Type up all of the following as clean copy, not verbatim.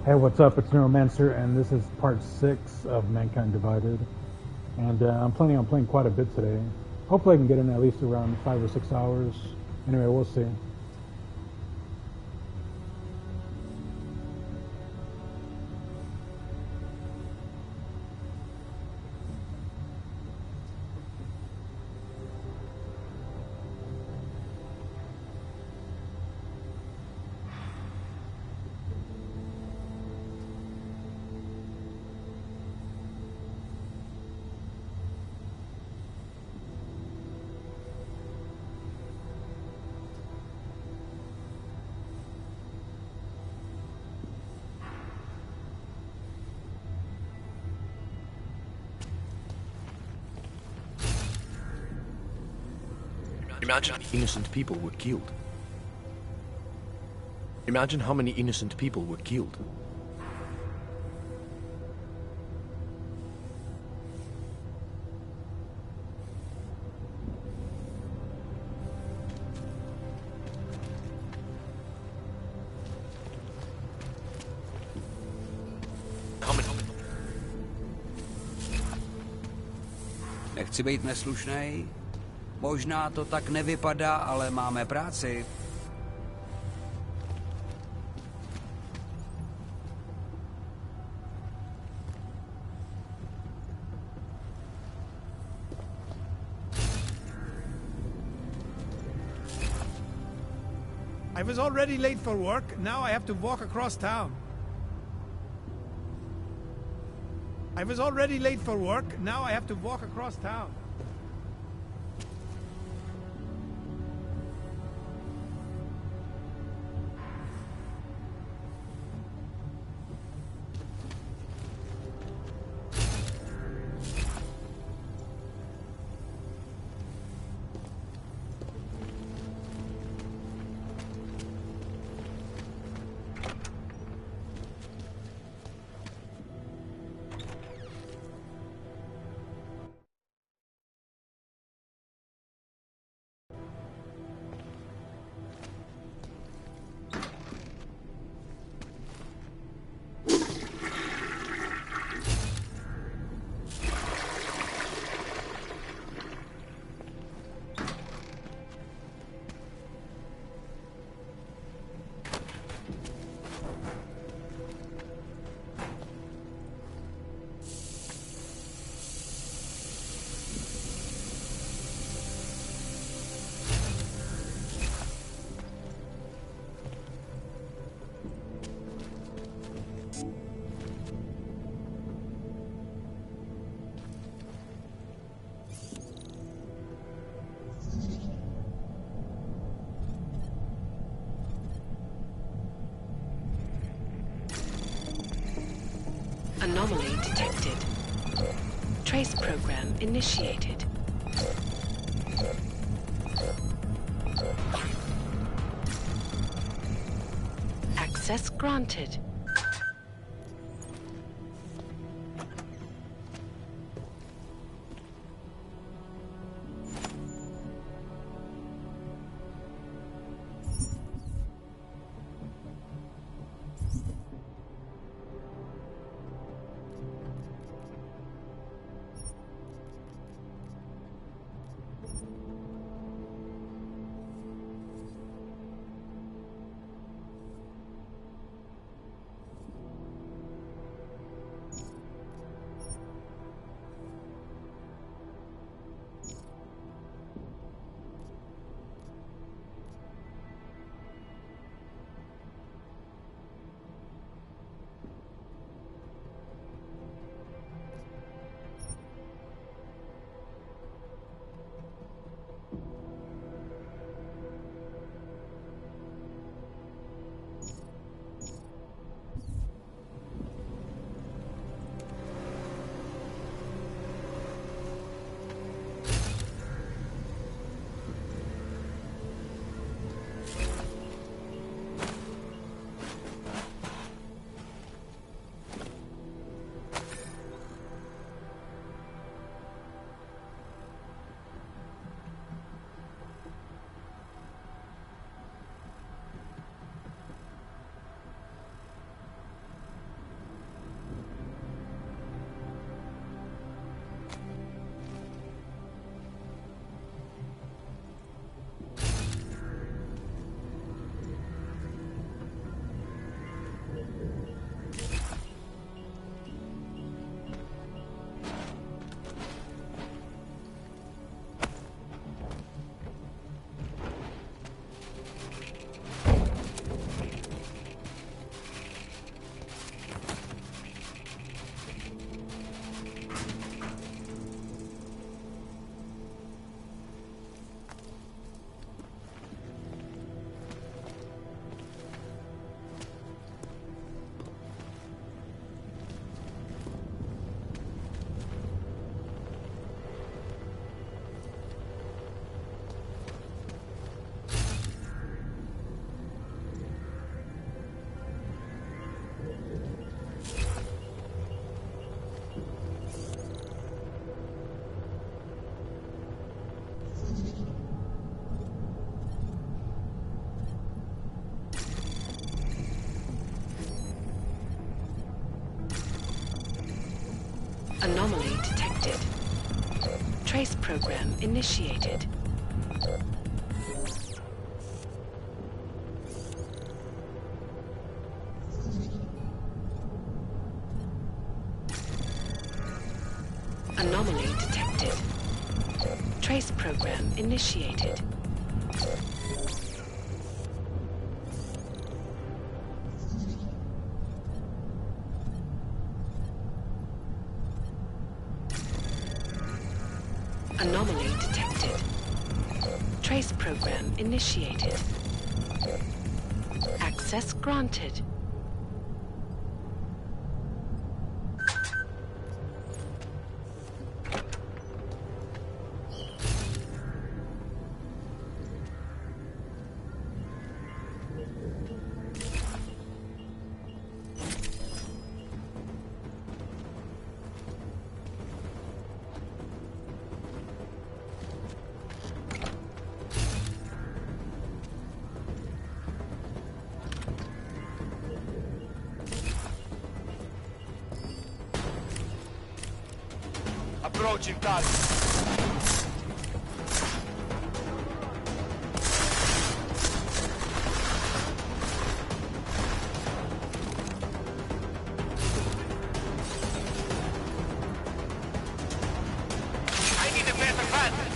Hey, what's up? It's Neuromancer, and this is part 6 of Mankind Divided. And I'm planning on playing quite a bit today. Hopefully I can get in at least around 5 or 6 hours. Anyway, we'll see. Imagine innocent people were killed. Imagine how many innocent people were killed. Nechci být neslušnej. Možná to tak nevypadá, ale máme práci. I was already late for work, now I have to walk across town. I was already late for work, now I have to walk across town. Anomaly detected. Trace program initiated. Access granted. detected. Trace program initiated. Anomaly detected. Trace program initiated. Anomaly detected. Trace program initiated. Access granted. Approaching target. I need a better vantage.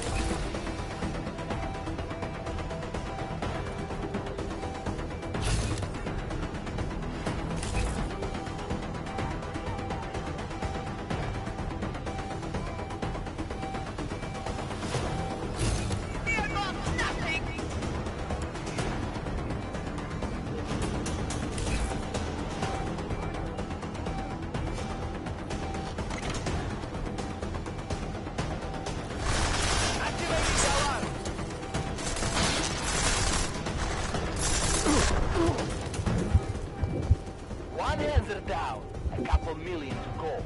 One answer down. A couple million to go.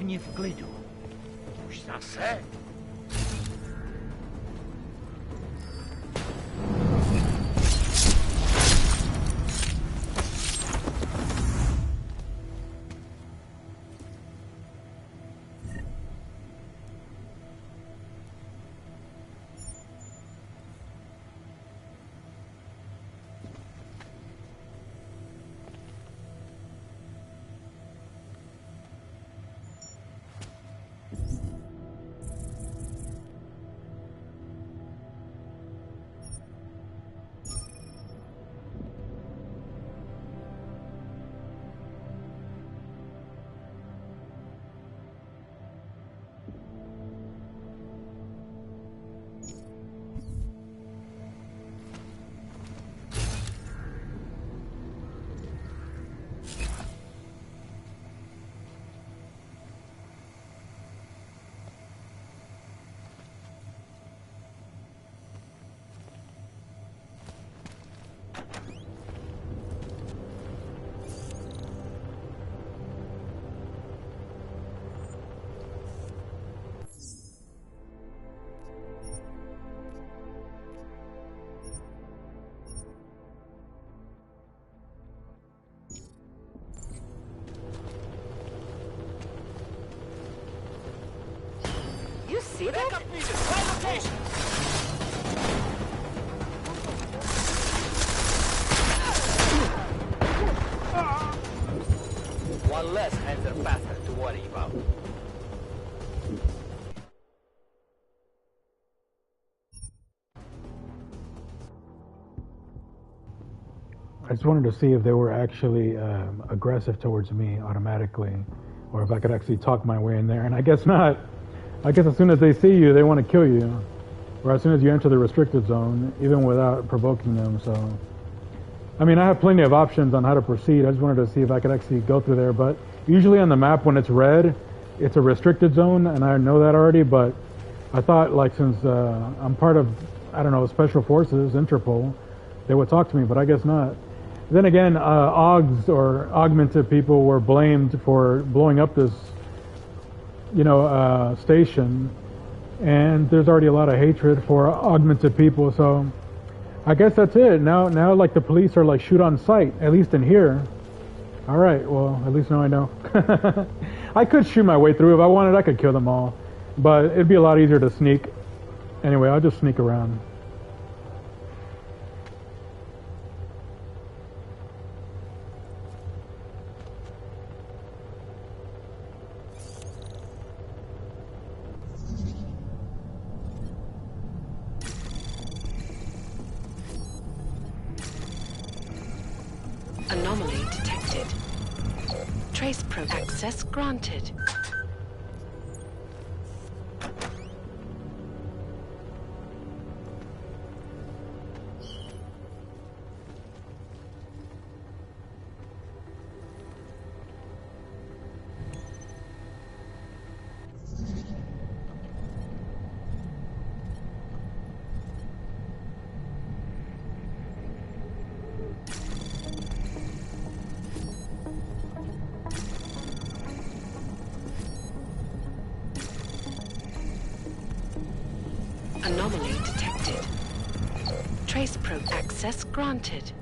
hlavně v klidu. Už zase? You see that? Backup needed. Find location. One less Hanser bastard to worry about. I just wanted to see if they were actually aggressive towards me automatically, or if I could actually talk my way in there, and I guess not. I guess as soon as they see you, they want to kill you, or as soon as you enter the restricted zone, even without provoking them. So, I mean, I have plenty of options on how to proceed. I just wanted to see if I could actually go through there, but usually on the map when it's red, it's a restricted zone, and I know that already, but I thought, like, since I'm part of, I don't know, Special Forces, Interpol, they would talk to me, but I guess not. Then again, AUGs or augmented people were blamed for blowing up this, station, and there's already a lot of hatred for augmented people. So I guess that's it. Now, like the police are like shoot on sight, at least in here. All right, well, at least now I know. I could shoot my way through if I wanted. I could kill them all, but it'd be a lot easier to sneak. Anyway, I'll just sneak around. Anomaly detected. Trace probe access granted. Anomaly detected. Trace probe access granted.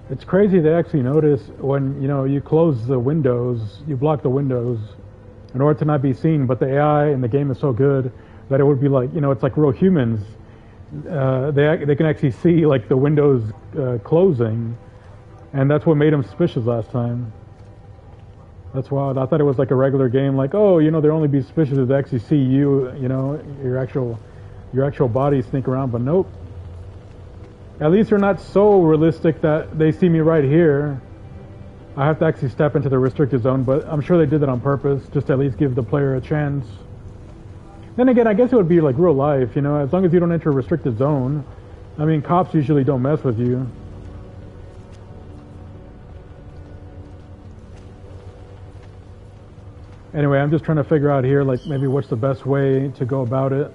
It's crazy they actually notice when, you know, you close the windows, you block the windows in order to not be seen, but the AI in the game is so good that it would be like, you know, it's like real humans. They can actually see like the windows closing, and that's what made them suspicious last time. That's wild. I thought it was like a regular game, like, oh, you know, they'll only be suspicious if they actually see you, you know, your actual body sneak around, but nope. At least they're not so realistic that they see me right here. I have to actually step into the restricted zone, but I'm sure they did that on purpose, just to at least give the player a chance. Then again, I guess it would be like real life, you know, as long as you don't enter a restricted zone. I mean, cops usually don't mess with you. Anyway, I'm just trying to figure out here, like, maybe what's the best way to go about it.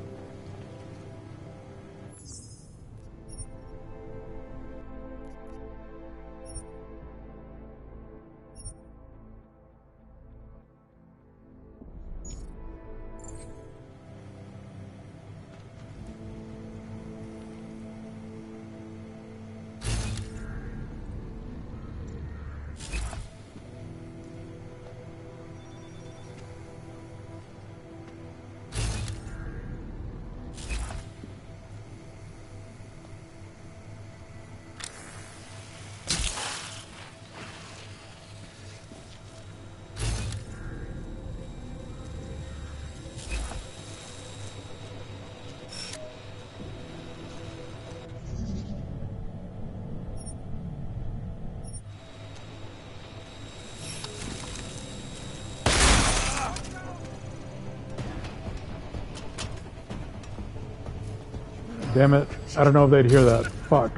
Damn it. I don't know if they'd hear that. Fuck.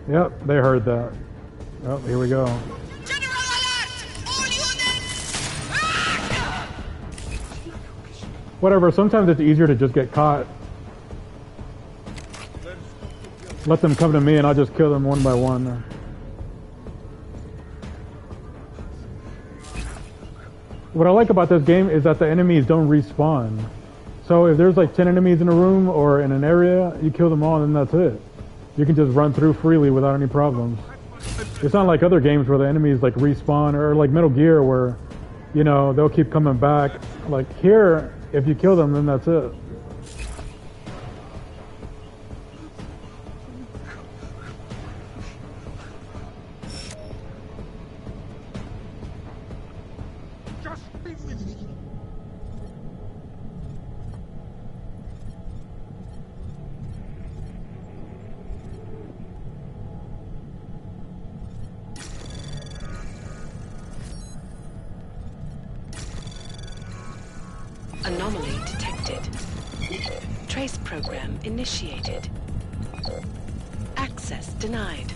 Yep, they heard that. Oh, here we go. General alert! All units! Whatever, sometimes it's easier to just get caught. Let them come to me and I'll just kill them one by one. What I like about this game is that the enemies don't respawn. So if there's like 10 enemies in a room or in an area, you kill them all and then that's it. You can just run through freely without any problems. It's not like other games where the enemies like respawn, or like Metal Gear where, you know, they'll keep coming back. Like here, if you kill them, then that's it. Anomaly detected. Trace program initiated. Access denied.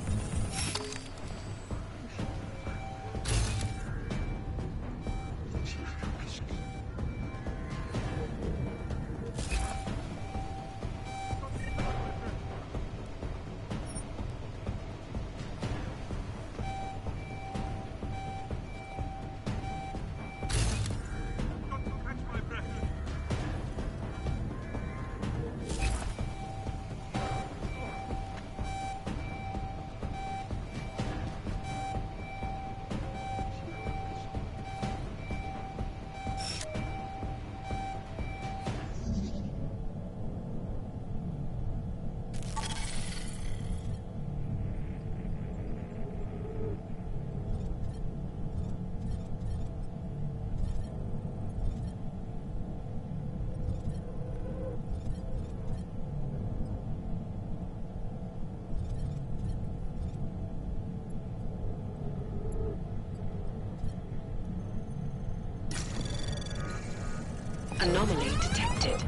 Anomaly detected.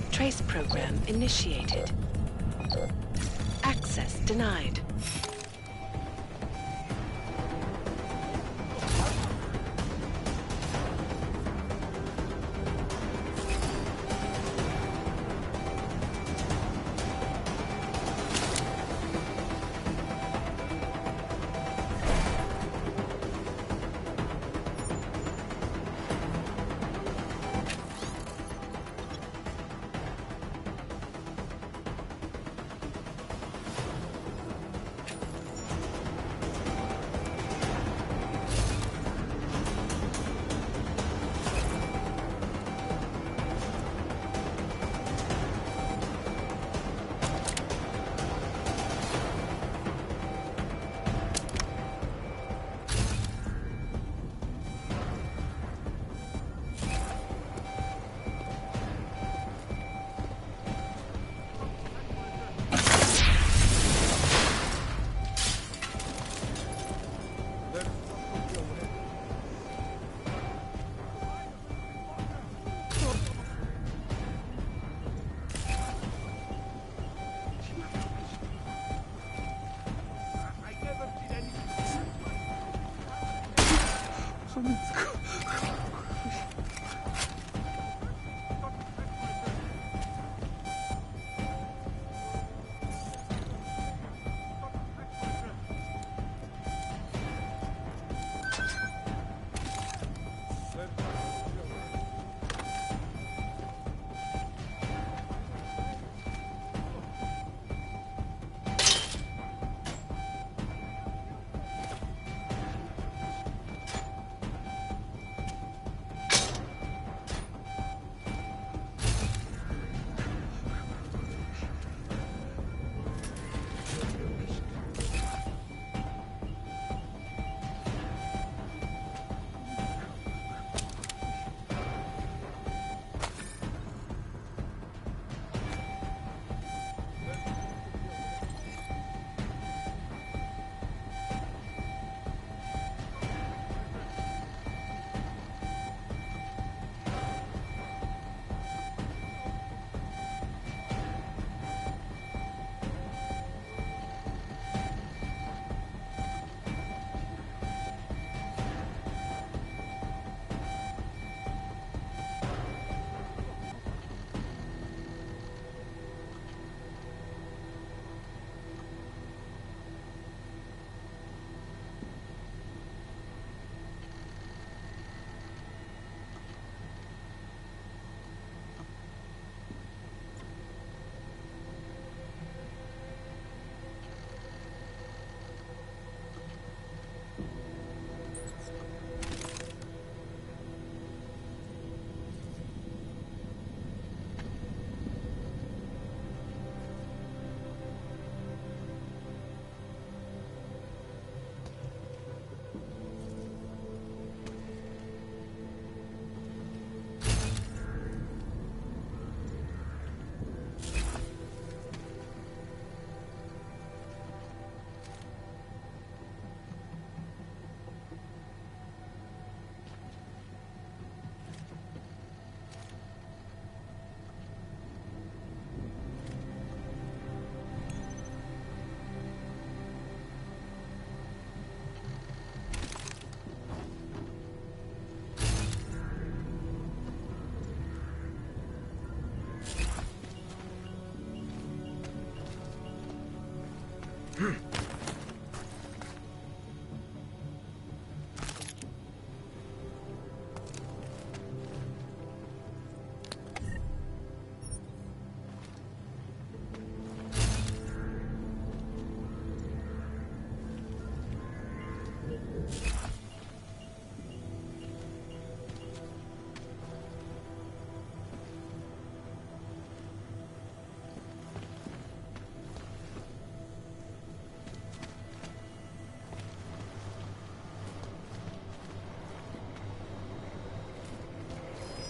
Trace program initiated. Access denied.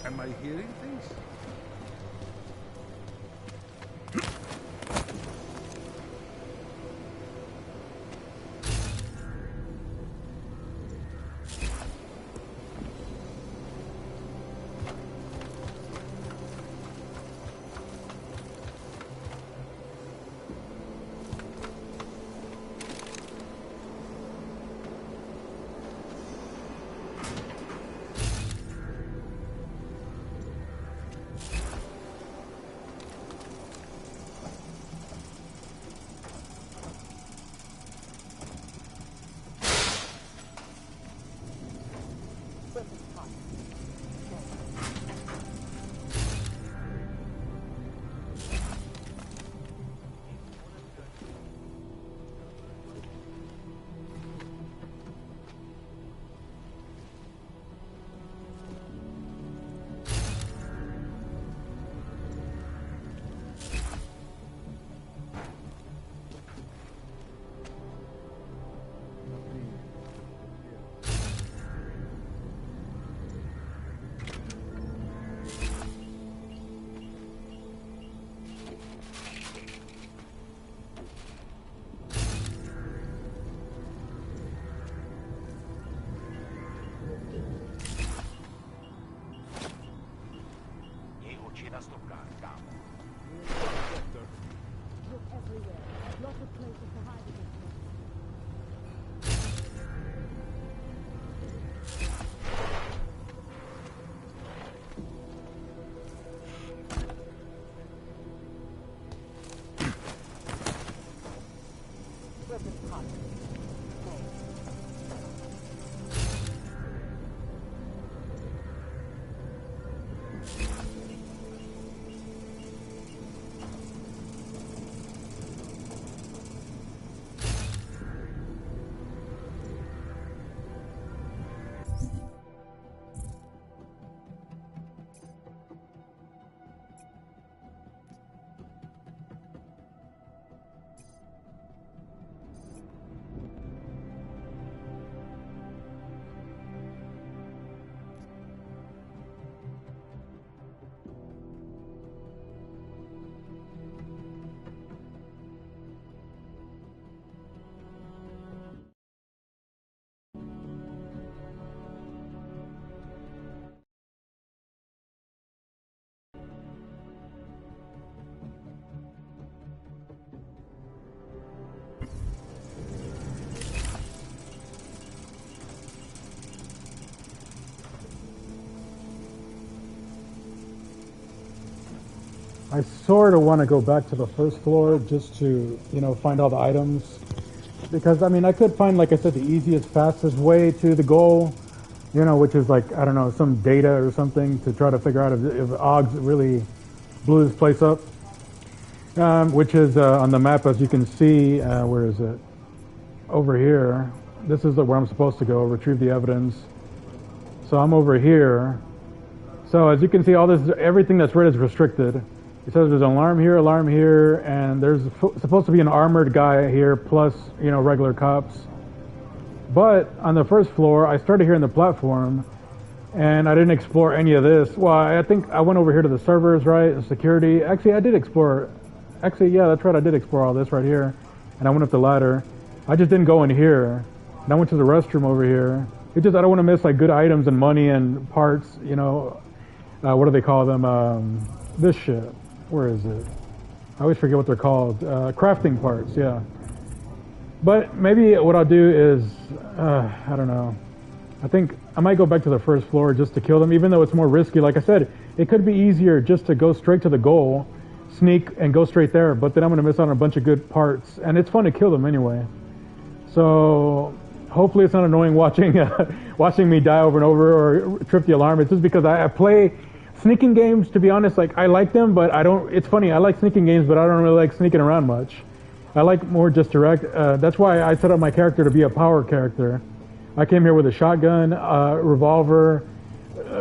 Am I hearing things? I sort of want to go back to the first floor just to, find all the items. Because, I mean, I could find, like I said, the easiest, fastest way to the goal, which is like, I don't know, some data or something to try to figure out if Oggs really blew this place up. Which is on the map, as you can see, where is it? Over here. This is where I'm supposed to go, retrieve the evidence. So I'm over here. So as you can see, everything that's red is restricted. It says there's an alarm here, and there's supposed to be an armored guy here, plus, regular cops. But on the first floor, I started here in the platform, and I didn't explore any of this. Well, I think I went over here to the servers, right, and security. Actually, I did explore. Actually, yeah, that's right, I did explore all this right here, and I went up the ladder. I just didn't go in here, and I went to the restroom over here. It's just I don't want to miss, like, good items and money and parts, what do they call them? This shit. Where is it? I always forget what they're called. Crafting parts, yeah. But maybe what I'll do is, I don't know. I think I might go back to the first floor just to kill them, even though it's more risky. Like I said, it could be easier just to go straight to the goal, sneak and go straight there, but then I'm gonna miss out on a bunch of good parts, and it's fun to kill them anyway. So hopefully it's not annoying watching watching me die over and over or trip the alarm. It's just because I play sneaking games. To be honest, like I like them, but I don't. It's funny. I like sneaking games, but I don't really like sneaking around much. I like more just direct. That's why I set up my character to be a power character. I came here with a shotgun, revolver,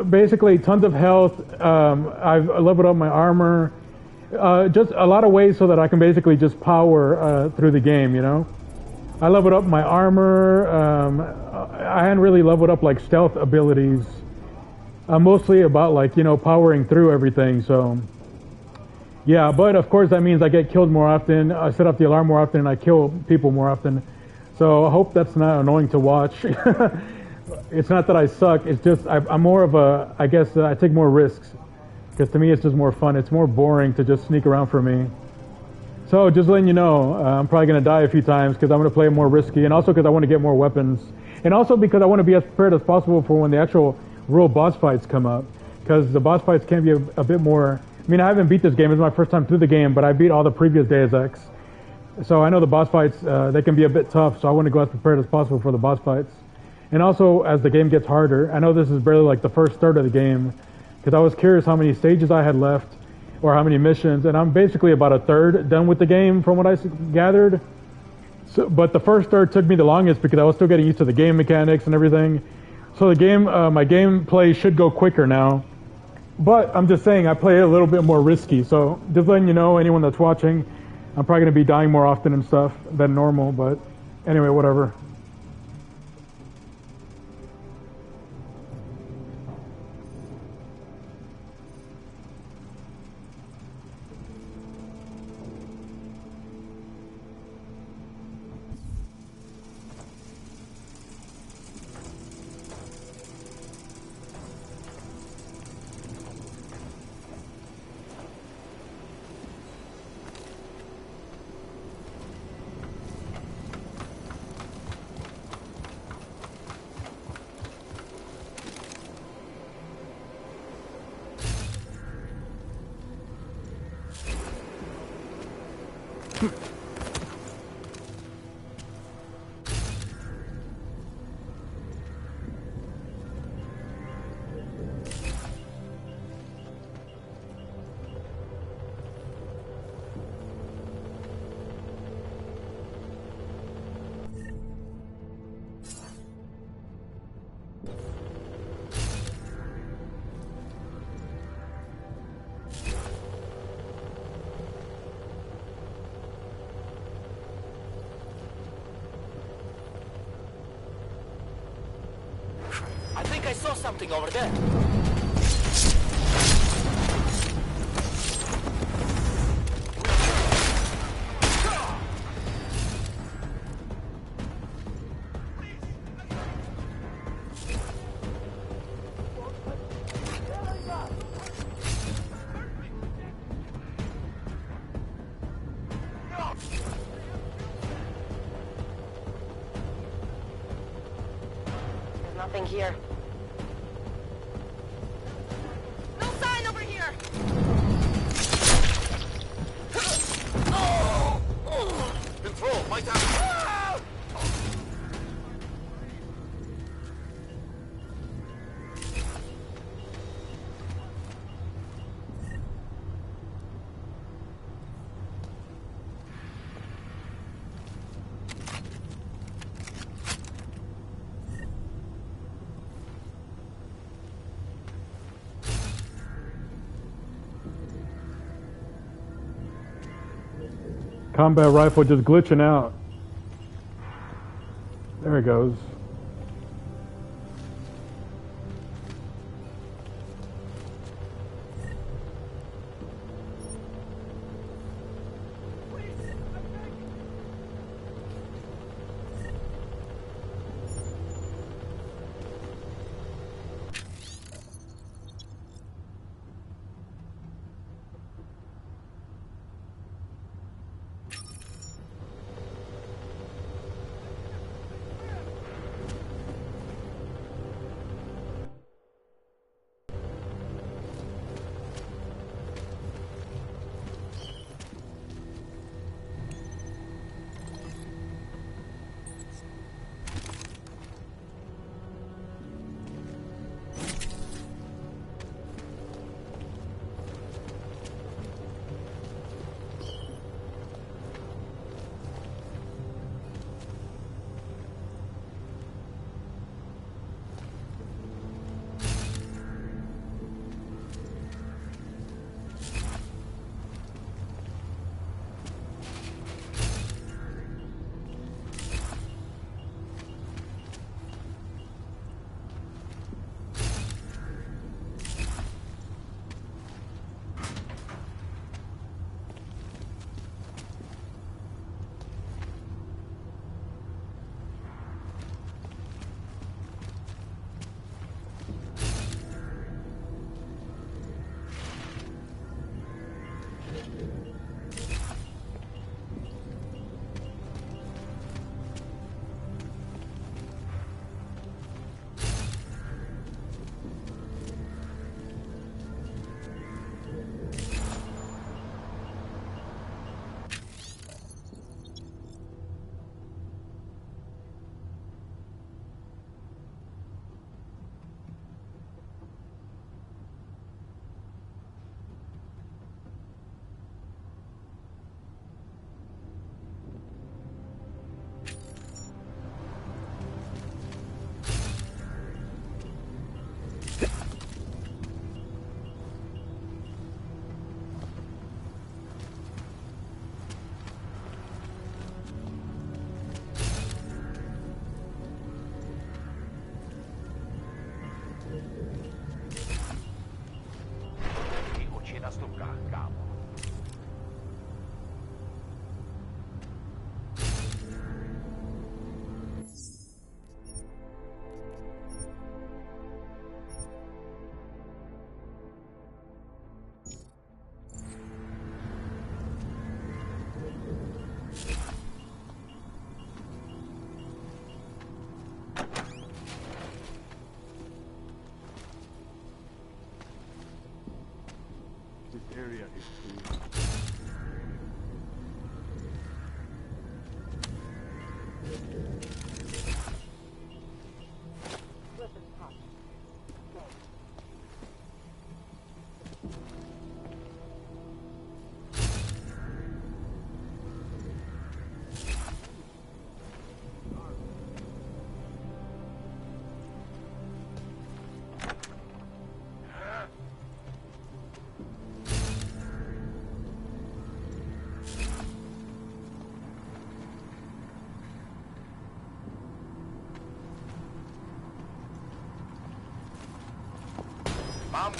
basically tons of health. I've leveled up my armor. Just a lot of ways so that I can basically just power through the game, you know? I leveled up my armor. I hadn't really leveled up like stealth abilities. Mostly about like, you know, powering through everything, so... Yeah, but of course that means I get killed more often, I set off the alarm more often, and I kill people more often. So I hope that's not annoying to watch. It's not that I suck, it's just I'm more of a, I guess I take more risks. Because to me it's just more fun, it's more boring to just sneak around for me. So just letting you know, I'm probably going to die a few times because I'm going to play more risky, and also because I want to get more weapons. And also because I want to be as prepared as possible for when the actual real boss fights come up. Because the boss fights can be a bit more... I mean, I haven't beat this game, it's my first time through the game, but I beat all the previous Deus Ex. So I know the boss fights, they can be a bit tough, so I want to go as prepared as possible for the boss fights. And also, as the game gets harder, I know this is barely like the first third of the game, because I was curious how many stages I had left, or how many missions, and I'm basically about a third done with the game from what I gathered. So, but the first third took me the longest because I was still getting used to the game mechanics and everything. So the game, my gameplay should go quicker now. But I'm just saying I play it a little bit more risky, so just letting you know, anyone that's watching, I'm probably going to be dying more often and stuff than normal, but anyway, whatever. I saw something over there. There's nothing here. No sign over here! Control, my time. Combat rifle just glitching out. There it goes.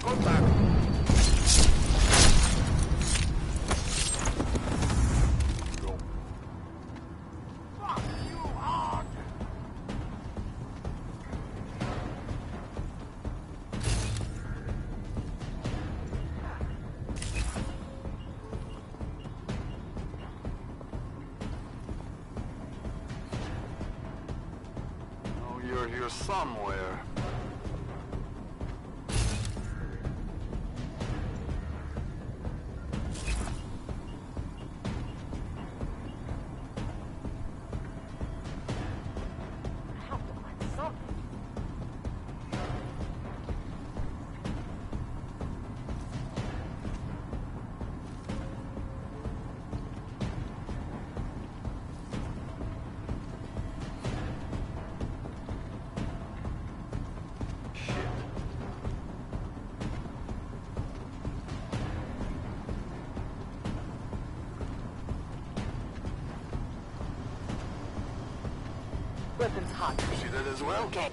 Oh, you're here somewhere. Weapons hot. You see that as well? Okay.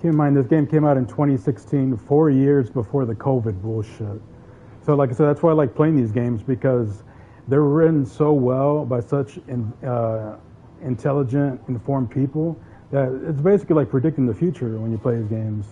Keep in mind, this game came out in 2016, 4 years before the COVID bullshit. So, like I said, that's why I like playing these games, because they're written so well by such intelligent, informed people that it's basically like predicting the future when you play these games.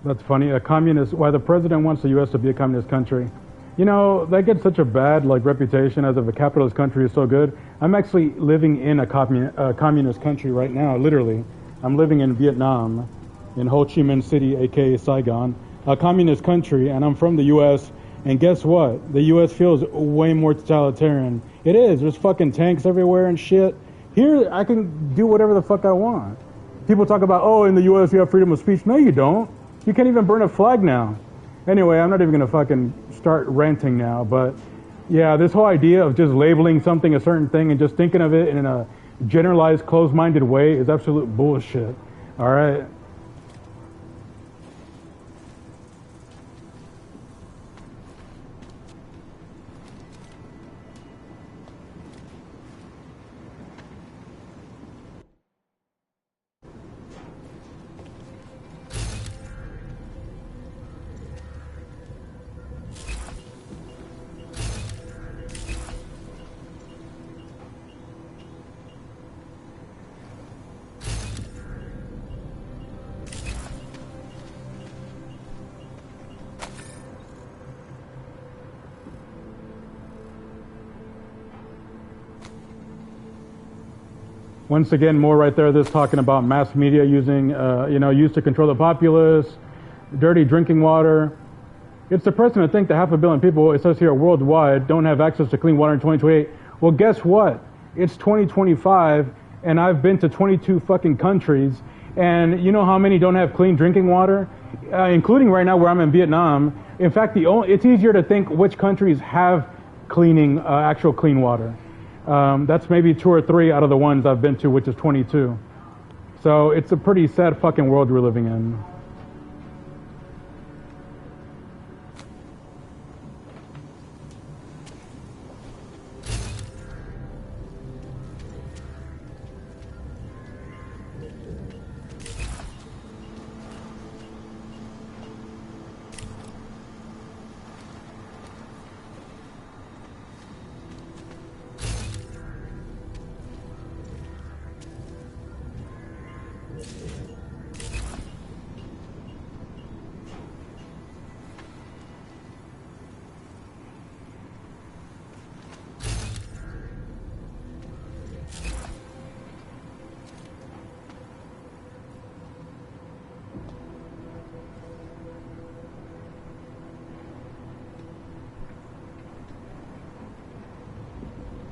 That's funny. A communist. Why the president wants the U.S. to be a communist country? You know, that gets such a bad reputation as if a capitalist country is so good. I'm actually living in a communist country right now. Literally, I'm living in Vietnam, in Ho Chi Minh City, aka Saigon, a communist country, and I'm from the U.S. And guess what? The U.S. feels way more totalitarian. It is. There's fucking tanks everywhere and shit. Here, I can do whatever the fuck I want. People talk about, oh, in the U.S. you have freedom of speech. No, you don't. You can't even burn a flag now. Anyway, I'm not even gonna fucking start ranting now, but yeah, this whole idea of just labeling something a certain thing and just thinking of it in a generalized, closed-minded way is absolute bullshit. All right. Once again, more right there, this talking about mass media using, used to control the populace, dirty drinking water. It's depressing to think that 500 million people, it says here worldwide, don't have access to clean water in 2028. Well, guess what? It's 2025, and I've been to 22 fucking countries, and you know how many don't have clean drinking water? Including right now where I'm in Vietnam. In fact, it's easier to think which countries have actual clean water. That's maybe 2 or 3 out of the ones I've been to, which is 22. So it's a pretty sad fucking world we're living in.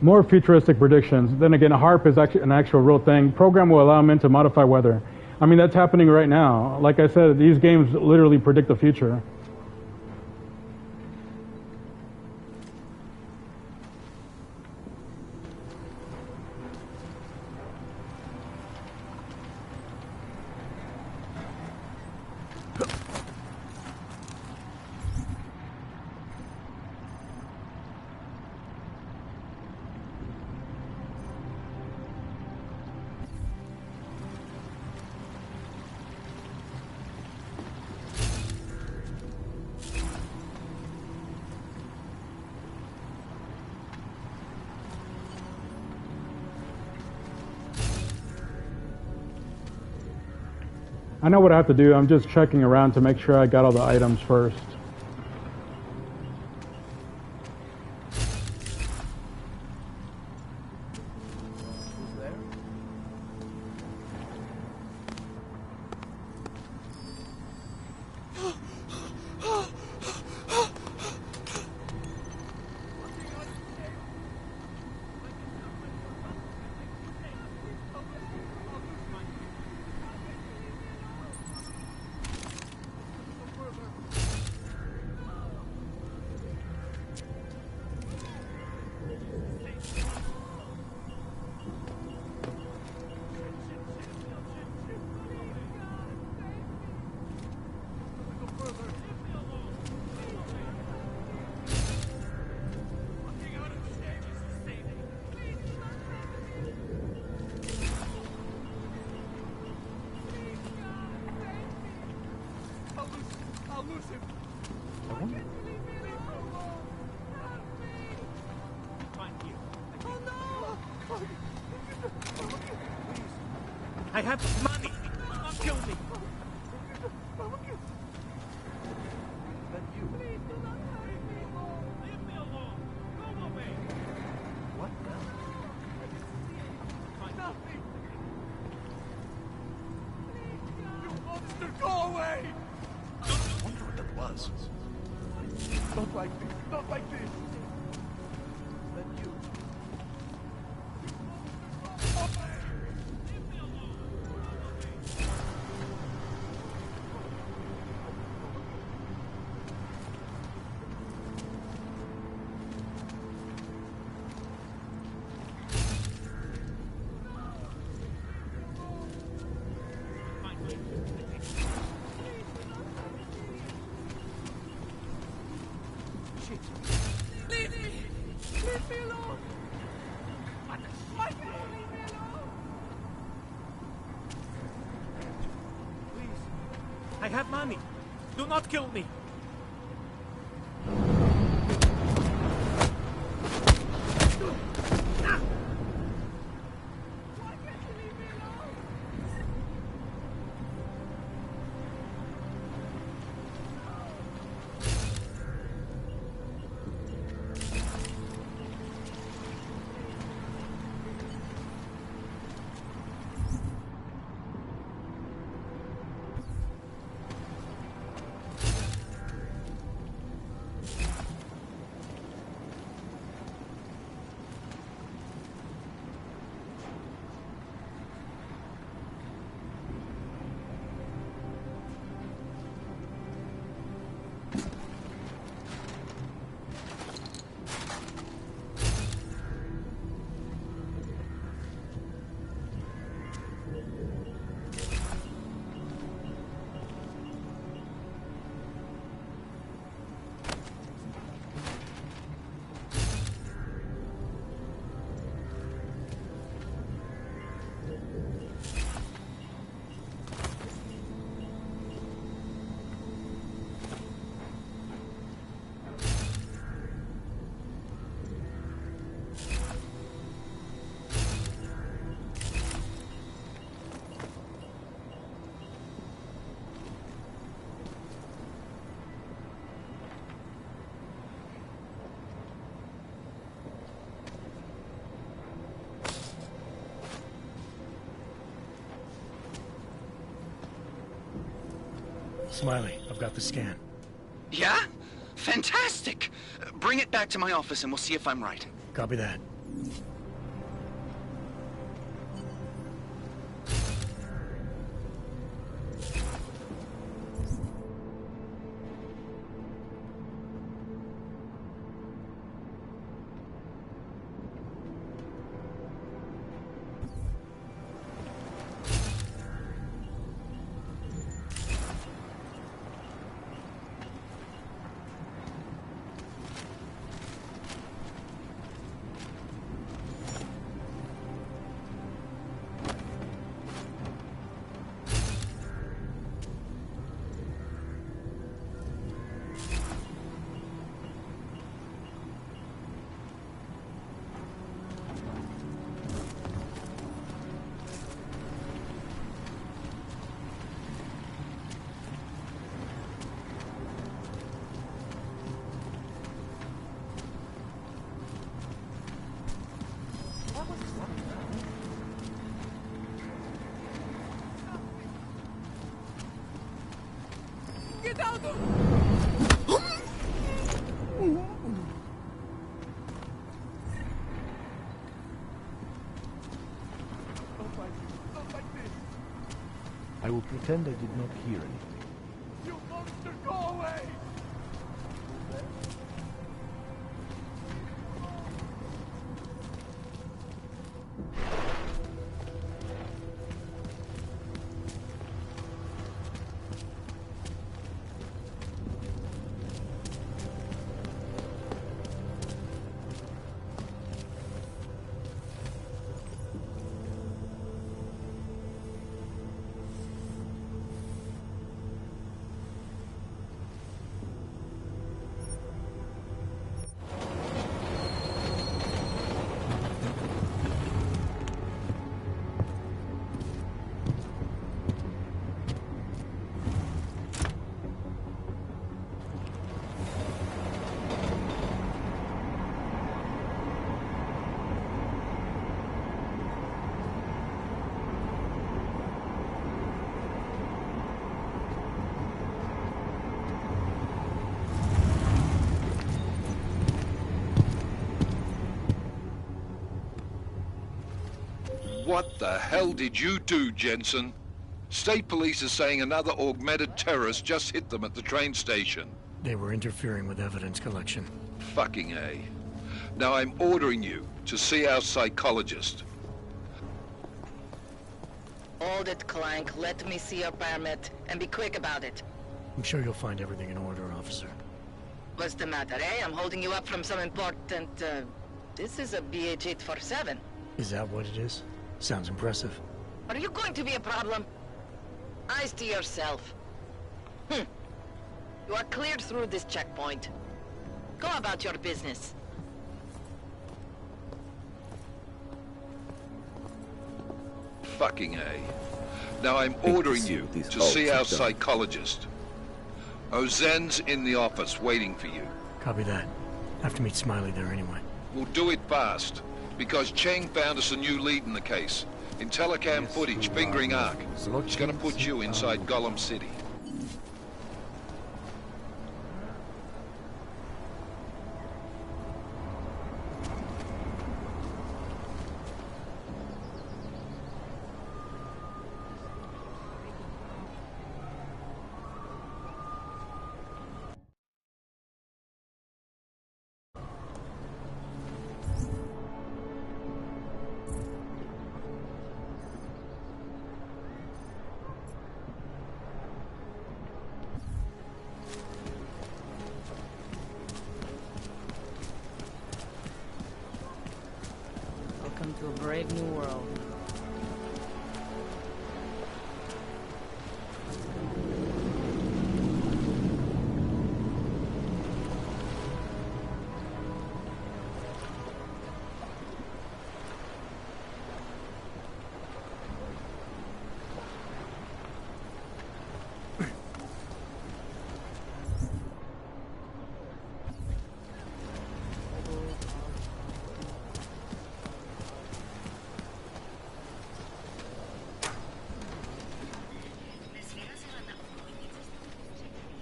More futuristic predictions. Then again, a HARP is actually an actual real thing. Program will allow men to modify weather. I mean, that's happening right now. Like I said, these games literally predict the future. I know what I have to do. I'm just checking around to make sure I got all the items first. I have money. Do not kill me. Please do not hurt me. Leave me alone. Go away. What now? Nothing. You monster, go away! I wonder what that was. Not like this. Not like this. Then you. Leave me. Leave me alone. Michael, leave me alone. Please. I have money. Do not kill me. Why can't you leave me alone? Smiley, I've got the scan. Yeah? Fantastic! Bring it back to my office and we'll see if I'm right. Copy that. Get out of... I will pretend I did not hear anything. You monster, go away! What the hell did you do, Jensen? State police is saying another augmented terrorist just hit them at the train station. They were interfering with evidence collection. Fucking A. Now I'm ordering you to see our psychologist. Hold it, Clank. Let me see your permit. And be quick about it. I'm sure you'll find everything in order, officer. What's the matter, eh? I'm holding you up from some important, This is a BH-847. Is that what it is? Sounds impressive. Are you going to be a problem? Eyes to yourself. You are cleared through this checkpoint. Go about your business. Fucking A. Now I'm ordering you to see our psychologist. Ozen's in the office waiting for you. Copy that. I have to meet Smiley there anyway. We'll do it fast, because Cheng found us a new lead in the case. In telecam footage fingering Ark. It's gonna put you inside Gollum City. Welcome to a brave new world.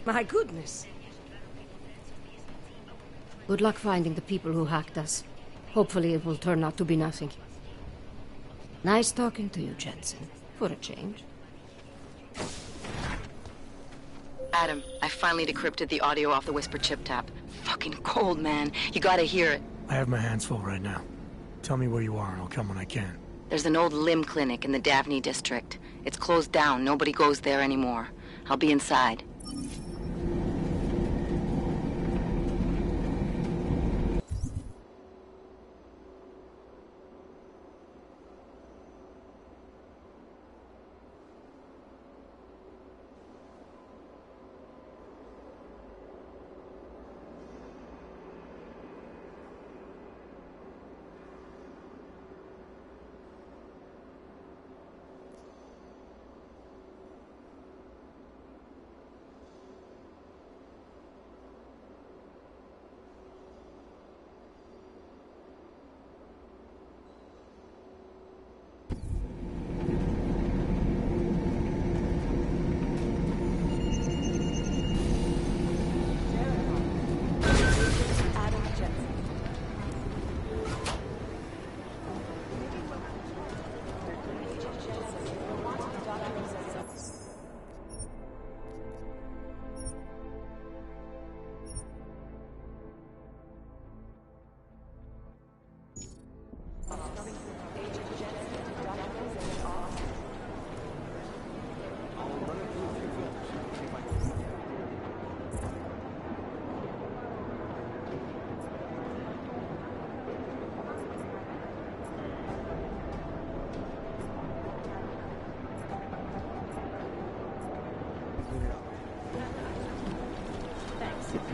My goodness. Good luck finding the people who hacked us. Hopefully it will turn out to be nothing. Nice talking to you, Jensen. For a change. Adam, I finally decrypted the audio off the Whisper chip tap. Fucking cold, man. You gotta hear it. I have my hands full right now. Tell me where you are and I'll come when I can. There's an old limb clinic in the Davney district. It's closed down. Nobody goes there anymore. I'll be inside.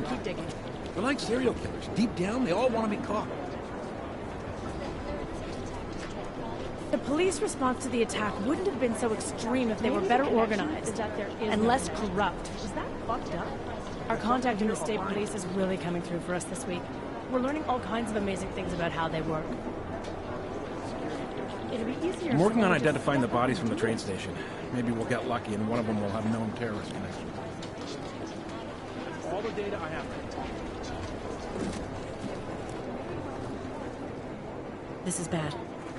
Keep digging. They're like serial killers. Deep down, they all want to be caught. The police response to the attack wouldn't have been so extreme if they were better organized and less corrupt. Is that fucked up? Our contact in the state police is really coming through for us this week. We're learning all kinds of amazing things about how they work. It'd be easier. I'm working on identifying the bodies from the train station. Maybe we'll get lucky and one of them will have known terrorist connections. All the data I have. This is bad.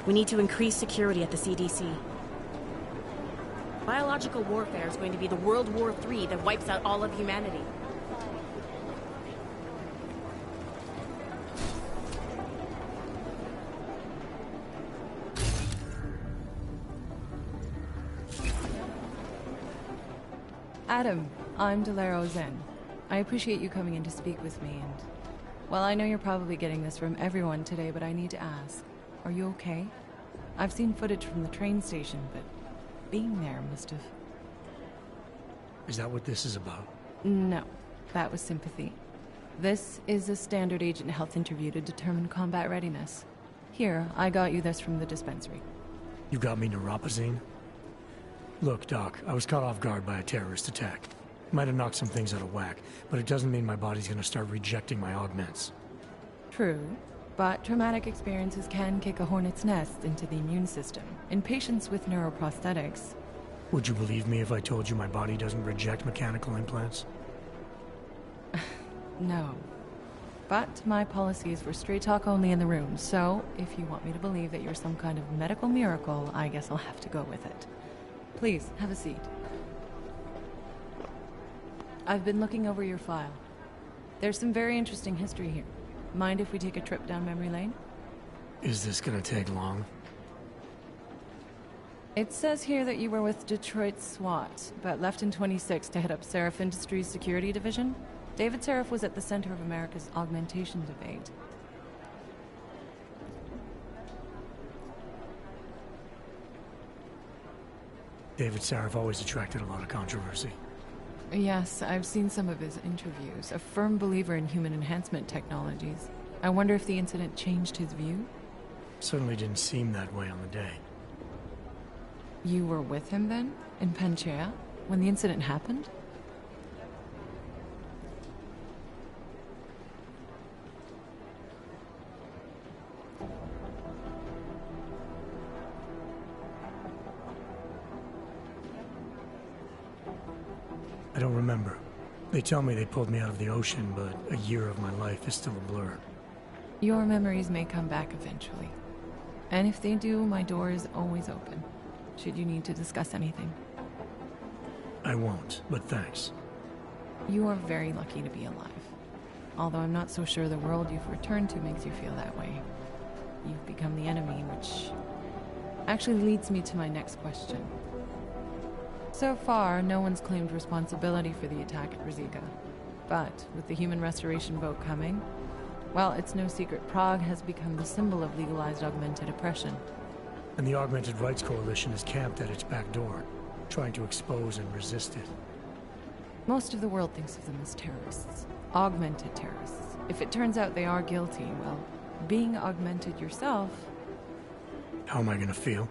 We need to increase security at the CDC. Biological warfare is going to be the World War III that wipes out all of humanity. Adam, I'm Delaro Zen. I appreciate you coming in to speak with me, and... well, I know you're probably getting this from everyone today, but I need to ask. Are you okay? I've seen footage from the train station, but being there must have... Is that what this is about? No, that was sympathy. This is a standard agent health interview to determine combat readiness. Here, I got you this from the dispensary. You got me neuropazine? Look, Doc, I was caught off guard by a terrorist attack. Might have knocked some things out of whack, but it doesn't mean my body's gonna start rejecting my augments. True, but traumatic experiences can kick a hornet's nest into the immune system. In patients with neuroprosthetics... Would you believe me if I told you my body doesn't reject mechanical implants? No. But my policy is for straight talk only in the room, so if you want me to believe that you're some kind of medical miracle, I guess I'll have to go with it. Please, have a seat. I've been looking over your file. There's some very interesting history here. Mind if we take a trip down memory lane? Is this gonna take long? It says here that you were with Detroit SWAT, but left in 26 to head up Seraph Industries' security division. David Seraph was at the center of America's augmentation debate. David Seraph always attracted a lot of controversy. Yes, I've seen some of his interviews. A firm believer in human enhancement technologies. I wonder if the incident changed his view? Certainly didn't seem that way on the day. You were with him then? In Panchea? When the incident happened? I don't remember. They tell me they pulled me out of the ocean, but a year of my life is still a blur. Your memories may come back eventually. And if they do, my door is always open, should you need to discuss anything. I won't, but thanks. You are very lucky to be alive. Although I'm not so sure the world you've returned to makes you feel that way. You've become the enemy, which actually leads me to my next question. So far, no one's claimed responsibility for the attack at Ruzicka. But with the human restoration boat coming, well, it's no secret Prague has become the symbol of legalized augmented oppression. And the Augmented Rights Coalition is camped at its back door, trying to expose and resist it. Most of the world thinks of them as terrorists. Augmented terrorists. If it turns out they are guilty, well, being augmented yourself... How am I gonna feel?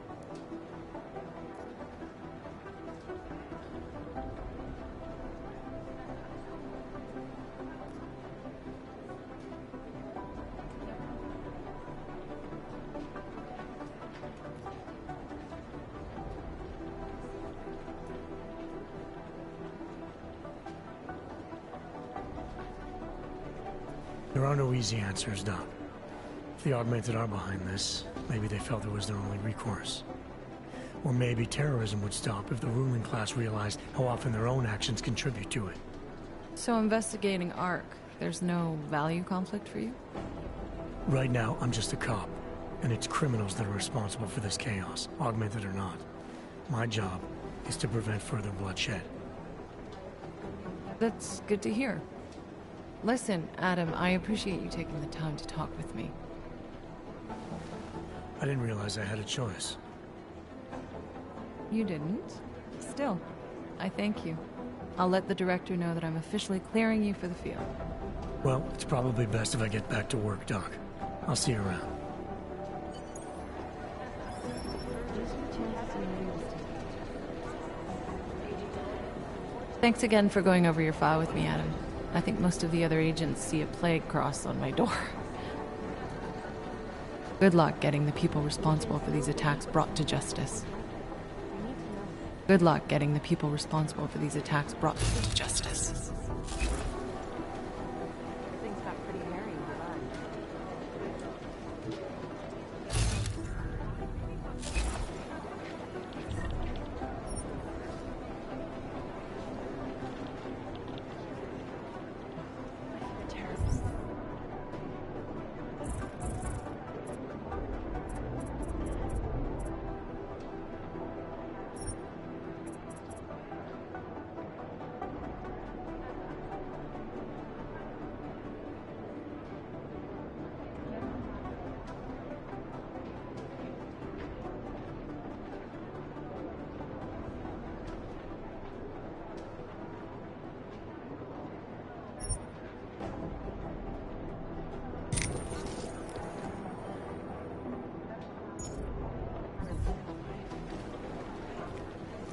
There are no easy answers, Doc. If the Augmented are behind this, maybe they felt it was their only recourse. Or maybe terrorism would stop if the ruling class realized how often their own actions contribute to it. So investigating ARC, there's no value conflict for you? Right now, I'm just a cop, and it's criminals that are responsible for this chaos, augmented or not. My job is to prevent further bloodshed. That's good to hear. Listen, Adam, I appreciate you taking the time to talk with me. I didn't realize I had a choice. You didn't? Still, I thank you. I'll let the director know that I'm officially clearing you for the field. Well, it's probably best if I get back to work, Doc. I'll see you around. Thanks again for going over your file with me, Adam. I think most of the other agents see a plague cross on my door. Good luck getting the people responsible for these attacks brought to justice. Good luck getting the people responsible for these attacks brought to justice. Things got pretty hairy in July.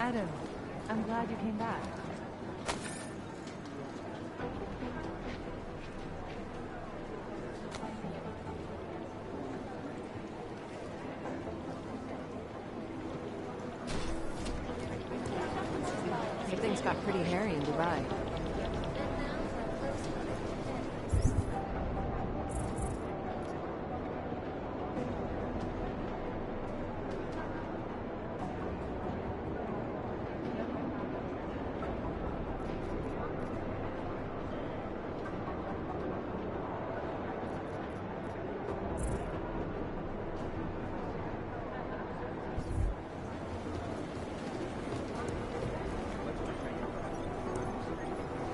Adam, I'm glad you came back. Things got pretty hairy in Dubai.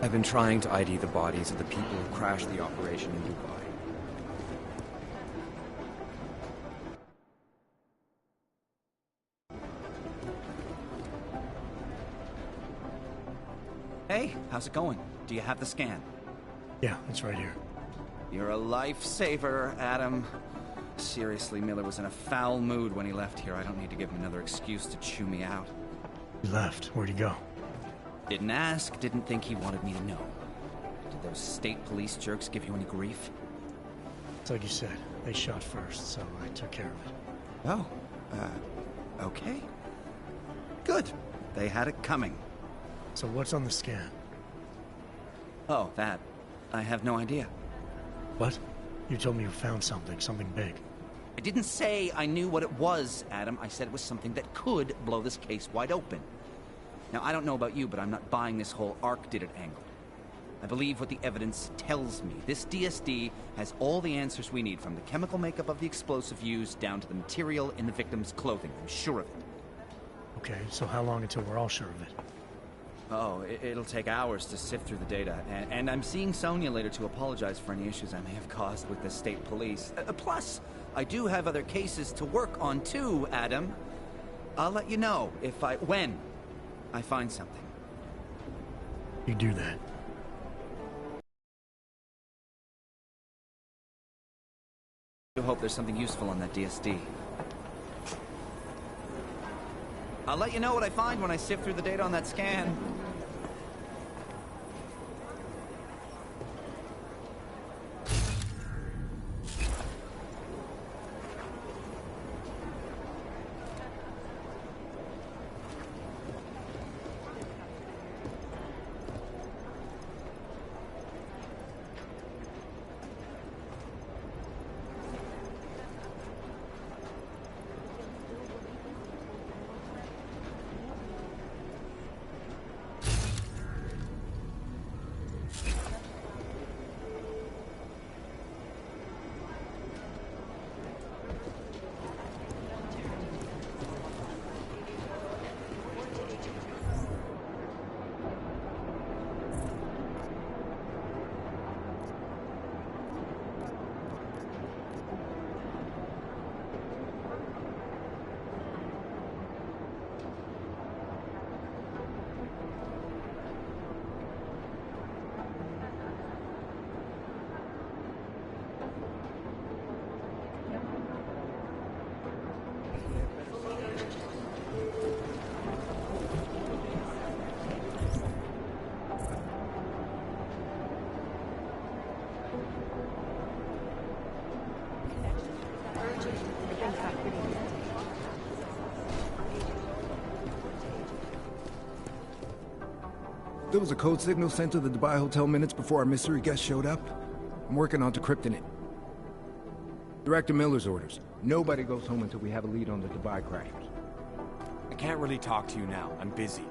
I've been trying to ID the bodies of the people who crashed the operation in Dubai. Hey, how's it going? Do you have the scan? Yeah, it's right here. You're a lifesaver, Adam. Seriously, Miller was in a foul mood when he left here. I don't need to give him another excuse to chew me out. He left. Where'd he go? Didn't ask, didn't think he wanted me to know. Did those state police jerks give you any grief? It's like you said, they shot first, so I took care of it. Oh, okay. Good. They had it coming. So what's on the scan? Oh, that. I have no idea. What? You told me you found something big. I didn't say I knew what it was, Adam. I said it was something that could blow this case wide open. Now, I don't know about you, but I'm not buying this whole Ark did it angle. I believe what the evidence tells me. This DSD has all the answers we need, from the chemical makeup of the explosive used down to the material in the victim's clothing. I'm sure of it. Okay, so how long until we're all sure of it? Oh, it'll take hours to sift through the data. And I'm seeing Sonia later to apologize for any issues I may have caused with the state police. Plus, I do have other cases to work on too, Adam. I'll let you know when I find something. You do that. I hope there's something useful on that DSD. I'll let you know what I find when I sift through the data on that scan. There was a code signal sent to the Dubai hotel minutes before our mystery guest showed up. I'm working on decrypting it. Director Miller's orders. Nobody goes home until we have a lead on the Dubai crashers. I can't really talk to you now. I'm busy.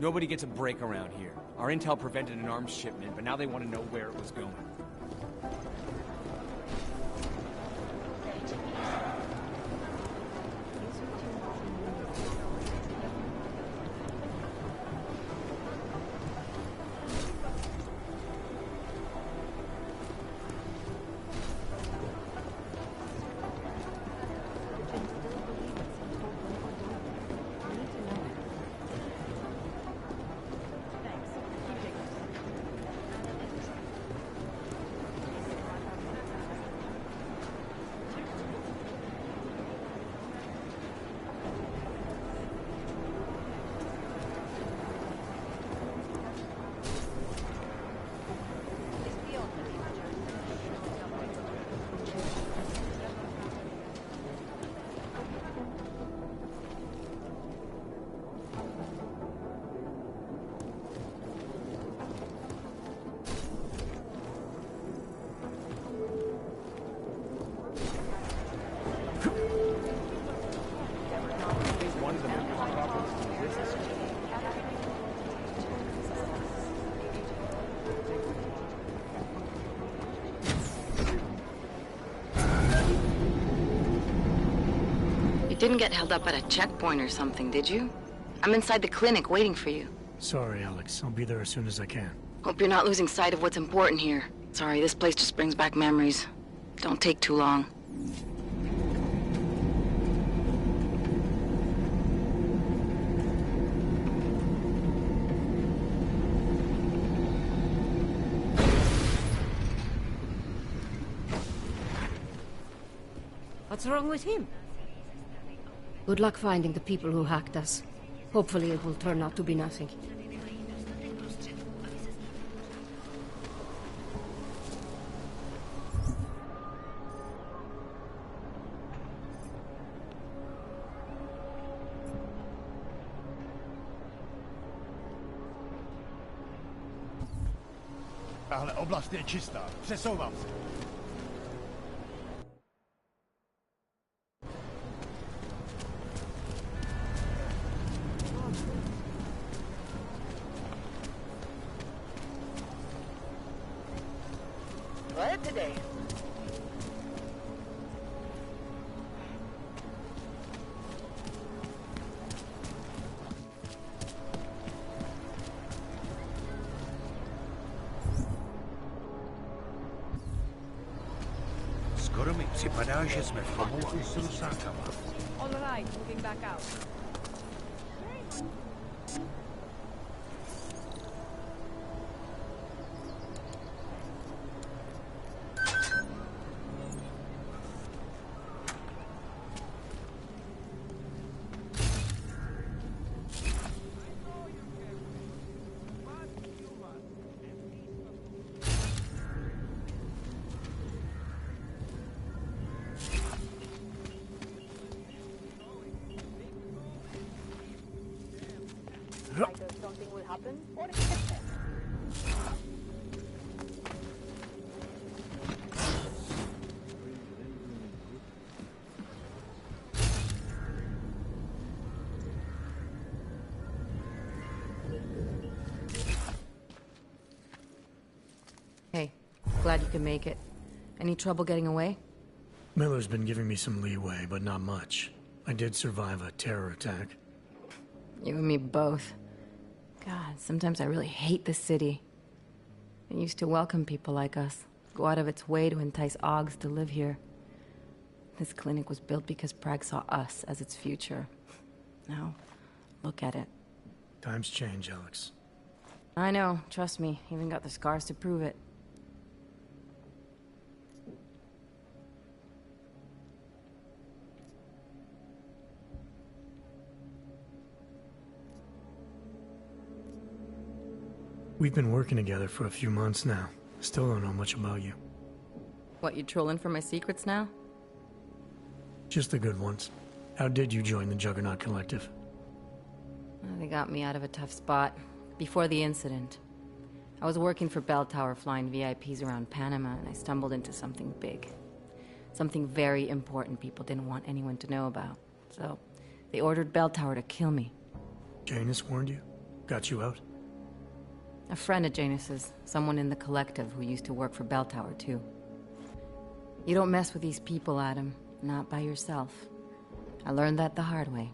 Nobody gets a break around here. Our intel prevented an arms shipment, but now they want to know where it was going. You didn't get held up at a checkpoint or something, did you? I'm inside the clinic waiting for you. Sorry, Alex. I'll be there as soon as I can. Hope you're not losing sight of what's important here. Sorry, this place just brings back memories. Don't take too long. What's wrong with him? Good luck finding the people who hacked us. Hopefully it will turn out to be nothing. Tahle oblast je čistá. Přesouvám se. What today? Skoro mi připadá, že jsme v komouchu s Rusákama. On the right, moving back out. Something will happen, or Hey, glad you can make it. Any trouble getting away? Miller's been giving me some leeway, but not much. I did survive a terror attack. You and me both. God, sometimes I really hate this city. It used to welcome people like us, go out of its way to entice Augs to live here. This clinic was built because Prague saw us as its future. Now, look at it. Times change, Alex. I know, trust me, even got the scars to prove it. We've been working together for a few months now. Still don't know much about you. What, you trolling for my secrets now? Just the good ones. How did you join the Juggernaut Collective? Well, they got me out of a tough spot. Before the incident. I was working for Bell Tower flying VIPs around Panama, and I stumbled into something big. Something very important people didn't want anyone to know about. So, they ordered Bell Tower to kill me. Janus warned you? Got you out? A friend of Janus's, someone in the collective who used to work for Bell Tower, too. You don't mess with these people, Adam. Not by yourself. I learned that the hard way.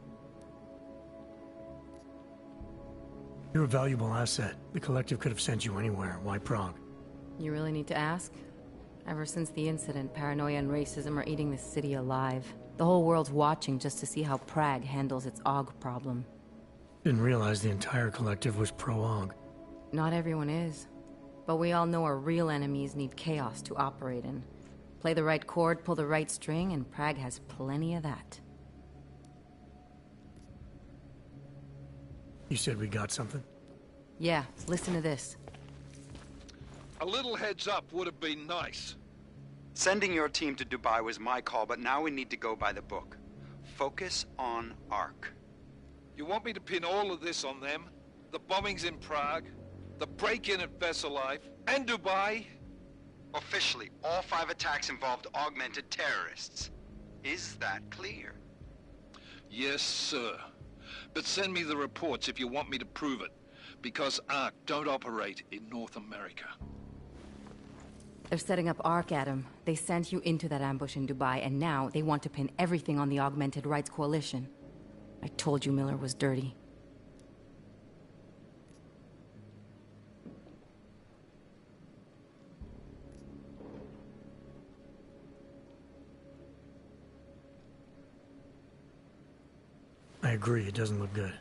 You're a valuable asset. The collective could have sent you anywhere. Why Prague? You really need to ask? Ever since the incident, paranoia and racism are eating this city alive. The whole world's watching just to see how Prague handles its AUG problem. Didn't realize the entire collective was pro-AUG. Not everyone is. But we all know our real enemies need chaos to operate in. Play the right chord, pull the right string, and Prague has plenty of that. You said we got something? Yeah, listen to this. A little heads up would have been nice. Sending your team to Dubai was my call, but now we need to go by the book. Focus on ARC. You want me to pin all of this on them? The bombings in Prague, the break-in at Vesellife, and Dubai? Officially, all 5 attacks involved augmented terrorists. Is that clear? Yes, sir. But send me the reports if you want me to prove it, because ARC don't operate in North America. They're setting up Ark, Adam. They sent you into that ambush in Dubai, and now they want to pin everything on the Augmented Rights Coalition. I told you Miller was dirty. I agree, it doesn't look good.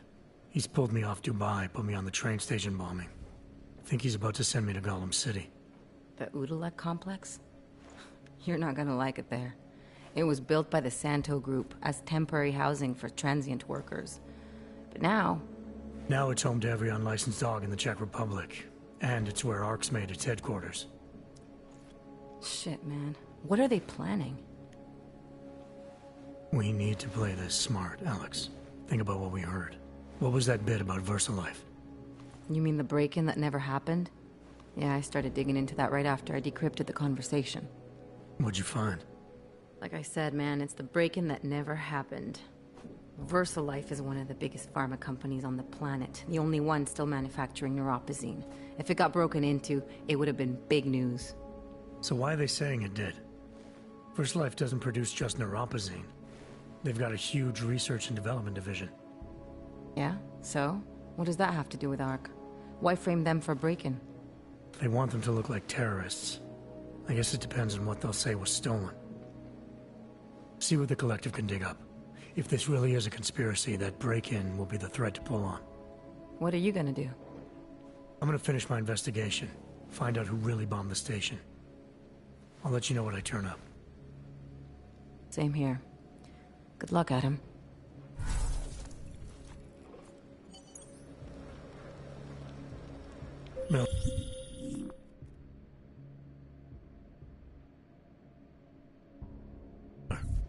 He's pulled me off Dubai, put me on the train station bombing. I think he's about to send me to Gollum City. The Udalek complex? You're not gonna like it there. It was built by the Santo Group as temporary housing for transient workers. But now... Now it's home to every unlicensed dog in the Czech Republic. And it's where Ark's made its headquarters. Shit, man. What are they planning? We need to play this smart, Alex. Think about what we heard. What was that bit about VersaLife? You mean the break-in that never happened? Yeah, I started digging into that right after I decrypted the conversation. What'd you find? Like I said, man, it's the break-in that never happened. VersaLife is one of the biggest pharma companies on the planet. The only one still manufacturing neuropozyne. If it got broken into, it would have been big news. So why are they saying it did? VersaLife doesn't produce just neuropozyne. They've got a huge research and development division. Yeah? So? What does that have to do with Ark? Why frame them for break-in? They want them to look like terrorists. I guess it depends on what they'll say was stolen. See what the Collective can dig up. If this really is a conspiracy, that break-in will be the thread to pull on. What are you gonna do? I'm gonna finish my investigation. Find out who really bombed the station. I'll let you know when I turn up. Same here. Good luck, Adam. No.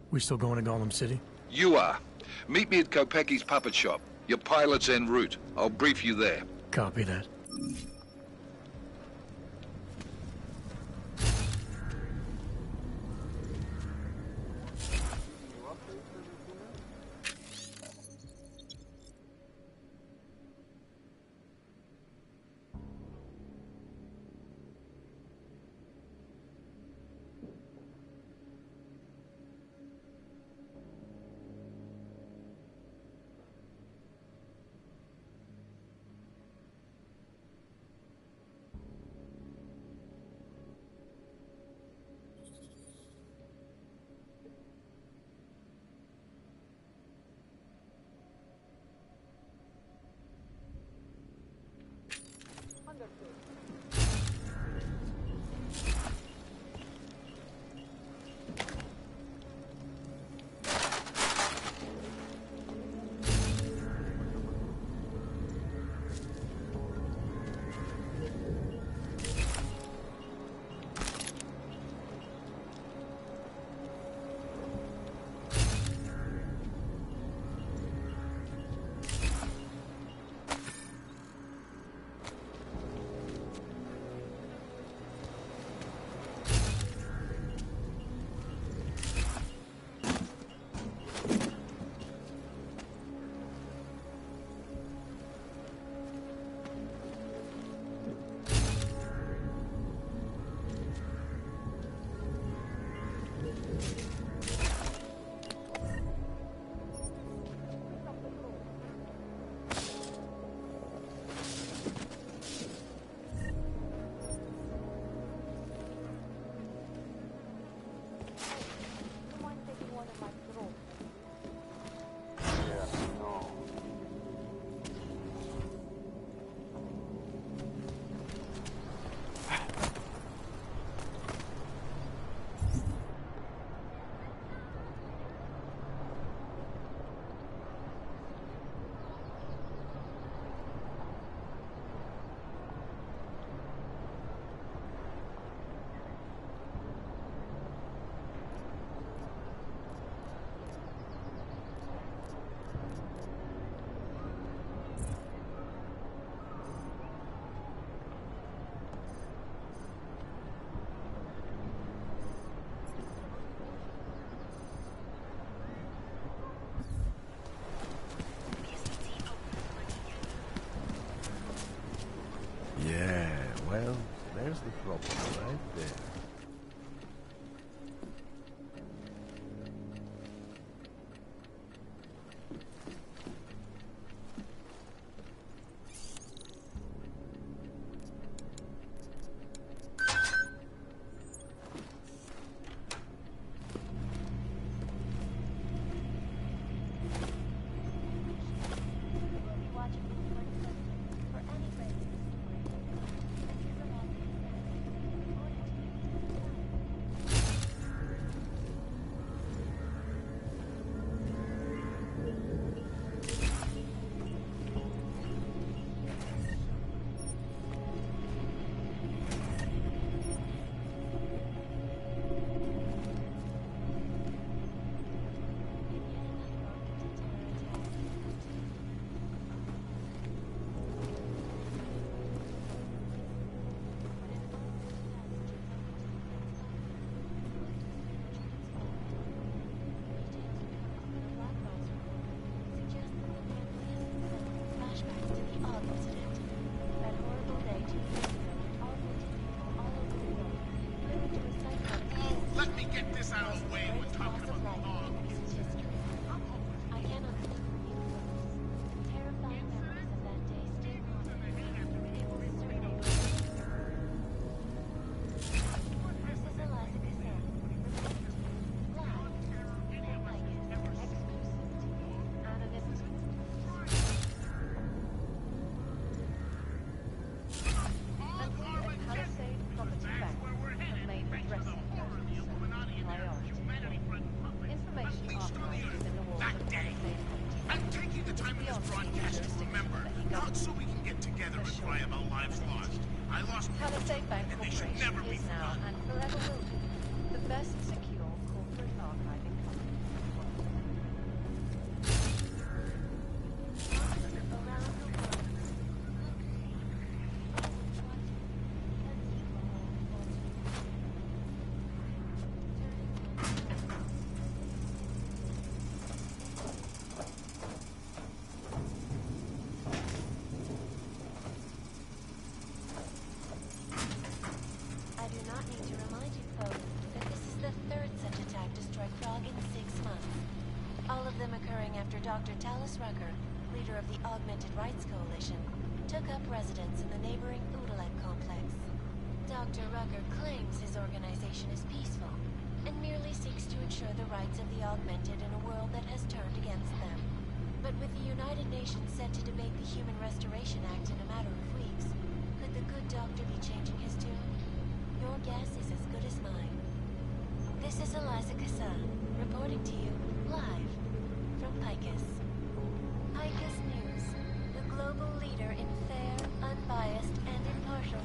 We still going to Gollum City? You are. Meet me at Kopecki's puppet shop. Your pilot's en route. I'll brief you there. Copy that. Yeah, well, there's the problem right there. Let me get this out of the way. We're talking about the law. I cannot terrifying memories of that day still haunt me. It will certainly be. This is Eliza Cassell. Live from Vegas. Exclusive to out of it. Palisade property bank have made addressing those priority. Information archived within the walls of Palisade property. I'm taking the time of this broadcast to remember, not so we can get together and cry about lives lost. I lost Palisade Bank and they should Corporation never be is now forgotten. and forever will be the best secure corporate archiving company. Around the world. I do not need to remind you, folks, that this is the third such attack to strike Prague in 6 months. All of them occurring after Dr. Talis Rucker, leader of the Augmented Rights Coalition, took up residence in the neighboring Udalet complex. Dr. Rucker claims his organization is peaceful and merely seeks to ensure the rights of the augmented in a world that has turned against them. But with the United Nations set to debate the Human Restoration Act in a matter of weeks, could the good doctor be changing his tune? Your guess is as good as mine. This is Eliza Cassell, reporting to you, live, from Picus. Picus News, the global leader in fair, unbiased, and impartial...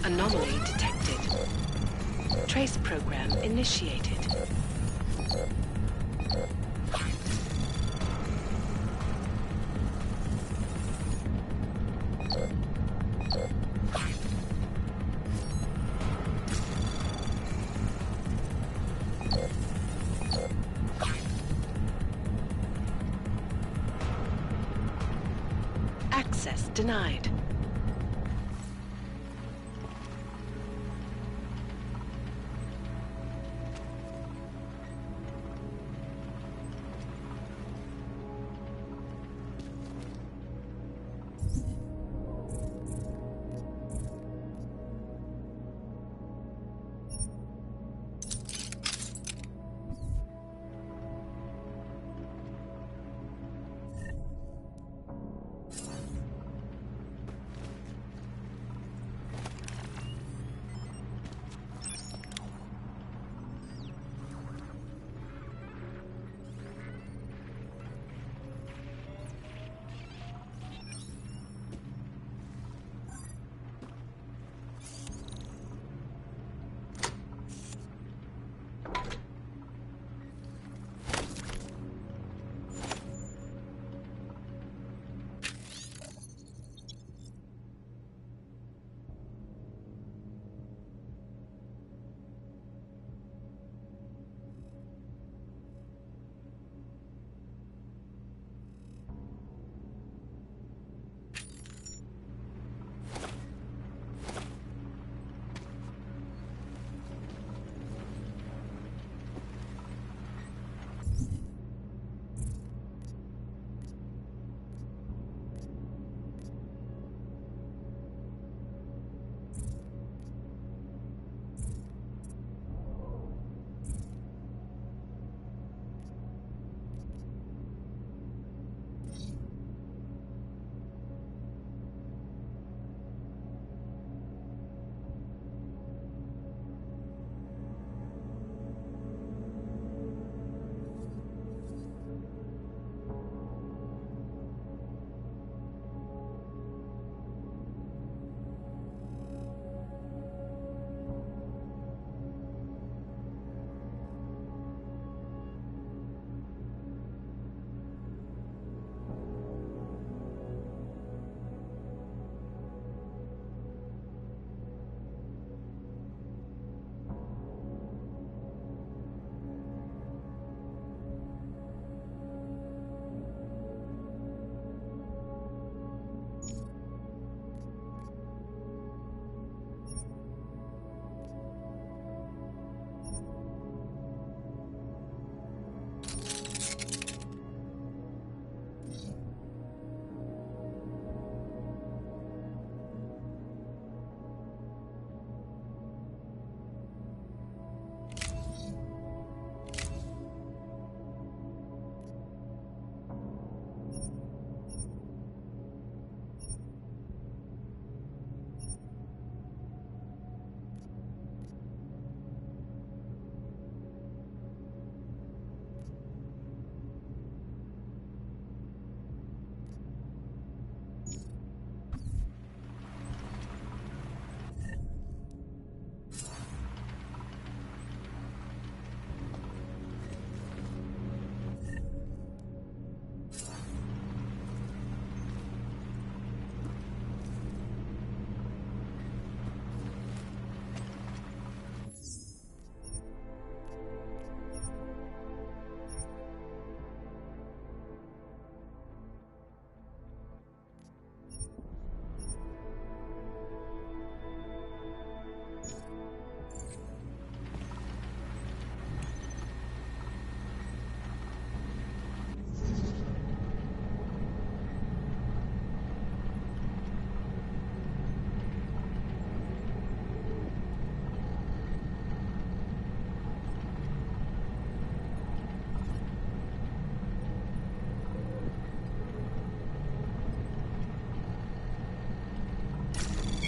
Anomaly detected. Trace program initiated. Access denied.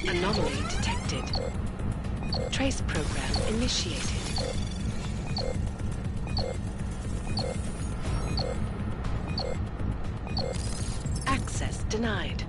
Anomaly detected. Trace program initiated. Access denied.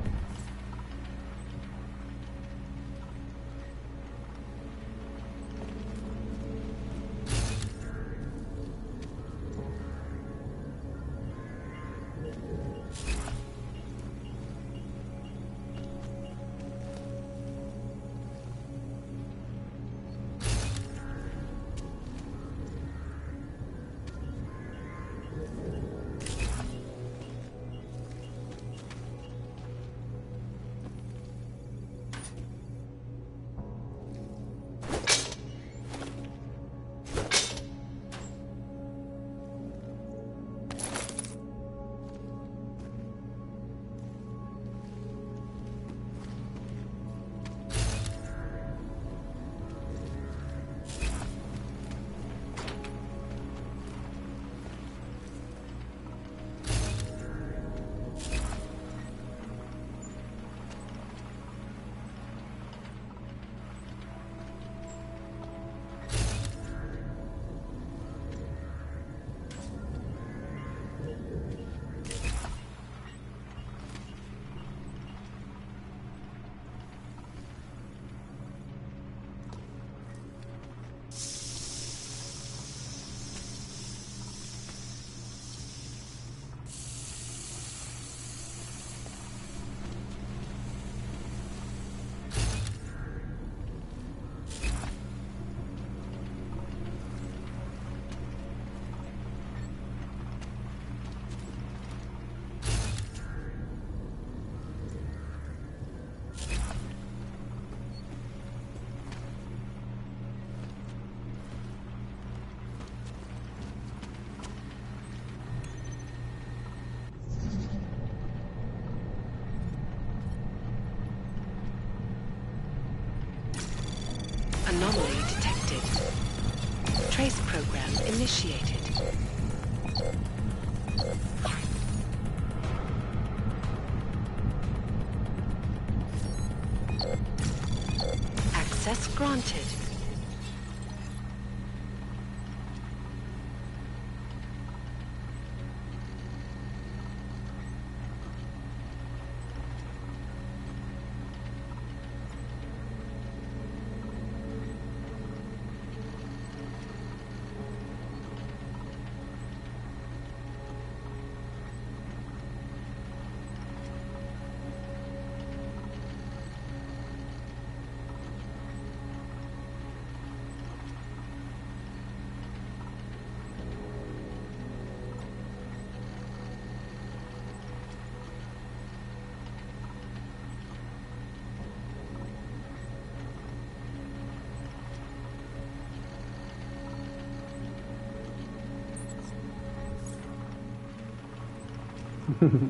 initiated. Access granted.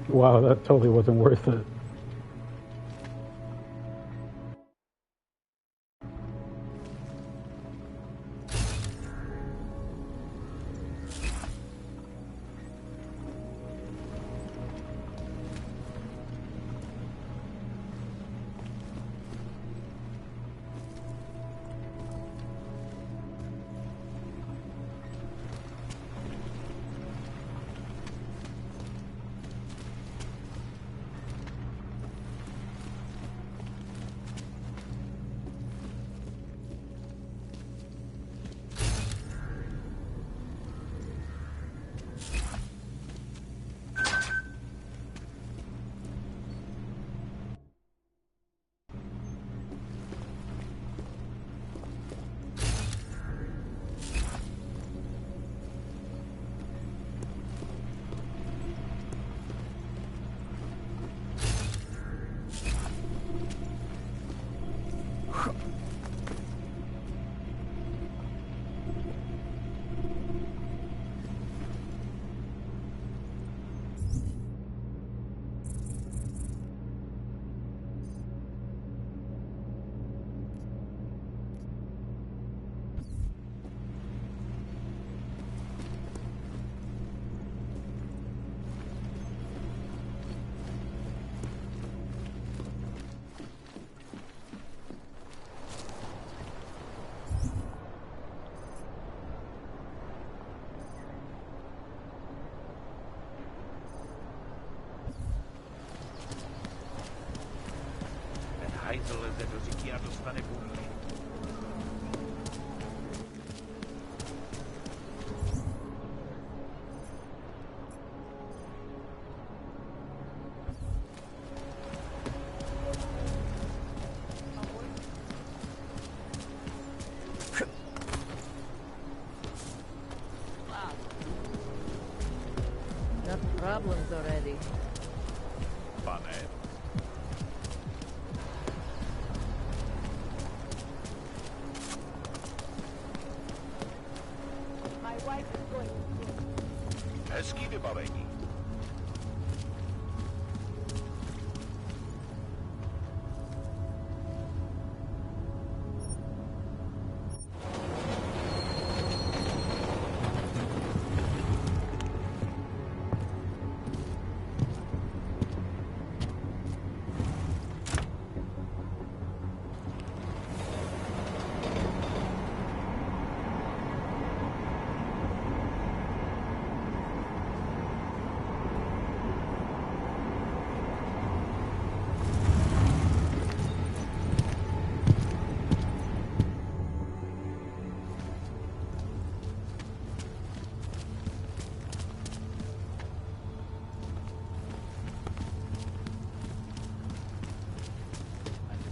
Wow, that totally wasn't worth it. Hajzle ze dozyky a dostane gumí. Got problems already. Pane. My wife is going to... Hezký vybavení.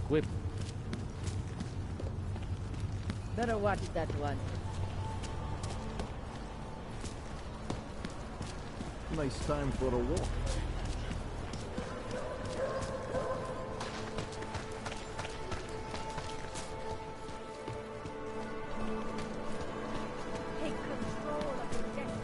Whip. Better watch that one. Nice time for a walk. Take control of the destiny.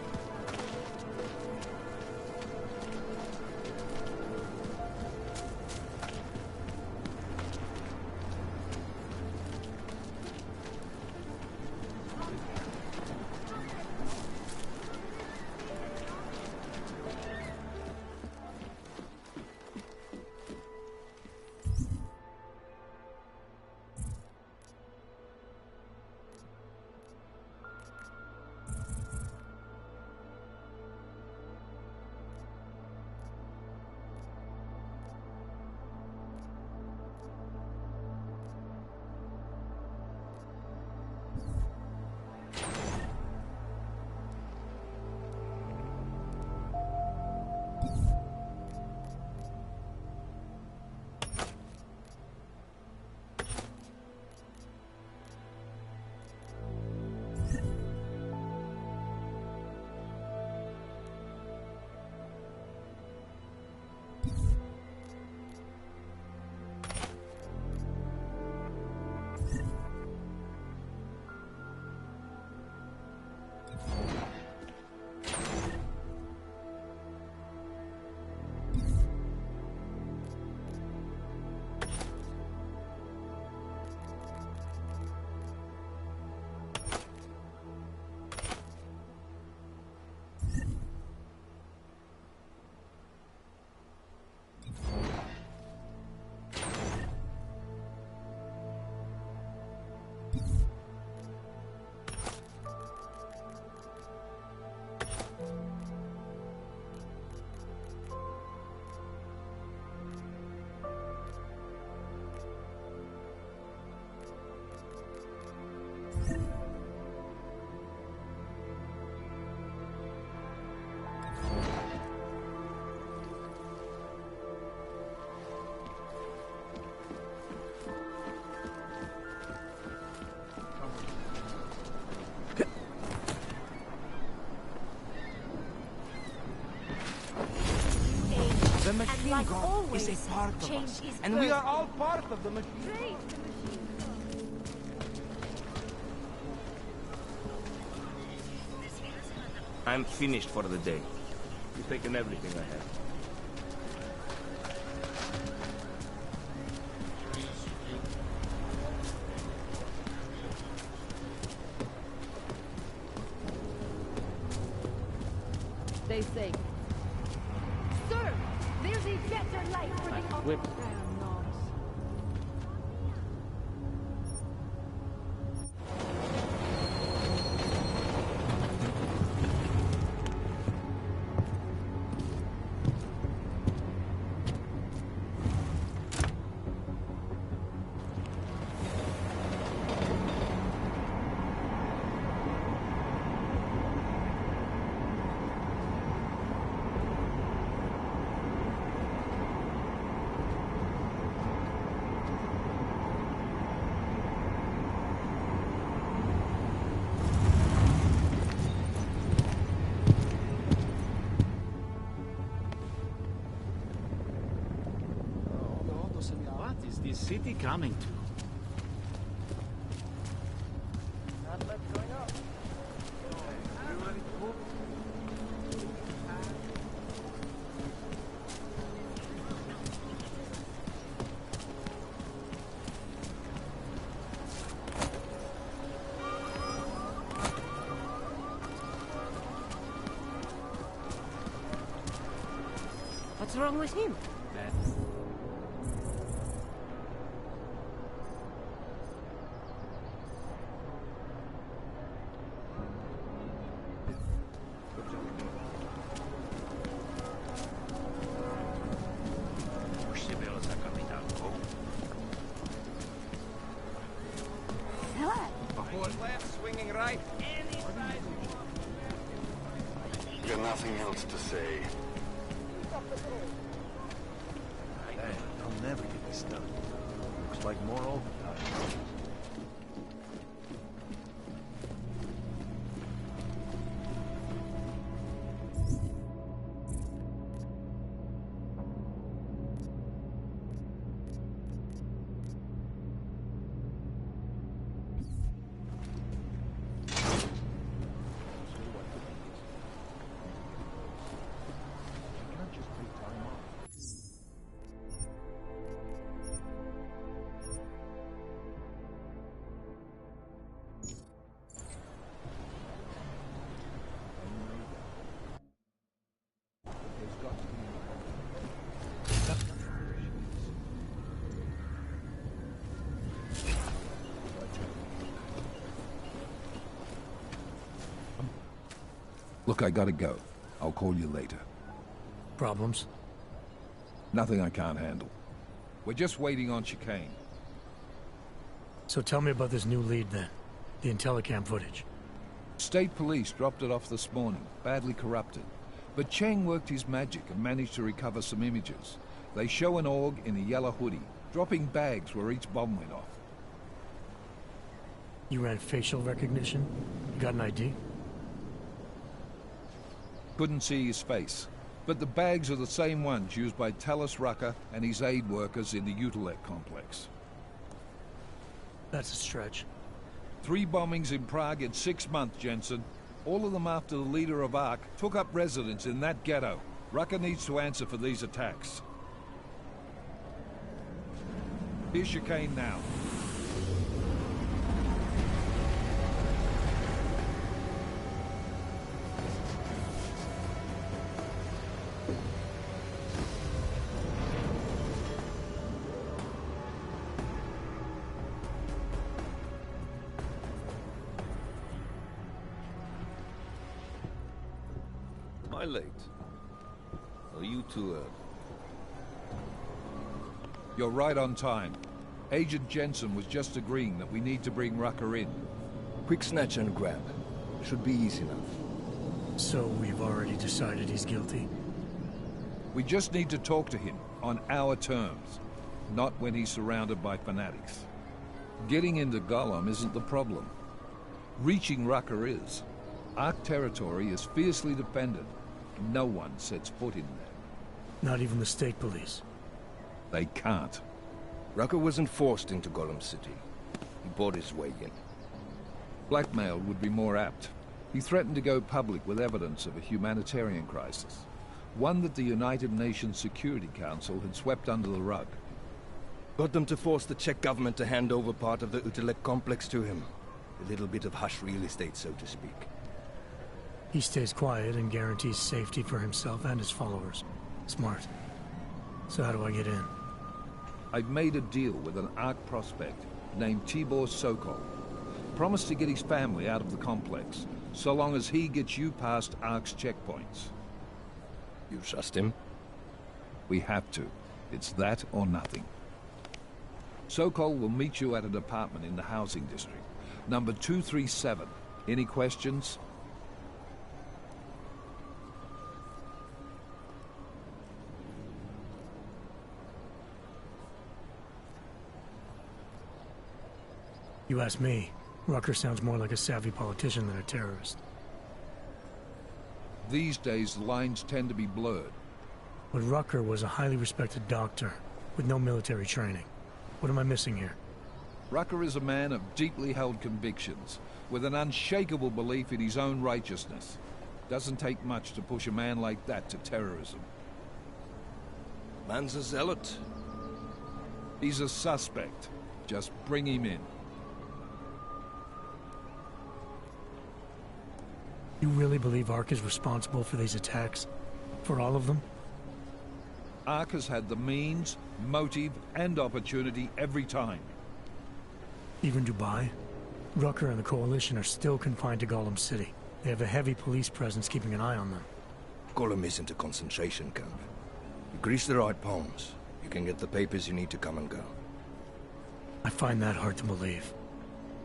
The machine like god always, is a part of change us, is and we are first. all part of the machine. Praise the machine I'm finished for the day. You've taken everything I had. Stay safe. Sir, there's a better life for the Whip. What is this city coming to? Not much going on. What's wrong with him? Swinging right. Got nothing else to say. Damn, I'll never get this done. Looks like more overtime. Look, I gotta go. I'll call you later. Problems? Nothing I can't handle. We're just waiting on chicane. So tell me about this new lead then. The Intellicam footage. State police dropped it off this morning, badly corrupted. But Cheng worked his magic and managed to recover some images. They show an org in a yellow hoodie, dropping bags where each bomb went off. You ran facial recognition? You got an ID? Couldn't see his face. But the bags are the same ones used by Talus Rucker and his aid workers in the Utilec complex. That's a stretch. 3 bombings in Prague in 6 months, Jensen. All of them after the leader of ARC took up residence in that ghetto. Rucker needs to answer for these attacks. Here's chicane now. Am I late? Are you too early? You're right on time. Agent Jensen was just agreeing that we need to bring Rucker in. Quick snatch and grab. Should be easy enough. So we've already decided he's guilty? We just need to talk to him on our terms, not when he's surrounded by fanatics. Getting into Gollum isn't the problem. Reaching Rucker is. ARC territory is fiercely defended. No one sets foot in there. Not even the state police. They can't. Rucker wasn't forced into Golem City. He bought his way in. Blackmail would be more apt. He threatened to go public with evidence of a humanitarian crisis. One that the United Nations Security Council had swept under the rug. Got them to force the Czech government to hand over part of the Utelek complex to him. A little bit of hush real estate, so to speak. He stays quiet and guarantees safety for himself and his followers. Smart. So how do I get in? I've made a deal with an ARC prospect named Tibor Sokol. Promised to get his family out of the complex, so long as he gets you past ARC's checkpoints. You trust him? We have to. It's that or nothing. Sokol will meet you at an apartment in the housing district. Number 237. Any questions? You ask me, Rucker sounds more like a savvy politician than a terrorist. These days, the lines tend to be blurred. But Rucker was a highly respected doctor, with no military training. What am I missing here? Rucker is a man of deeply held convictions, with an unshakable belief in his own righteousness. Doesn't take much to push a man like that to terrorism. Man's a zealot. He's a suspect. Just bring him in. You really believe ARC is responsible for these attacks? For all of them? ARC has had the means, motive, and opportunity every time. Even Dubai? Rucker and the Coalition are still confined to Golem City. They have a heavy police presence keeping an eye on them. Golem isn't a concentration camp. You grease the right palms, you can get the papers you need to come and go. I find that hard to believe.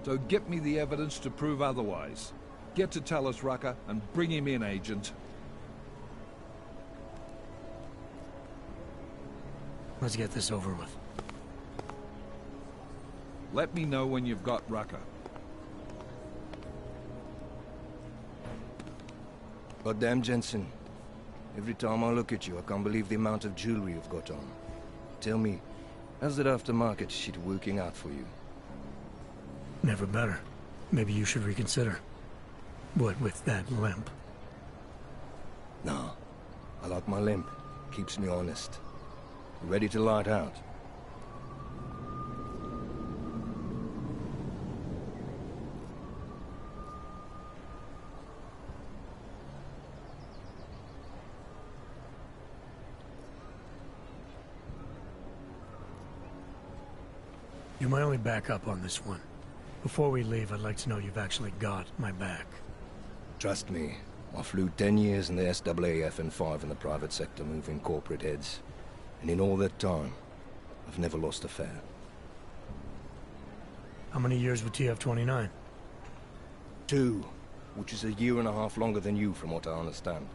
So get me the evidence to prove otherwise. Get to Talos Rucker and bring him in, Agent. Let's get this over with. Let me know when you've got Rucker. Goddamn, Jensen. Every time I look at you, I can't believe the amount of jewelry you've got on. Tell me, how's that aftermarket shit working out for you? Never better. Maybe you should reconsider. What with that limp? No. I like my limp. Keeps me honest. Ready to light out. You're my only backup on this one. Before we leave, I'd like to know you've actually got my back. Trust me, I flew 10 years in the SAAF and 5 in the private sector moving corporate heads. And in all that time, I've never lost a fare. How many years with TF-29? 2, which is a year and a half longer than you from what I understand.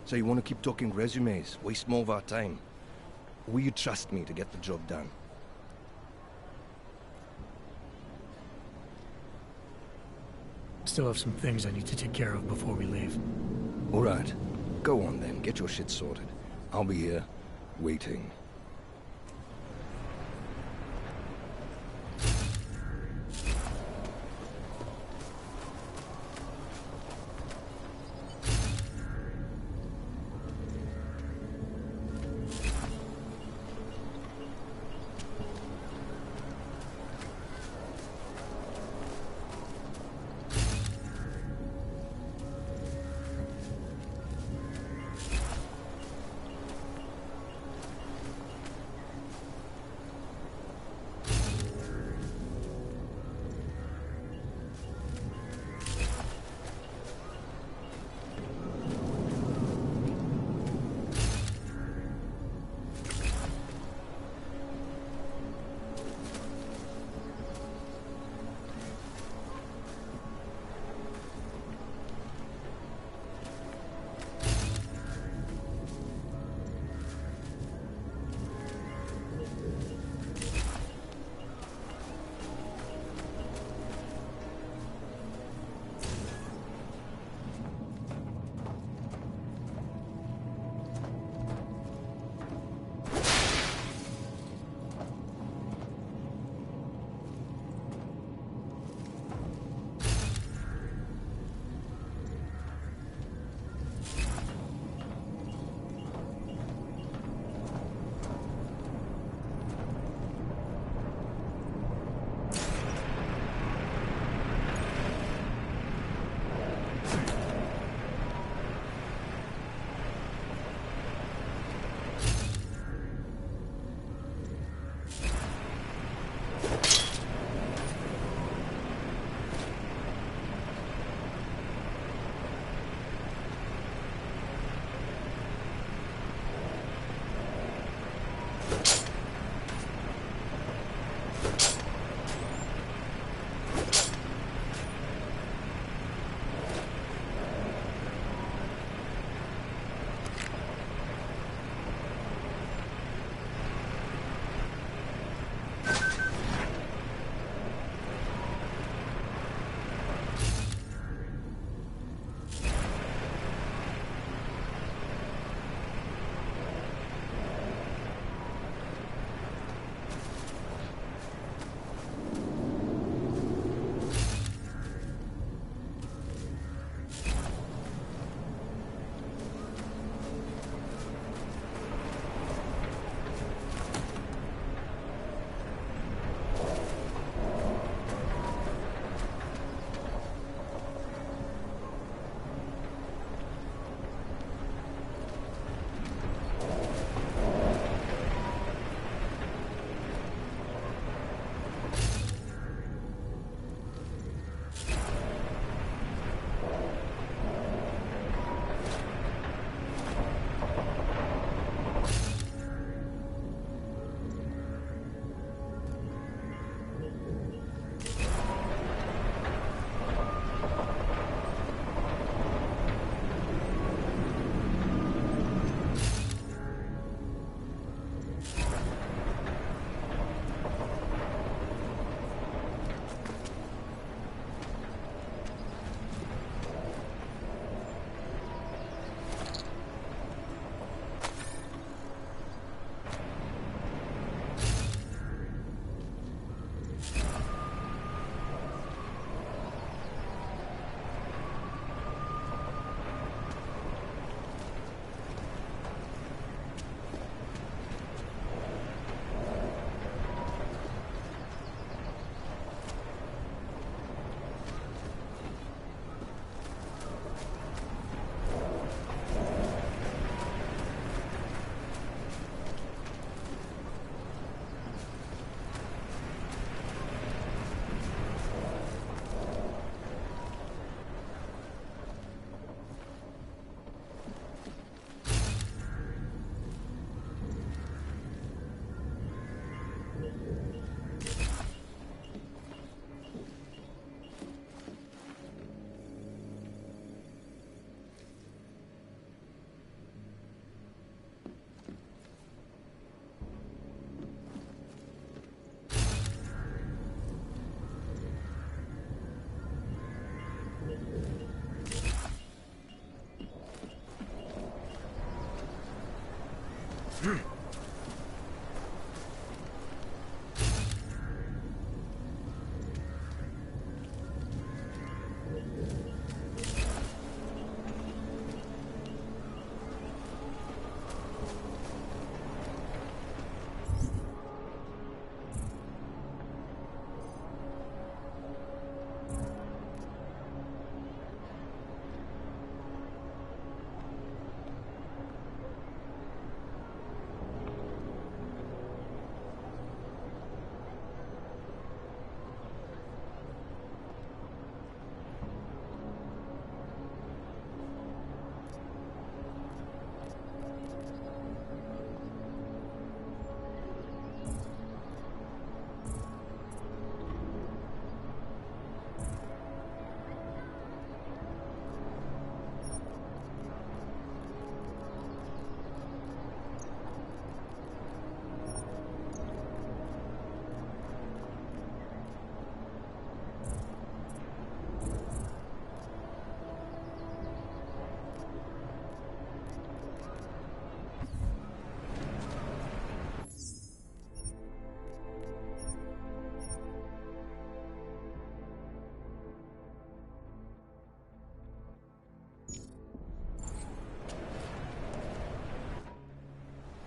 So you want to keep talking resumes, waste more of our time? Or will you trust me to get the job done? Still have some things I need to take care of before we leave. All right. Go on then, get your shit sorted. I'll be here, waiting.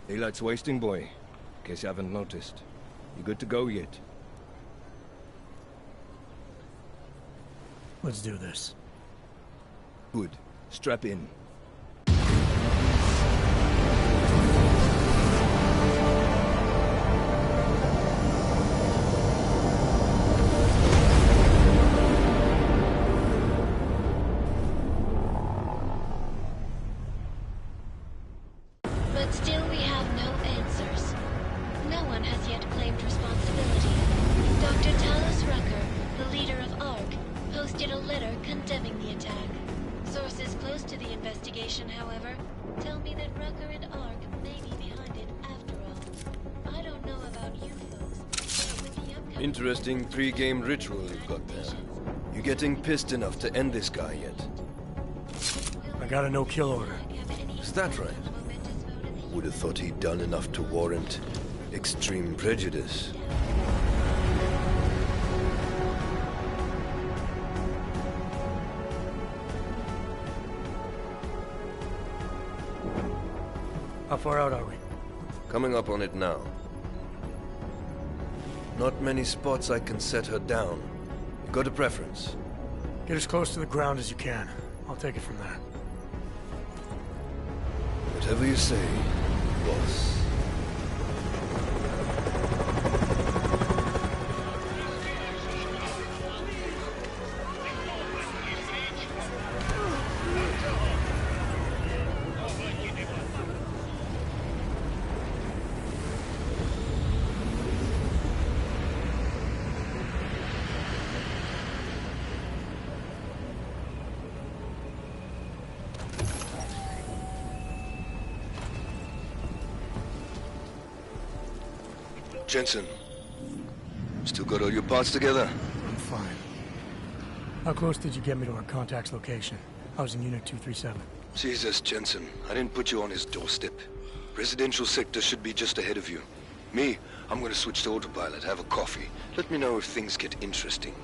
Daylight's wasting, boy. In case you haven't noticed. You good to go yet? Let's do this. Good. Strap in. But still we have no answers. No one has yet claimed responsibility. Dr. Talos Rucker, the leader of ARC, posted a letter condemning the attack. Sources close to the investigation, however, tell me that Rucker and ARC may be behind it after all. I don't know about you folks, but with the upcoming... Interesting pre-game ritual you've got there. You getting pissed enough to end this guy yet? I got a no-kill order. Is that right? Would have thought he'd done enough to warrant extreme prejudice. How far out are we? Coming up on it now. Not many spots I can set her down. You got a preference? Get as close to the ground as you can. I'll take it from there. Whatever you say, boss. Jensen, still got all your parts together? I'm fine. How close did you get me to our contact's location? I was in Unit 237. Jesus, Jensen, I didn't put you on his doorstep. Residential sector should be just ahead of you. Me, I'm gonna switch to autopilot, have a coffee. Let me know if things get interesting.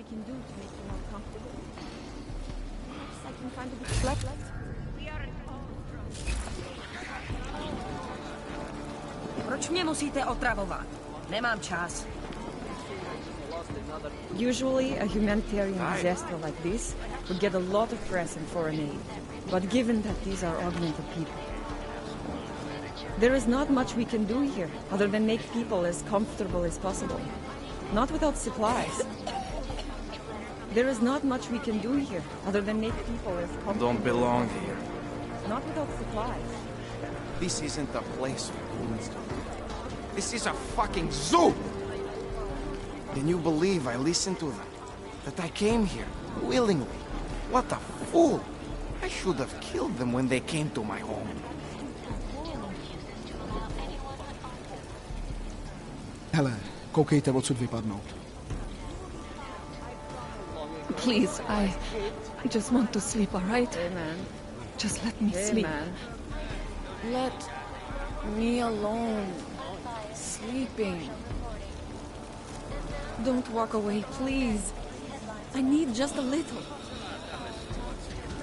I can do to make you more comfortable? Perhaps I can find a bit of blood. Proč mě musíte otravovat? Nemám čas. Usually, a humanitarian disaster like this would get a lot of press and foreign aid. But given that these are augmented people, there is not much we can do here, other than make people as comfortable as possible. Not without supplies. There is not much we can do here, other than make people as comfortable. Don't belong here. Not without supplies. This isn't a place for humans. This is a fucking zoo! Can you believe I listened to them? That I came here, willingly? What a fool! I should have killed them when they came to my home. Hele, koukejte odsud vypadnout. Please, I just want to sleep, all right? Amen. Just let me sleep. Let me alone. Sleeping. Don't walk away, please. I need just a little.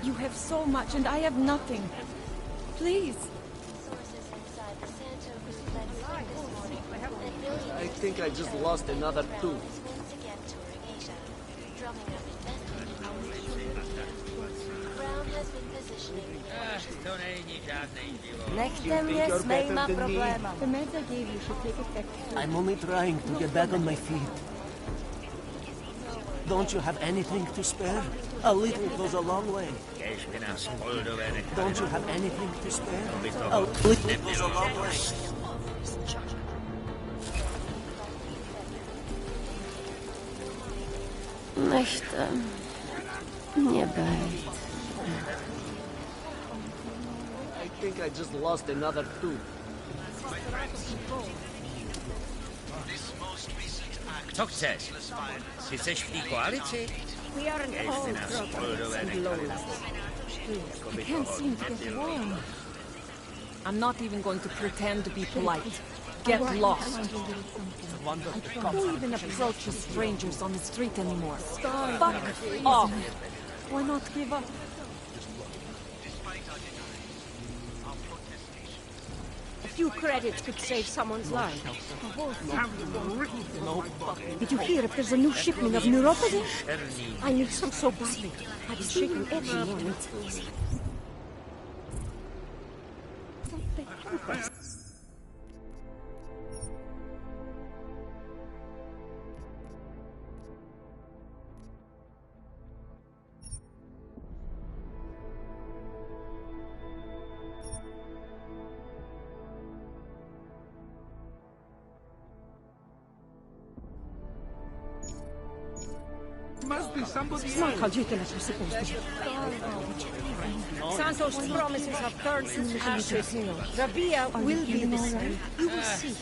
You have so much and I have nothing. Please. I think I just lost another tooth. Nechte mě s mýma problémama. The meds I gave you should take effect soon. I'm only trying to get back on my feet. Don't you have anything to spare? A little goes a long way. Don't you have anything to spare? A little goes a long way. Nechte mě být. I think I just lost another tooth. Co chceš? Ty seš v té koalici? Ježte nás poldové nechali na I can't seem to get warm. I'm not even going to pretend to be polite. Get lost. Who even approaches strangers on the street anymore? Fuck off. Why not give up? A few credits could save someone's life. Did you hear if there's a new shipment of neuropathy? I need some so badly. I've been shaking every morning. Must be somebody It's not how Jittelis was supposed to be. Santos' promises have turned to ashes. Rabia will be the same. You will see.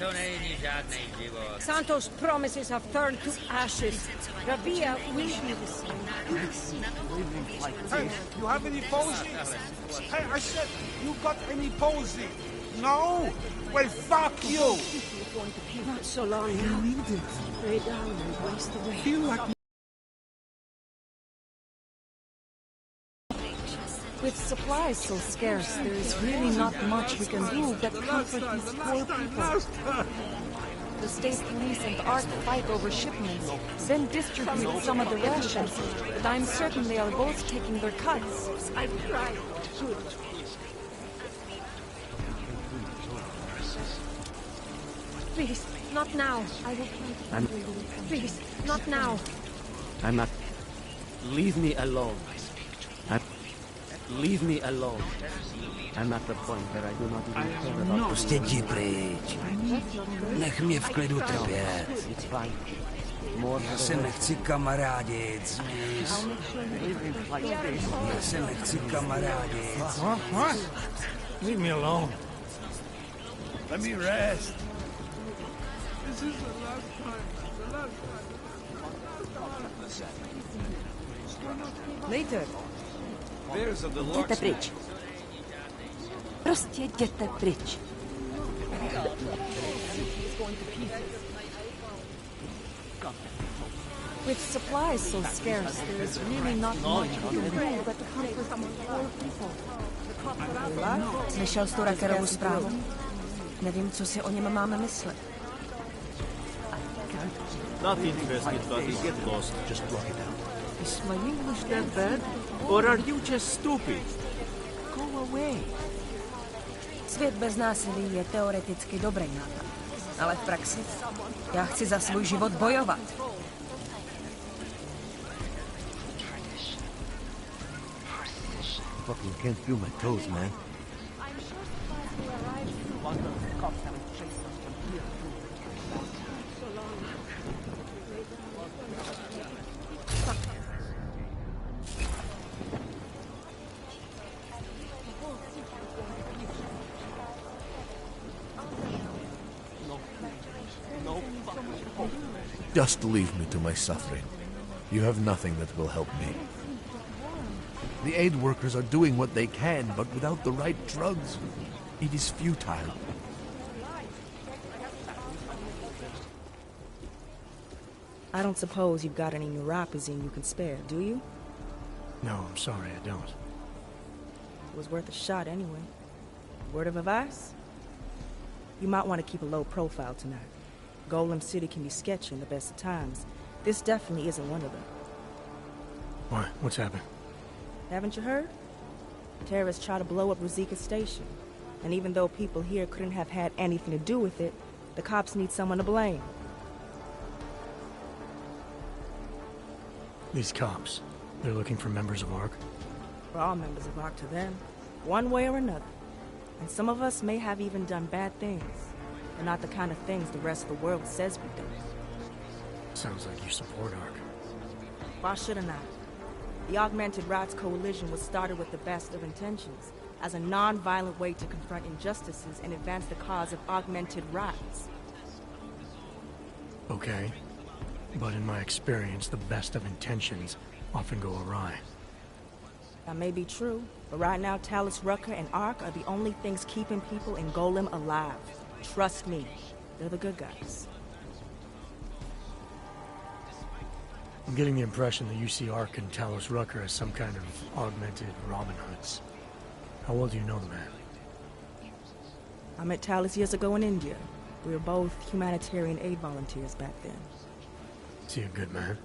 Santos' promises have turned to ashes. Rabia will be the same. You will see. Hey, you have any posy? Hey, I said, you got any posy? No? Well, fuck you! Not so long now. You need it. Lay down and waste away. Feel like With supplies so scarce, there is really not much we can do but comfort these poor people. The state police and ARC fight over shipments, then distribute some of the rations, but I'm certain they are both taking their cuts. I've tried. Good. Please, not now. I will try to find you. Please, not now. I'm not... Leave me alone. Leave me alone. I'm at the point where I do not even care about... Prostě jdi pryč. Nech mě v klidu trpět. Já se nechci kamarádit, Smith. Já se nechci kamarádit. What? Leave me alone. Let me rest. This is the last time. The last time. Later. Jděte pryč. Prostě jděte pryč. With supplies so scarce, there's really not much we can do but to comfort some poor people. Slyšel jsi tu Rackerovu zprávu? Nevím, co si o něm máme myslet. Not interested, buddy. Get lost. Just block it out. Is my English that bad? Or are you just stupid? Go away. Svět bez násilí je teoreticky dobrý nápad. Ale v praxi? Já chci za svůj život bojovat. Fucking can't feel my toes, man. Just leave me to my suffering. You have nothing that will help me. The aid workers are doing what they can, but without the right drugs, it is futile. I don't suppose you've got any neuropazine you can spare, do you? No, I'm sorry, I don't. It was worth a shot anyway. Word of advice? You might want to keep a low profile tonight. Golem City can be sketchy in the best of times. This definitely isn't one of them. Why? What's happened? Haven't you heard? Terrorists try to blow up Ruzika Station. And even though people here couldn't have had anything to do with it, the cops need someone to blame. These cops, they're looking for members of ARC? We're all members of ARC to them, one way or another. And some of us may have even done bad things, but not the kind of things the rest of the world says we do. Sounds like you support ARC. Why should I not? The Augmented Rights Coalition was started with the best of intentions, as a non-violent way to confront injustices and advance the cause of augmented rights. Okay. But in my experience, the best of intentions often go awry. That may be true, but right now Talus Rucker and ARC are the only things keeping people in Golem alive. Trust me, they're the good guys. I'm getting the impression that you see ARC and Talos Rucker as some kind of augmented Robin Hoods. How well do you know the man? I met Talus years ago in India. We were both humanitarian aid volunteers back then. Is he a good man?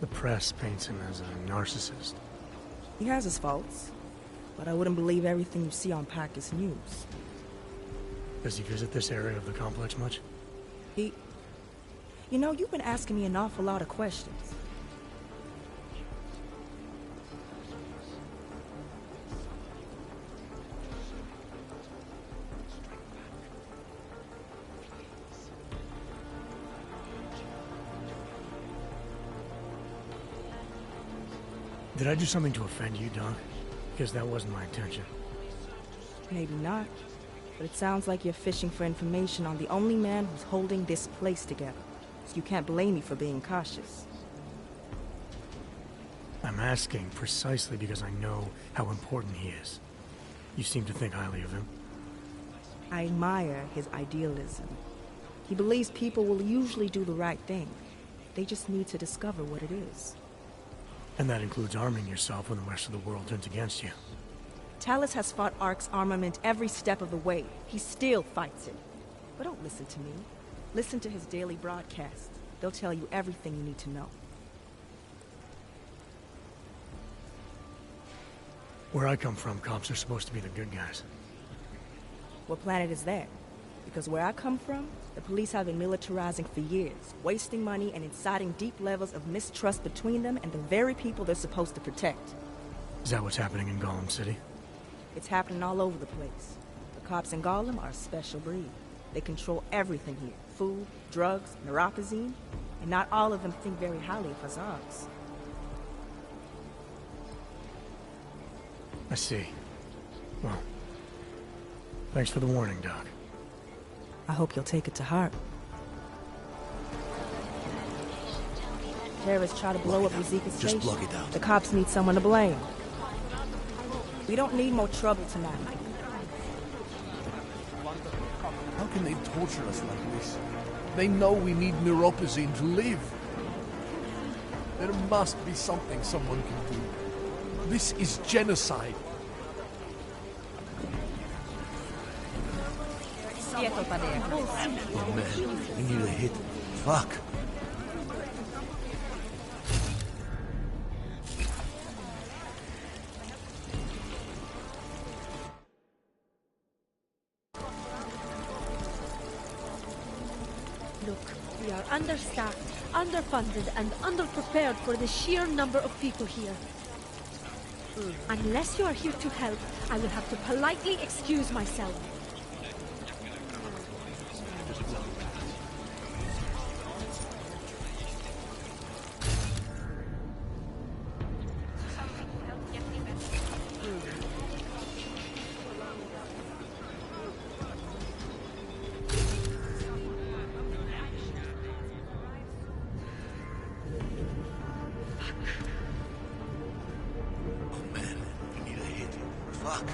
The press paints him as a narcissist. He has his faults, but I wouldn't believe everything you see on Packus News. Does he visit this area of the complex much? You know, you've been asking me an awful lot of questions. Did I do something to offend you, Doc? Because that wasn't my intention. Maybe not, but it sounds like you're fishing for information on the only man who's holding this place together. So you can't blame me for being cautious. I'm asking precisely because I know how important he is. You seem to think highly of him. I admire his idealism. He believes people will usually do the right thing. They just need to discover what it is. And that includes arming yourself when the rest of the world turns against you. Talus has fought ARC's armament every step of the way. He still fights it. But don't listen to me. Listen to his daily broadcasts. They'll tell you everything you need to know. Where I come from, cops are supposed to be the good guys. What planet is that? Because where I come from, the police have been militarizing for years, wasting money and inciting deep levels of mistrust between them and the very people they're supposed to protect. Is that what's happening in Golem City? It's happening all over the place. The cops in Golem are a special breed. They control everything here. Food, drugs, neuropazine, and not all of them think very highly of us ARCs. I see. Well, thanks for the warning, Doc. I hope you'll take it to heart. Terrorists try to blow up Ruzika Station. Just block it out. The cops need someone to blame. We don't need more trouble tonight. How can they torture us like this? They know we need neuropazine to live. There must be something someone can do. This is genocide. Oh man, we need a hit. Fuck. Look, we are understaffed, underfunded, and underprepared for the sheer number of people here. Unless you are here to help, I will have to politely excuse myself. Fuck.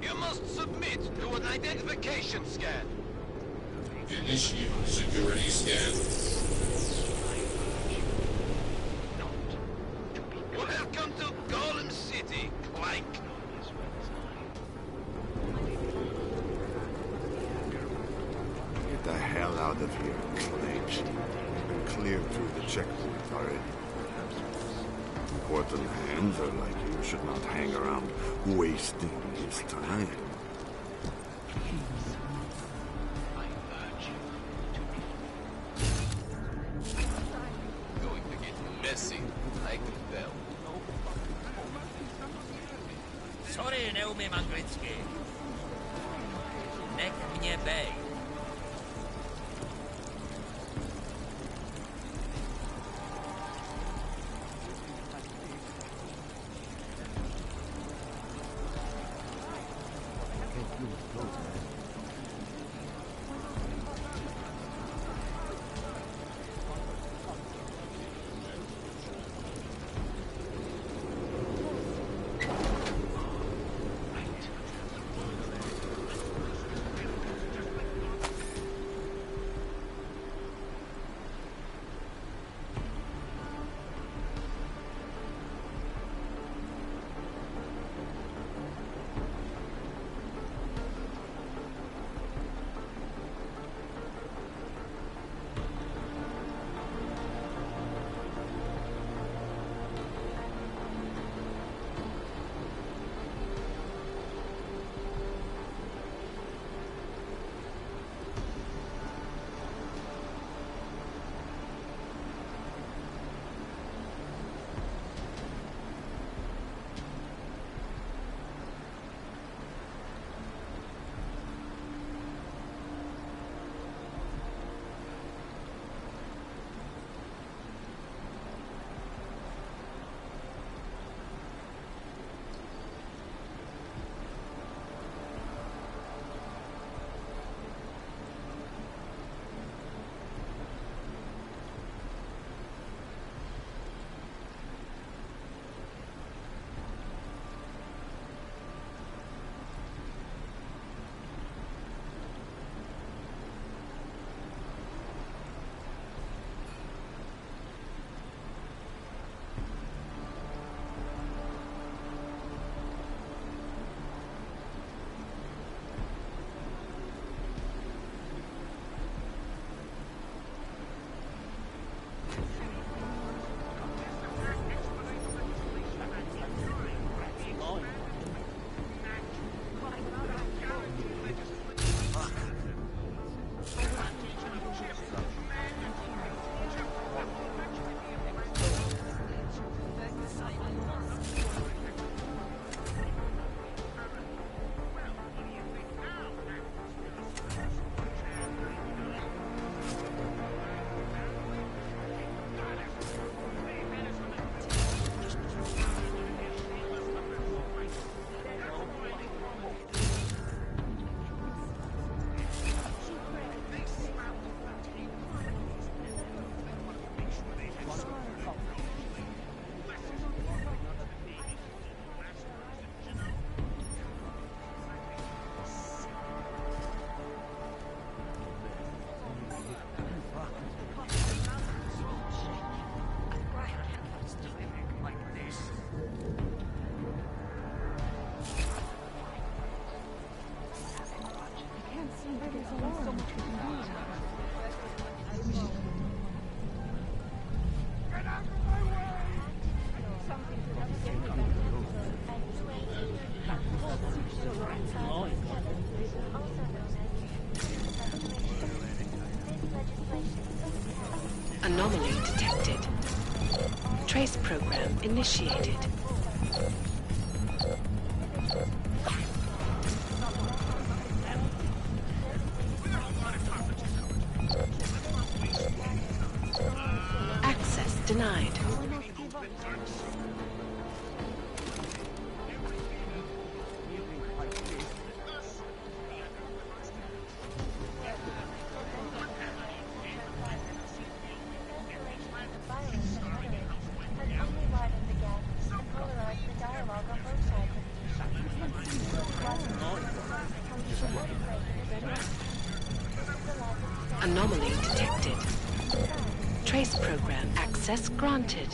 You must submit to an identification scan. Initiate security scan. Welcome to Golem City, Clank. Get the hell out of here, Clank. You've been cleared through the checkpoint already. Important handler like you should not hang around wasting his time. Going to get messy, I can tell. Sorry, neumím anglicky. Nech mě bej. Anomaly detected. Trace program initiated. Access denied. Anomaly detected. Trace program access granted.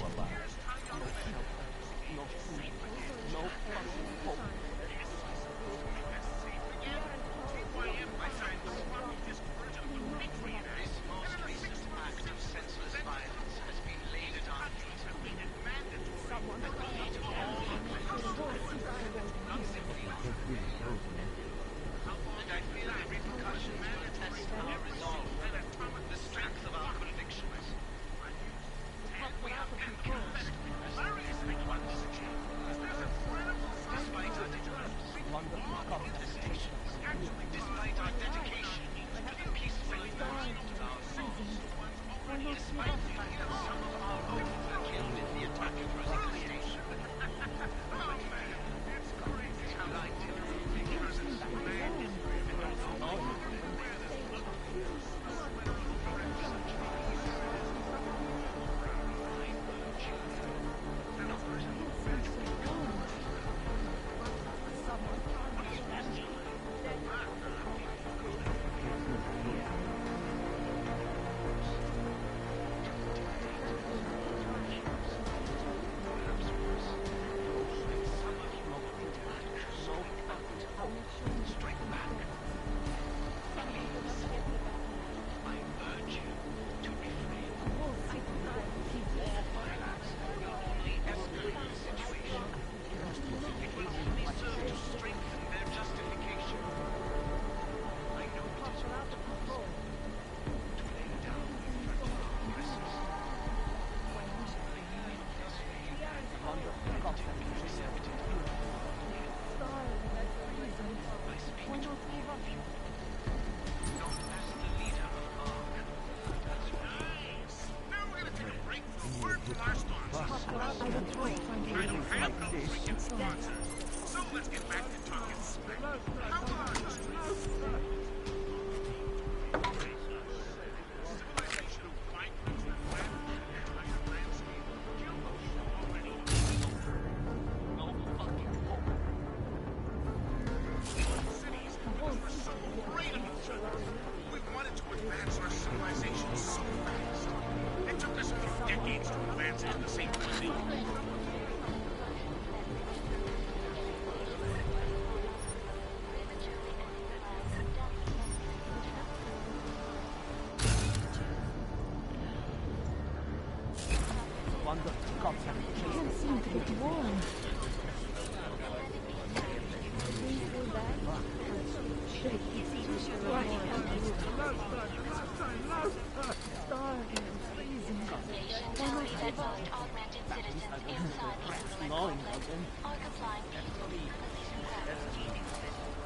Can't seem to get warm.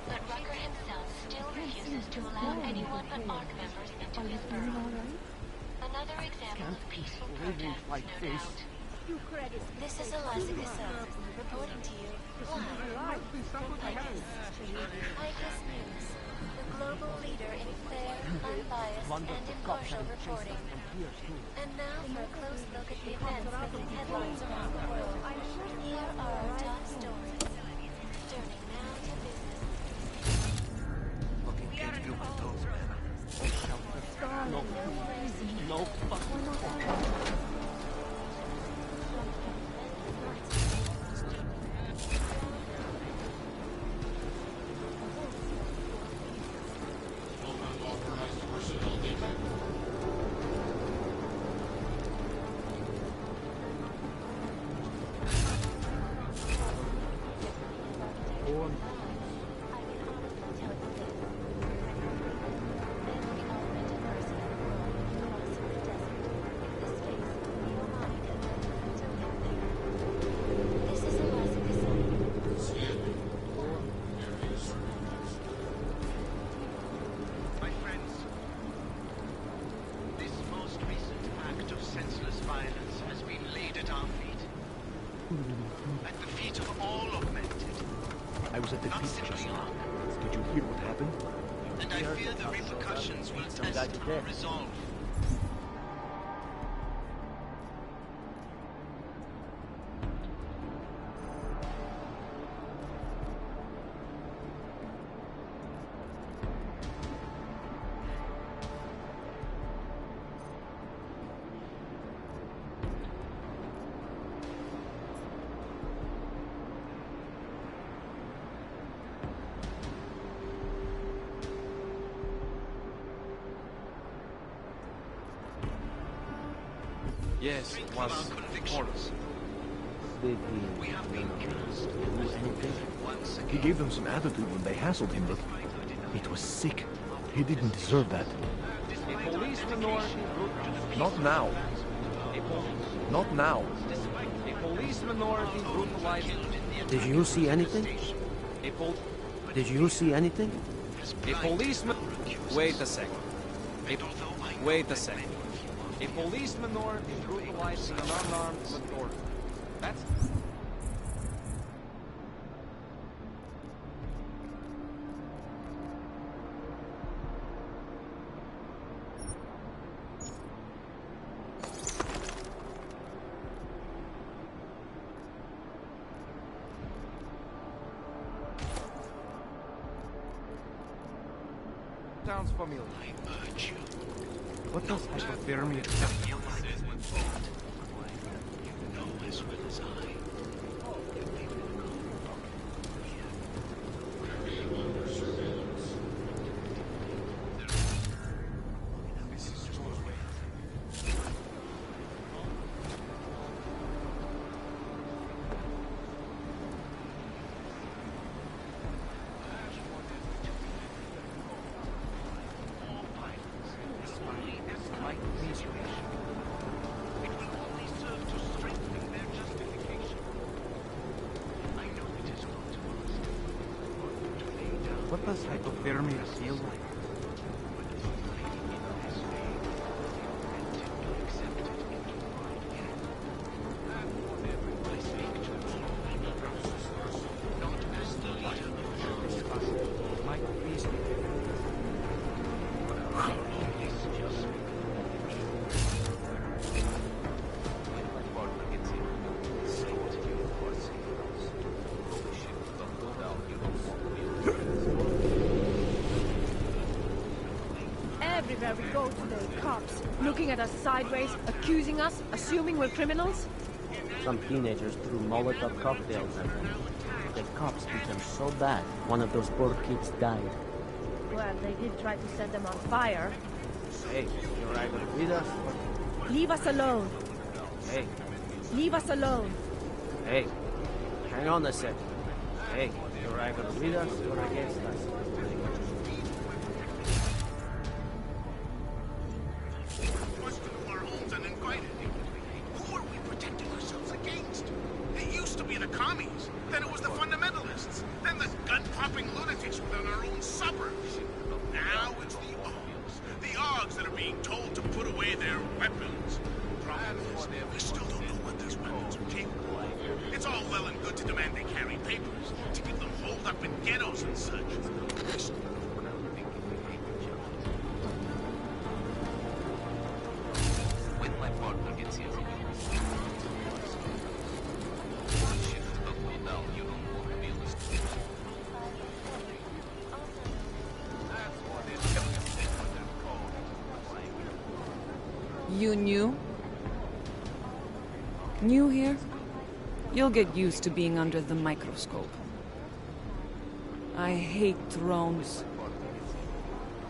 But Rucker himself still refuses to allow anyone but ARC members into his borough. Another example of peaceful protest, no doubt. This is Eliza Cassell, reporting to you live from ICUS. ICUS News, the global leader in fair, unbiased, and impartial reporting. And now for a close look at the events making headlines around the world. Here are our top stories. Turning now to business. Fucking can't do with those, man. No fucking at the beach just now. Did you hear what happened? And I fear the repercussions will test our resolve. Yes, it was Morris. Did he do anything? He gave them some attitude when they hassled him, but it was sick. He didn't deserve that. A policeman or... Not now. Not now. A policeman or he brutalized... Did you see anything? Did you see anything? A policeman... Wait a second. Wait a second. A policeman or he brutalized an unarmed authority. That's... Sounds familiar. I urge you. What does hypothermia tell you? Know as well as I. What does hypothermia feel like? Everywhere we go today, cops looking at us sideways, accusing us, assuming we're criminals. Some teenagers threw Molotov cocktails at them. The cops beat them so bad, one of those poor kids died. Well, they did try to set them on fire. Hey, you're either with us or... Leave us alone. Hey. Leave us alone. Hey. Hang on a sec. Hey, you're either with us or against us. Then it was the fundamentalists. Then the gun-popping lunatics within our own suburbs. Now it's the Augs. The Augs that are being told to put away their weapons. Problem is, we still don't know what these weapons are capable of. It's all well and good to demand they carry papers, to keep them holed up in ghettos and such. When my partner gets here, You new? New here? You'll get used to being under the microscope. I hate drones.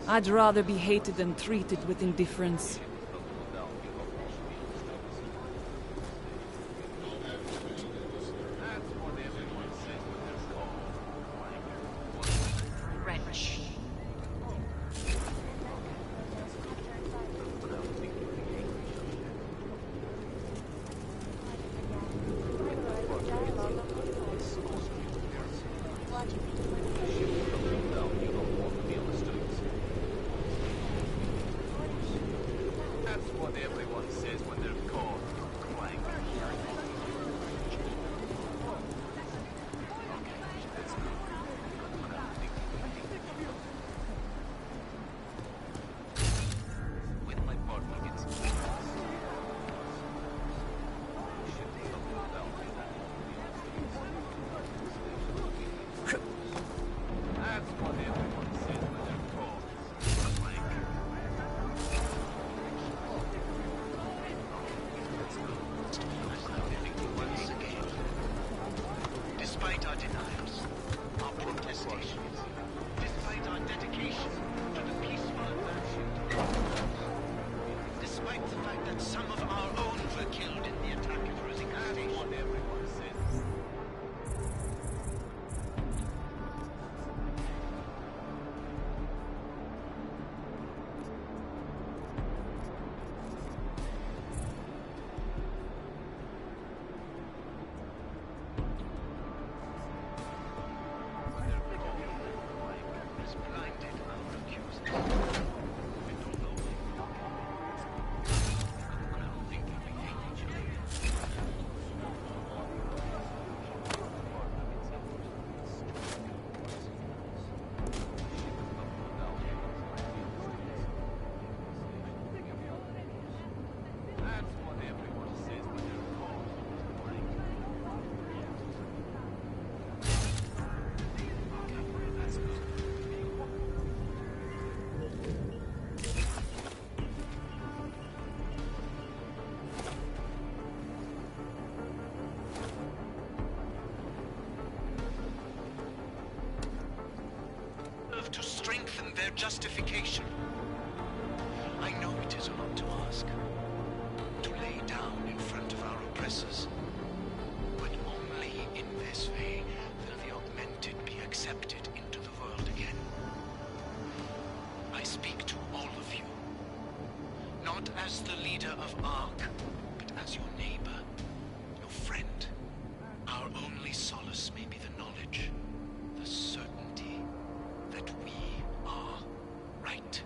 I'd rather be hated than treated with indifference. Some of our own were killed in the attack at Rosington Station. What everyone said. To strengthen their justification. I know it is a lot to ask, to lay down in front of our oppressors, but only in this way will the augmented be accepted into the world again. I speak to all of you, not as the leader of Ark, but as your neighbor, your friend. Our only solace may be the knowledge, the certainty that we are right.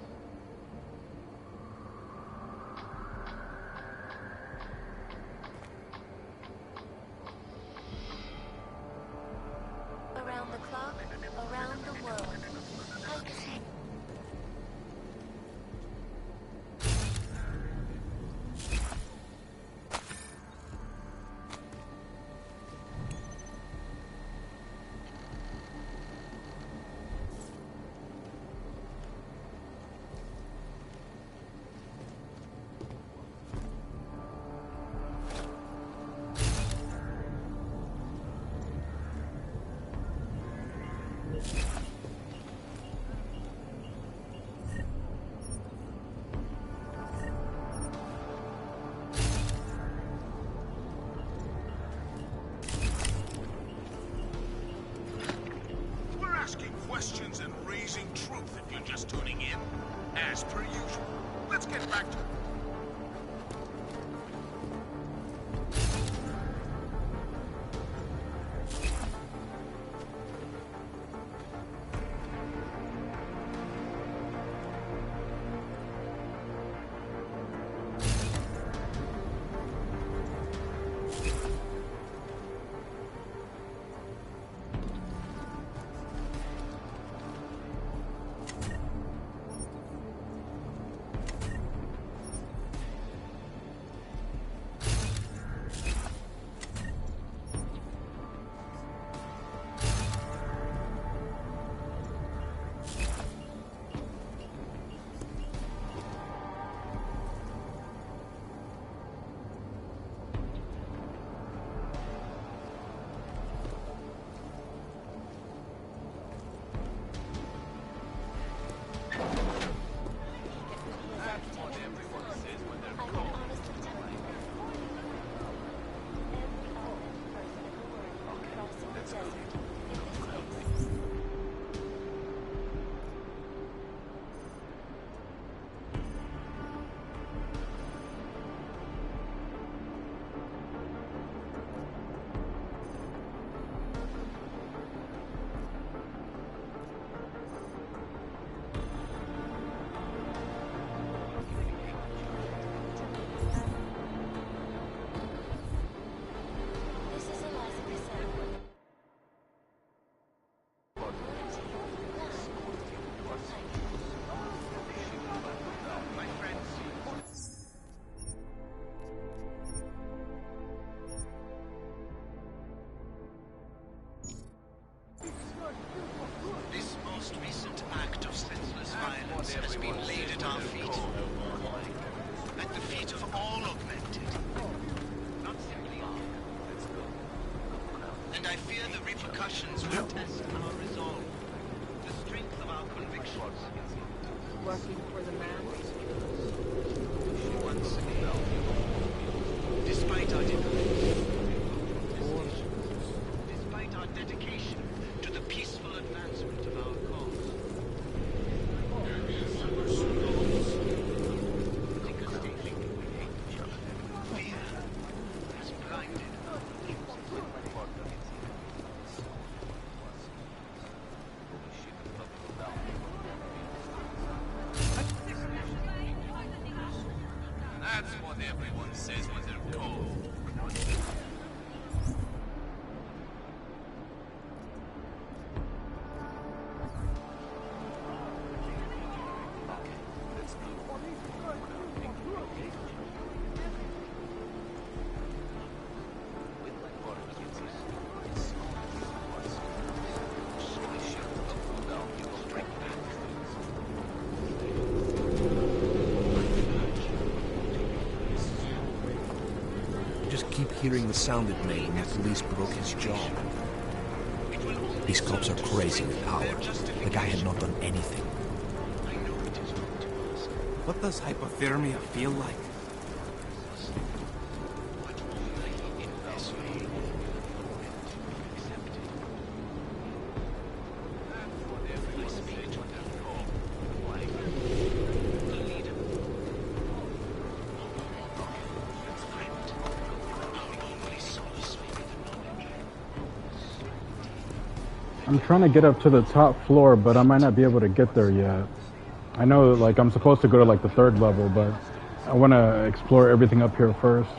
Around the clock, around the world. Questions and raising truth if you're just tuning in. As per usual. Let's get back to it. This most recent act of senseless violence has been laid at our feet. At the feet of all augmented. Not simply all. And I fear the repercussions will test our resolve, the strength of our convictions. Working for the man. Once again. Everyone says what they're told. Just keep hearing the sound it made when the police broke his jaw. These cops are crazy with power. The guy had not done anything. What does hypothermia feel like? I'm trying to get up to the top floor, but I might not be able to get there yet. I know, like, I'm supposed to go to, like, the 3rd level, but I want to explore everything up here first.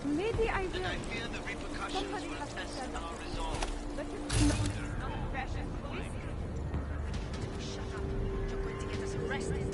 Maybe I will. Somebody has to stand up. But it's not fashion police. Shut up. You're going to get us arrested.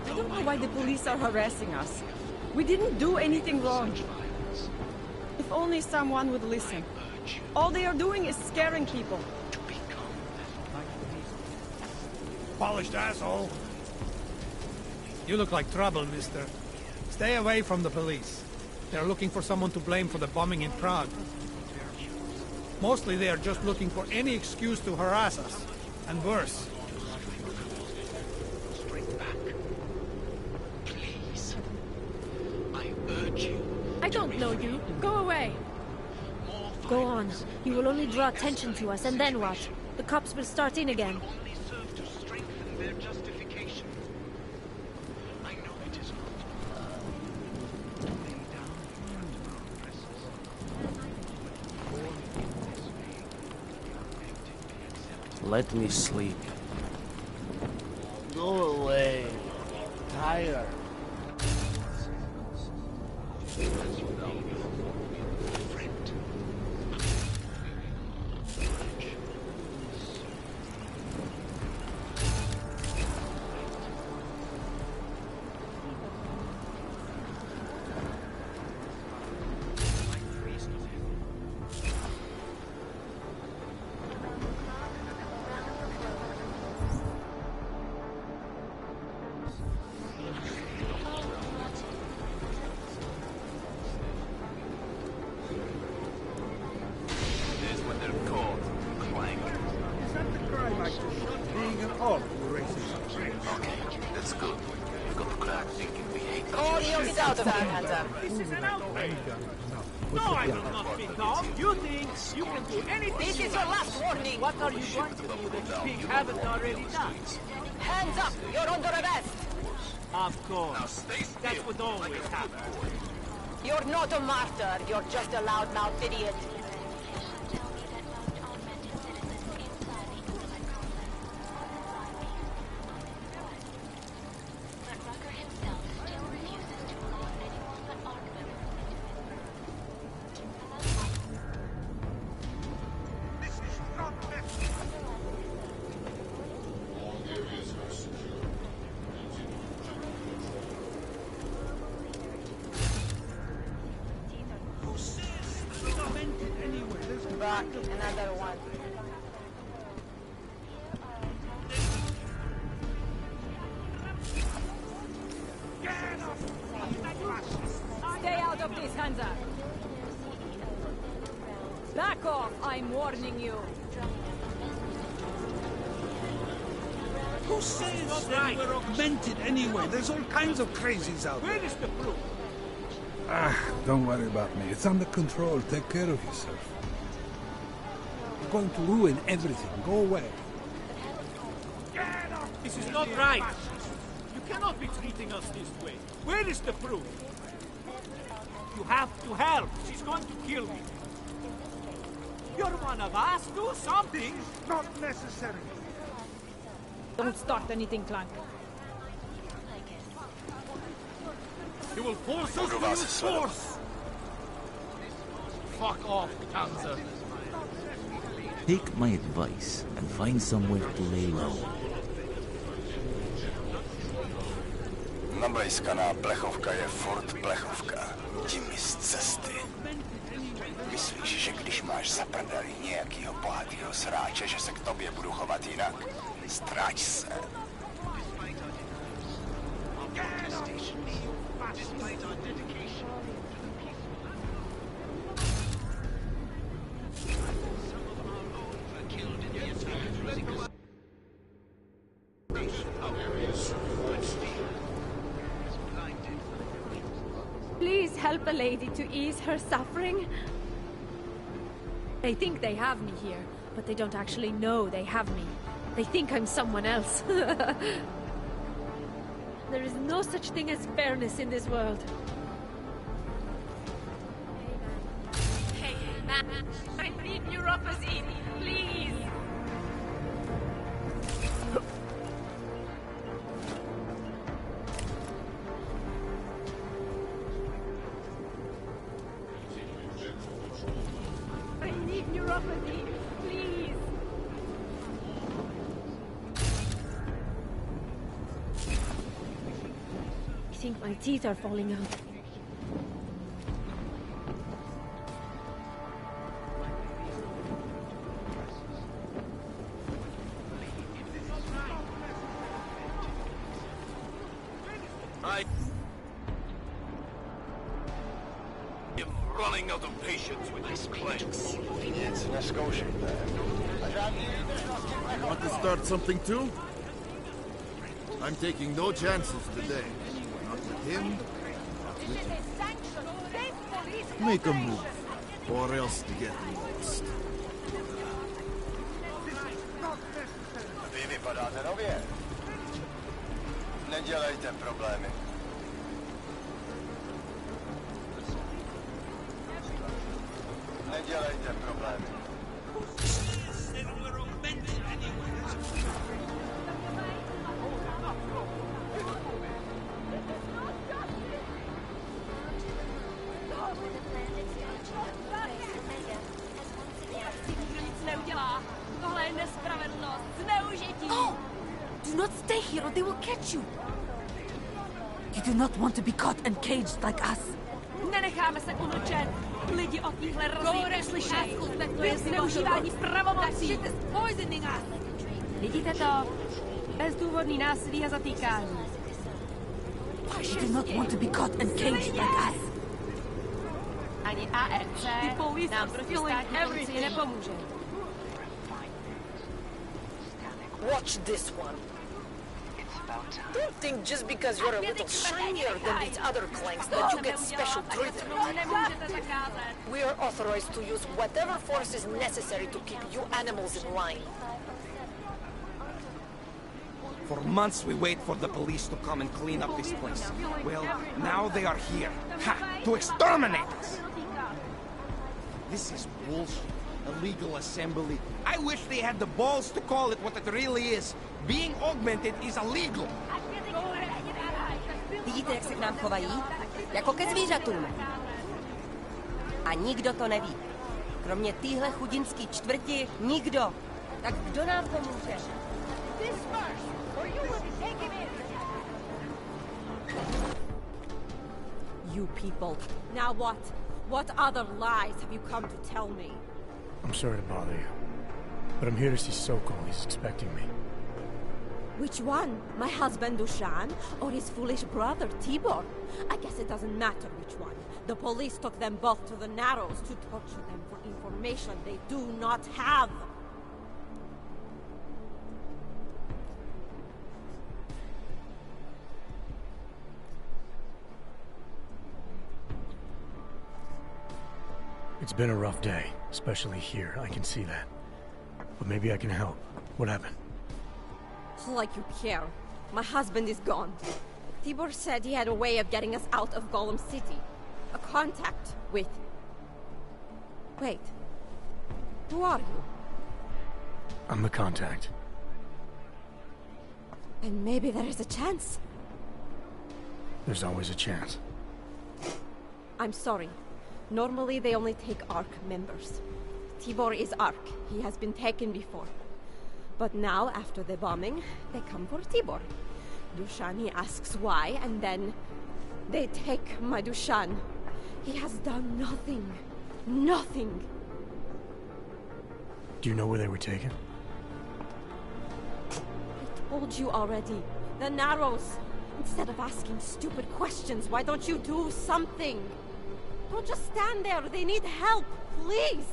I don't know why the police are harassing us. We didn't do anything wrong. If only someone would listen. All they are doing is scaring people. Polished asshole. You look like trouble, mister. Stay away from the police. They're looking for someone to blame for the bombing in Prague. Mostly they are just looking for any excuse to harass us. And worse. Please. I urge you. I don't know you. Go away. Go on. You will only draw attention to us, and then what? The cops will start in again. Only serve to strengthen their justification. I know it is Let me sleep. Go away. Tired. Here's what they're called. Clank. Is that the crime actually? Being an orc who races? Okay, that's good. We've got the crowd thinking we hate All get out of here, hands up. This is an outrage. No, I will not be calm. You think you can do anything? This is your last warning. What are you going to do that you haven't already done? Hands up. You're under arrest. Of course. That's what always happens. You're not a martyr. You're just a loudmouth idiot. Back, another one. Stay out of this, Hansa. Back off, I'm warning you. Who says they were augmented anyway? There's all kinds of crazies out there. Where is the proof? Don't worry about me. It's under control. Take care of yourself. You're going to ruin everything. Go away. This is not right. You cannot be treating us this way. Where is the proof? You have to help. She's going to kill me. You're one of us. Do something. Not necessary. Don't start anything, Clank. You will force us to use force. Fuck off, Kanza. Take my advice and find somewhere to lay low. Nablejskaná plechovka je furt plechovka. Jdi mi z cesty. Myslíš, že když máš za prdeli nějakýho bohatýho sráče, že se k tobě budu chovat jinak? Ztrať se. Please help a lady to ease her suffering. They think they have me here, but they don't actually know they have me. They think I'm someone else. There is no such thing as fairness in this world. Hey, man, I need neuropathy, please. I need neuropathy, please. I think my teeth are falling out. I am running out of patience with this place. Nic neskoušejte. A žádný Want to start something too? I'm taking no chances today. Not with him, not with you. Make a move, or else to get lost. Vy vypadáte nově. Nedělejte problémy. Nedělejte problémy. No! Do not stay here or they will catch you. You do not want to be caught and caged like us. Nenecháme se umlčet. Lidi o tíhle rozjímají slyšej. Vy zneužívání pravomocí. Vidíte to? Bezdůvodný násilí a zatýkání. You do not want to be caught and caged like us. Ani ARC nám proti státní policii nepomůže. Watch this one. Don't think just because you're a little shinier than these other clanks that you get special treatment. We are authorized to use whatever force is necessary to keep you animals in line. For months we wait for the police to come and clean up this place. Well, now they are here. Ha! To exterminate us! This is bullshit. A legal assembly. I wish they had the balls to call it what it really is. Being augmented is illegal. Vidíte, jak se k nám chovají? Jako ke zvířatům. A nikdo to neví. Kromě téhle chudinský čtvrti nikdo. Tak kdo nám pomůže? You people. Now what? What other lies have you come to tell me? I'm sorry to bother you, but I'm here to see Sokol. He's expecting me. Which one? My husband Dushan or his foolish brother Tibor? I guess it doesn't matter which one. The police took them both to the Narrows to torture them for information they do not have. It's been a rough day, especially here. I can see that. But maybe I can help. What happened? Like you care. My husband is gone. Tibor said he had a way of getting us out of Golem City. A contact with... Wait. Who are you? I'm the contact. And maybe there is a chance. There's always a chance. I'm sorry. Normally they only take ARC members. Tibor is ARC. He has been taken before. But now, after the bombing, they come for Tibor. Dushani asks why, and then they take my Dushan. He has done nothing. Nothing. Do you know where they were taken? I told you already. The Narrows. Instead of asking stupid questions, why don't you do something? Don't just stand there. They need help. Please.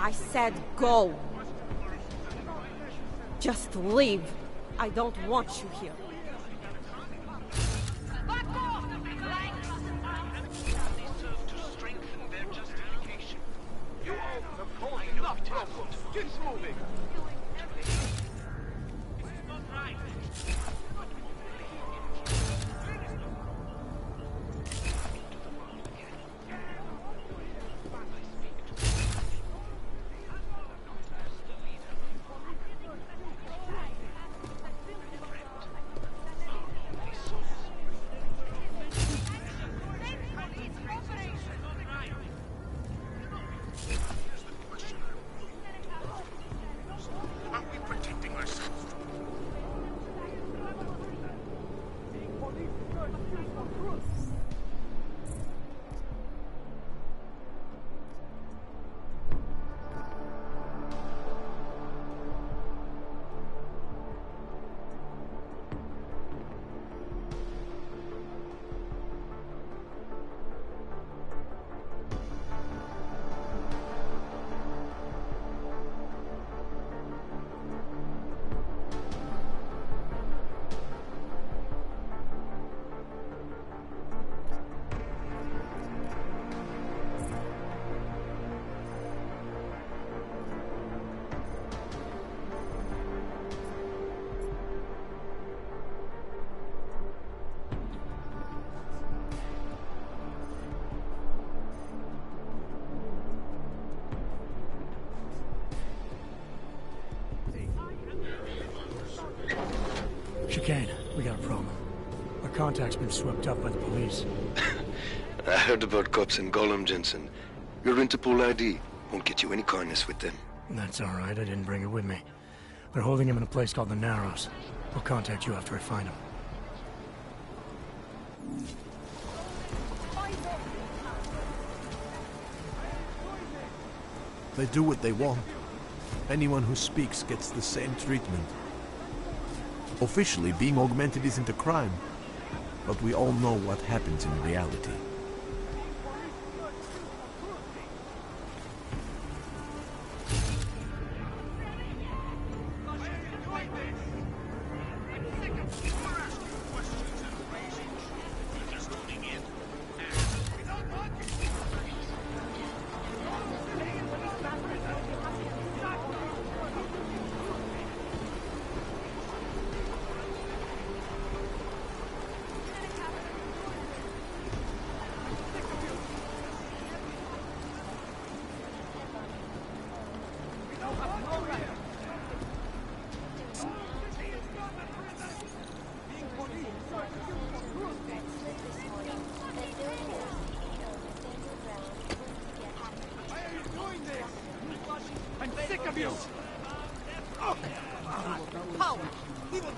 I said go. Just leave. I don't want you here. Keep moving. Chicane, we got a problem. Our contact's been swept up by the police. I heard about cops in Gollum, Jensen. Your Interpol ID won't get you any kindness with them. That's all right, I didn't bring it with me. They're holding him in a place called the Narrows. I'll contact you after I find him. They do what they want. Anyone who speaks gets the same treatment. Officially, being augmented isn't a crime, but we all know what happens in reality.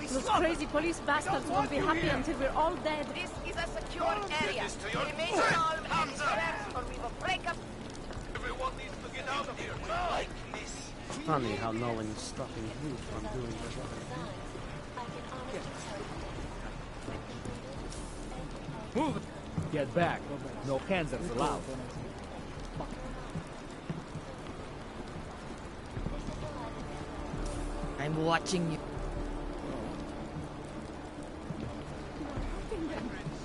Those crazy police bastards won't be happy until we're all dead. This is a secure area. Remain calm and relax, or we will break up. Everyone needs to get out of here. Like this. Funny how no one is stopping you from doing your job. Move it! Get back. No hands-ups allowed. I'm watching you.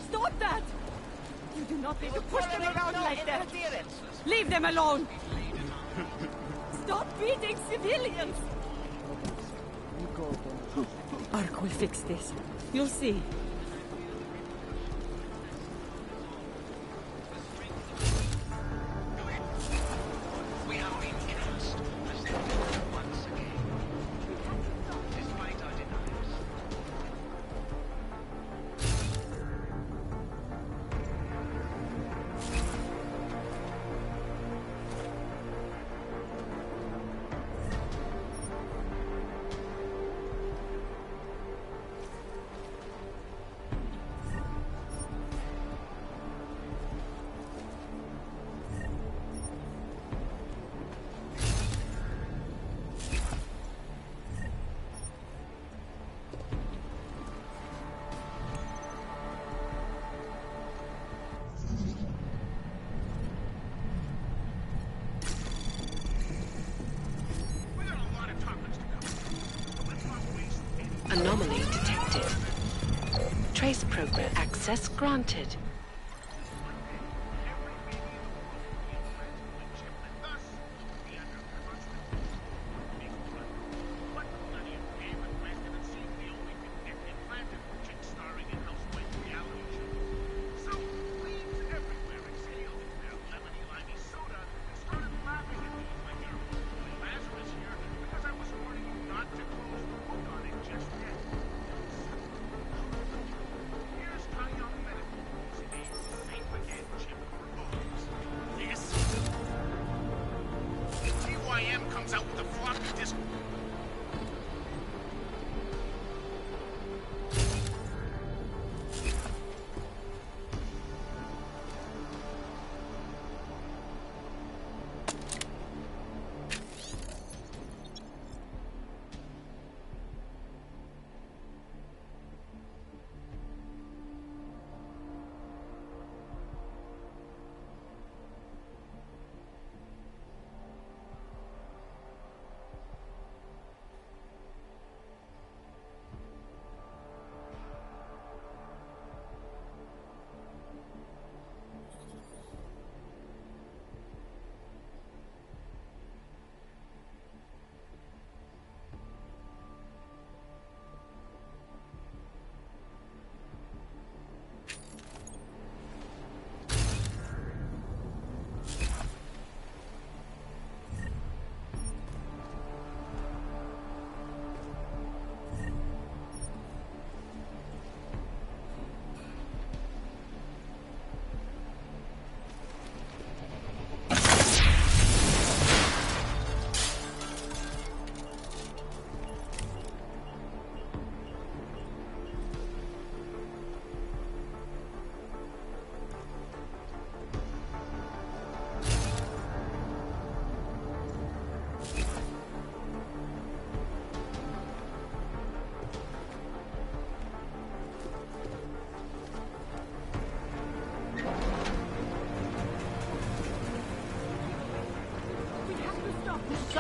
Stop that! You do not need to push them around like that! Leave them alone! Stop beating civilians! Ark will fix this. You'll see. Anomaly detected. Trace program access granted.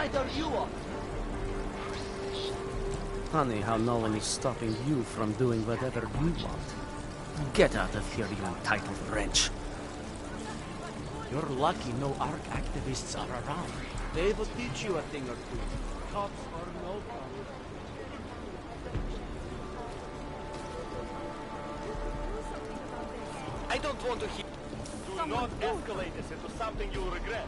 side are you on? Funny how no one is stopping you from doing whatever you want. Get out of here, you entitled wretch. You're lucky no ARC activists are around. They will teach you a thing or two. Cops are no problem. I don't want to hear. Do not escalate this into something you'll regret.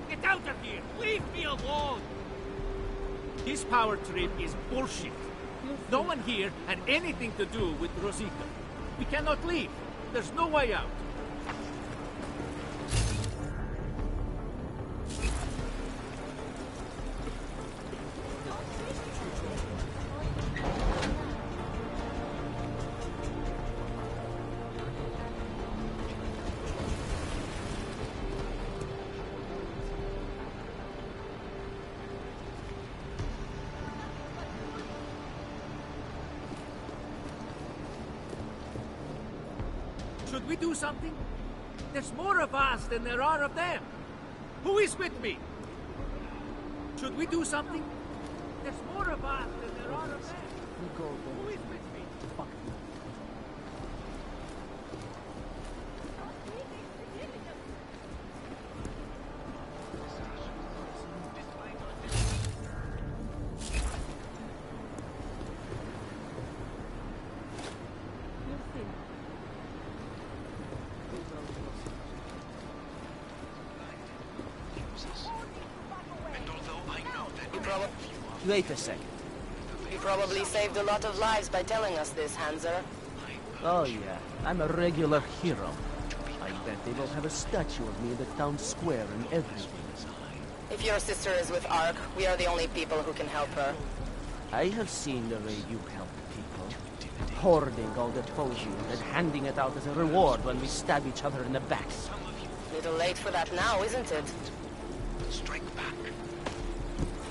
Get out of here! Leave me alone! This power trip is bullshit. No one here had anything to do with Rosita. We cannot leave. There's no way out. Should we do something? There's more of us than there are of them. Who is with me? Should we do something? There's more of us than there are of them. Who is with me? Wait a second. You probably saved a lot of lives by telling us this, Hanser. Oh yeah, I'm a regular hero. I bet they will have a statue of me in the town square and everything. If your sister is with ARC, we are the only people who can help her. I have seen the way you help people. Hoarding all the potion and handing it out as a reward when we stab each other in the back. Little late for that now, isn't it? Strike back.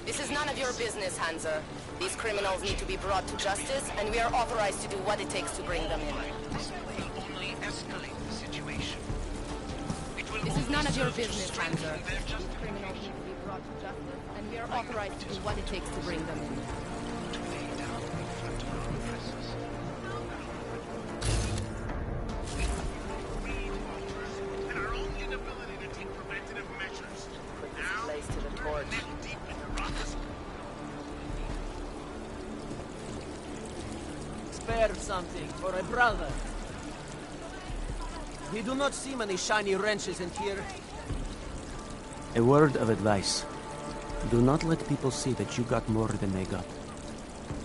This is none of your business, Hanser. These criminals need to be brought to justice, and we are authorized to do what it takes to bring them in. This will only escalate the situation. This is none of your business, Hanser. These criminals need to be brought to justice, and we are authorized to do what it takes to bring them in. And our own inability to take preventative measures. Put this place to the torch. Spare something for a brother. We do not see many shiny wrenches in here. A word of advice. Do not let people see that you got more than they got.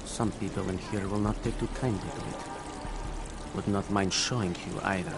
Some people in here will not take too kindly to it. Would not mind showing you either.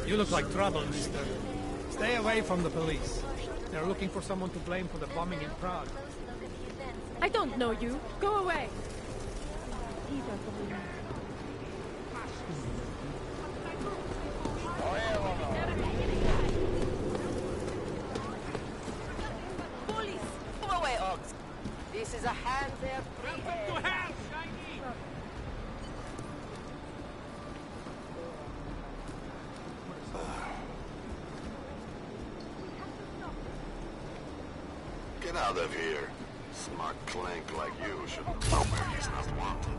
You look like trouble, mister. Stay away from the police. They're looking for someone to blame for the bombing in Prague. I don't know you. Go away. Police! Go away, Ogs. This is a hand there free. Welcome to hell, Shiny! Get out of here. Smart clank like you should know where he's not wanted.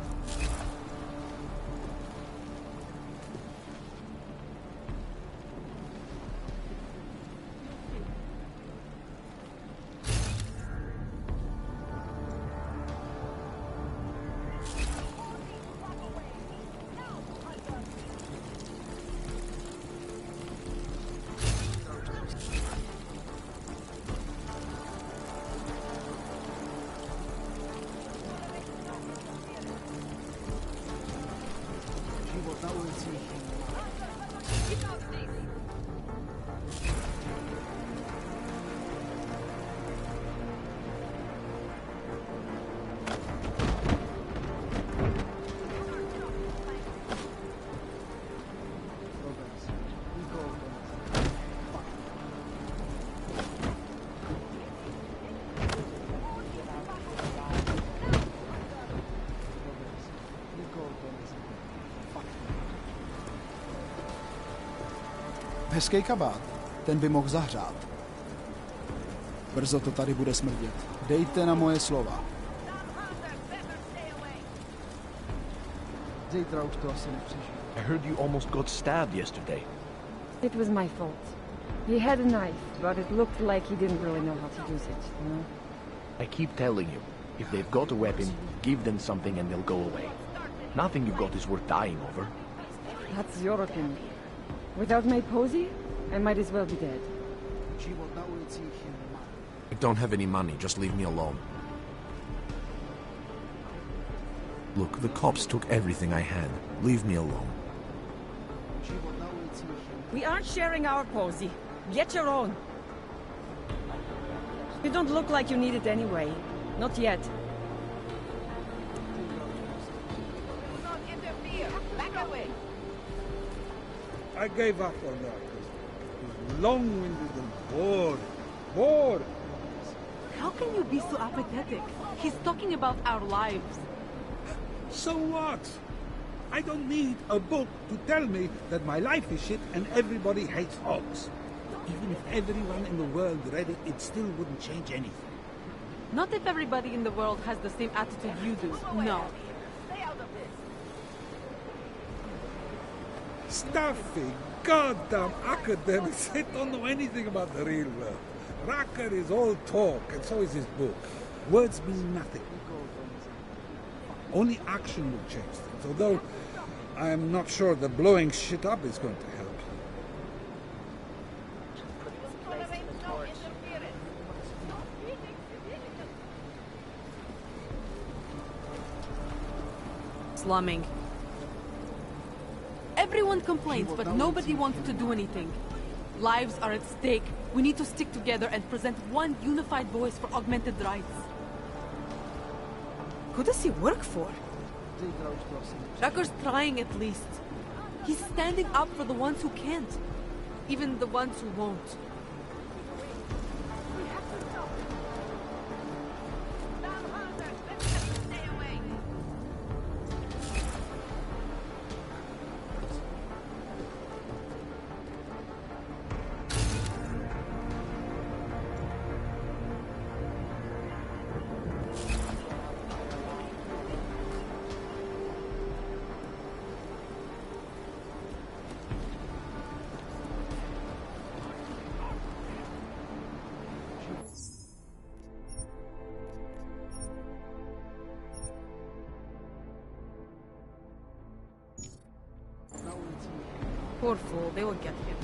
Hezký kabát. Ten by mohl zahřát. Brzo to tady bude smrdět. Dejte na moje slova. Zítra už to asi nepřežiju. I heard you almost got stabbed yesterday. It was my fault. He had a knife, but it looked like he didn't really know how to use it, you know? I keep telling you, if they've got a weapon, give them something and they'll go away. Nothing you got is worth dying over. That's your opinion. Without my posy, I might as well be dead. I don't have any money, just leave me alone. Look, the cops took everything I had. Leave me alone. We aren't sharing our posy. Get your own. You don't look like you need it anyway. Not yet. Don't interfere. Back away. I gave up on that. It was long-winded and bored. Bored! How can you be so apathetic? He's talking about our lives. So what? I don't need a book to tell me that my life is shit and everybody hates hogs. Even if everyone in the world read it, it still wouldn't change anything. Not if everybody in the world has the same attitude you do. No. Stuffy, goddamn academics. They don't know anything about the real world. Racker is all talk, and so is his book. Words mean nothing. Only action will change things, although I am not sure that blowing shit up is going to help. Slumming. Everyone complains, but nobody wants to do anything. Lives are at stake. We need to stick together and present one unified voice for augmented rights. Who does he work for? Tucker's trying at least. He's standing up for the ones who can't. Even the ones who won't. Poor fool, they will get him.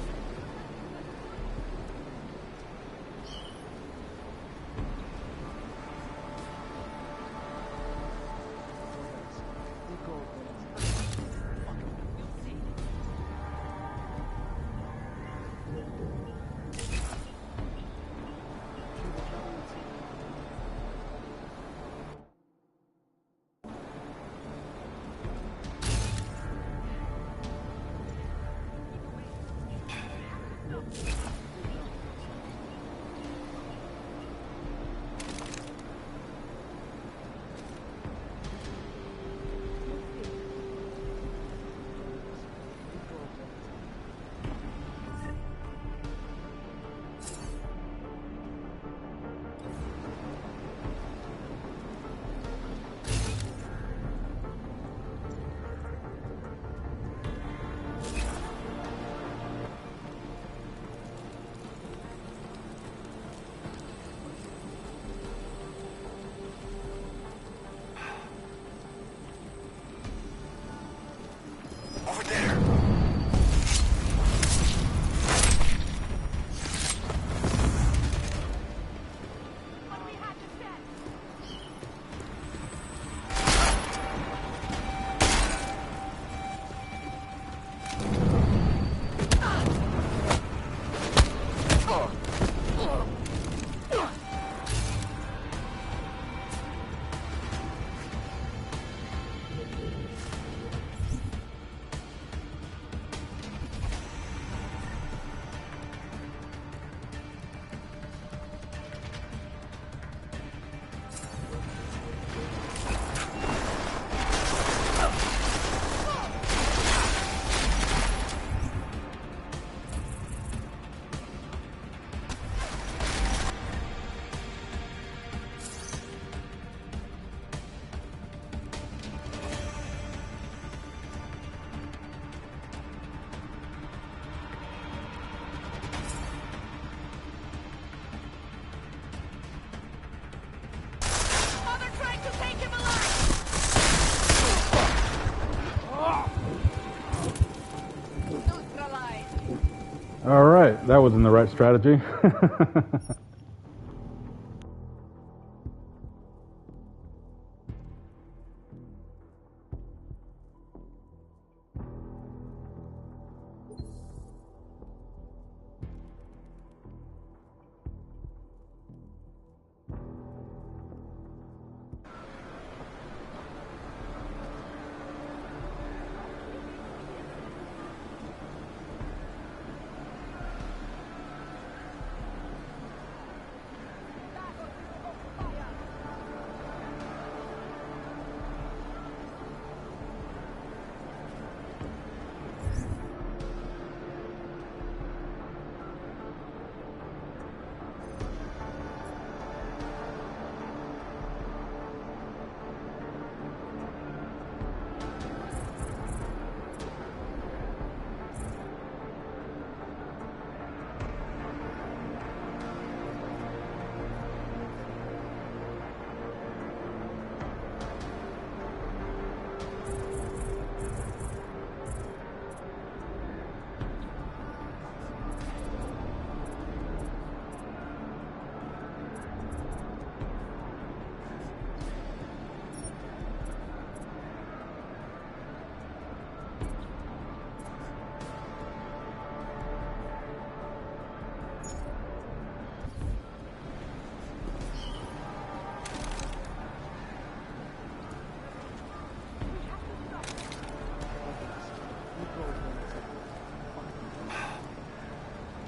All right, that wasn't the right strategy.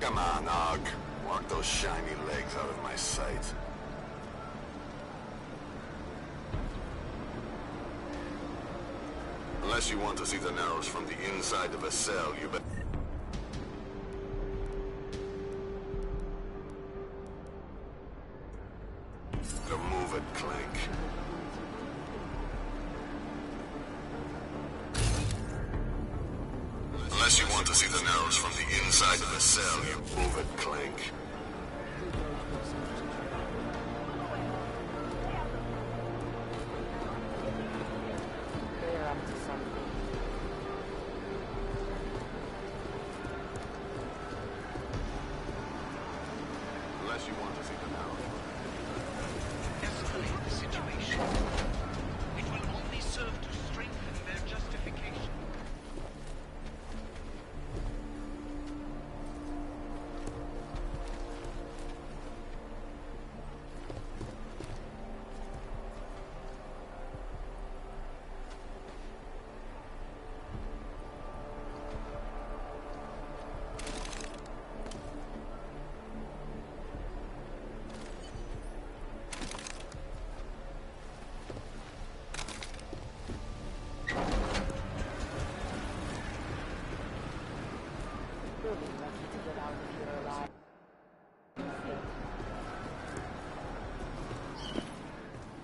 Come on, Og. Walk those shiny legs out of my sight. Unless you want to see the Narrows from the inside of a cell, you bet. Move it, Clank. Unless you want to see the Narrows from the inside of a cell, you move it, Clank. They're up to something. Unless you want to see the Narrows. Escalate the situation. It will only serve to strengthen their justification.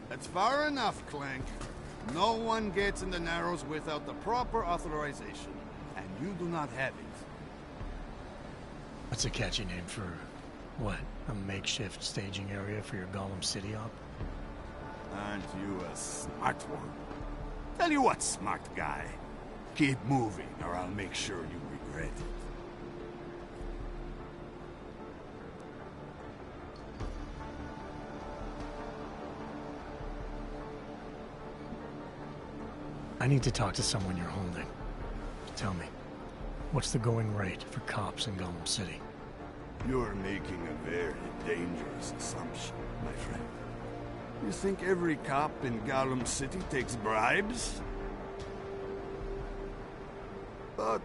That's far enough, Clank. No one gets in the Narrows without the proper authorization, and you do not have it. That's a catchy name for, what, a makeshift staging area for your Gollum City op? Aren't you a smart one? Tell you what, smart guy. Keep moving, or I'll make sure you regret it. I need to talk to someone you're holding. Tell me, what's the going rate for cops in Gollum City? You're making a very dangerous assumption, my friend. You think every cop in Gollum City takes bribes? But,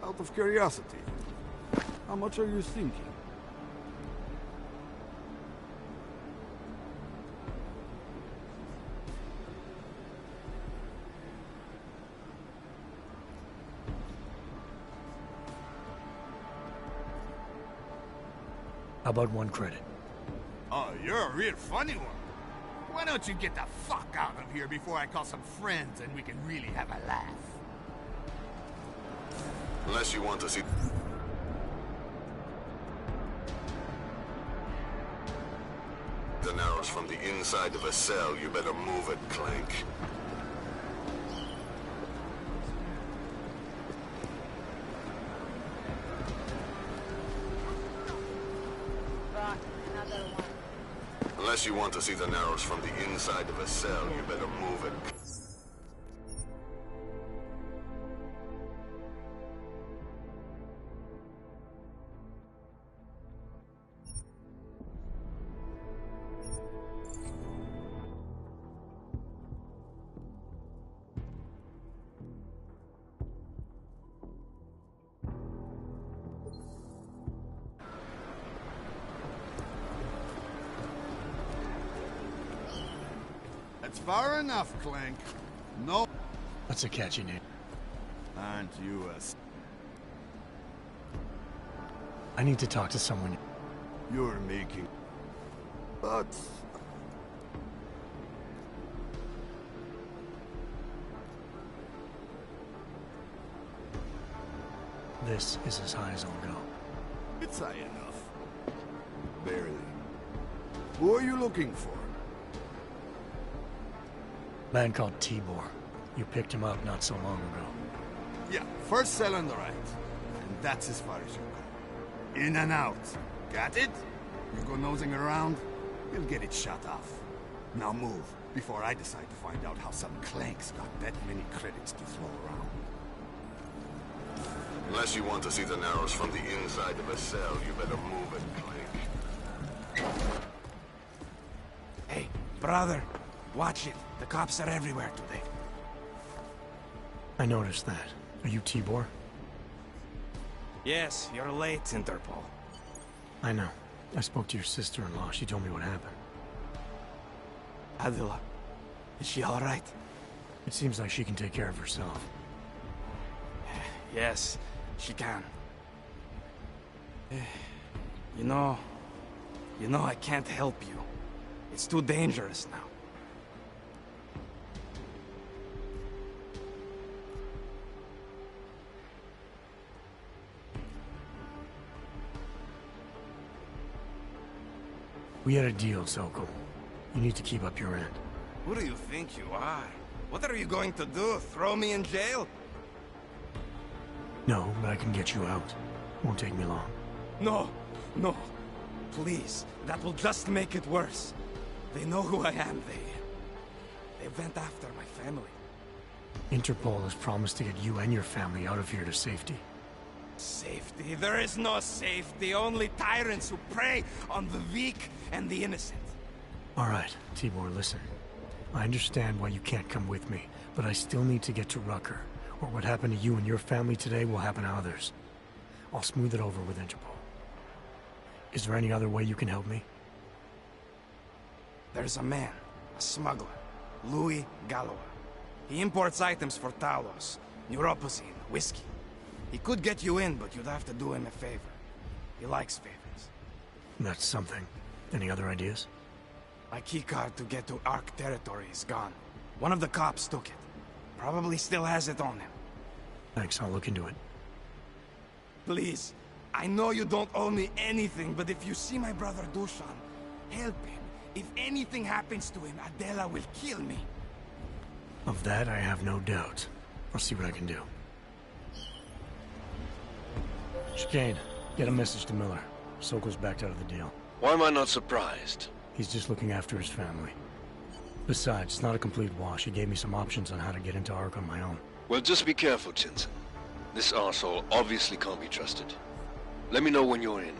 out of curiosity, how much are you thinking? How about 1 credit? Oh, you're a real funny one. Why don't you get the fuck out of here before I call some friends and we can really have a laugh? Unless you want to see... the Narrows from the inside of a cell, you better move it, Clank. Unless you want to see the Narrows from the inside of a cell, you better move it. That's far enough, Clank. No. That's a catchy name. Aren't you a... I need to talk to someone. You're making... But... This is as high as I'll go. It's high enough. Barely. Who are you looking for? Man called Tibor. You picked him up not so long ago. Yeah, first cell on the right. And that's as far as you go. In and out. Got it? You go nosing around, you'll get it shut off. Now move, before I decide to find out how some clanks got that many credits to throw around. Unless you want to see the Narrows from the inside of a cell, you better move it, Clank. Hey, brother, watch it. The cops are everywhere today. I noticed that. Are you Tibor? Yes, you're late, Interpol. I know. I spoke to your sister-in-law. She told me what happened. Adila, is she all right? It seems like she can take care of herself. Yes, she can. You know, I can't help you. It's too dangerous now. We had a deal, Sokol. You need to keep up your end. Who do you think you are? What are you going to do? Throw me in jail? No, but I can get you out. Won't take me long. No, no. Please, that will just make it worse. They know who I am. They went after my family. Interpol has promised to get you and your family out of here to safety. Safety? There is no safety. Only tyrants who prey on the weak and the innocent. All right, Tibor, listen. I understand why you can't come with me, but I still need to get to Rucker, or what happened to you and your family today will happen to others. I'll smooth it over with Interpol. Is there any other way you can help me? There's a man, a smuggler, Louis Galois. He imports items for Talos, neuropozyne, whiskey. He could get you in, but you'd have to do him a favor. He likes favors. That's something. Any other ideas? My keycard to get to Ark territory is gone. One of the cops took it. Probably still has it on him. Thanks, I'll look into it. Please, I know you don't owe me anything, but if you see my brother Dushan, help him. If anything happens to him, Adela will kill me. Of that, I have no doubt. I'll see what I can do. Chicane, get a message to Miller. Sokol's backed out of the deal. Why am I not surprised? He's just looking after his family. Besides, it's not a complete wash. He gave me some options on how to get into Ark on my own. Well, just be careful, Jensen. This arsehole obviously can't be trusted. Let me know when you're in.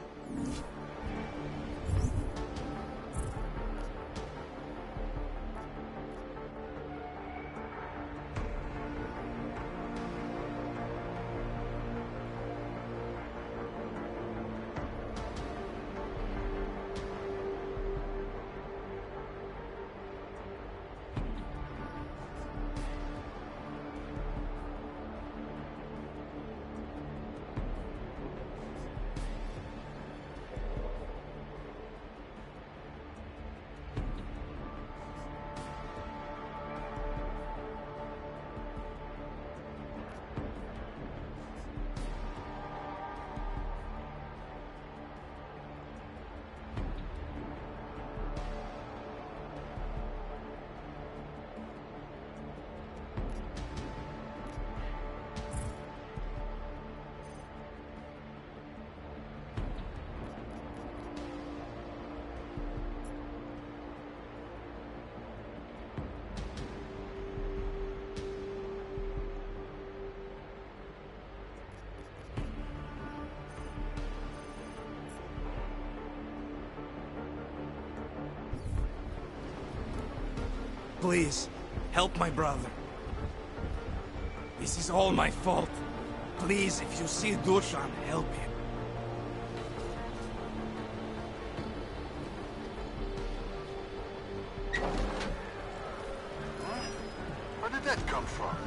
Please, help my brother. This is all my fault. Please, if you see Dushan, help him. Where did that come from?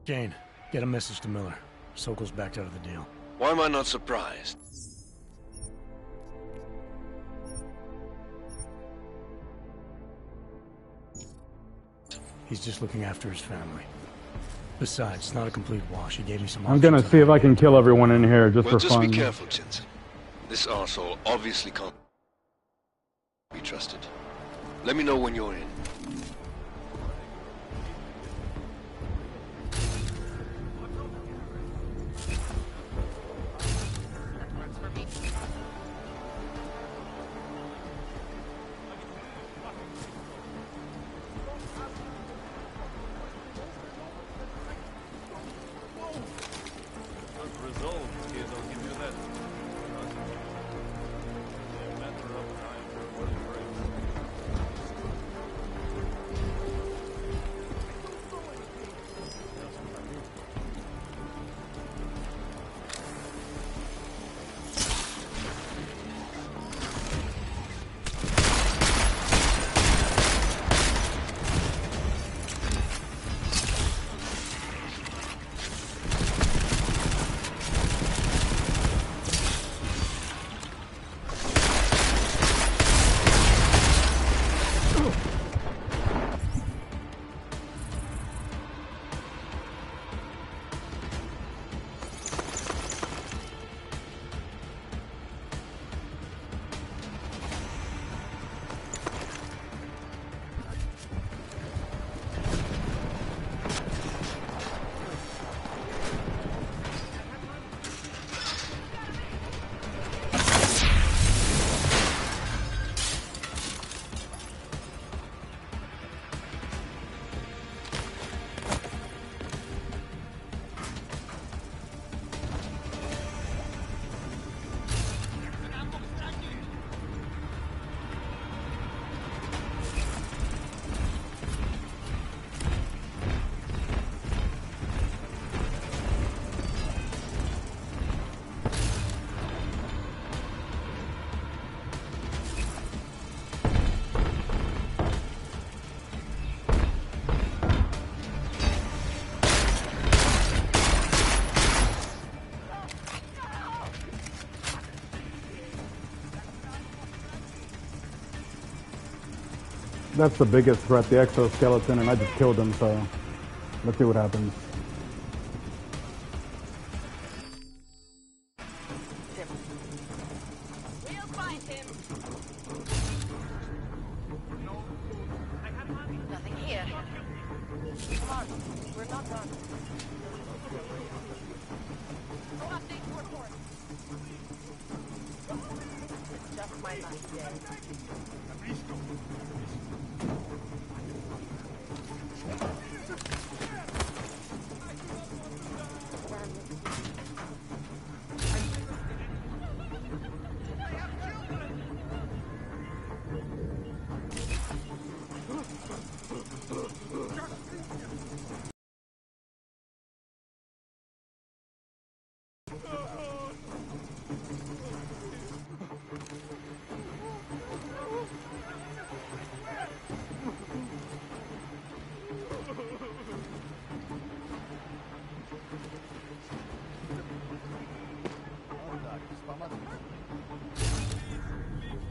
Jane, get a message to Miller. Sokol's backed out of the deal. Why am I not surprised? He's just looking after his family. Besides, it's not a complete wash. He gave me some I'm gonna see if I can kill everyone in here just Well, for fun. just be careful, Jensen. This arsehole obviously can't be trusted. Let me know when you're in. That's the biggest threat, the exoskeleton, and I just killed him, so let's see what happens. We'll find him. Nothing here. Come on, we're not done. No update to report. Just my lucky day.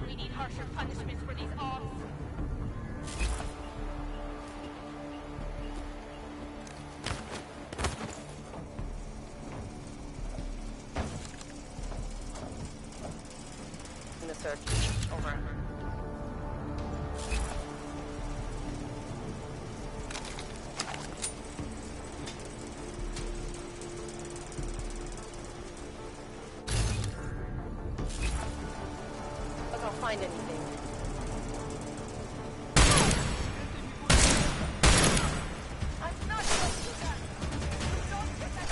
We need harsher punishments for these ops. In the search. Over. I can't find anything. I'm not going to do that. Don't get that.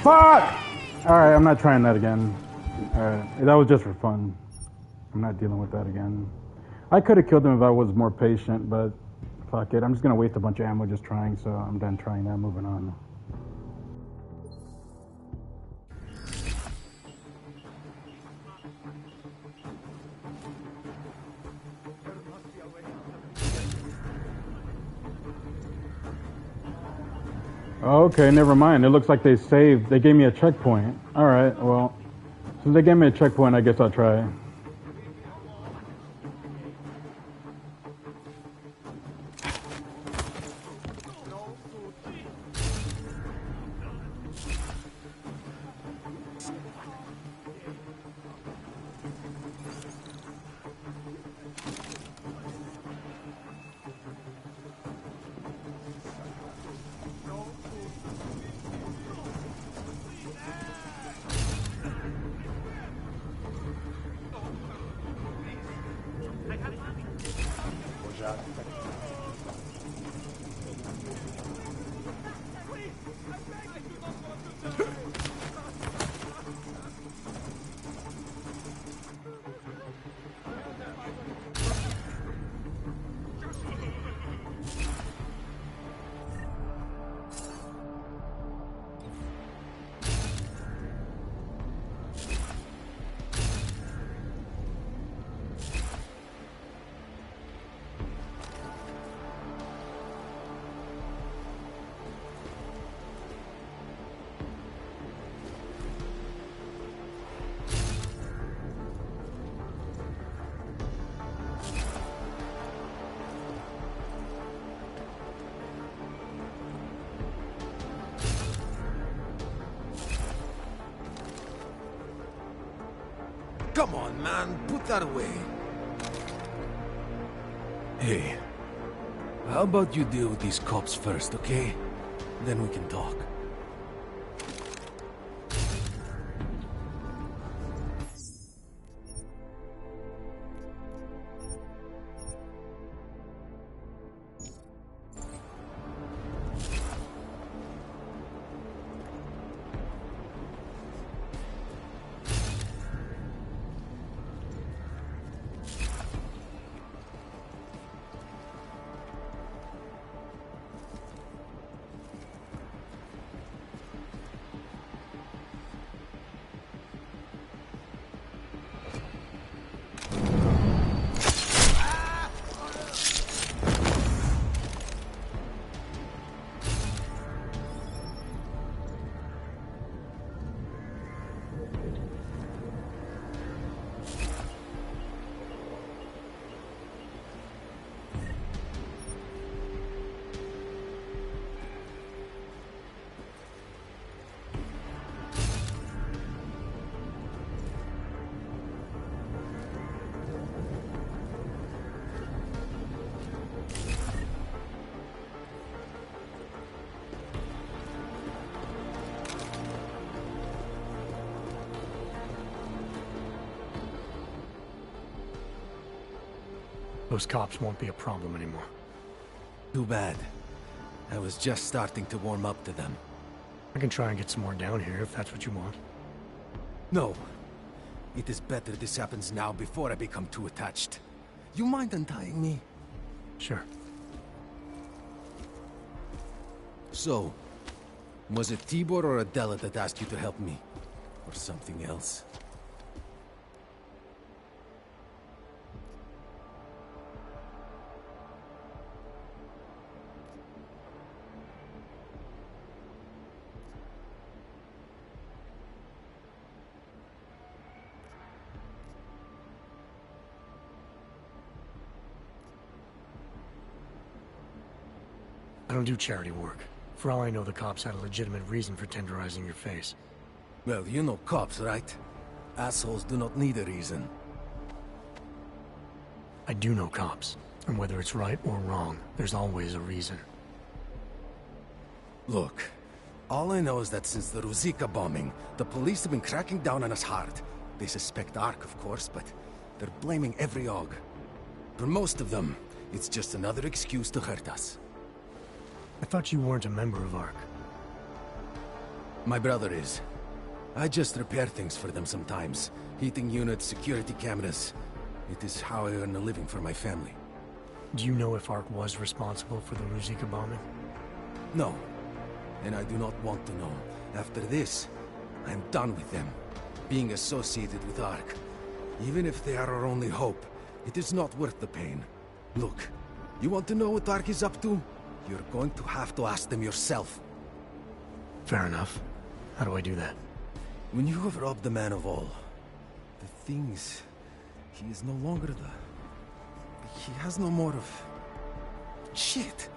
Fuck! Alright, I'm not trying that again. Alright, that was just for fun. I'm not dealing with that again. I could have killed him if I was more patient, but fuck it. I'm just gonna waste a bunch of ammo just trying, so I'm done trying that, moving on. Okay, never mind. It looks like they saved. They gave me a checkpoint. Alright, well, since they gave me a checkpoint, I guess I'll try. Come on, man. Put that away. Hey, how about you deal with these cops first, okay? Then we can talk. Those cops won't be a problem anymore. Too bad. I was just starting to warm up to them. I can try and get some more down here if that's what you want. No. It is better this happens now before I become too attached. You mind untying me? Sure. So, was it Tibor or Adela that asked you to help me? Or something else? I don't do charity work. For all I know, the cops had a legitimate reason for tenderizing your face. Well, you know cops, right? Assholes do not need a reason. I do know cops. And whether it's right or wrong, there's always a reason. Look, all I know is that since the Ruzicka bombing, the police have been cracking down on us hard. They suspect Ark, of course, but they're blaming every AUG. For most of them, it's just another excuse to hurt us. I thought you weren't a member of ARK. My brother is. I just repair things for them sometimes. Heating units, security cameras. It is how I earn a living for my family. Do you know if ARK was responsible for the Ruzicka bombing? No. And I do not want to know. After this, I'm done with them. Being associated with ARK. Even if they are our only hope, it is not worth the pain. Look, you want to know what ARK is up to? You're going to have to ask them yourself. Fair enough. How do I do that? When you have robbed the man of all, the things, he is no longer the... He has no more of... Shit!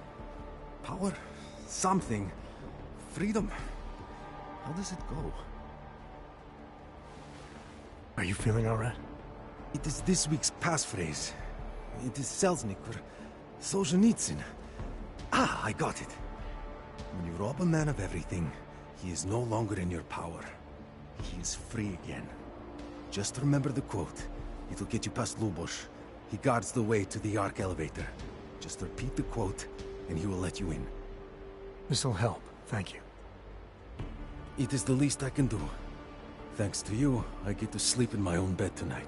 Power, something, freedom. How does it go? Are you feeling alright? It is this week's passphrase. It is Selznick or Solzhenitsyn. Ah, I got it. When you rob a man of everything, he is no longer in your power. He is free again. Just remember the quote. It'll get you past Lubosh. He guards the way to the Ark elevator. Just repeat the quote, and he will let you in. This'll help, thank you. It is the least I can do. Thanks to you, I get to sleep in my own bed tonight.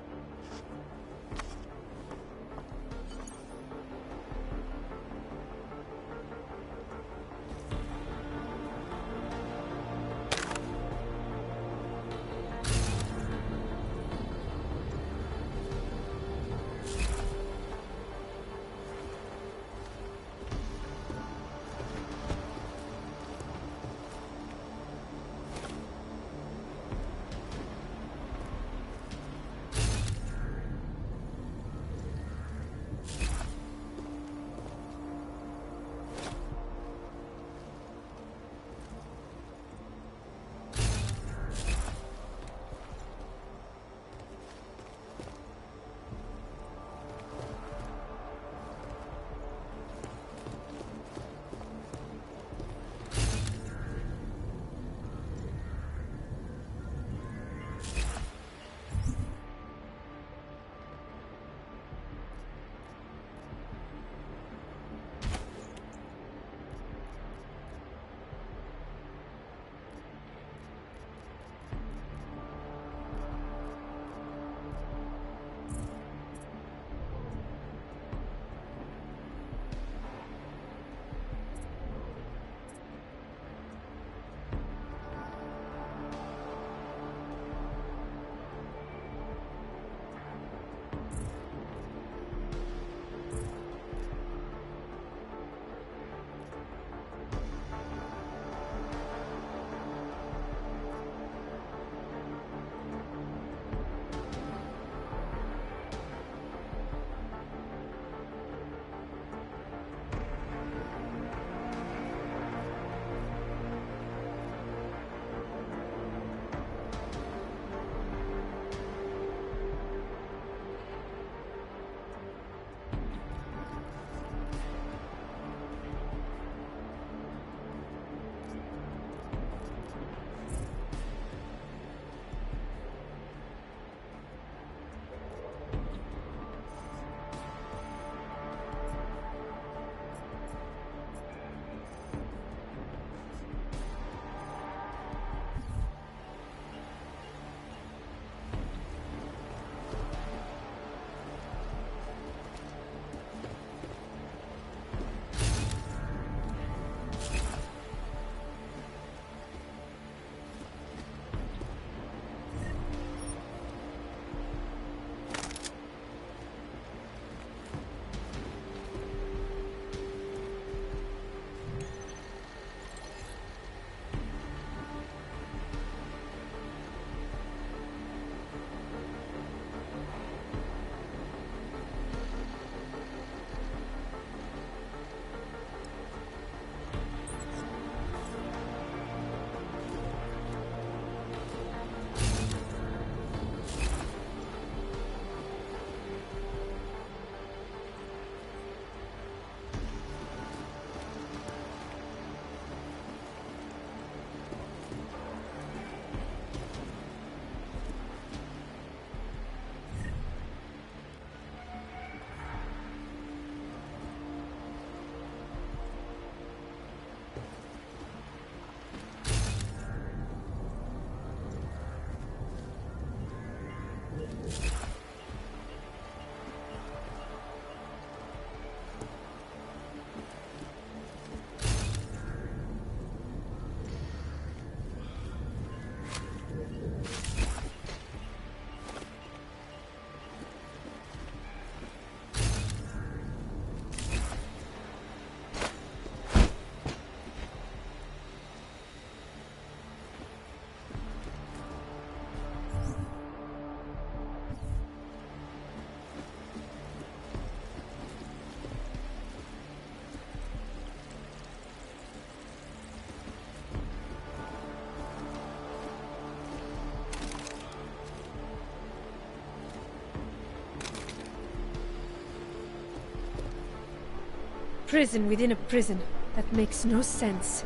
prison within a prison. That makes no sense.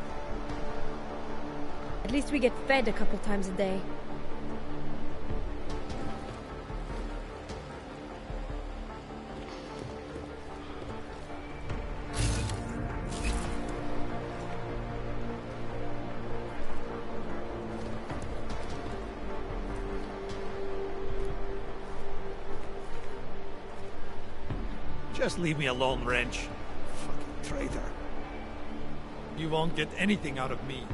At least we get fed a couple times a day. Just leave me alone, Wrench. Fucking traitor. You won't get anything out of me.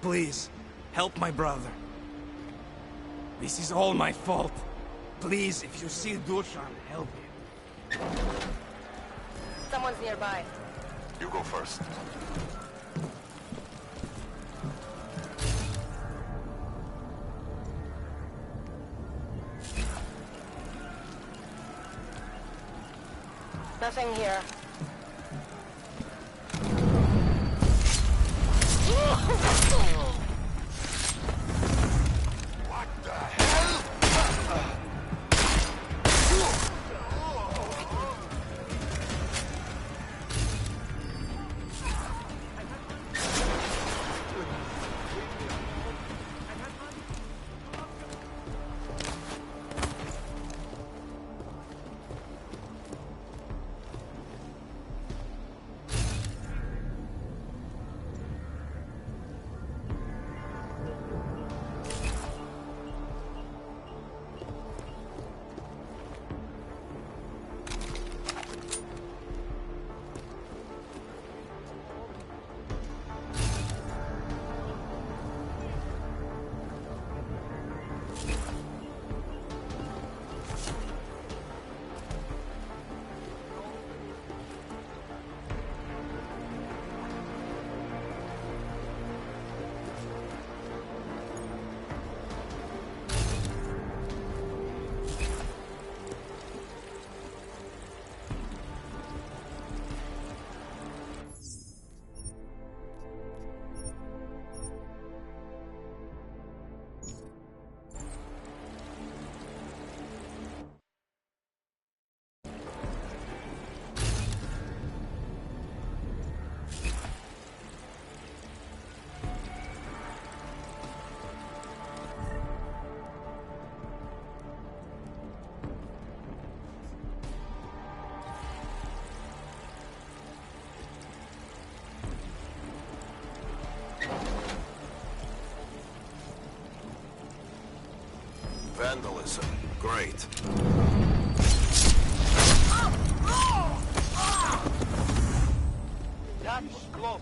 Please, help my brother. This is all my fault. Please, if you see Dushan, help him. Someone's nearby. You go first. Nothing here. What the hell? Vandalism. Great. That was close.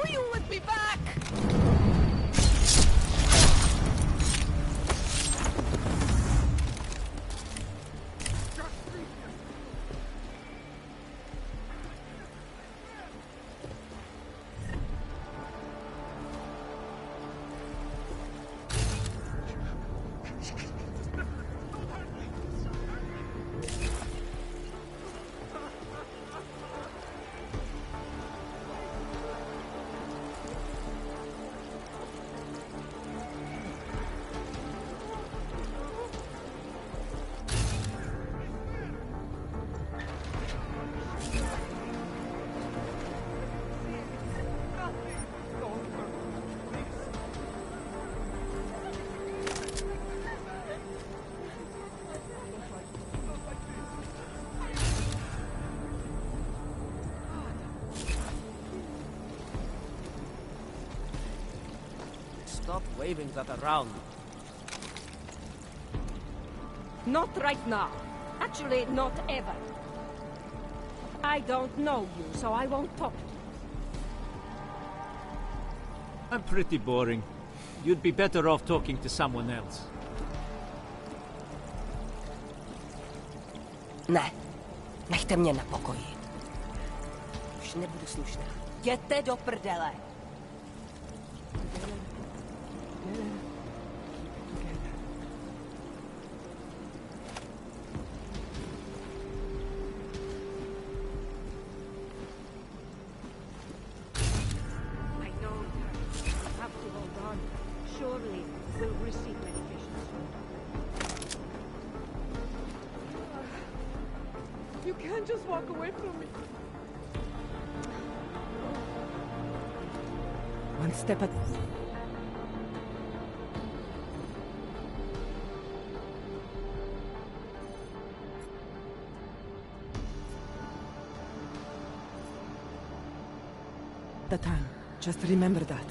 knew you would be back! Stop waving that around. Not right now. Actually, not ever. I don't know you, so I won't talk to you. I'm pretty boring. You'd be better off talking to someone else. Ne. Nechte mě na pokoji. Už nebudu slušná. Jděte do prdele. You can't just walk away from me. One step at... the time. Just remember that.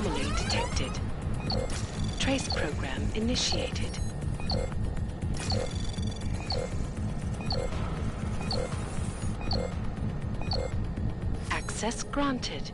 anomaly detected. Trace program initiated. Access granted.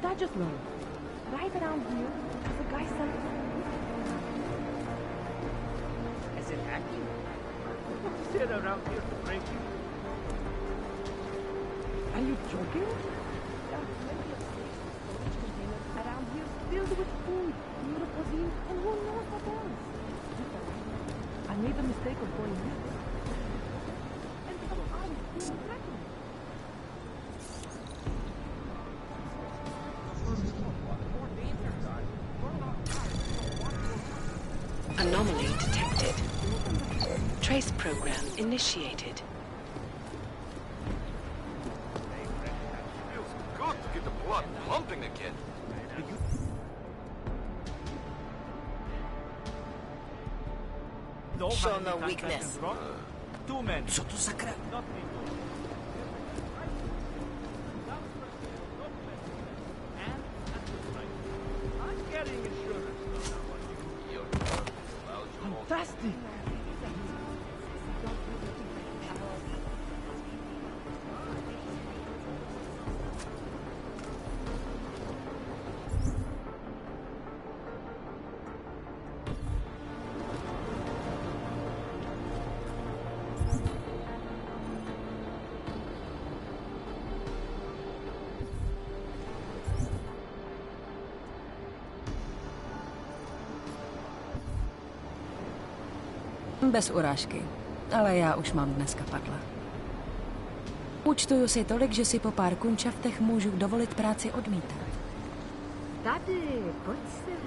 what I just learned? Right around here, there's a guy selling... Is it hacking? Sit around here to break you. Are you joking? There are plenty of safe storage containers around here filled with food, cuisine, and who knows what else. I made the mistake of going this way. And some others being threatened. Anomaly detected. Trace program initiated. Feels good to get the blood pumping again. Show no weakness. Too many. Co tu sakra? Fantastic! Bez urážky, ale já už mám dneska padla. Účtuju si tolik, že si po pár kunčaftech můžu dovolit práci odmítat. Tady, pojď sem.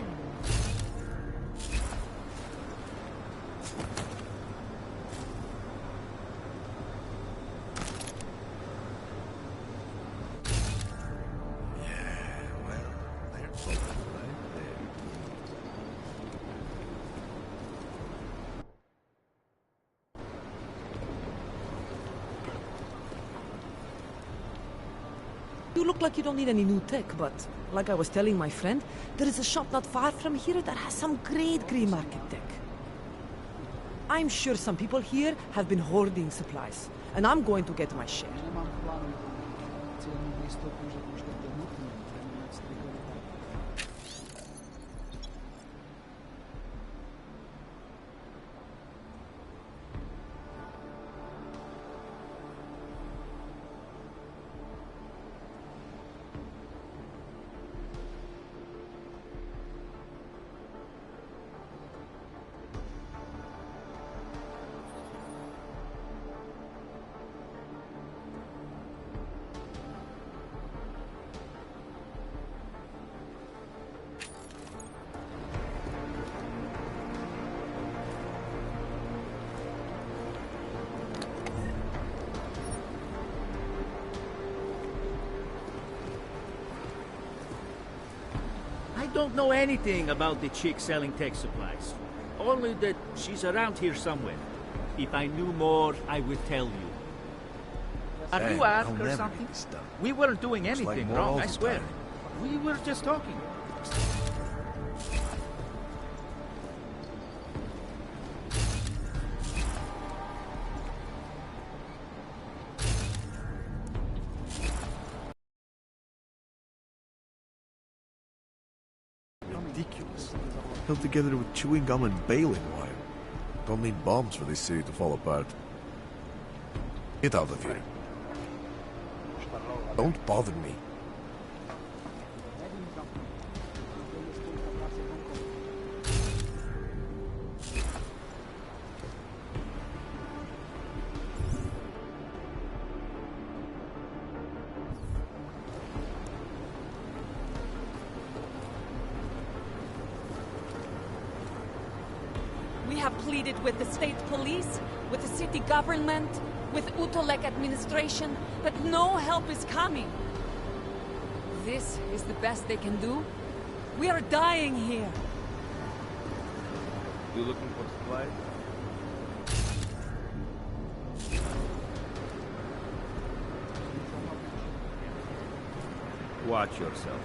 You look like you don't need any new tech, but like I was telling my friend, there is a shop not far from here that has some great green market tech. I'm sure some people here have been hoarding supplies, and I'm going to get my share. I don't know anything about the chick selling tech supplies. Only that she's around here somewhere. If I knew more, I would tell you. Are you asked or something? We weren't doing anything wrong, I swear. We were just talking. Ridiculous. Held together with chewing gum and baling wire. Don't need bombs for this city to fall apart. Get out of here. Don't bother me. We have pleaded with the state police, with the city government, with Utolek administration, but no help is coming. This is the best they can do? We are dying here. You looking for supplies? Watch yourself.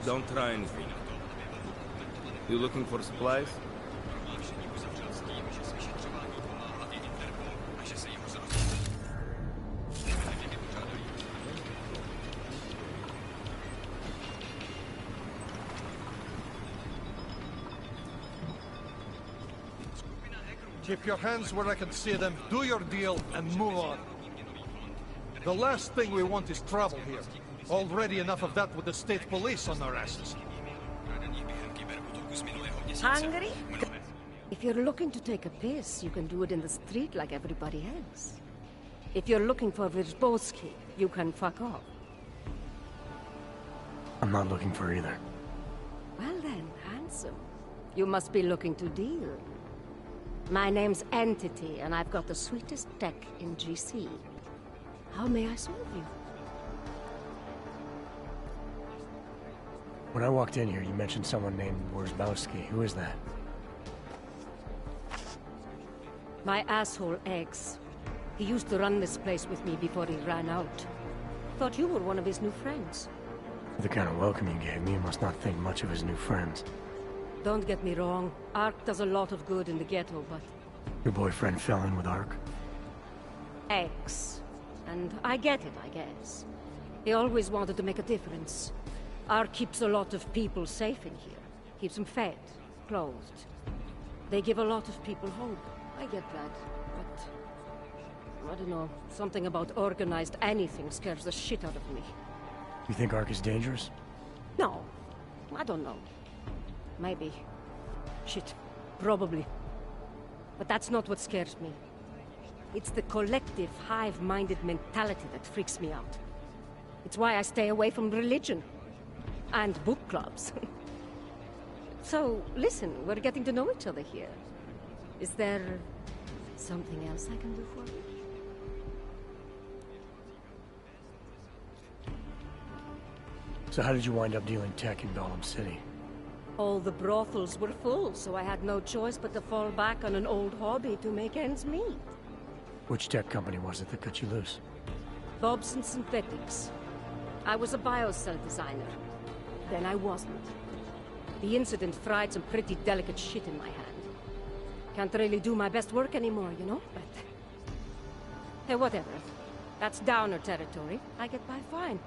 Don't try anything. You looking for supplies? Keep your hands where I can see them, do your deal, and move on. The last thing we want is trouble here. Already enough of that with the state police on our asses. Hungry? If you're looking to take a piss, you can do it in the street like everybody else. If you're looking for Virzbowski, you can fuck off. I'm not looking for either. Well then, handsome. You must be looking to deal. My name's Entity, and I've got the sweetest tech in GC. How may I serve you? When I walked in here, you mentioned someone named Wirzbowski. Who is that? My asshole ex. He used to run this place with me before he ran out. Thought you were one of his new friends. The kind of welcome you gave me, you must not think much of his new friends. Don't get me wrong. Ark does a lot of good in the ghetto, but... Your boyfriend fell in with Ark? Ex. And I get it, I guess. He always wanted to make a difference. Ark keeps a lot of people safe in here. Keeps them fed, clothed. They give a lot of people hope. I get that, but... I don't know. Something about organized anything scares the shit out of me. You think Ark is dangerous? No. I don't know. Maybe. Shit. Probably. But that's not what scares me. It's the collective, hive-minded mentality that freaks me out. It's why I stay away from religion. And book clubs. So, listen, we're getting to know each other here. Is there... something else I can do for you? So how did you wind up dealing tech in Golem City? All the brothels were full, so I had no choice but to fall back on an old hobby to make ends meet. Which tech company was it that cut you loose? Bobson Synthetics. I was a biocell designer. Then I wasn't. The incident fried some pretty delicate shit in my hand. Can't really do my best work anymore, you know, but... Hey, whatever. That's downer territory. I get by fine.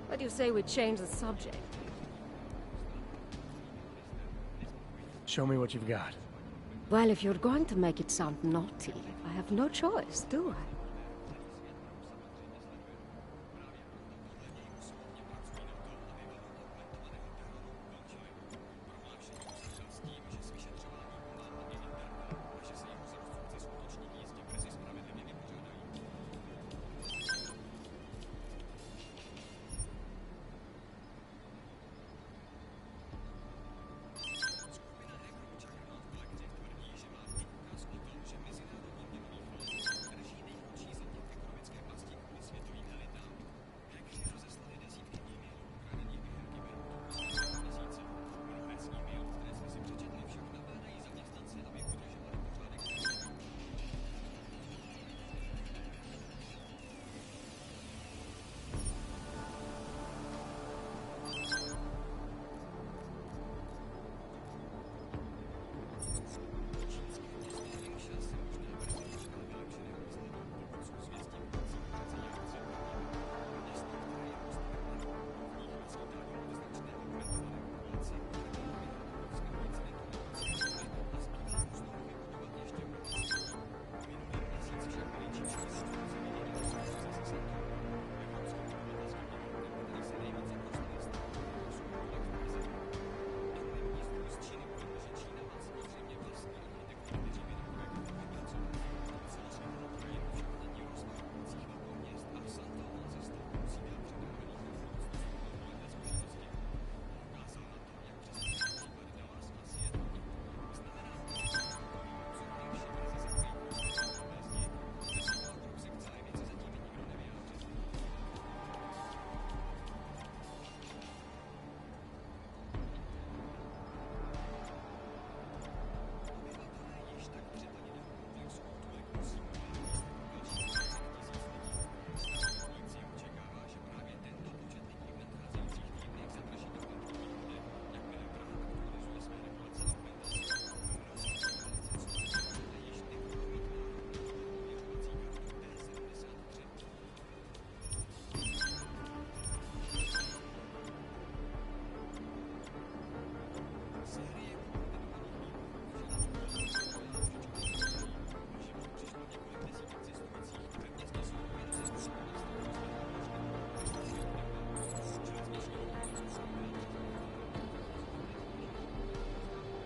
What do you say we change the subject? Show me what you've got. Well, if you're going to make it sound naughty, I have no choice, do I?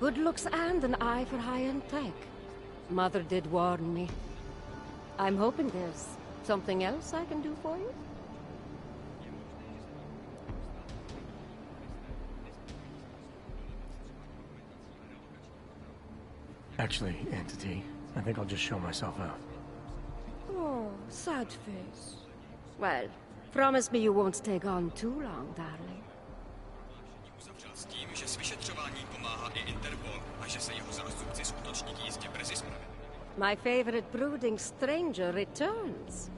Good looks and an eye for high-end tech. Mother did warn me. I'm hoping there's something else I can do for you? Actually, Entity, I think I'll just show myself out. Oh, sad face. Well, promise me you won't stay gone too long, darling. S tím, že s vyšetřováním pomáhá i Interpol a že se jeho zástupci skutočník jistě brzy spraví. My favorite brooding stranger returns.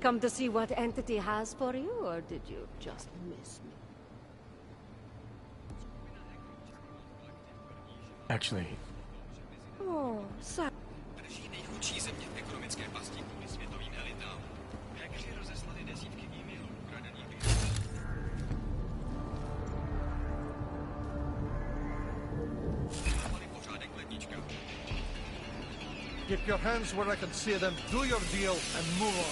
Come to see what Entity has for you, or did you just miss me? Actually... Oh, sad. Drží nejchudší země v ekonomické pasti kvůli světovým elitám. Hackři rozeslali desítky e-mailů ukradených Keep your hands where I can see them, do your deal, and move on.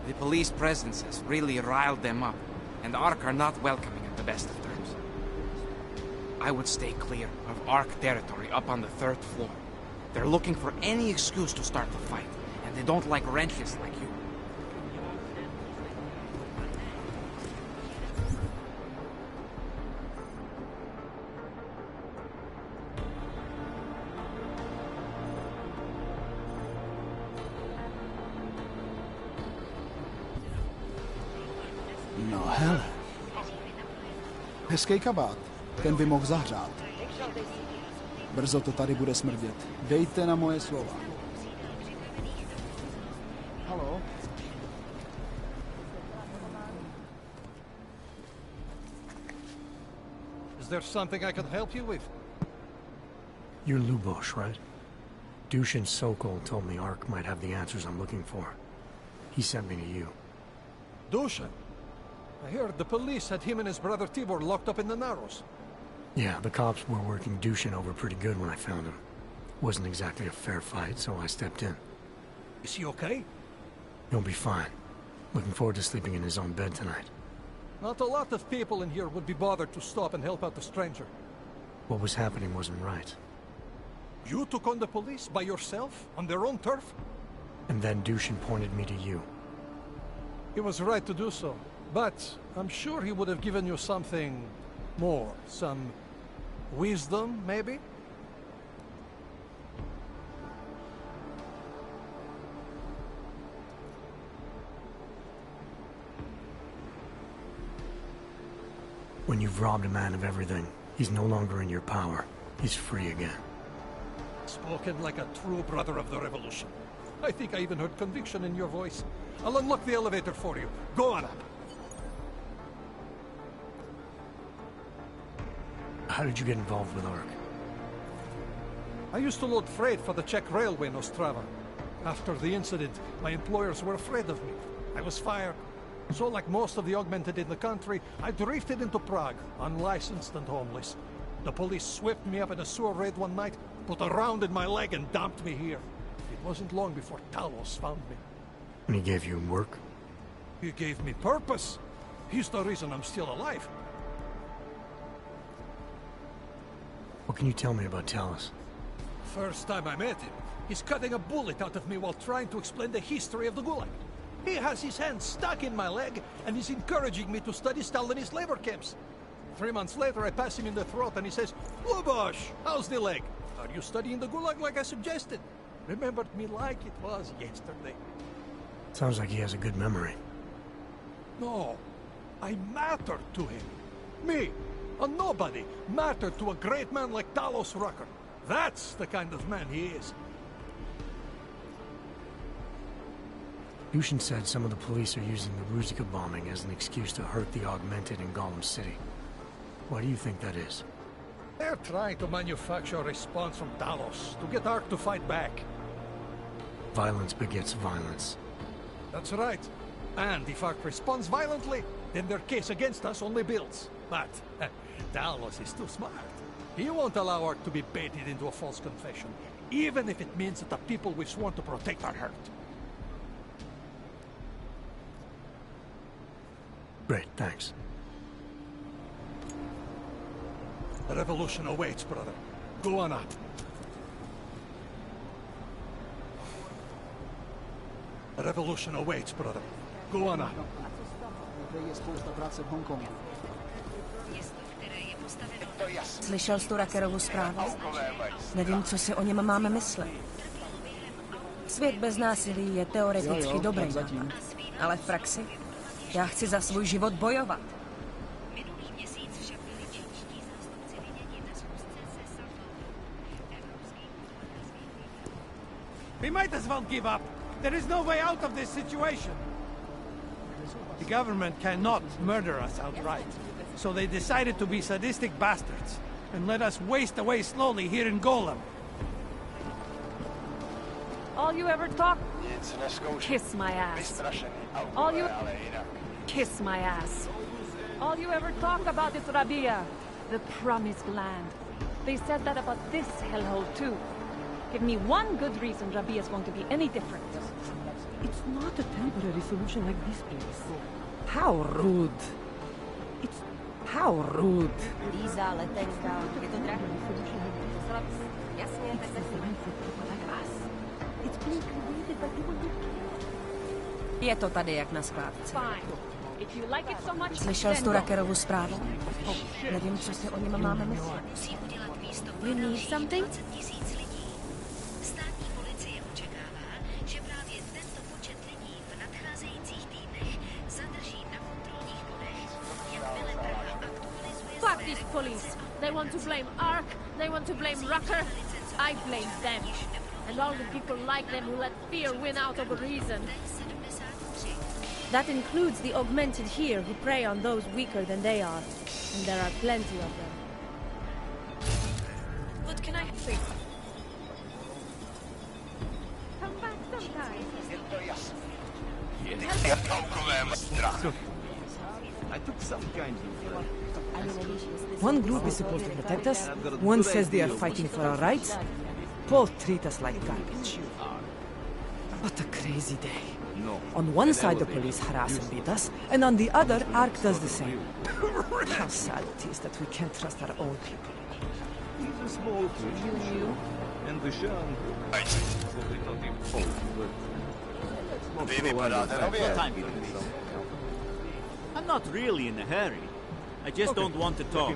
The police presence has really riled them up, and ARC are not welcoming at the best of terms. I would stay clear of ARC territory up on the 3rd floor. They're looking for any excuse to start the fight, and they don't like wrenches like you. No hele. Hezký kabát. Ten by mohl zahřát. Brzo to tady bude smrdět. Dejte na moje slova. Halo? Is there something I can help you with? You're Lubosh, right? Dushin Sokol told me ARC might have the answers I'm looking for. He sent me to you. Dushin? I heard the police had him and his brother Tibor locked up in the Narrows. Yeah, the cops were working Dushin over pretty good when I found him. Wasn't exactly a fair fight, so I stepped in. Is he okay? He'll be fine. Looking forward to sleeping in his own bed tonight. Not a lot of people in here would be bothered to stop and help out the stranger. What was happening wasn't right. You took on the police by yourself, on their own turf? And then Dushin pointed me to you. He was right to do so, but I'm sure he would have given you something more. Some wisdom, maybe? When you've robbed a man of everything, he's no longer in your power. He's free again. Spoken like a true brother of the revolution. I think I even heard conviction in your voice. I'll unlock the elevator for you. Go on up. How did you get involved with ARC? I used to load freight for the Czech railway in Ostrava. After the incident, my employers were afraid of me. I was fired. So like most of the augmented in the country, I drifted into Prague, unlicensed and homeless. The police swept me up in a sewer raid one night, put a round in my leg and dumped me here. It wasn't long before Talos found me. And he gave you work? He gave me purpose. He's the reason I'm still alive. What can you tell me about Talos? First time I met him, he's cutting a bullet out of me while trying to explain the history of the Gulag. He has his hand stuck in my leg and is encouraging me to study Stalinist labor camps. 3 months later, I pass him in the throat and he says, "Lubosh, how's the leg? Are you studying the Gulag like I suggested?" Remembered me like it was yesterday. Sounds like he has a good memory. No, I mattered to him. Me, a nobody, mattered to a great man like Talos Rucker. That's the kind of man he is. Yushin said some of the police are using the Ruzicka bombing as an excuse to hurt the Augmented in Golem City. Why do you think that is? They're trying to manufacture a response from Talos to get Ark to fight back. Violence begets violence. That's right. And if Ark responds violently, then their case against us only builds. But Talos is too smart. He won't allow Ark to be baited into a false confession, even if it means that the people we've sworn to protect are hurt. Great, thanks. The revolution awaits, brother. Go on up. The revolution awaits, brother. Go on up. Slyšel jsi tu Ruckerovu zprávu? Nevím, co si o něm máme myslet. Svět bez násilí je teoreticky dobrý nápad, ale v praxi já chci za svůj život bojovat. We might as well give up. There is no way out of this situation. The government cannot murder us outright, so they decided to be sadistic bastards and let us waste away slowly here in Golem. All you ever talk... Kiss my ass. All you... Kiss my ass. All you ever talk about is Rabia, the promised land. They said that about this hellhole too. Give me one good reason Rabia is going to be any different. It's not a temporary solution like this place. How rude. It's... How rude. Líza, letenka, je to drahý. Jasně, tak Je to tady jak na skládce. Slyšel jsi tu Ruckerovu zprávu? Nevím, co si o něm máme myslet. You need something? Státní policie očekává, že právě tento počet lidí v nadcházejících týdnech zadrží na kontrolních bodech, jakmile Praha aktualizuje Fuck these police! They want to blame Ark, they want to blame Rucker. I blame them. And all the people like them who let fear win out over reason. That includes the augmented here who prey on those weaker than they are. And there are plenty of them. What can I say? Come back sometime. I took some kind of... One group is supposed to protect us, one says they are fighting for our rights. Both treat us like garbage. What a crazy day. No. On one side the police harass and beat us, and on the other, Ark does the same. How sad it is that we can't trust our own people. He's a small fish. You. And the shan. I'm not really in a hurry. I just don't want to talk.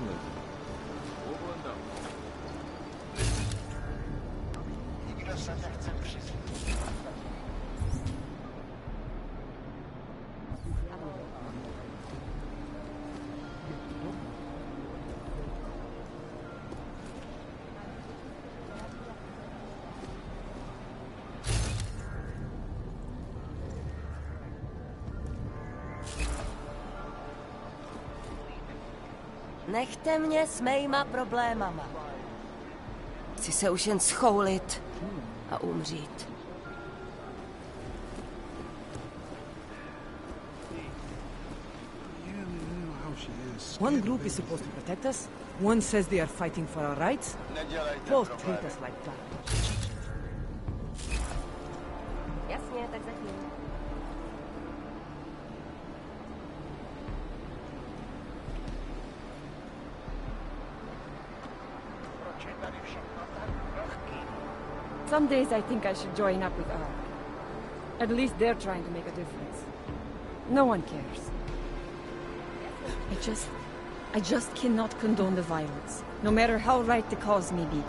Nechte mě s mýma problémama. Chci se už jen schoulit a umřít. One group is supposed to protect us. One says they are fighting for our rights. Both treat us like garbage. Jasně, tak zatím. Some days I think I should join up with Ark. At least they're trying to make a difference. No one cares. I just cannot condone the violence, no matter how right the cause may be.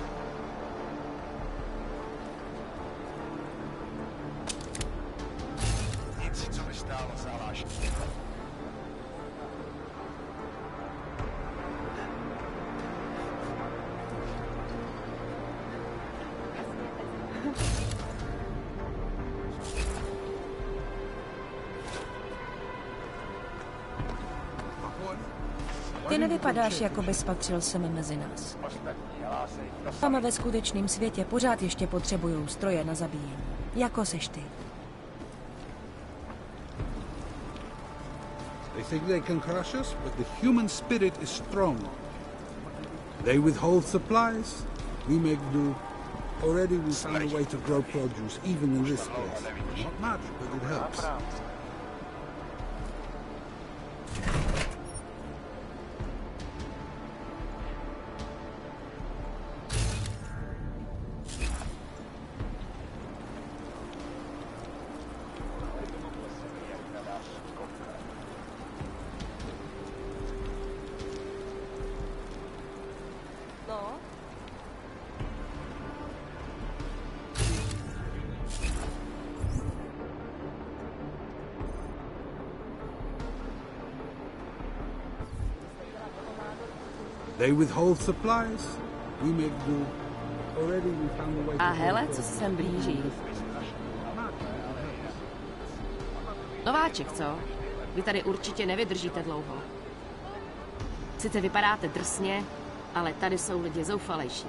Ty nevypadáš, jako bys patřil sem mezi nás. Tam ve skutečném světě pořád ještě potřebují stroje na zabíjení. Jako seš ty. They think they can crush us, but the human spirit is strong. They withhold supplies, we make do. Already we found a way to grow produce, even in this place. Not much, but it helps. They withhold supplies, we make do. Already we found a way. A hele, co se sem blíží. Nováček, co? Vy tady určitě nevydržíte dlouho. Sice vypadáte drsně, ale tady jsou lidi zoufalejší.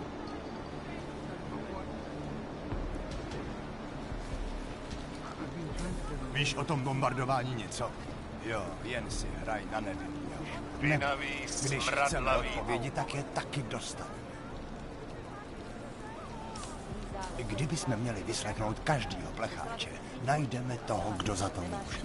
Víš o tom bombardování něco? Jo, jen si hraj na nevím. Když chceme odpovědi, tak je taky dostaneme. Kdybychom měli vyslechnout každýho plecháče, najdeme toho, kdo za to může.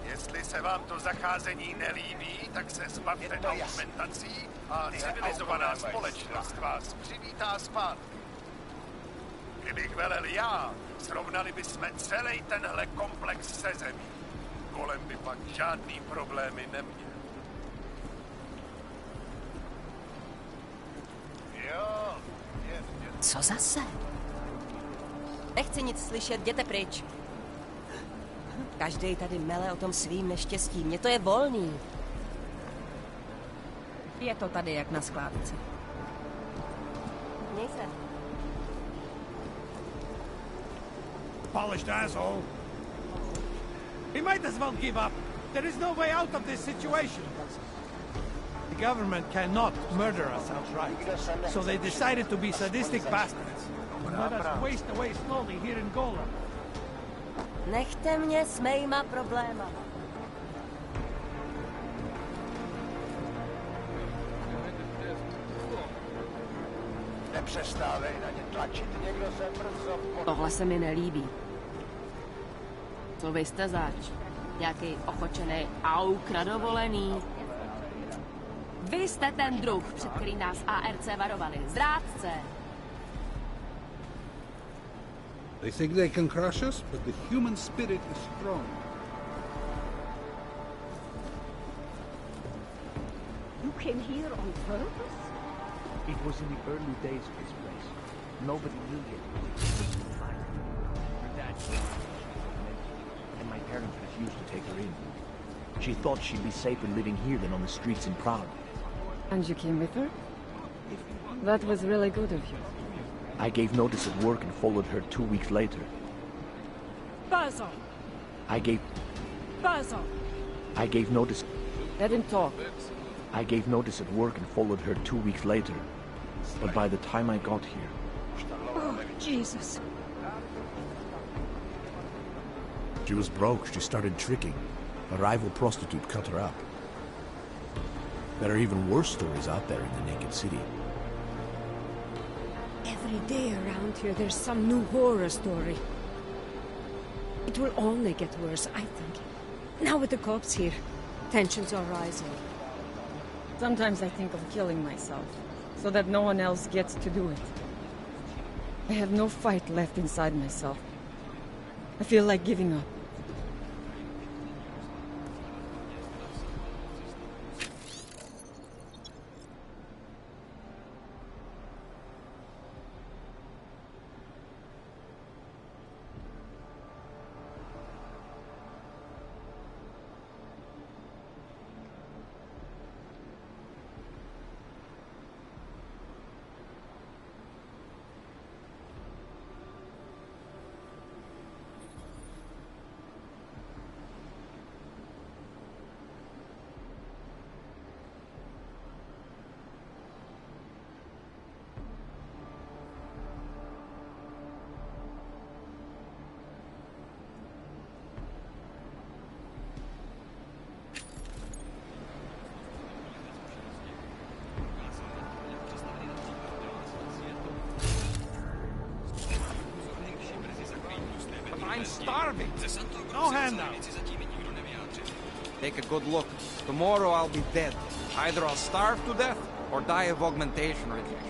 Jestli se vám to zacházení nelíbí, tak se zbavte argumentací a civilizovaná společnost vás přivítá zpátky. Kdybych velel já, srovnali bychom celý tenhle komplex se zemí. Kolem by pak žádný problémy neměl. Jo, Co zase? Nechci nic slyšet, jděte pryč. Každý tady mele o tom svým neštěstí. Mně to je volný. Je to tady jak na skládce. Měj se. Polished asshole. We might as well give up. There is no way out of this situation. The government cannot murder us outright, so they decided to be sadistic bastards and let us waste away slowly here in Gola. Nechte mě s mýma problémama. Nepřestávej na ně tlačit, někdo se brzo... Tohle se mi nelíbí. Co vy jste zač? Nějaký ochočený auk na dovolený? Vy jste ten druh, před který nás ARC varovali. Zrádce! They think they can crush us, but the human spirit is strong. You came here on purpose? It was in the early days of this place. Nobody knew yet what it was like. Her dad and my parents refused to take her in. She thought she'd be safer living here than on the streets in Prague. And you came with her? That was really good of you. I gave notice at work and followed her 2 weeks later. Basil! I gave notice... Let him talk. I gave notice at work and followed her 2 weeks later. But by the time I got here... Oh, Jesus. She was broke. She started tricking. A rival prostitute cut her up. There are even worse stories out there in the Naked City. Every day around here, there's some new horror story. It will only get worse, I think. Now with the cops here, tensions are rising. Sometimes I think of killing myself, so that no one else gets to do it. I have no fight left inside myself. I feel like giving up. I'm starving. No handouts. Take a good look. Tomorrow I'll be dead. Either I'll starve to death or die of augmentation radiation.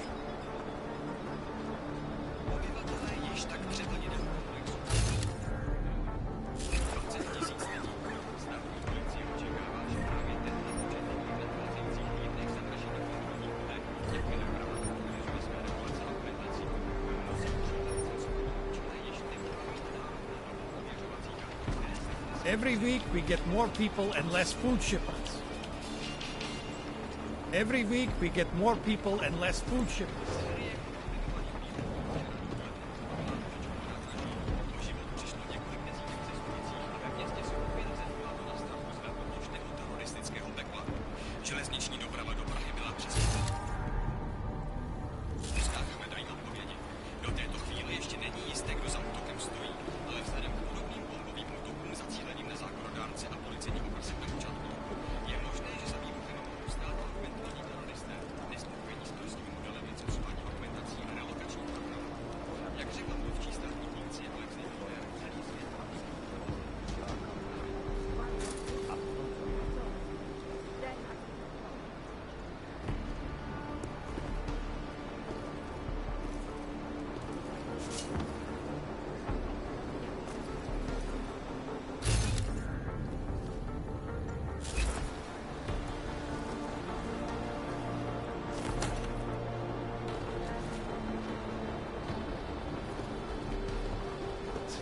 Every week we get more people and less food shipments. Every week we get more people and less food shipments. Železniční doprava do Prahy byla přesunuta. V úzkách hledají odpovědi. Do této chvíle ještě není jisté, kdo za útokem stojí, ale vzhledem k podobným bombovým útokům zacíleným na zákonodárce a policejní okrsek na počátku roku je možné, že za výbuchem mohou stát augmentovaní teroristé, nespokojení s prostým modelem vycestování augmentací a relokační programů. Jak řekl mluvčí státní policie Alexej Miller, celý svět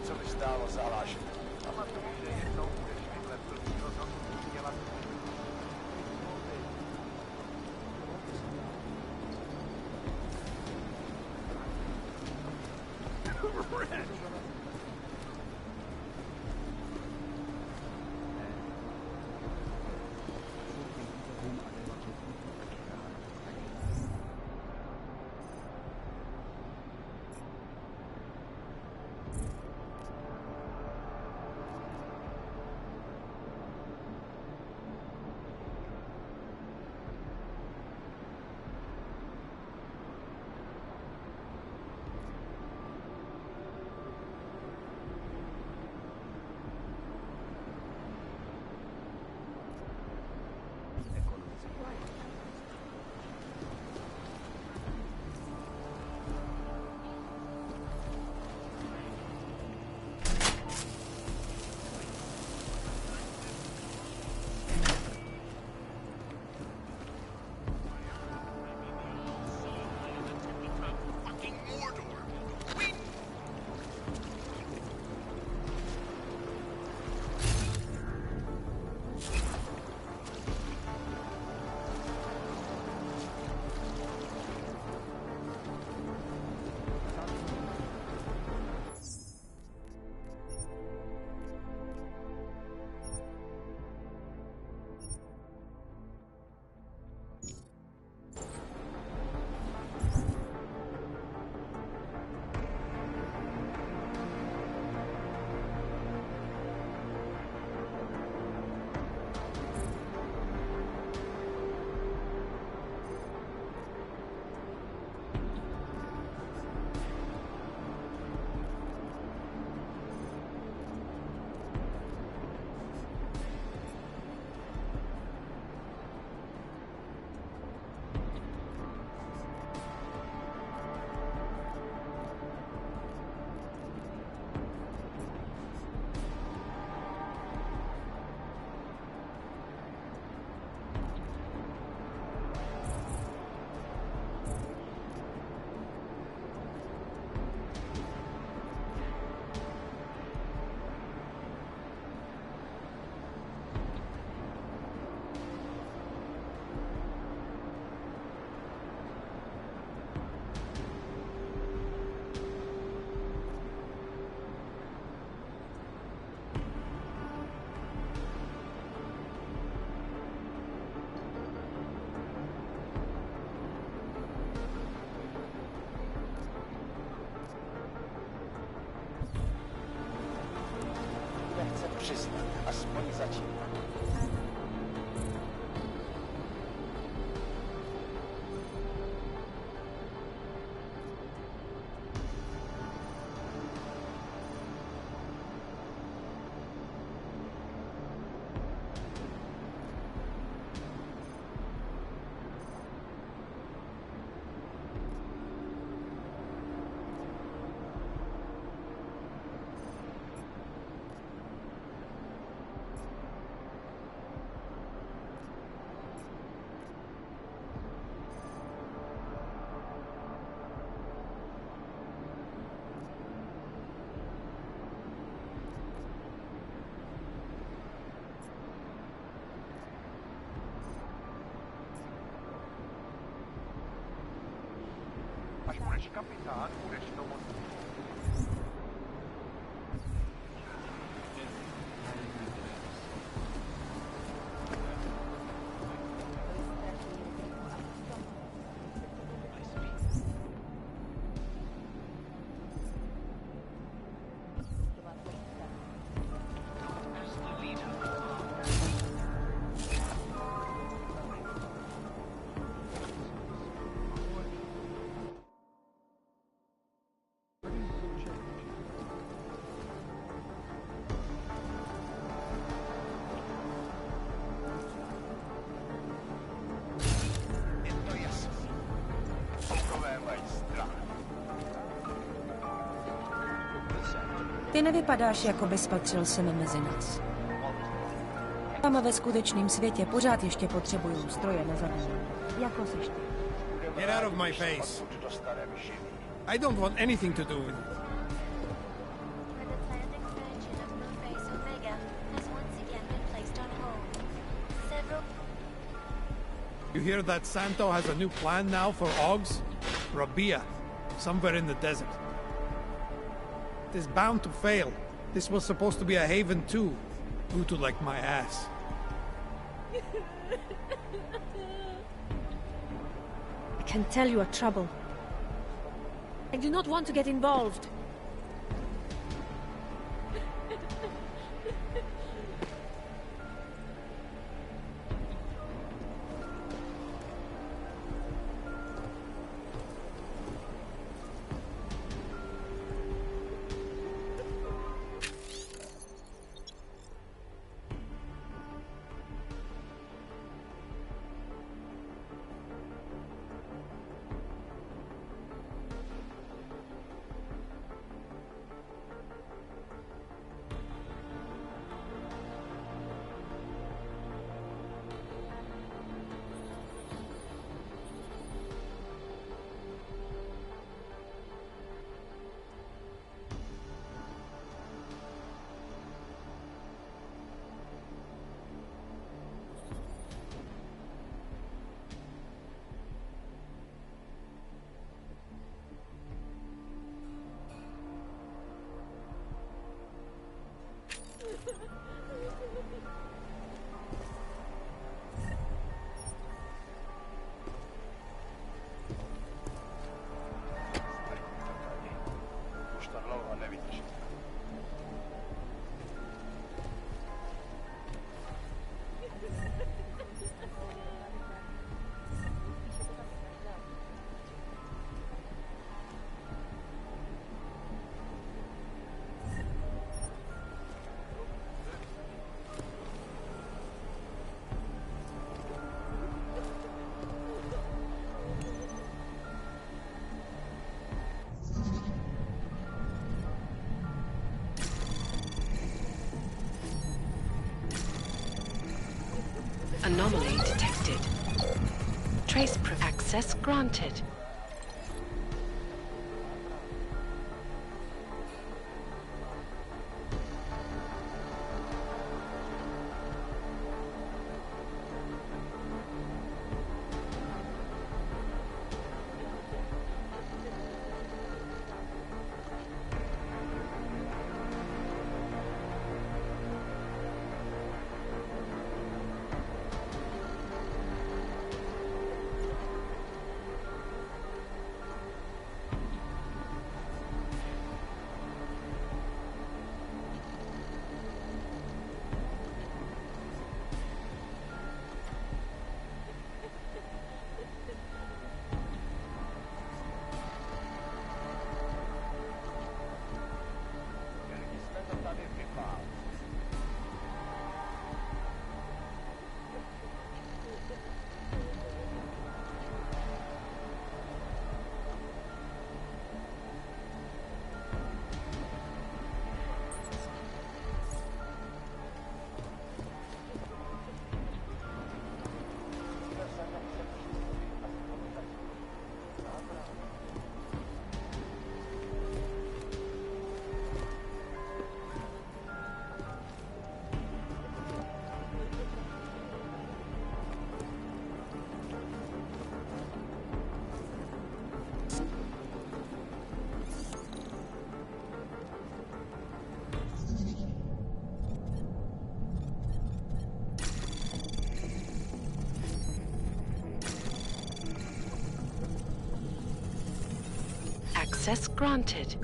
Co by stálo zalážit? Pamatuju, že jednou budeš takhle plný rozhodnutí dělat. aspoň začít. Až budeš kapitán, budeš to moc. Ty nevypadáš, jako bys patřil sem mezi nás. Tam ve skutečném světě pořád ještě potřebují stroje na zabíjení. Jako seš ty. Get out of my face. I don't want anything to do with it. You hear that Santo has a new plan now for Augs? Rabia, somewhere in the desert. It is bound to fail. This was supposed to be a haven too. Utu like my ass. I can tell you are trouble. I do not want to get involved. Anomaly detected. Trace access granted. Access granted.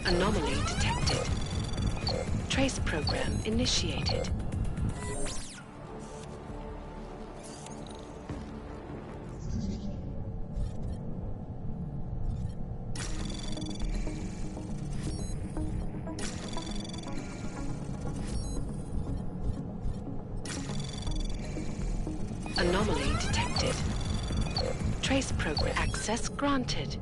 Anomaly detected. Trace program initiated. Anomaly detected. Trace program access granted.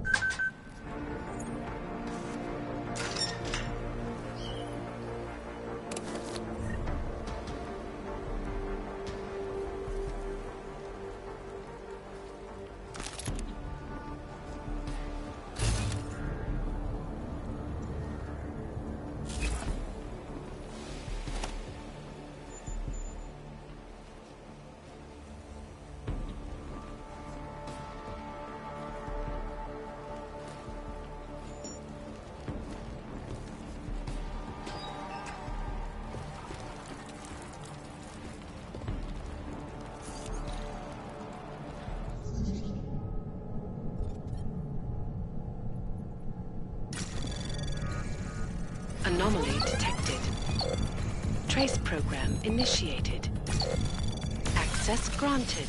Anomaly detected. Trace program initiated. Access granted.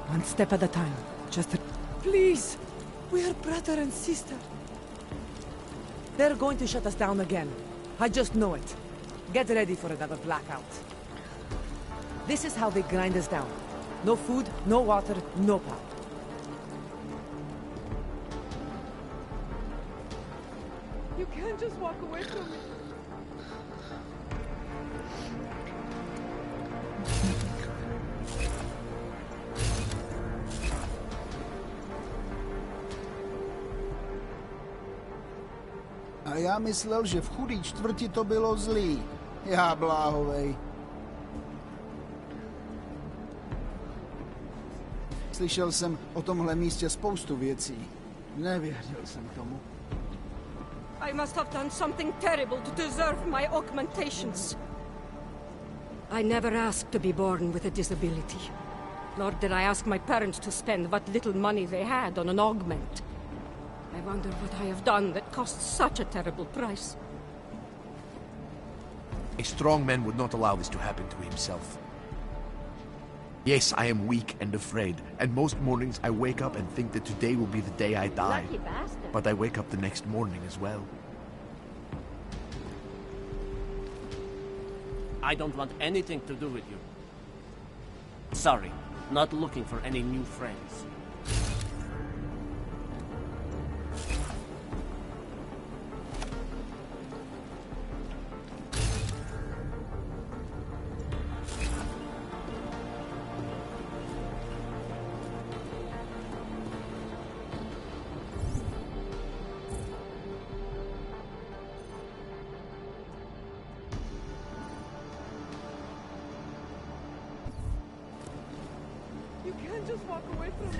One step at a time. Please! We are brother and sister. They're going to shut us down again. I just know it. Get ready for another blackout. This is how they grind us down. No food, no water, no power. You can't just walk away from me. A já myslel, že v chudý čtvrti to bylo zlý. Já bláhovej. Slyšel jsem o tomhle místě spoustu věcí. Nevěřil jsem tomu. I must have done something terrible to deserve my augmentations. I never asked to be born with a disability. Nor did I ask my parents to spend what little money they had on an augment. I wonder what I have done that cost such a terrible price. A strong man would not allow this to happen to himself. Yes, I am weak and afraid, and most mornings I wake up and think that today will be the day I die. Lucky bastard. But I wake up the next morning as well. I don't want anything to do with you. Sorry, not looking for any new friends. You can't just walk away from it.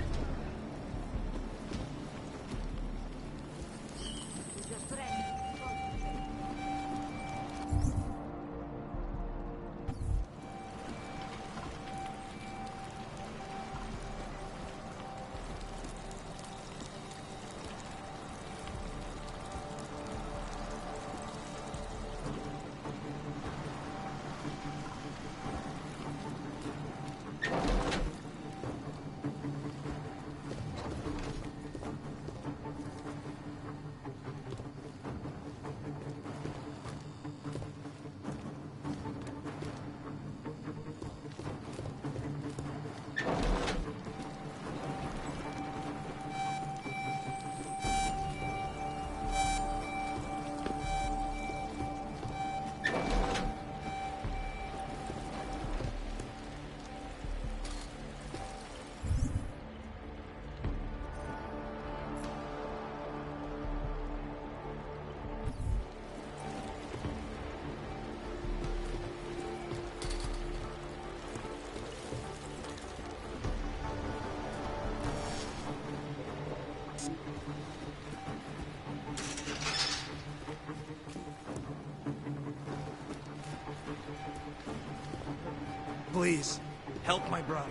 Please, help my brother.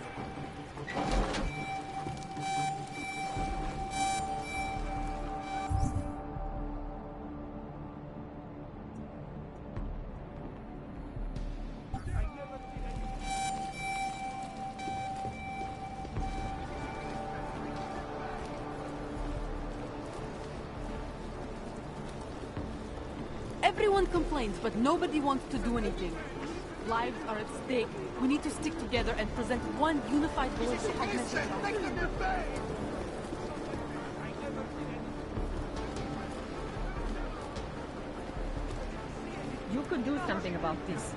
Everyone complains, but nobody wants to do anything. Lives are at stake. We need to stick together and present one unified voice to augmented life. You could do something about this.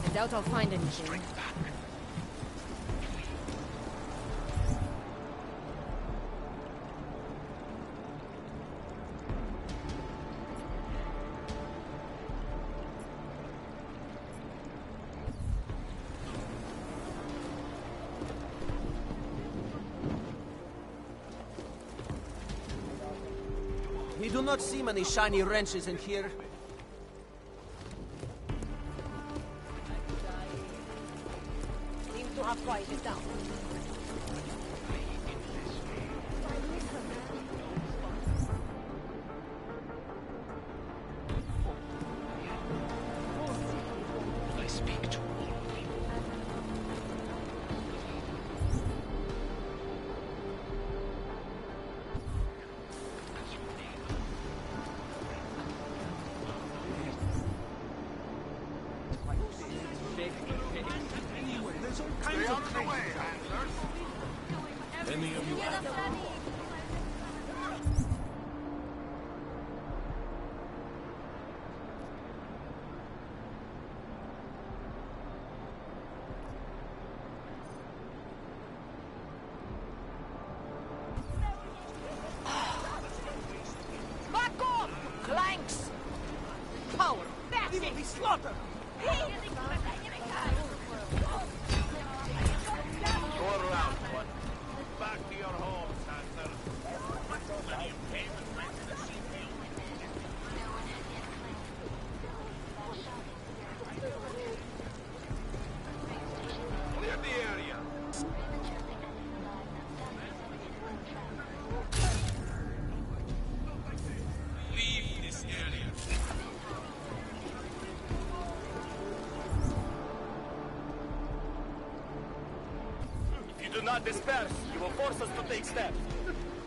I doubt I'll find anything. We do not see many shiny wrenches in here. Seem to have quieted down. I speak to all of you. Anyway, there's all kinds of crazy. Any of you Back off, you clanks! Power, we will be slaughtered! Go around, one. Back to your homes, Hunter. Plenty of pavement right to the seafield. Clear the area. Leave this area. If you do not disperse, you will force us to take steps.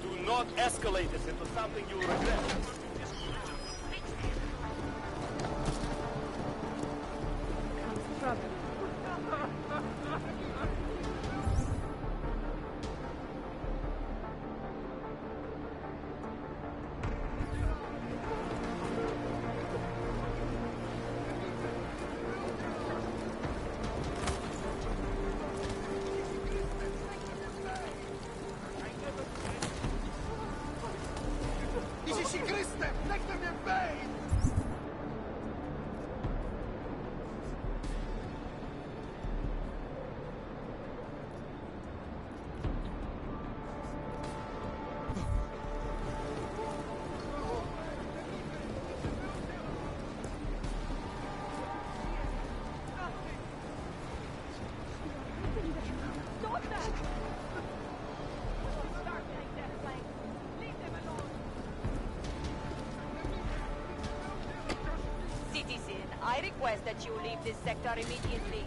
Do not escalate this into something you will regret. Ježiši Kriste, nechte mě bejt! Citizen, I request that you leave this sector immediately.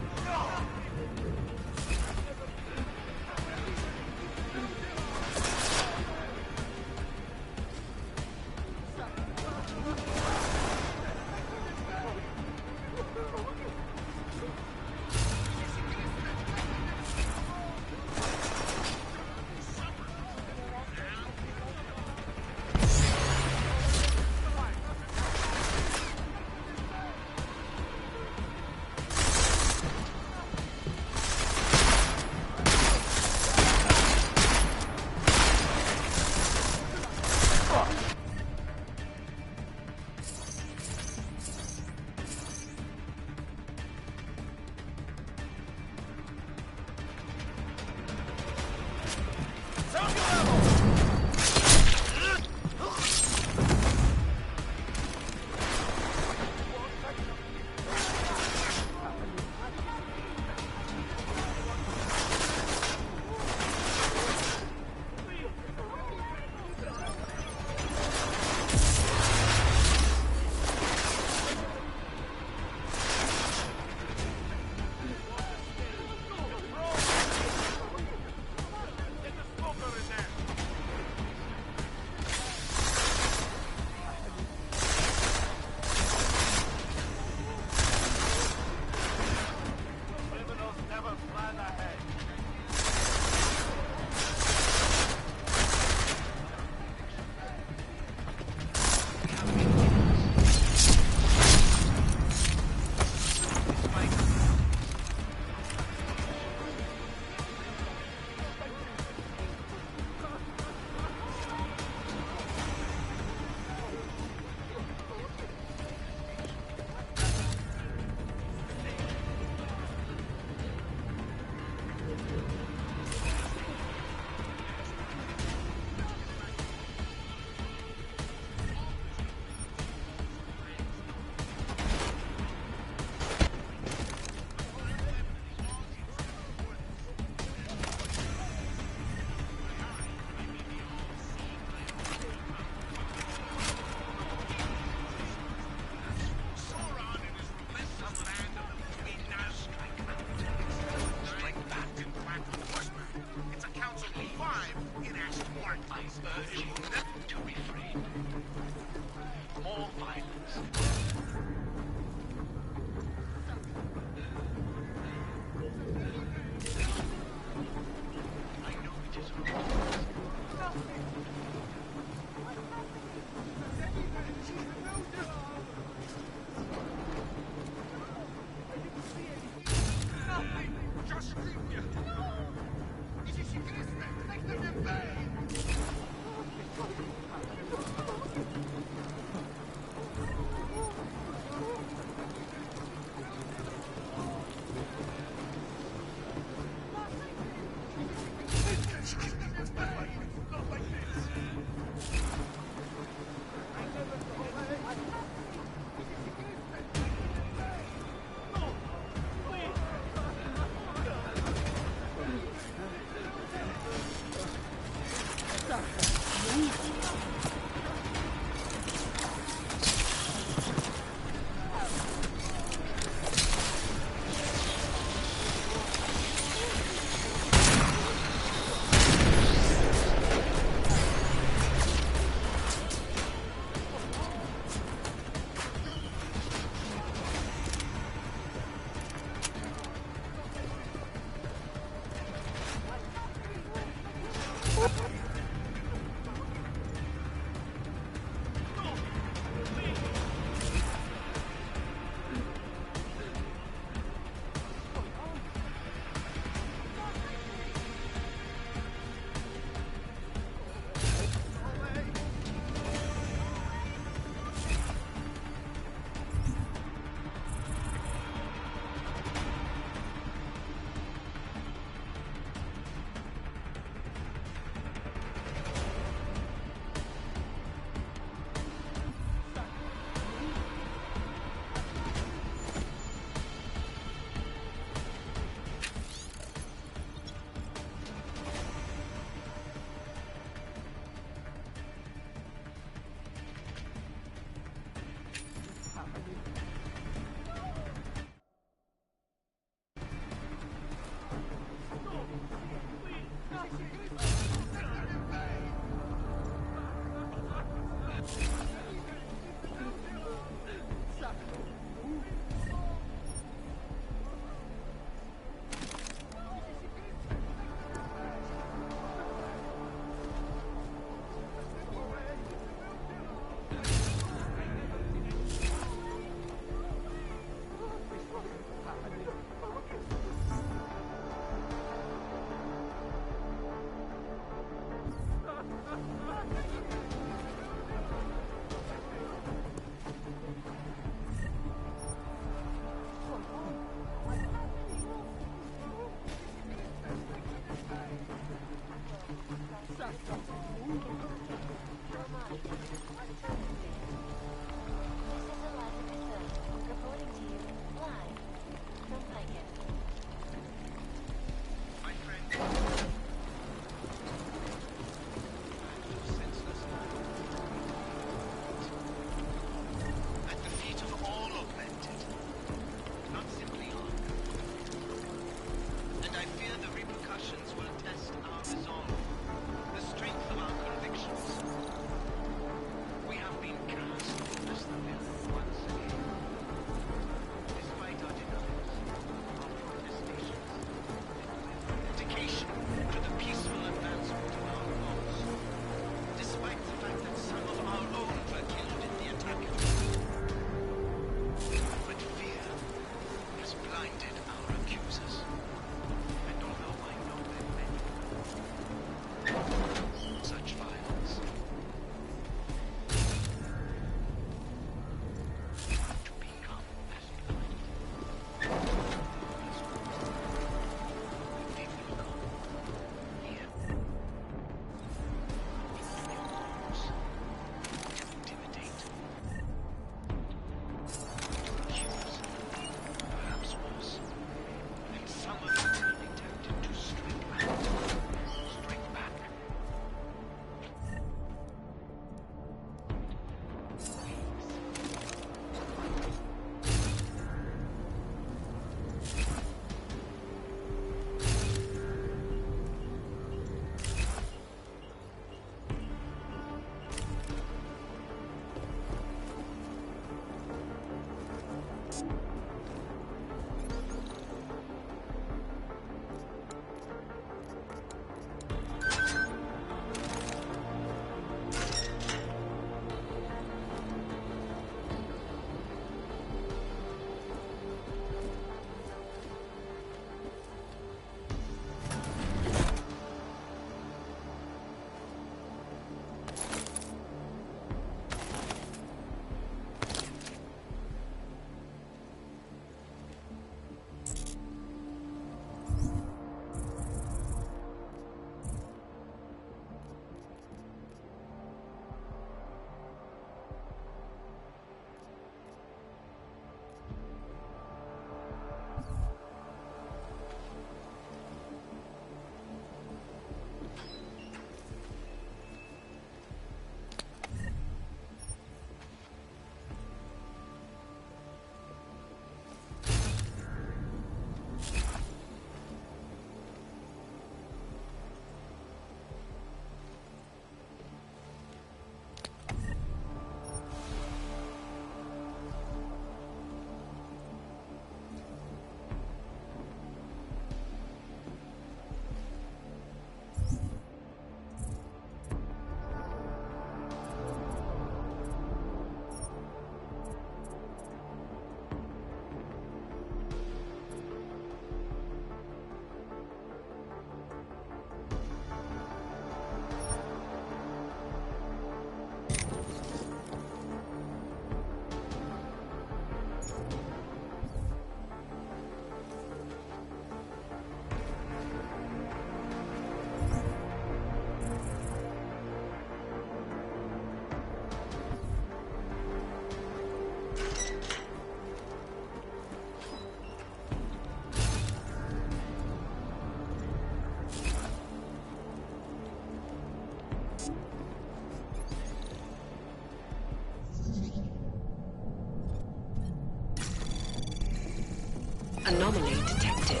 Anomaly detected.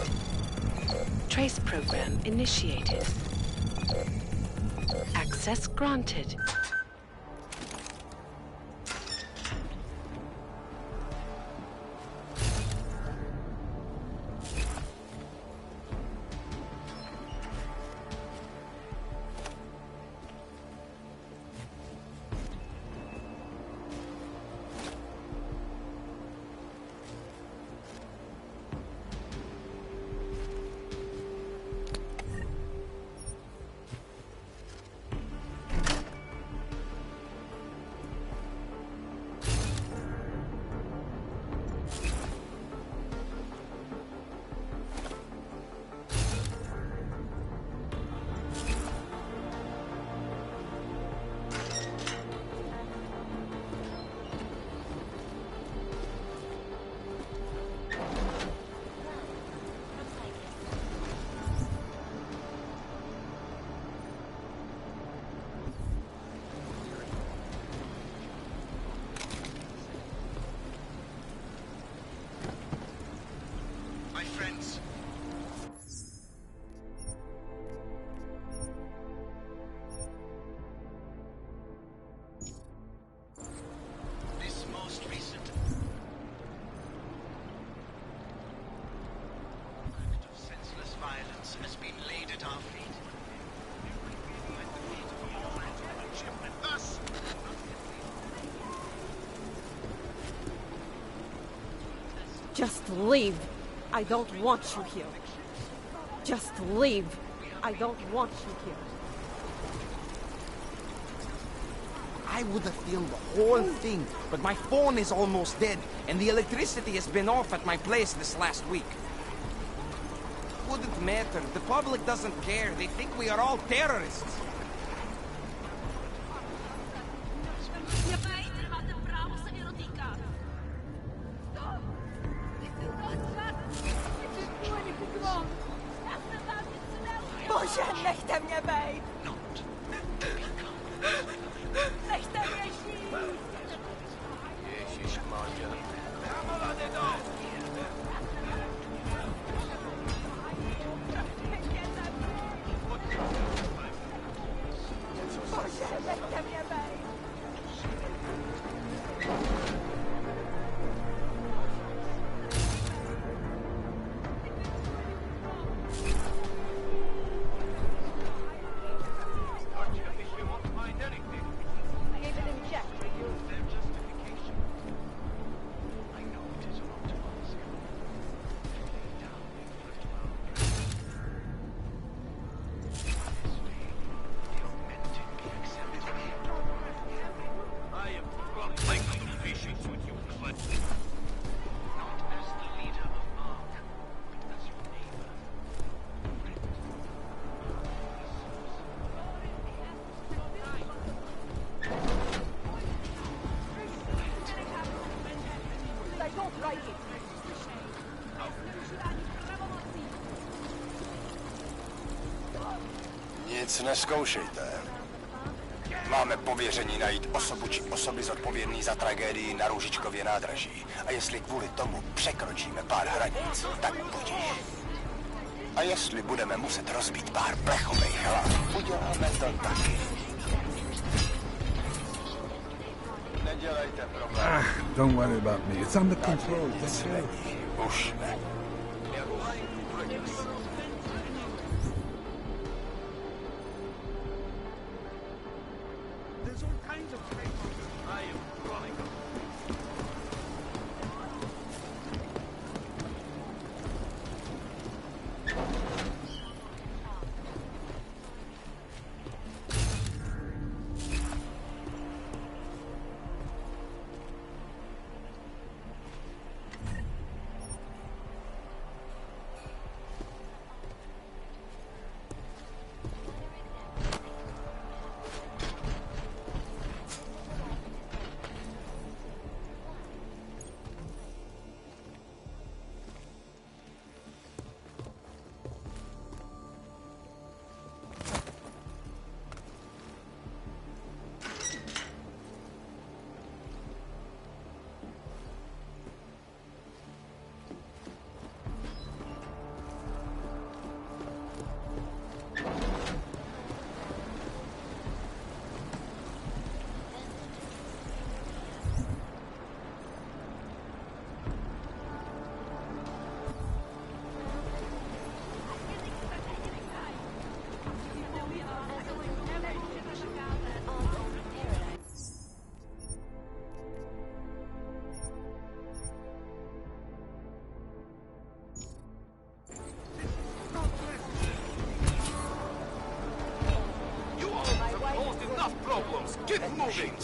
Trace program initiated. Access granted. My friends. This most recent act of senseless violence has been laid at our feet. Thus, Just leave. I don't want you here. Just leave. I don't want you here. I would have filmed the whole thing, but my phone is almost dead, and the electricity has been off at my place this last week. Wouldn't matter. The public doesn't care. They think we are all terrorists. Bože, nechte mě bejt! Nechte mě žít! Ježišmarja. Bože, nechte mě bejt! Nic neskoušejte. Máme pověření najít osobu či osoby zodpovědný za tragédii na Růžičkově nádraží. A jestli kvůli tomu překročíme pár hranic, tak budiš. A jestli budeme muset rozbít pár plechových hlav, uděláme to taky. Nedělejte problém. Don't worry about me. It's under control. Už ne. There's all kinds of I am crawling.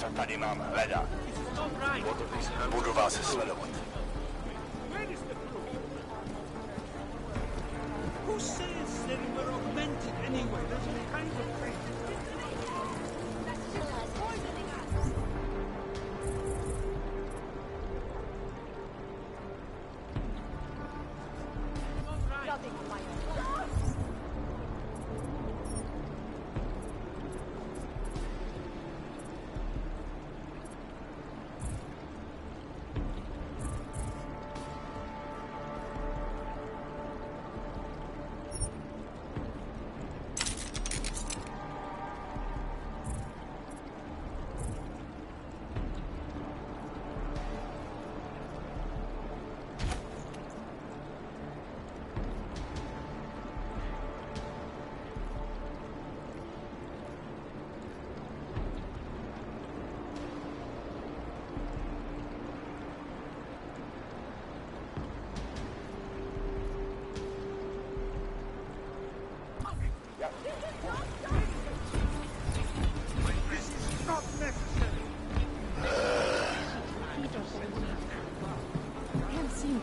Co tady mám hledat? Budu vás sledovat. Who says that we're augmented anyway? There's all kinds of things.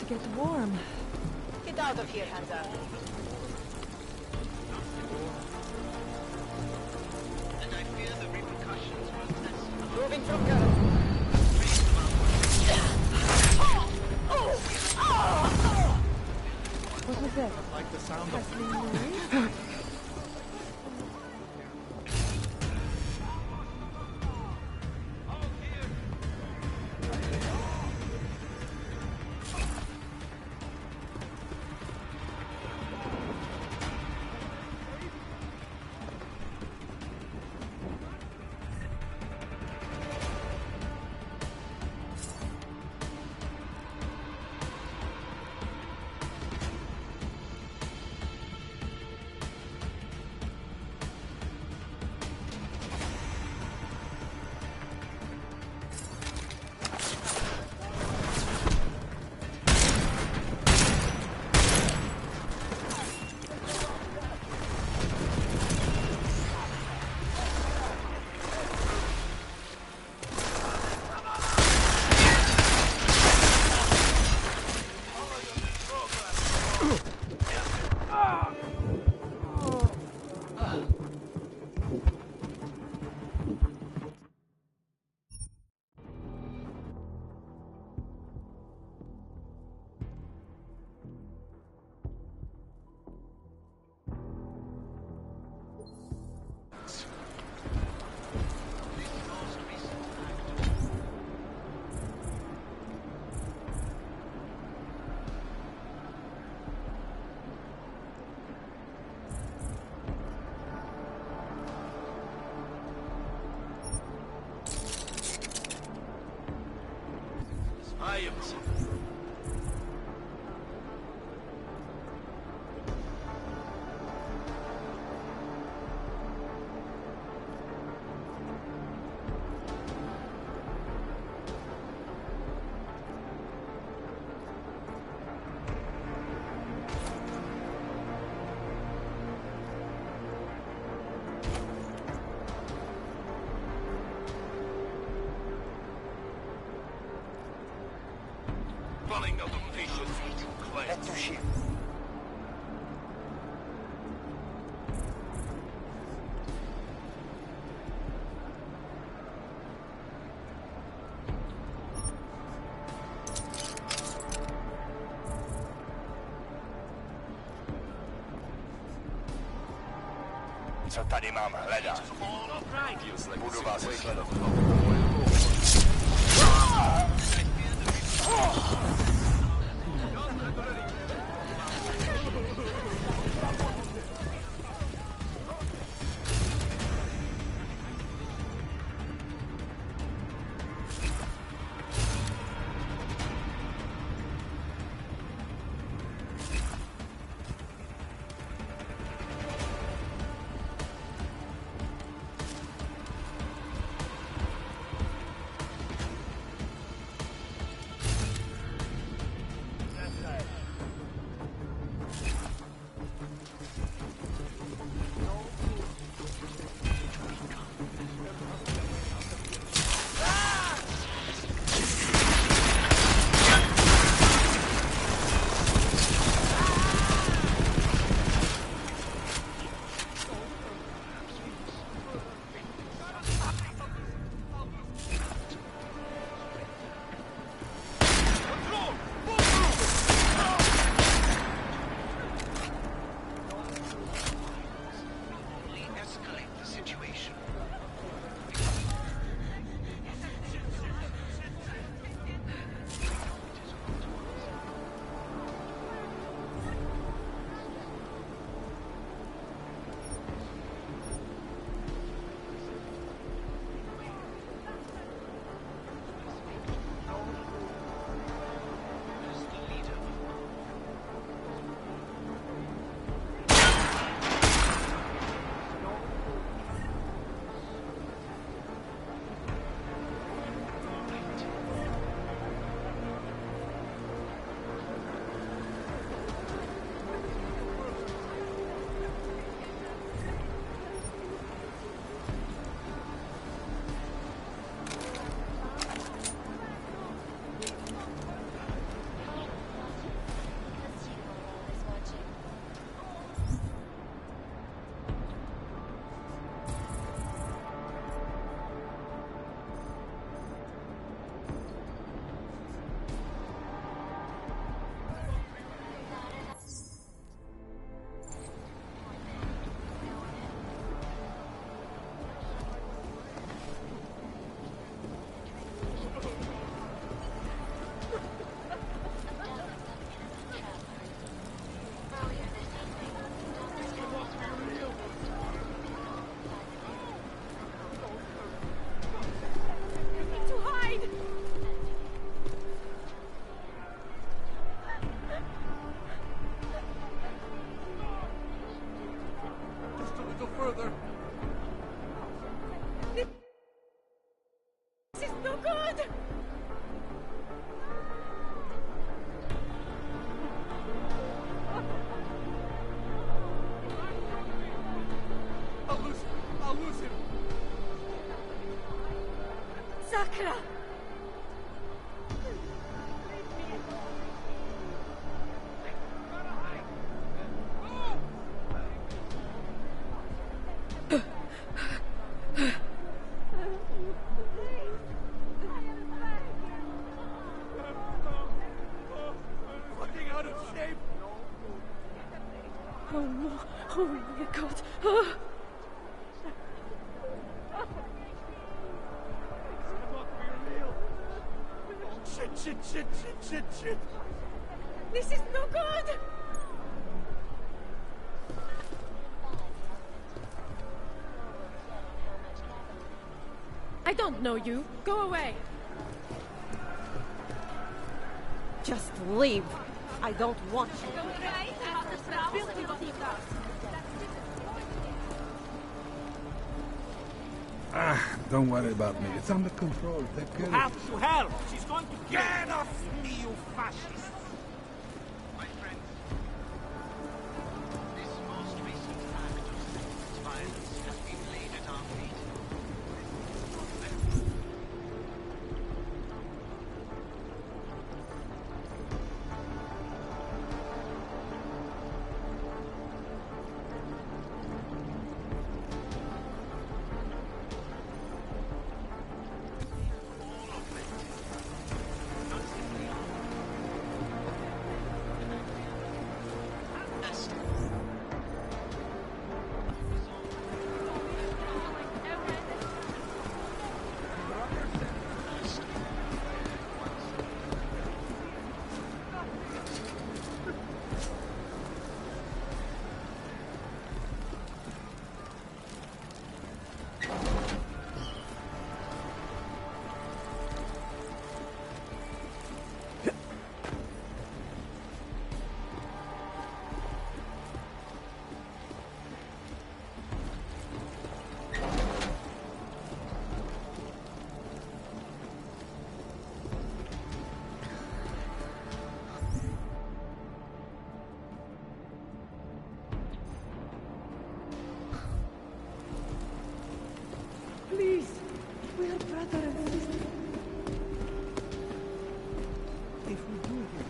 Get warm. Get out of here, hands up. And I fear the repercussions were less. Moving from go. What was that? Like the sound of... Planning of the patient claims. Let's do shit. Co tady mám hledat? Budu vás sledovat. Oh no. Oh my god. Oh. Shit. This is no good! I don't know you. Go away. Just leave. I don't want you. Don't worry about me. It's under control. Take care of it. Have to help! She's going to get off me, you fascist! My friends, this most recent act of senseless violence has been laid at our feet. Please, we are brother and sister. If we do here,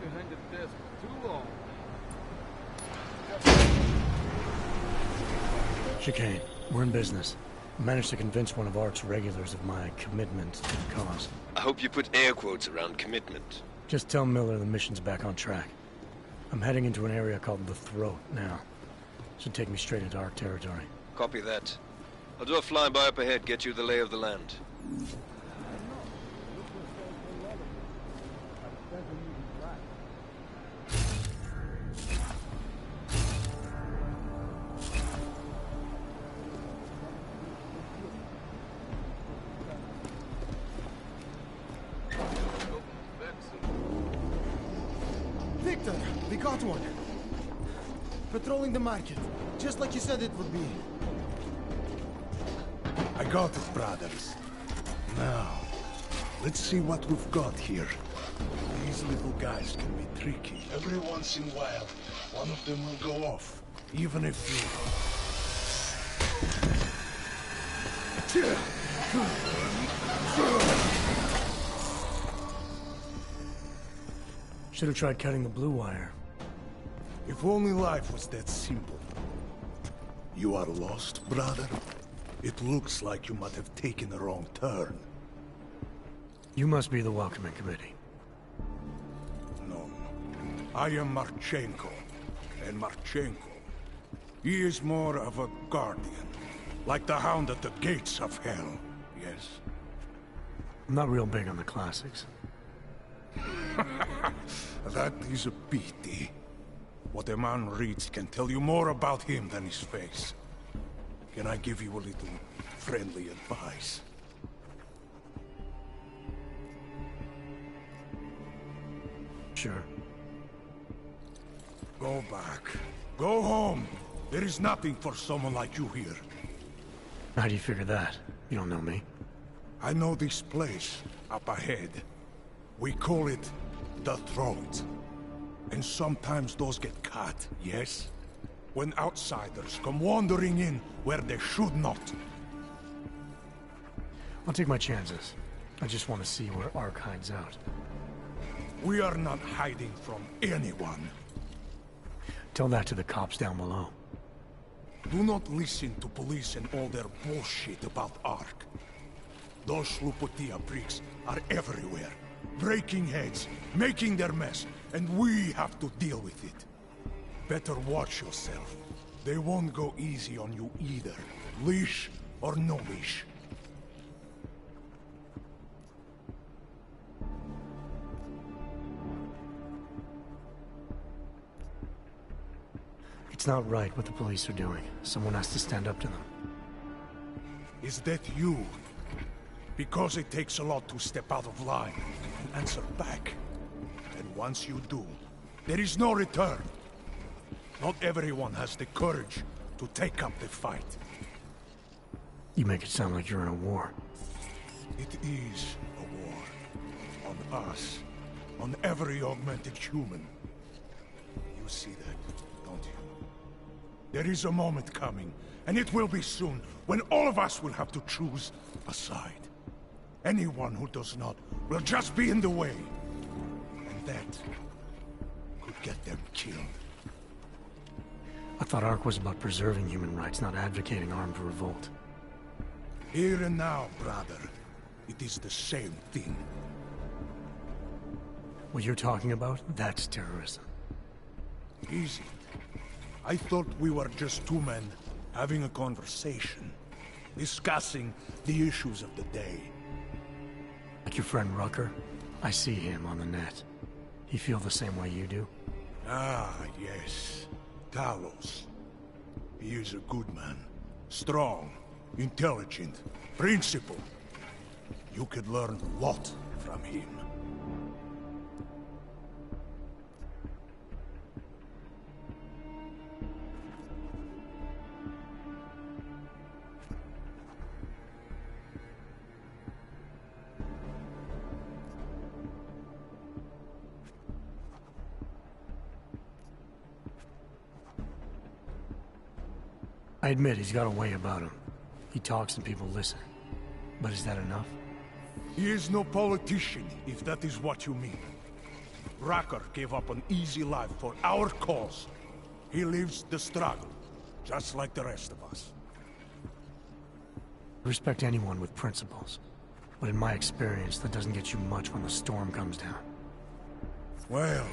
Behind the desk for too long. Chicane, we're in business. I managed to convince one of Ark's regulars of my commitment to the cause. I hope you put air quotes around commitment. Just tell Miller the mission's back on track. I'm heading into an area called the Throat now. Should take me straight into Ark territory. Copy that. I'll do a flyby up ahead, get you the lay of the land. Victor, we got one. Patrolling the market, just like you said it would be. I got it, brothers. Now, let's see what we've got here. These little guys can be tricky. Every once in a while, one of them will go off, even if Should have tried cutting the blue wire. If only life was that simple. You are lost, brother? It looks like you might have taken a wrong turn. You must be the welcoming committee. No. I am Marchenko. And Marchenko, he is more of a guardian. Like the hound at the gates of hell, yes? I'm not real big on the classics. That is a pity. What a man reads can tell you more about him than his face. Can I give you a little friendly advice? Sure. Go back. Go home. There is nothing for someone like you here. How do you figure that? You don't know me. I know this place, up ahead. We call it the Throat. And sometimes those get cut, yes? When outsiders come wandering in where they should not. I'll take my chances. I just want to see where Ark hides out. We are not hiding from anyone. Tell that to the cops down below. Do not listen to police and all their bullshit about Ark. Those Slupotia pricks are everywhere. Breaking heads, making their mess, and we have to deal with it. Better watch yourself. They won't go easy on you either. Leash or no leash. It's not right what the police are doing. Someone has to stand up to them. Is that you? Because it takes a lot to step out of line and answer back. And once you do, there is no return. Not everyone has the courage to take up the fight. You make it sound like you're in a war. It is a war. On us. On every augmented human. You see that, don't you? There is a moment coming, and it will be soon, when all of us will have to choose a side. Anyone who does not will just be in the way. And that could get them killed. I thought Ark was about preserving human rights, not advocating armed revolt. Here and now, brother. It is the same thing. What you're talking about, that's terrorism. Easy. I thought we were just two men having a conversation, discussing the issues of the day. Like your friend Rucker? I see him on the net. He feel the same way you do? Ah, yes. Talos. He is a good man. Strong, intelligent, principled. You could learn a lot from him. I admit he's got a way about him. He talks and people listen. But is that enough? He is no politician, if that is what you mean. Rucker gave up an easy life for our cause. He lives the struggle, just like the rest of us. I respect anyone with principles. But in my experience, that doesn't get you much when the storm comes down. Well,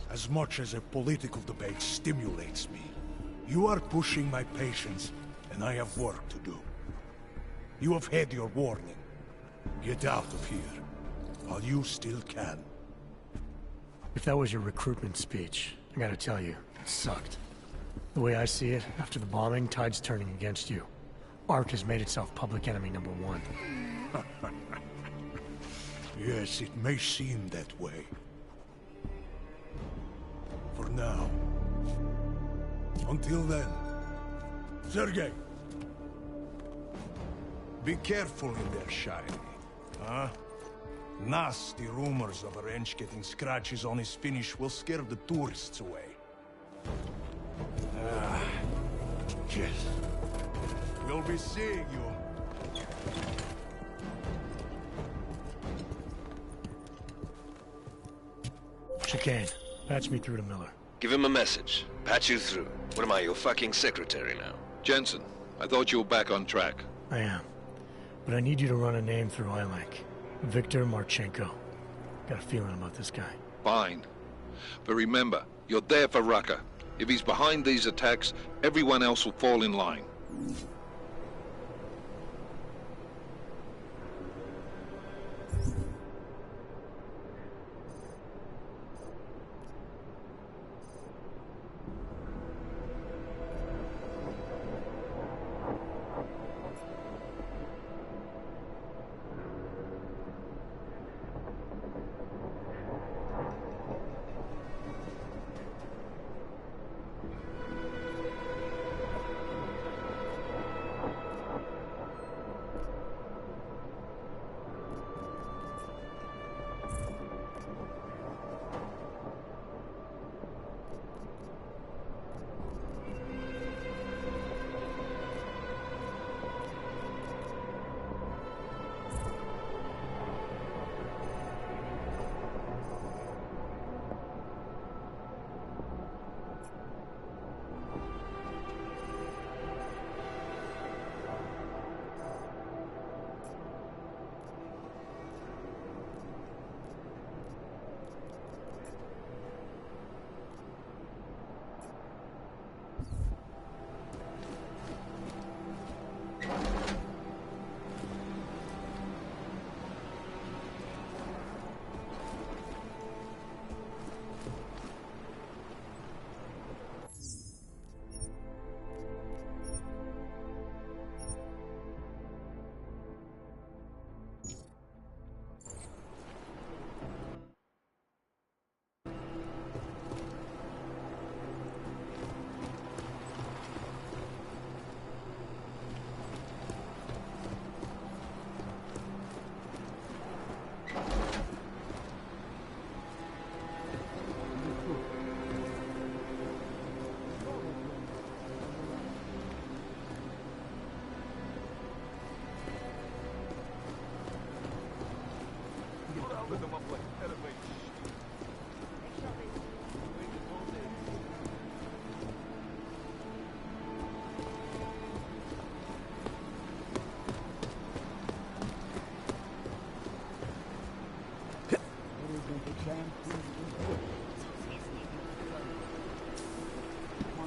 as much as a political debate stimulates me, you are pushing my patience, and I have work to do. You have had your warning. Get out of here, while you still can. If that was your recruitment speech, I gotta tell you, it sucked. The way I see it, after the bombing, tide's turning against you. Ark has made itself public enemy #1. Yes, it may seem that way. For now. Until then. Sergei! Be careful in there, Shiny. Huh? Nasty rumors of a wrench getting scratches on his finish will scare the tourists away. Yes. We'll be seeing you. Chicane, patch me through to Miller. Give him a message. Patch you through. What am I, your fucking secretary now? Jensen, I thought you were back on track. I am. But I need you to run a name through ILANC. Viktor Marchenko. Got a feeling about this guy. Fine. But remember, you're there for Rucker. If he's behind these attacks, everyone else will fall in line.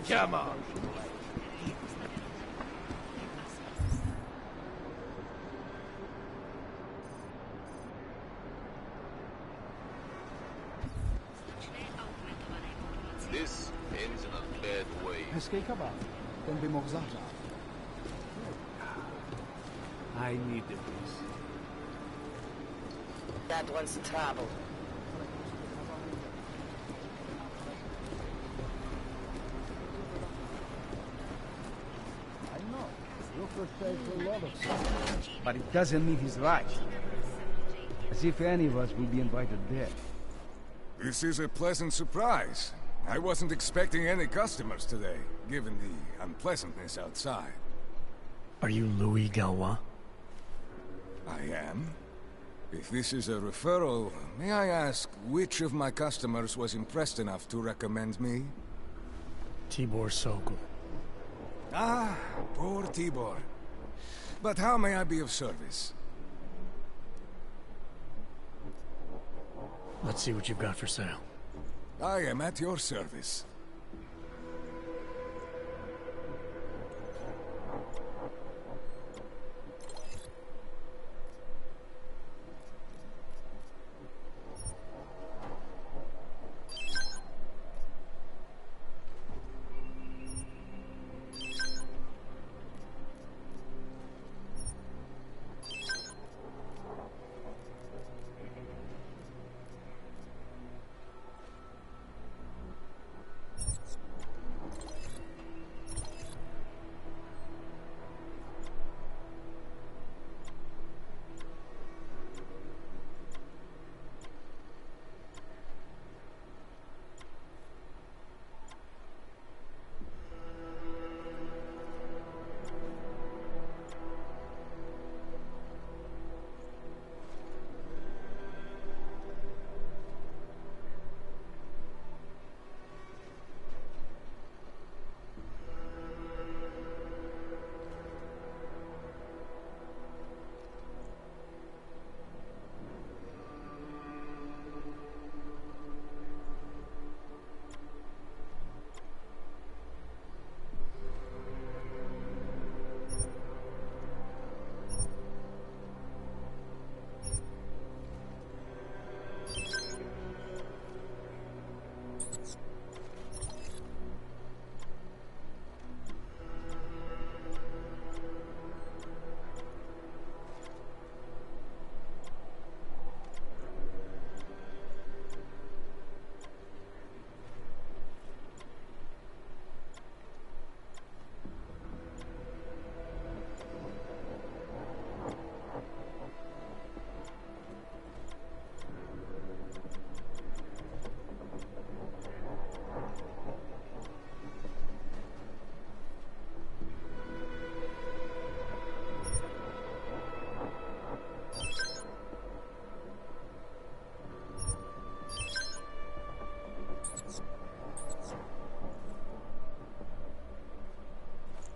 Come on. This ends in a bad way. I needed this. That one's trouble. I know. Rooker pays for a lot of stuff. But it doesn't mean he's right. As if any of us will be invited there. This is a pleasant surprise. I wasn't expecting any customers today, given the unpleasantness outside. Are you Louis Galois? I am. If this is a referral, may I ask which of my customers was impressed enough to recommend me? Tibor Sokol. Ah, poor Tibor. But how may I be of service? Let's see what you've got for sale. I am at your service.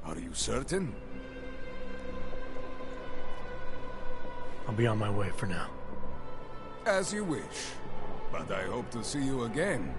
Are you certain? I'll be on my way for now. As you wish. But I hope to see you again.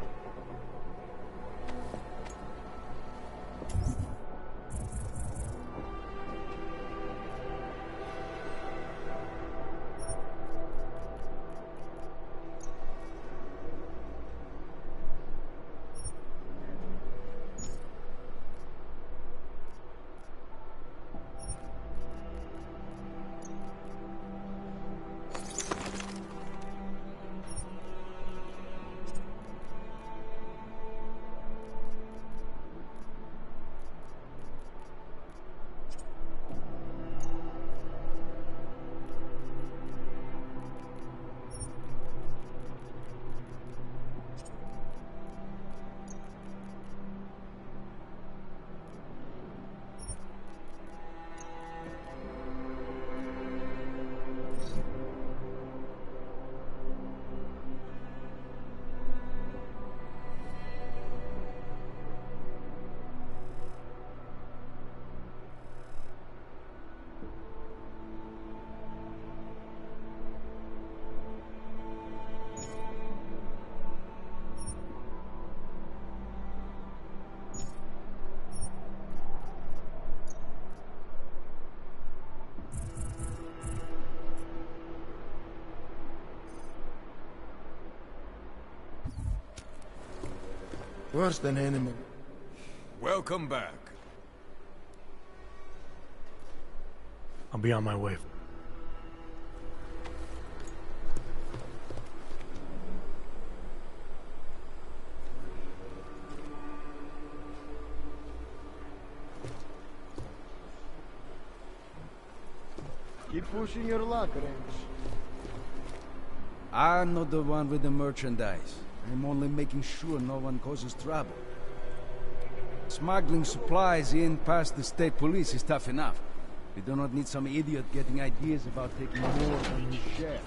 Worse than animal. Welcome back. I'll be on my way. Keep pushing your luck, Range. I'm not the one with the merchandise. I'm only making sure no one causes trouble. Smuggling supplies in past the state police is tough enough. We do not need some idiot getting ideas about taking more than his share.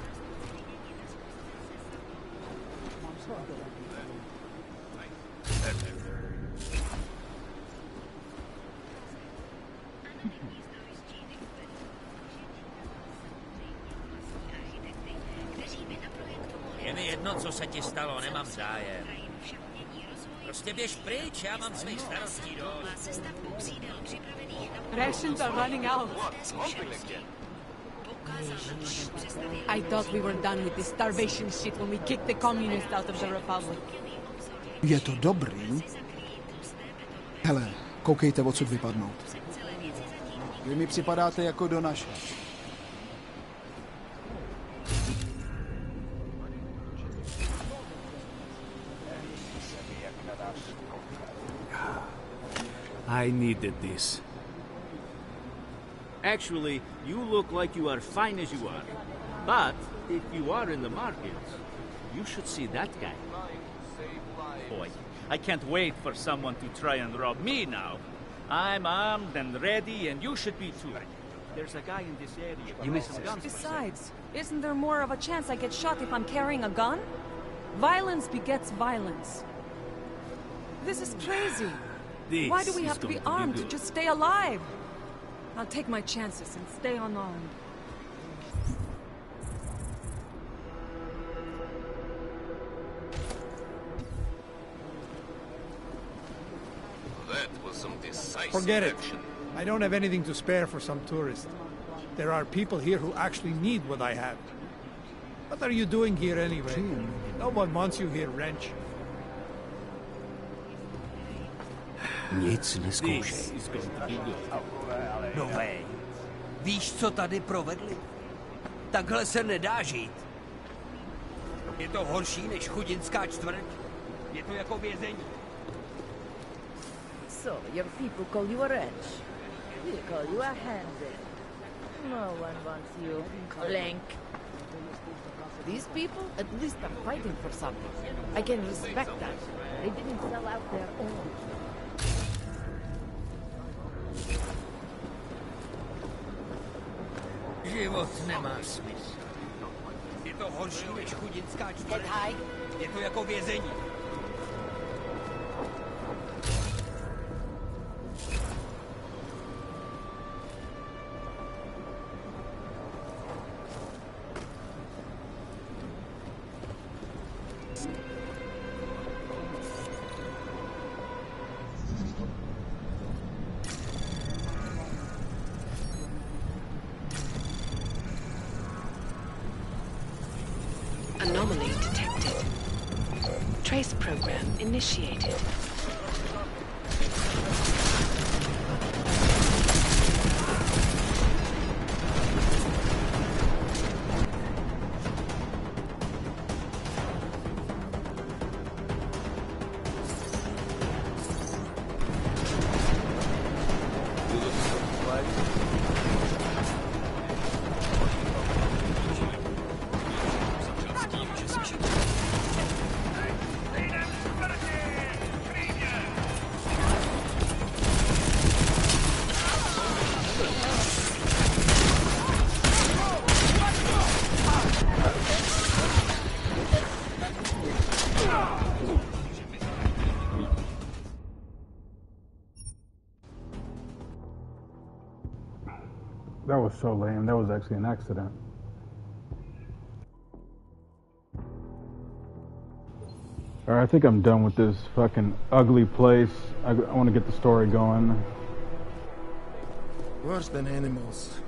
Je mi jedno, co se ti stalo, nemám zájem. Prostě běž pryč, já mám svých starostí dost. Rations are running out. I thought we were done with this starvation shit when we kicked the communists out of the Republic. Je to dobrý? Hele, koukejte odsud vypadnout. Vy mi připadáte jako do naše. I needed this. Actually, you look like you are fine as you are. But, if you are in the market, you should see that guy. Boy, I can't wait for someone to try and rob me now. I'm armed and ready, and you should be too. There's a guy in this area. You missed some guns. Besides, isn't there more of a chance I get shot if I'm carrying a gun? Violence begets violence. This is crazy. Why do we have to be armed to just stay alive? I'll take my chances and stay unarmed. That was some decisive Forget it. action. I don't have anything to spare for some tourist. There are people here who actually need what I have. What are you doing here anyway? No one wants you here, Wrench. Nic neskoušej. No way. Víš, co tady provedli? Takhle se nedá žít. Je to horší než chudinská čtvrť. Je to jako vězení. So, your people call you a wretch. We call you a handed. No one wants you, Clank. These people at least are fighting for something. I can respect that. They didn't sell out their own. Život nemá smysl. Je to horší než chudinská čtvrť. Je to jako vězení. Anomaly detected. Trace program initiated. That was so lame. That was actually an accident. Alright, I think I'm done with this fucking ugly place. I want to get the story going. Worse than animals.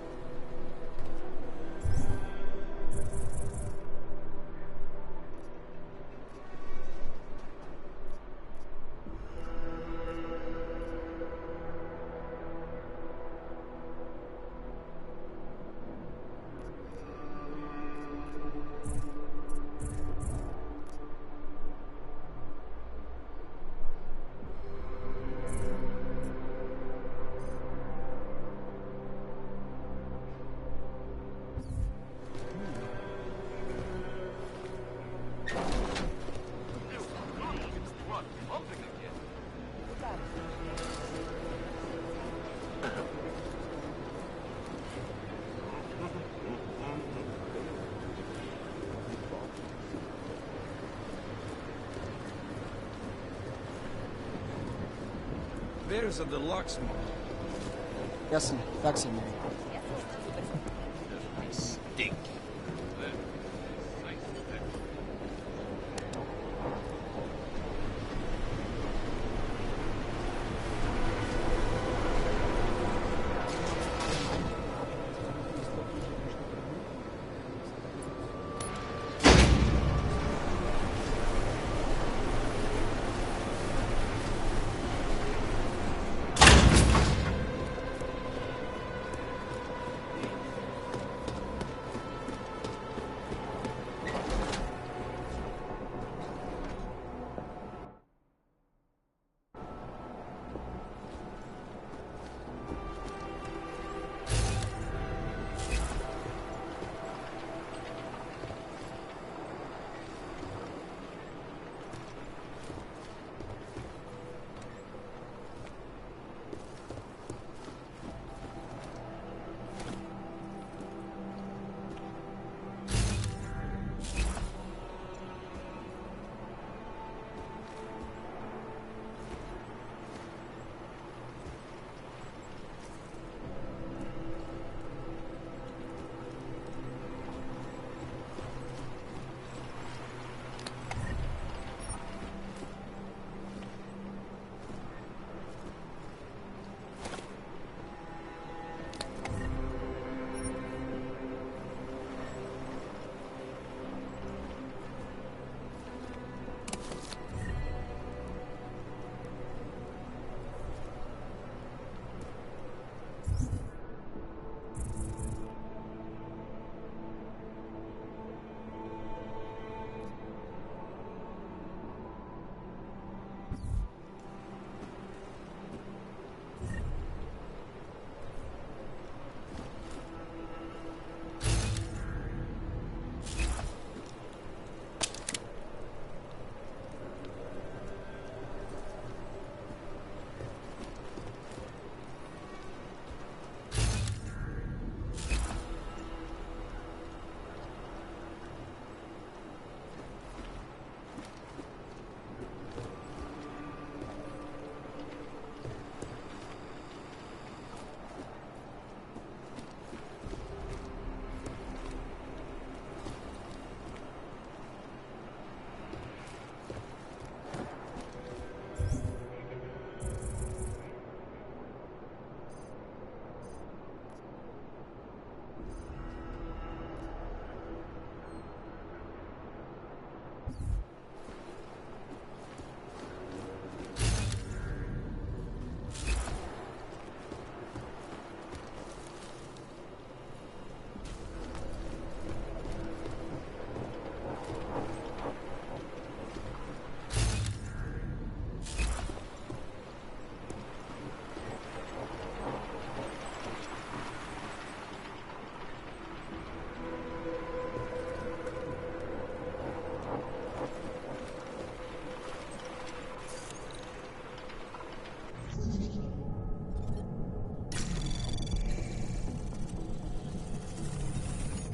There's a deluxe mall. Jasně, tak jsem mluvil. Stinky.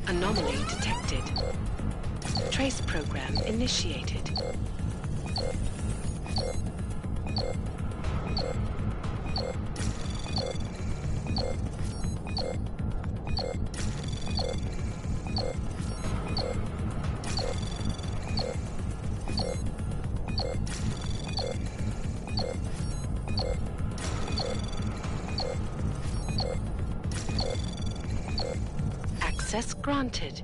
Anomaly detected. Trace program initiated. Access granted.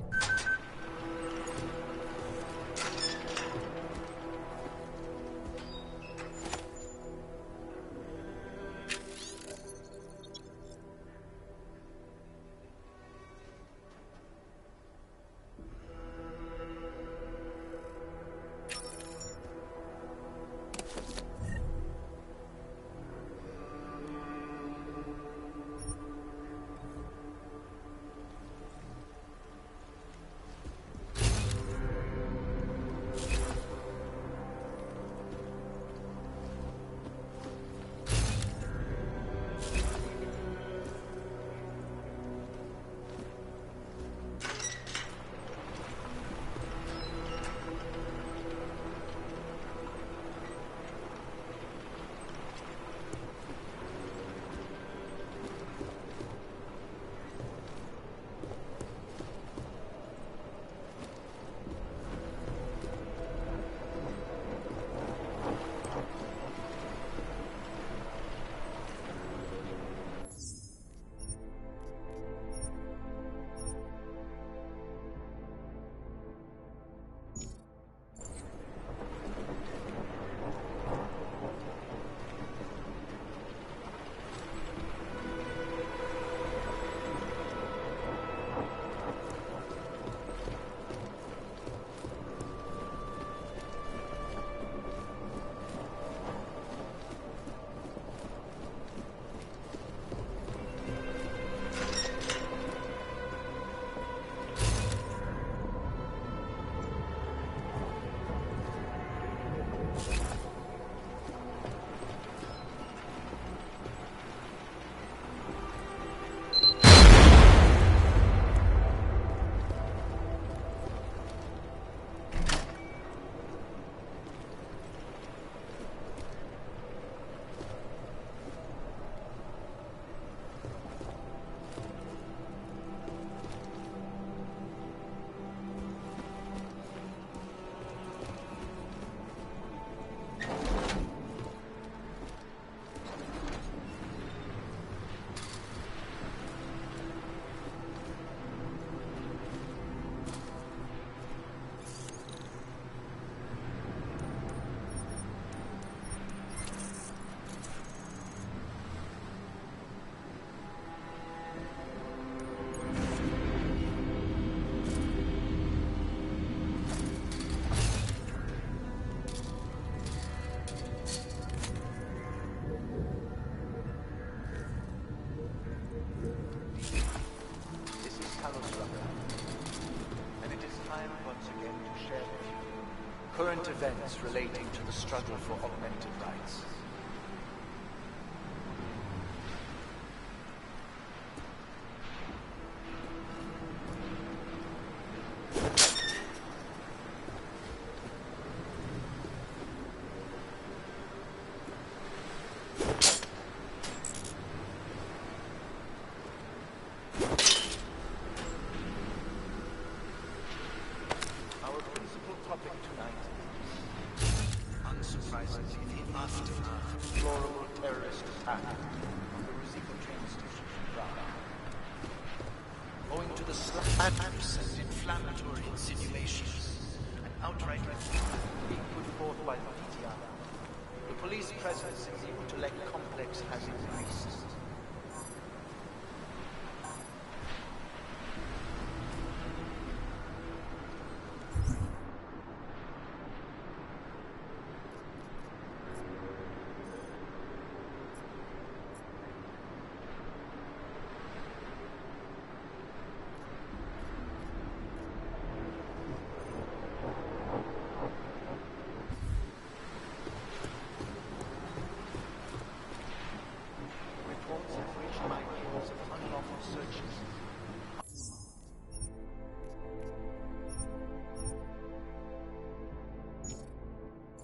events relating to the struggle for augmented rights.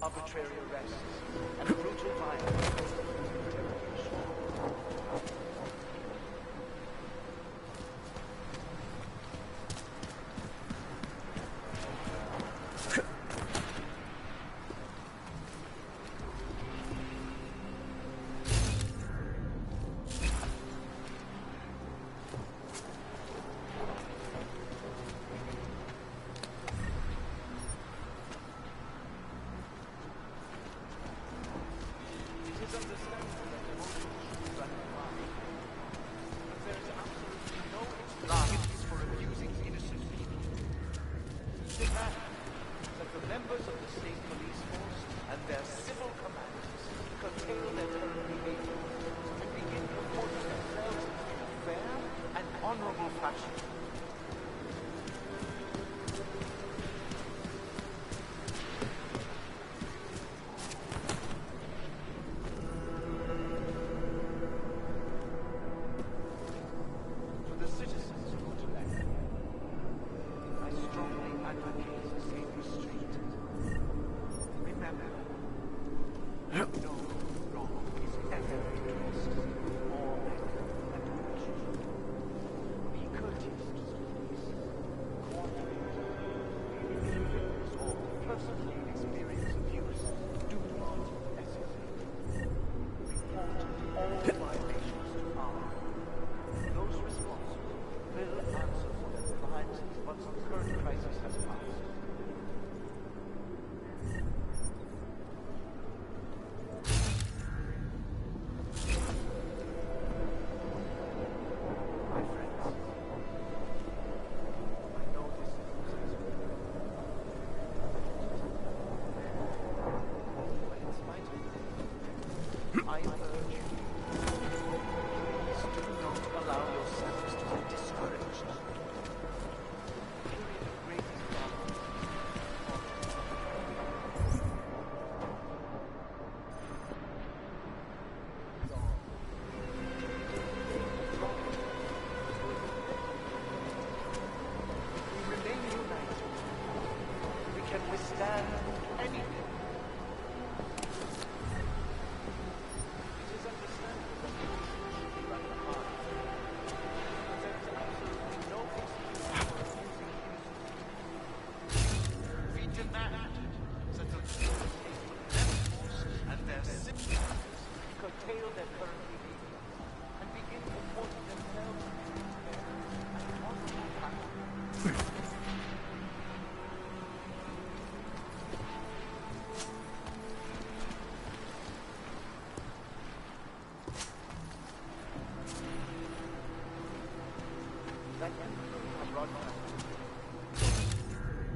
Arbitrary arrests and brutal violence.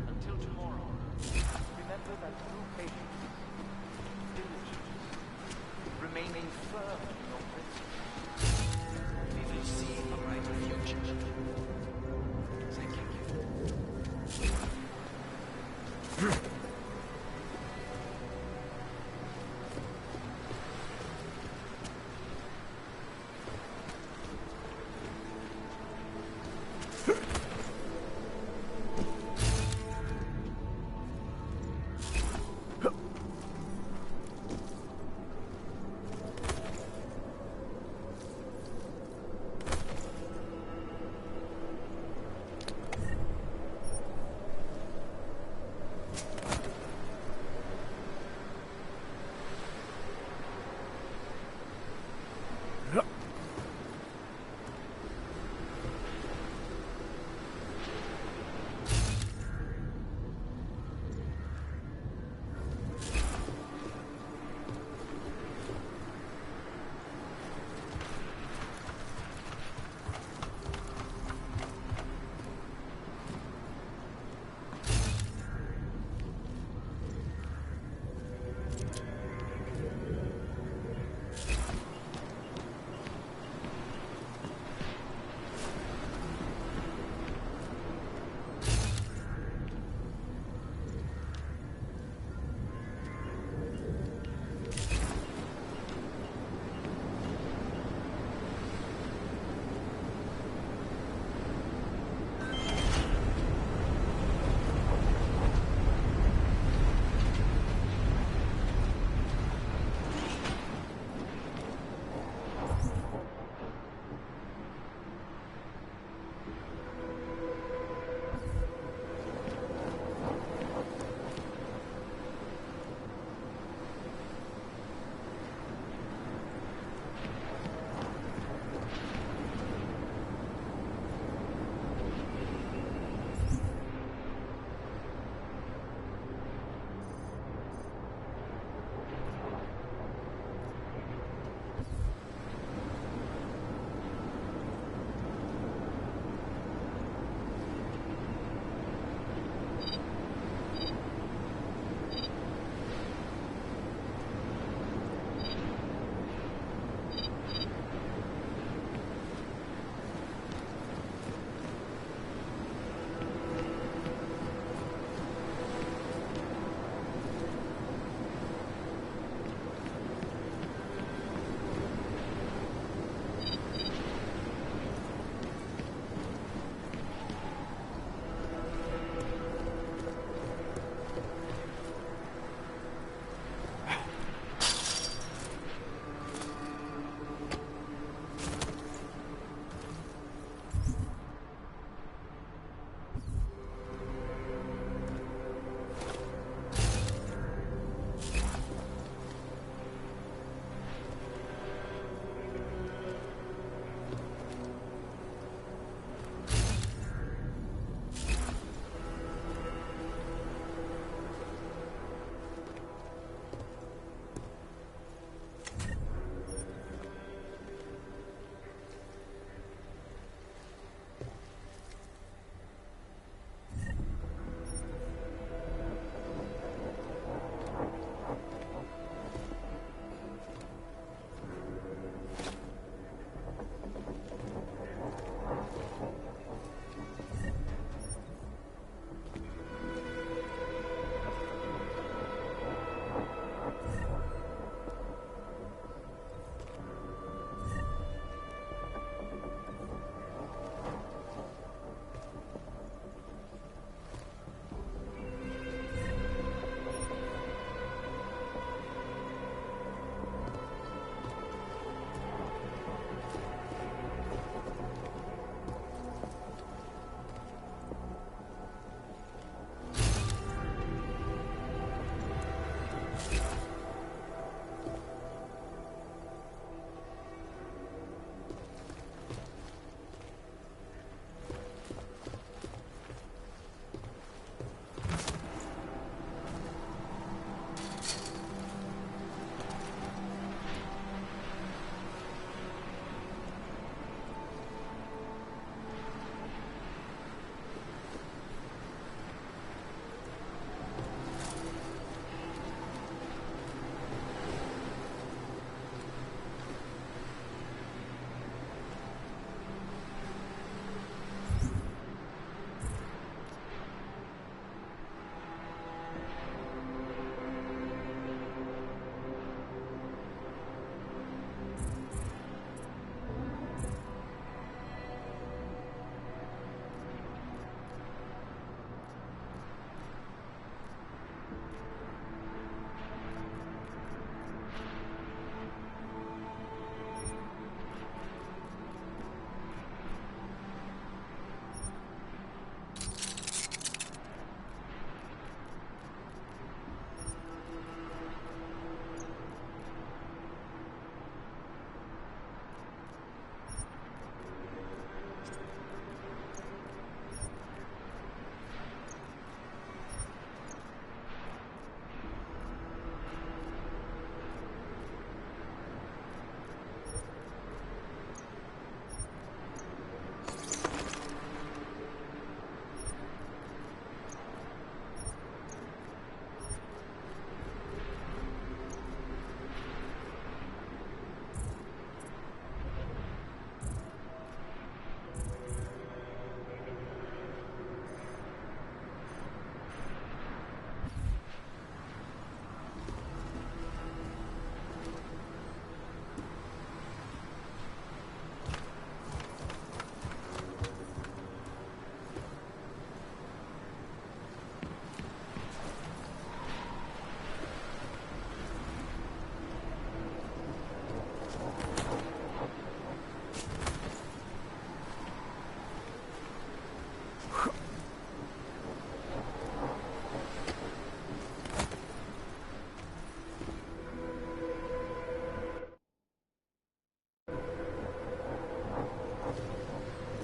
Until tomorrow, remember that through patience, diligence, remaining firm in your principles, we will see a brighter future. Thank you.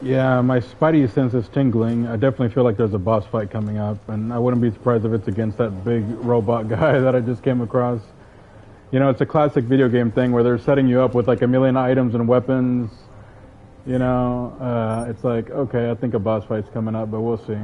Yeah, my spidey sense is tingling. I definitely feel like there's a boss fight coming up, and I wouldn't be surprised if it's against that big robot guy that I just came across. You know, it's a classic video game thing where they're setting you up with like a million items and weapons. You know, it's like, okay, I think a boss fight's coming up, but we'll see.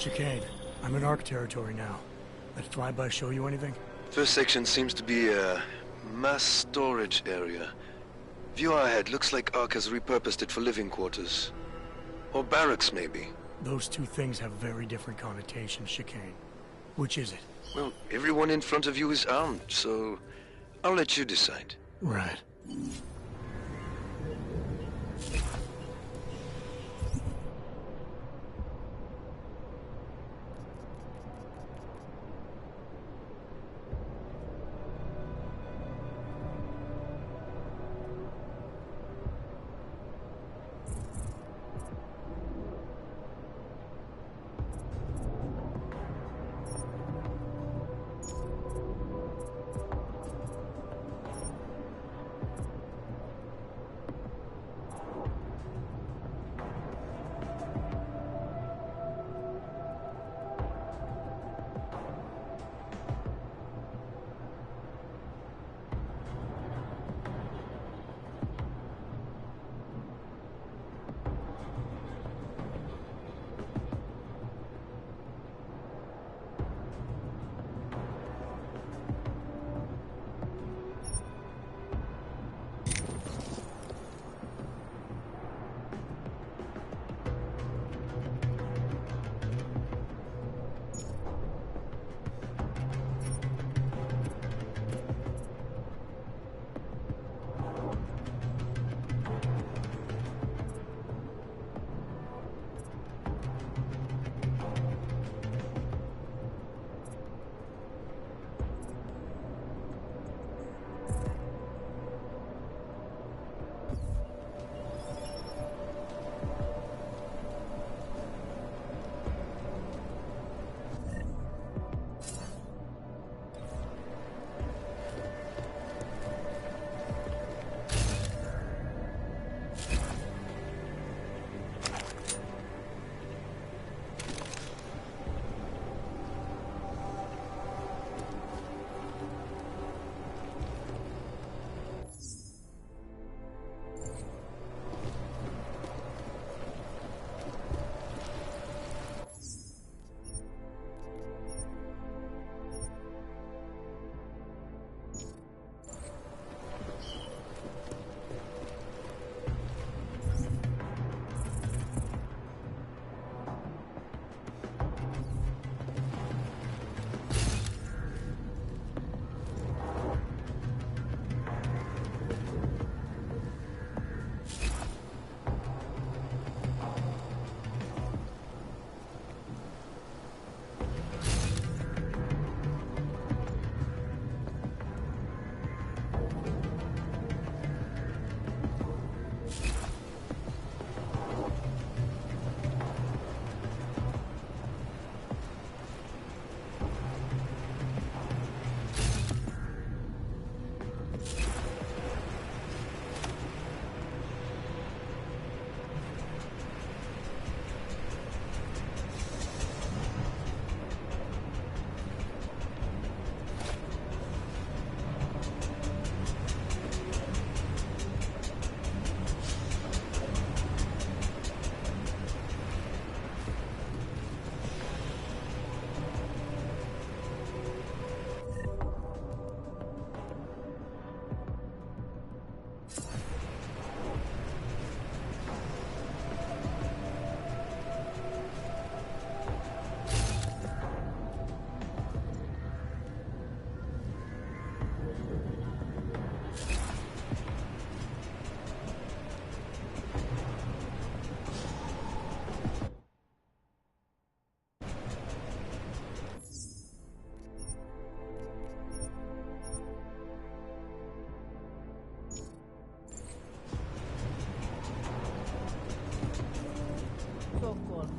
Chicane, I'm in Ark territory now. That flyby show you anything? First section seems to be a mass storage area. View ahead. Looks like Ark has repurposed it for living quarters. Or barracks, maybe. Those two things have very different connotations, Chicane. Which is it? Well, everyone in front of you is armed, so I'll let you decide. Right.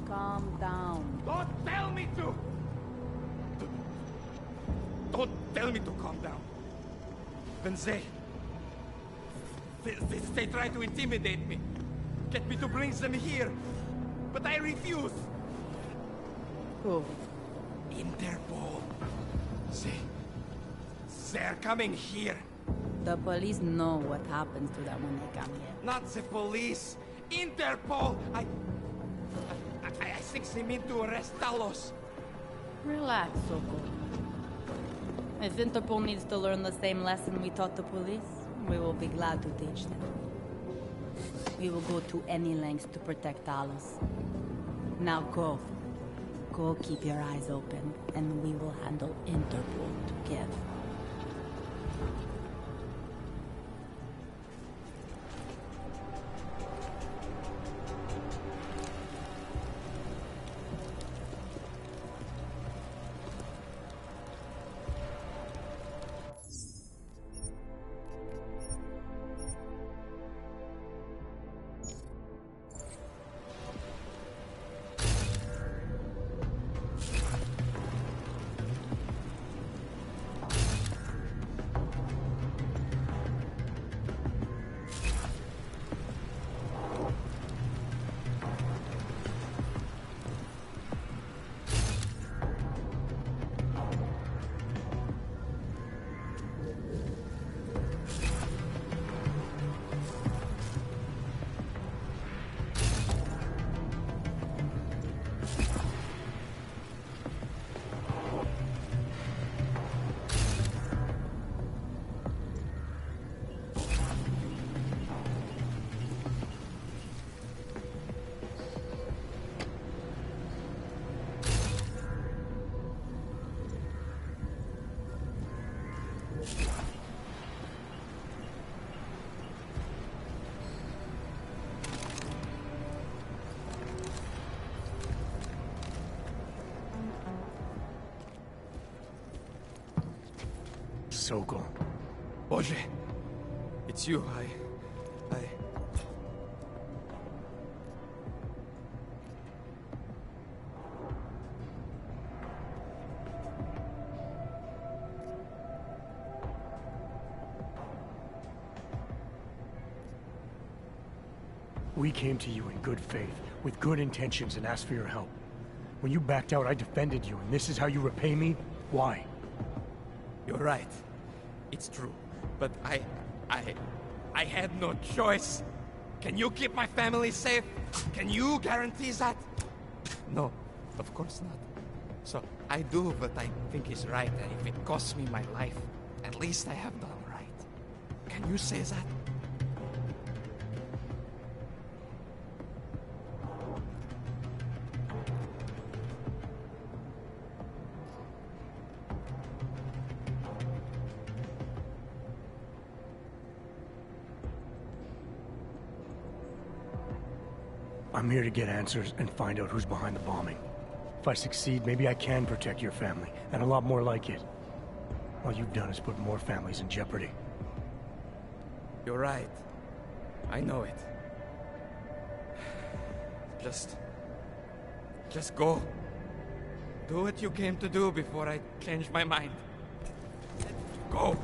Calm down. Don't tell me to! Don't tell me to calm down. When they try to intimidate me. Get me to bring them here. But I refuse. Who? Interpol. They're coming here. The police know what happens to them when they come here. Not the police. Interpol. I thinks he meant to arrest Talos. Relax, Soko. If Interpol needs to learn the same lesson we taught the police, we will be glad to teach them. We will go to any lengths to protect Talos. Now go. Go keep your eyes open, and we will handle Interpol together. Sokol. Boże, it's you. We came to you in good faith, with good intentions, and asked for your help. When you backed out, I defended you, and this is how you repay me? Why? You're right. It's true. But I had no choice. Can you keep my family safe? Can you guarantee that? No, of course not. So I do what I think is right, and if it costs me my life, at least I have done right. Can you say that? I'm here to get answers and find out who's behind the bombing. If I succeed, maybe I can protect your family, and a lot more like it. All you've done is put more families in jeopardy. You're right. I know it. Just go. Do what you came to do before I change my mind. Go!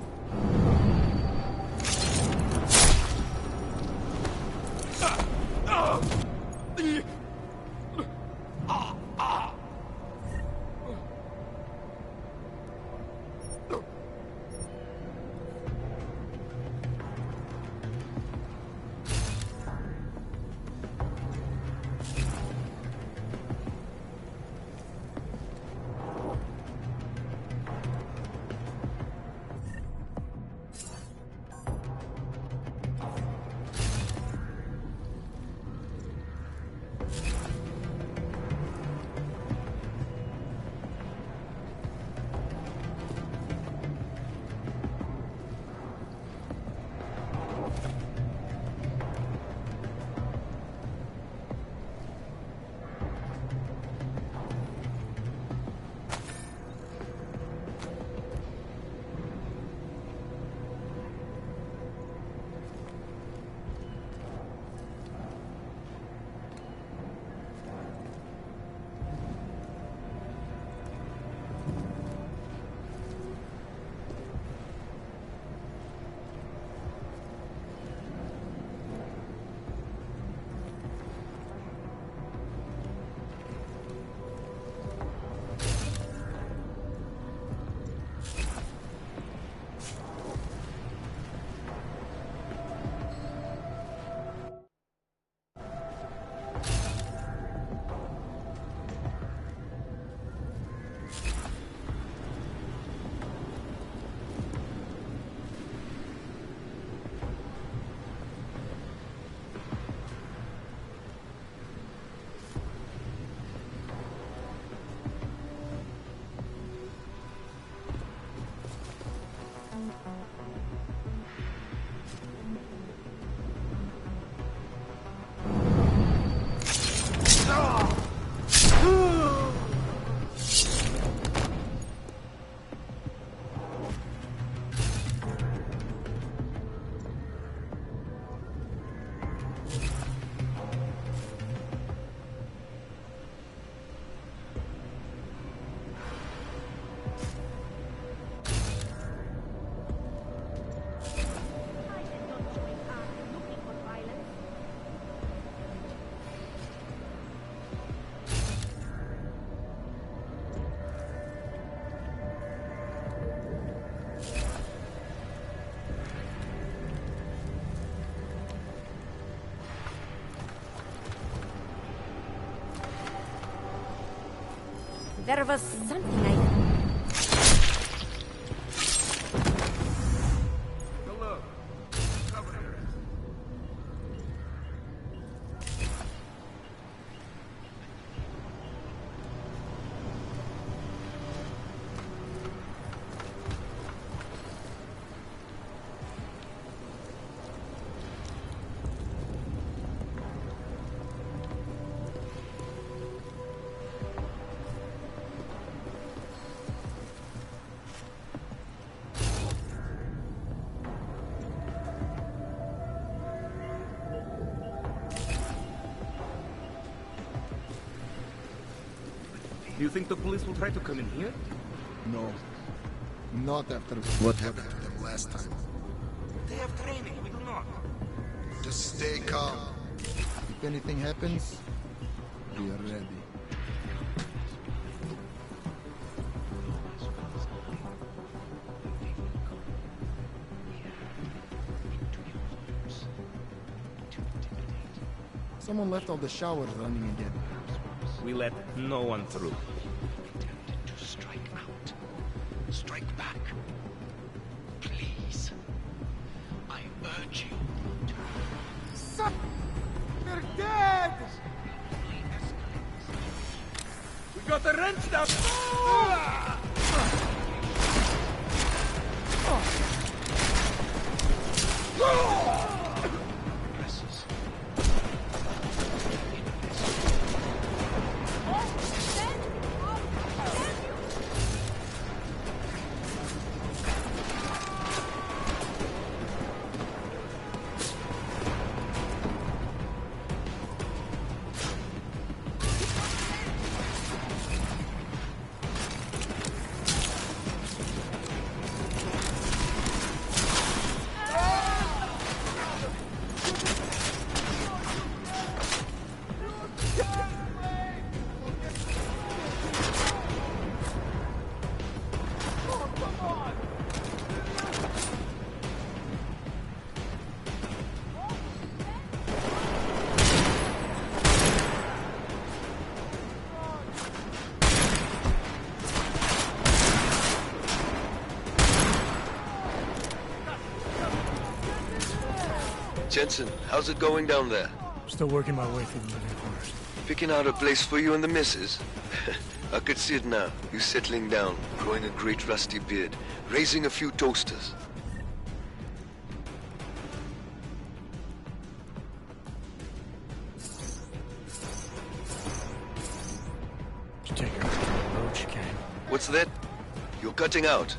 There was something I... Do you think the police will try to come in here? No. Not after what happened to them last time. They have training, we do not. Just stay calm. If anything happens, we are ready. Someone left all the showers running again. We let no one through. To strike out. Strike back. Please. I urge you. Son! They're dead! We got the wrench now! Jensen, how's it going down there? Still working my way through the living quarters. Picking out a place for you and the missus? I could see it now. You settling down, growing a great rusty beard, raising a few toasters. Did you take her to the roach, Kane? What's that? You're cutting out.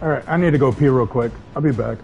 Alright, I need to go pee real quick. I'll be back.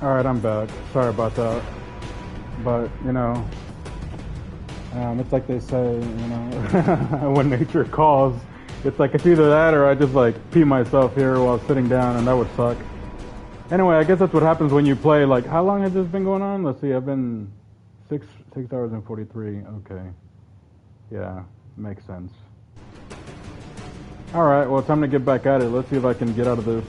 Alright, I'm back. Sorry about that. But, you know, it's like they say, you know, when nature calls, it's like it's either that or I just like pee myself here while sitting down, and that would suck. Anyway, I guess that's what happens when you play, like, how long has this been going on? Let's see, I've been 6 hours and 43, okay. Yeah, makes sense. Alright, well, time to get back at it. Let's see if I can get out of this.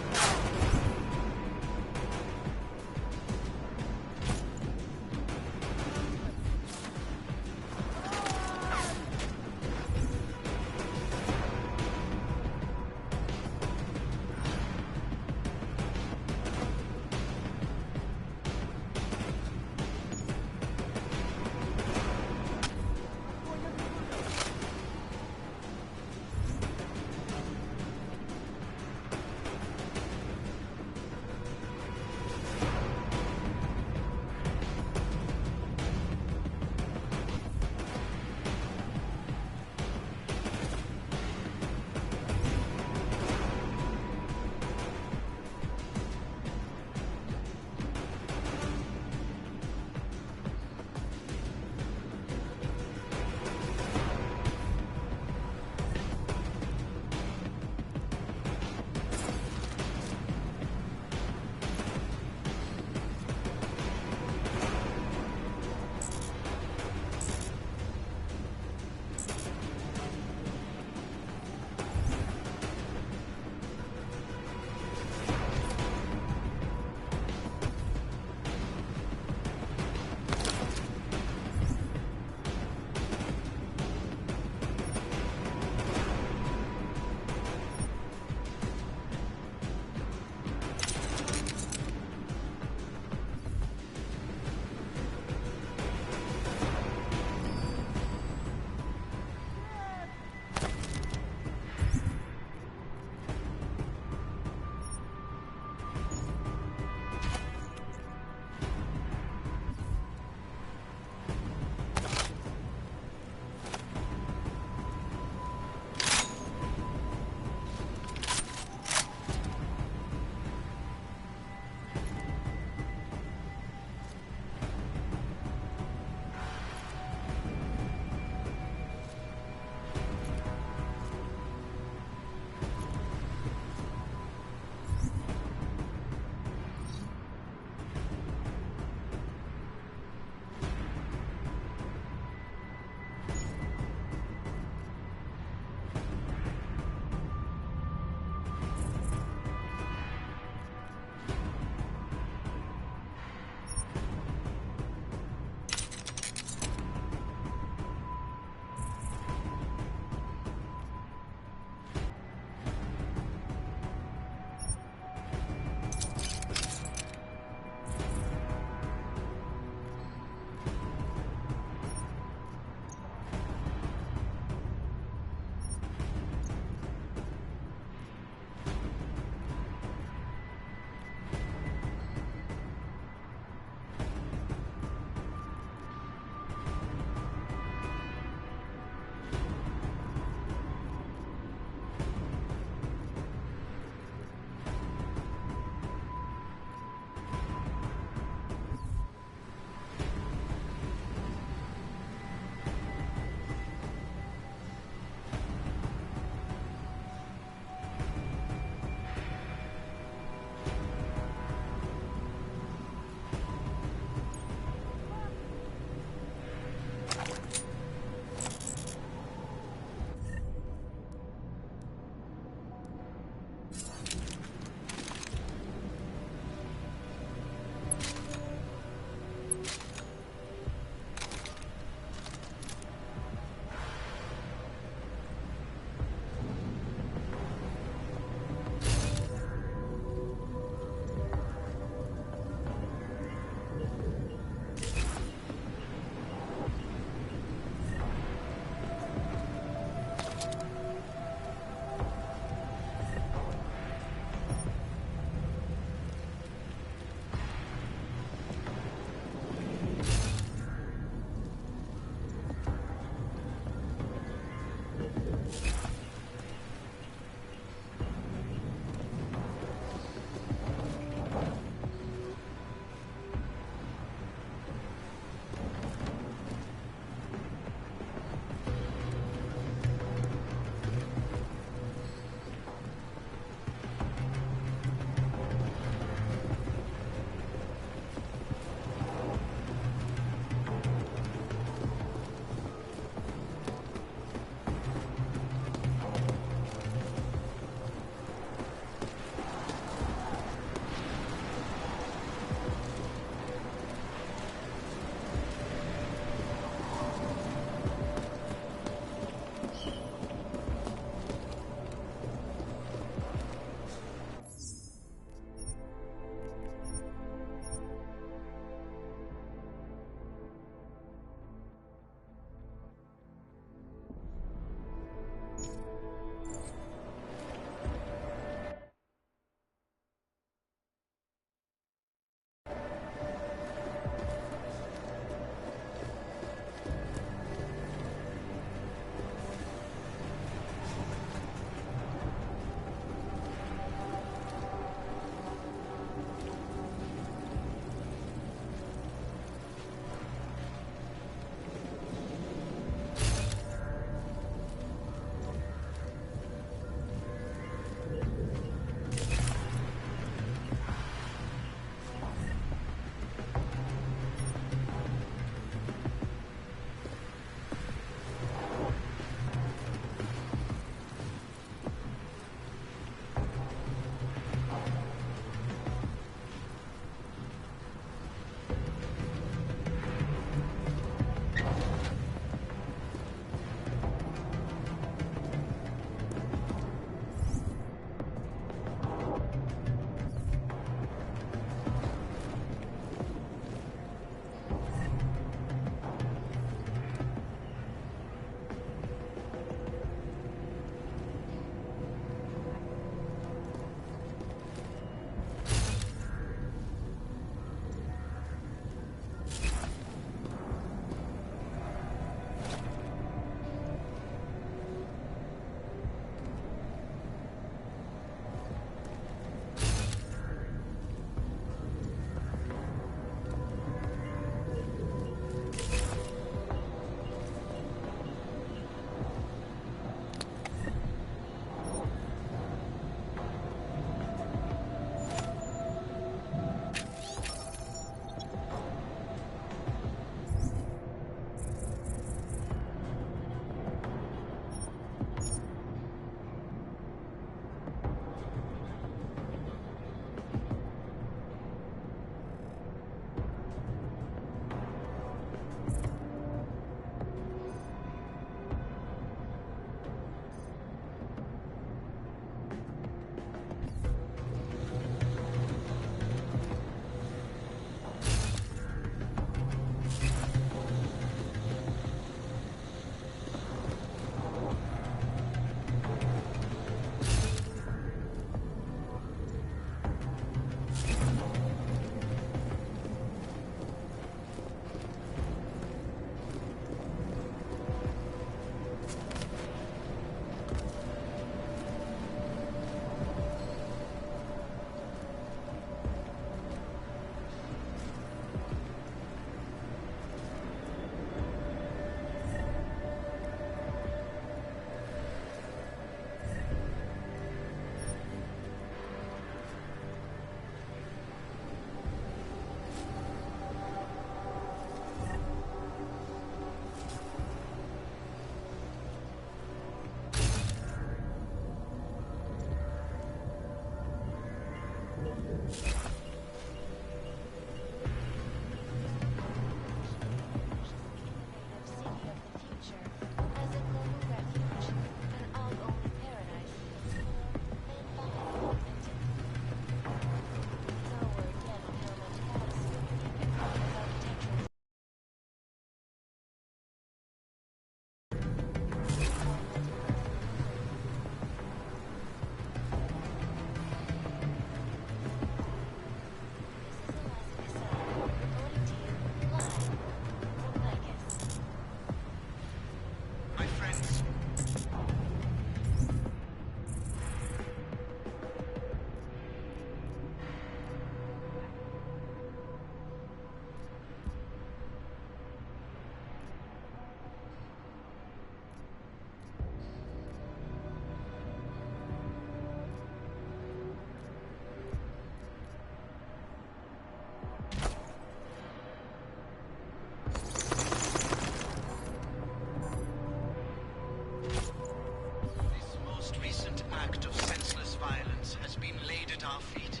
our feet.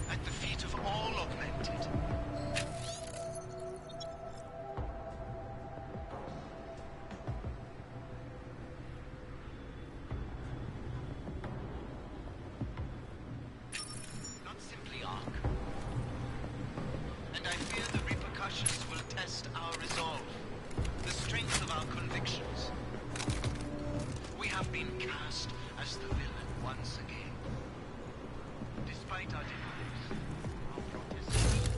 At the feet of all augmented. Not simply Ark. And I fear the repercussions will test our resolve, the strength of our convictions. We have been cast as the villain once again. Despite our demise, our protest.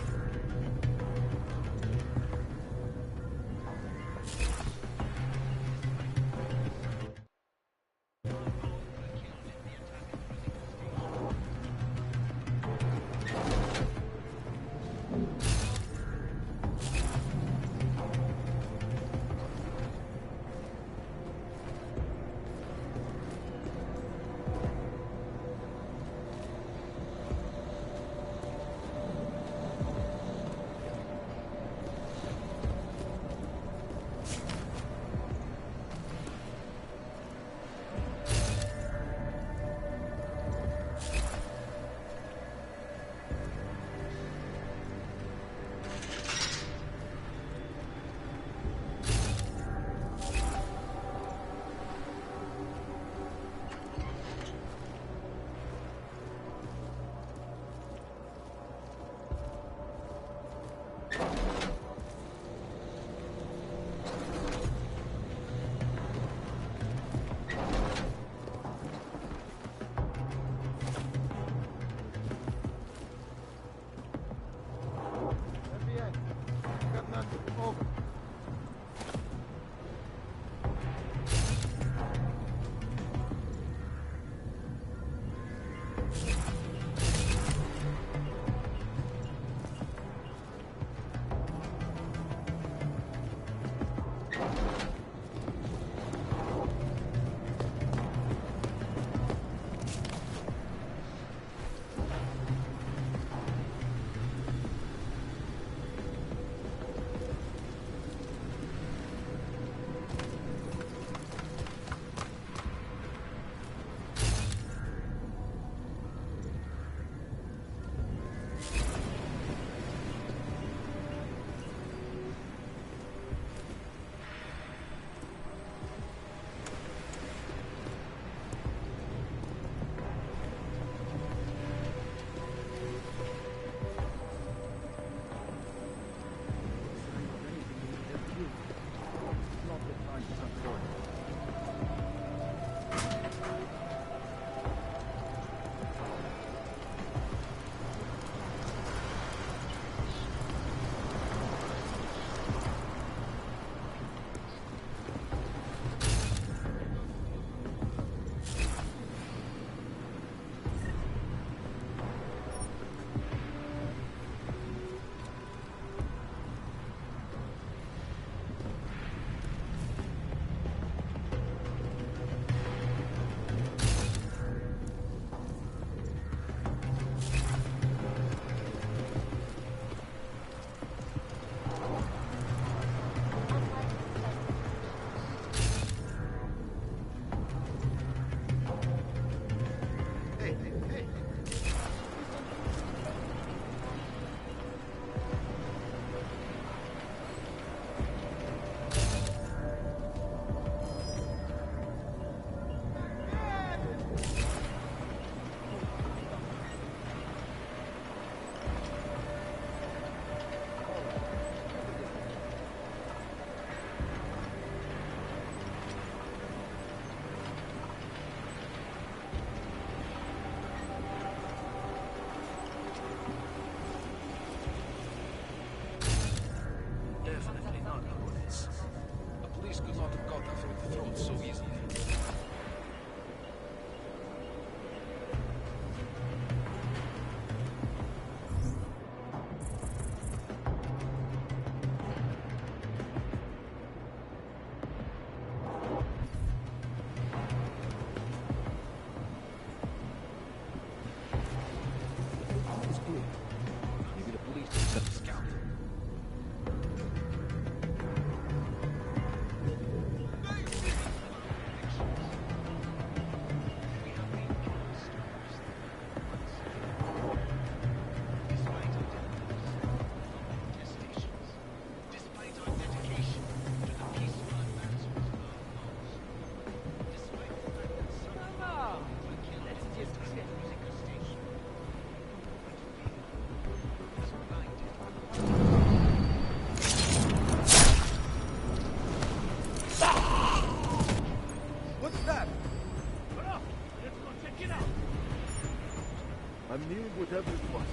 name whatever it was.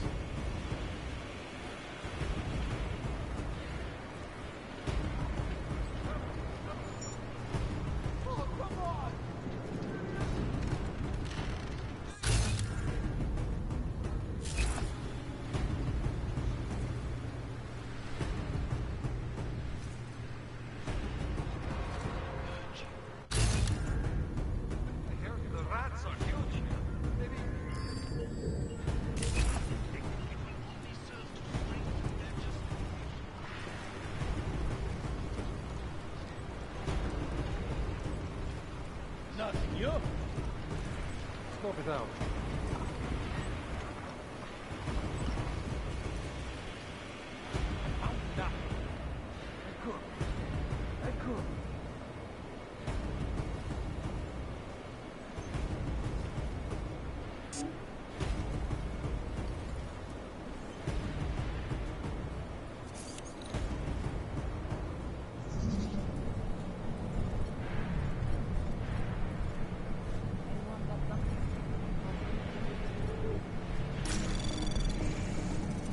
Nothing, you? Scope it out.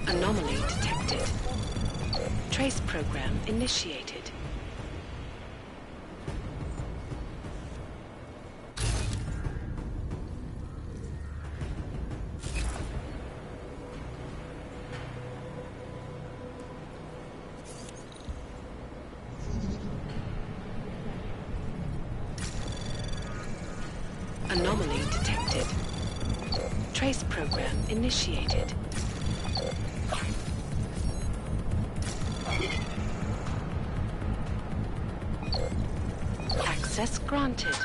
Anomaly detected. Trace program initiated. Anomaly detected. Trace program initiated. Access granted.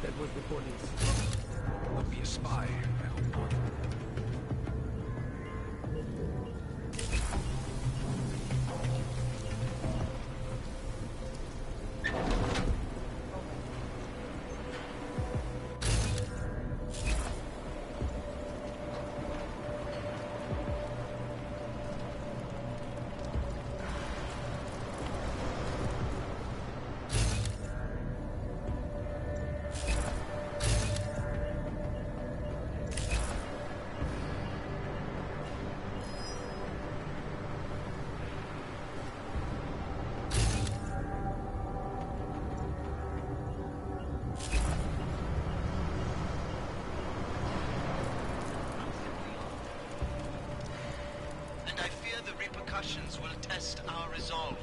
That was the police. Don't be a spy. I hope not. repercussions will test our resolve,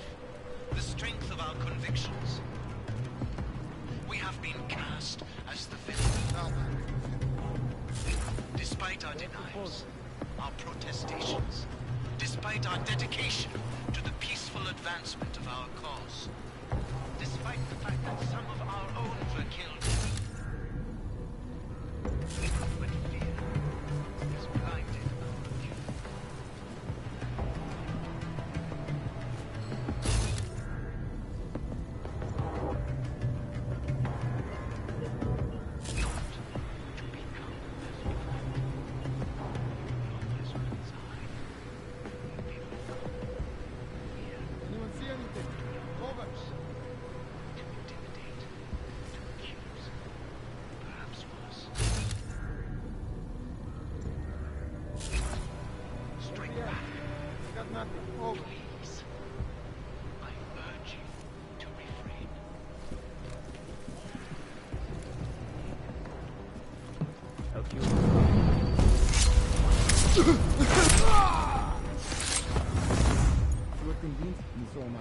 the strength of our convictions. We have been cast as the villain. Despite our denials, our protestations, despite our dedication to the peaceful advancement of our cause, despite the fact that some of our own were killed. But fear has blinded our youth. Anyone see anything? Over. Strike Yeah. back. Got nothing. Over. Please. I urge you to refrain. Help you. You are convinced? And so am I.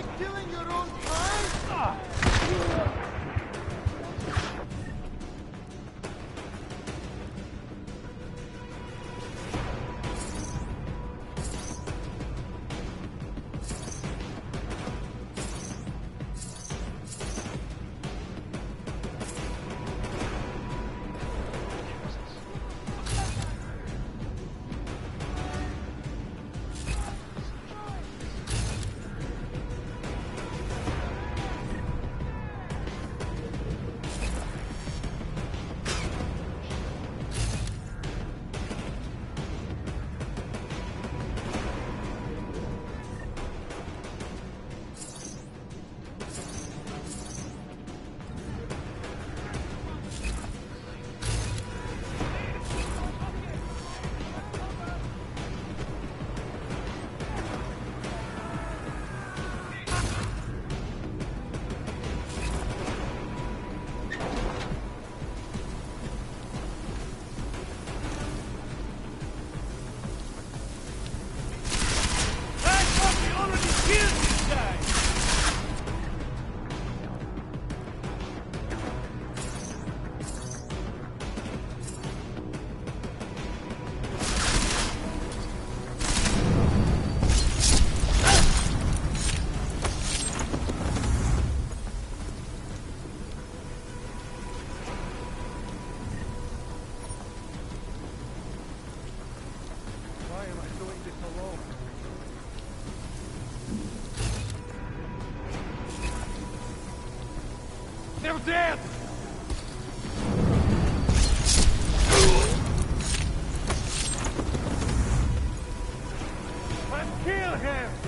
like killing your own kind? They're dead! Let's kill him!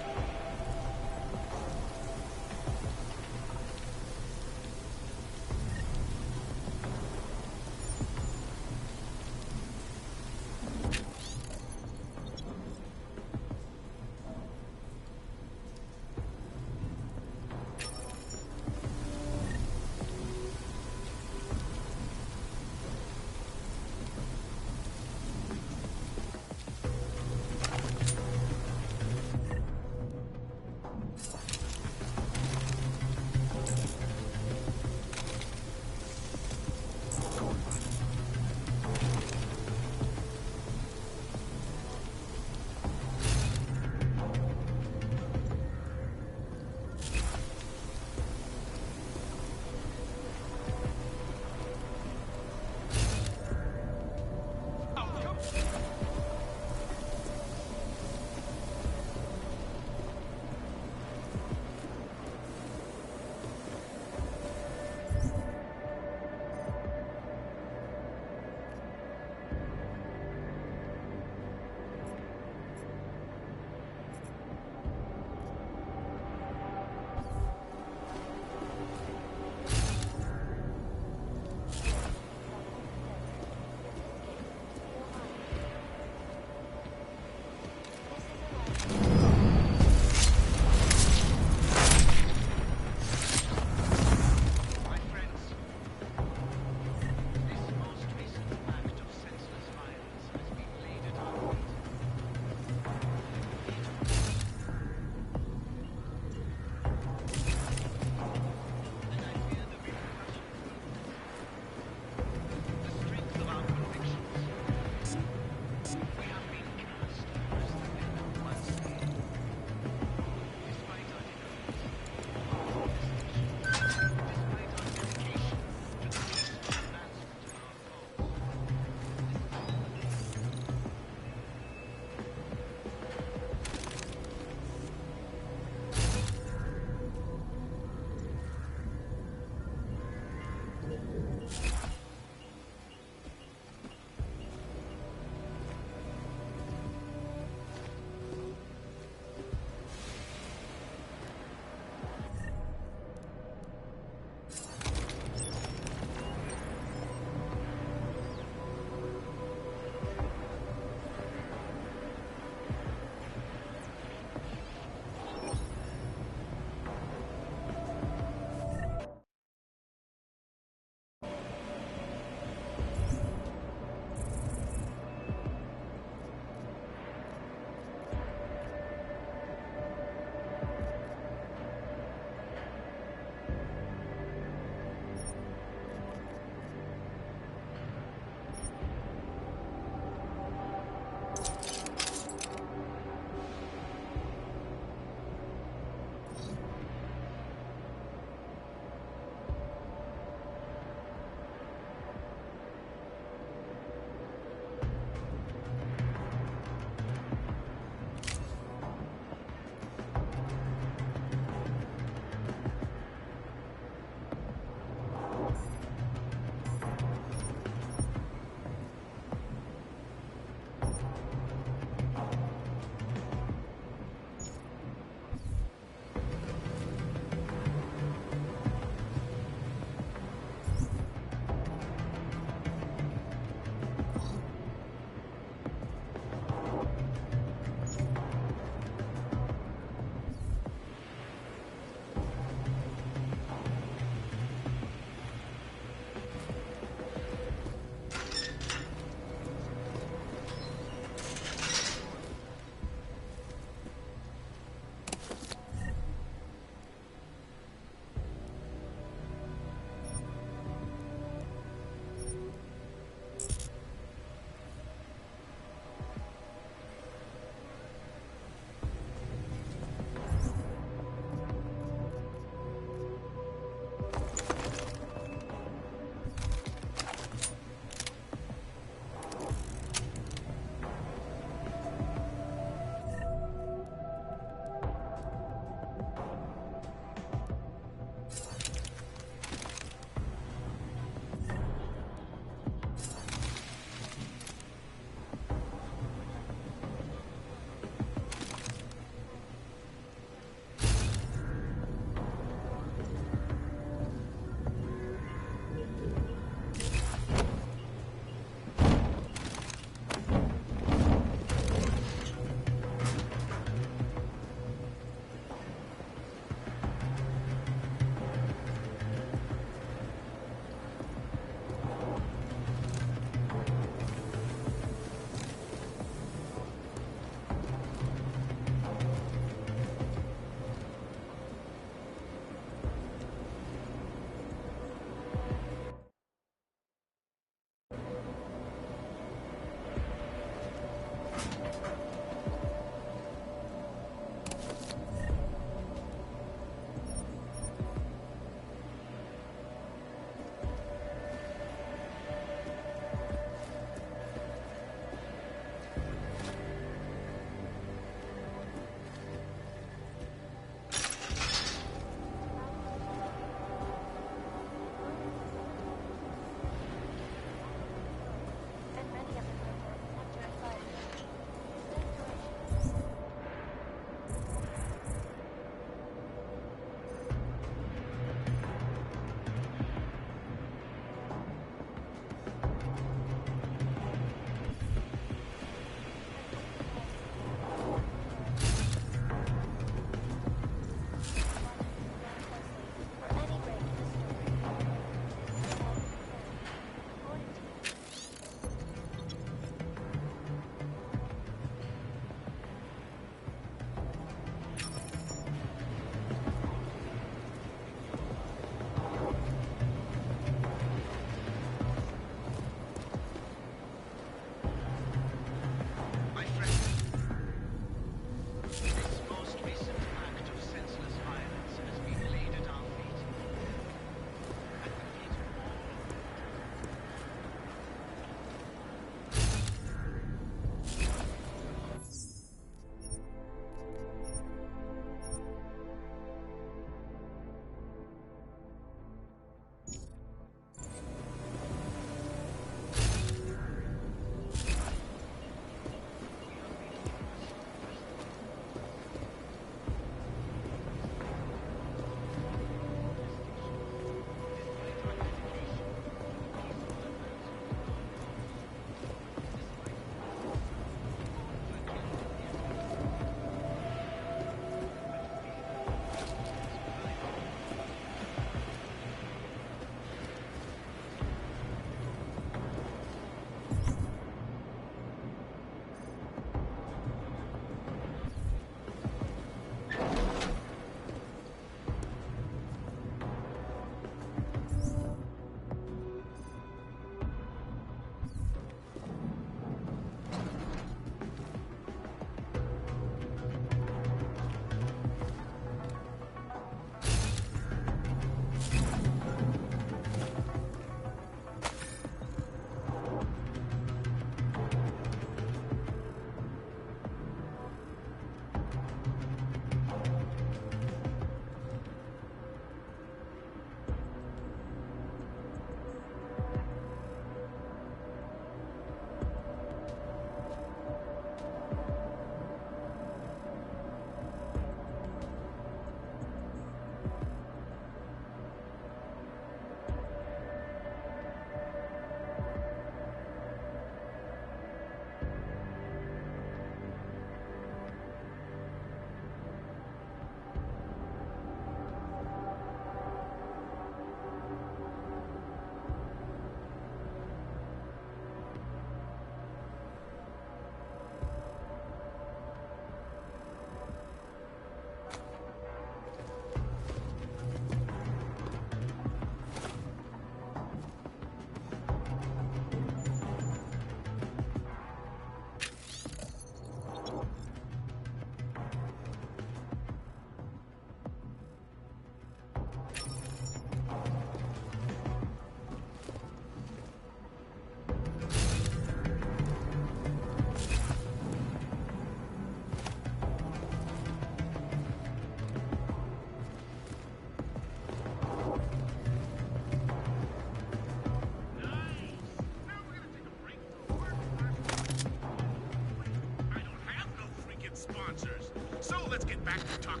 back to talk.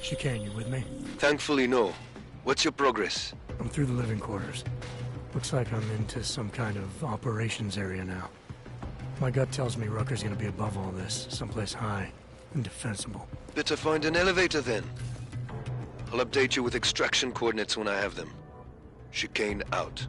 Chicane, you with me? Thankfully, no. What's your progress? I'm through the living quarters. Looks like I'm into some kind of operations area now. My gut tells me Rucker's gonna be above all this, someplace high and defensible. Better find an elevator then. I'll update you with extraction coordinates when I have them. Chicane out.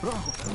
Oh,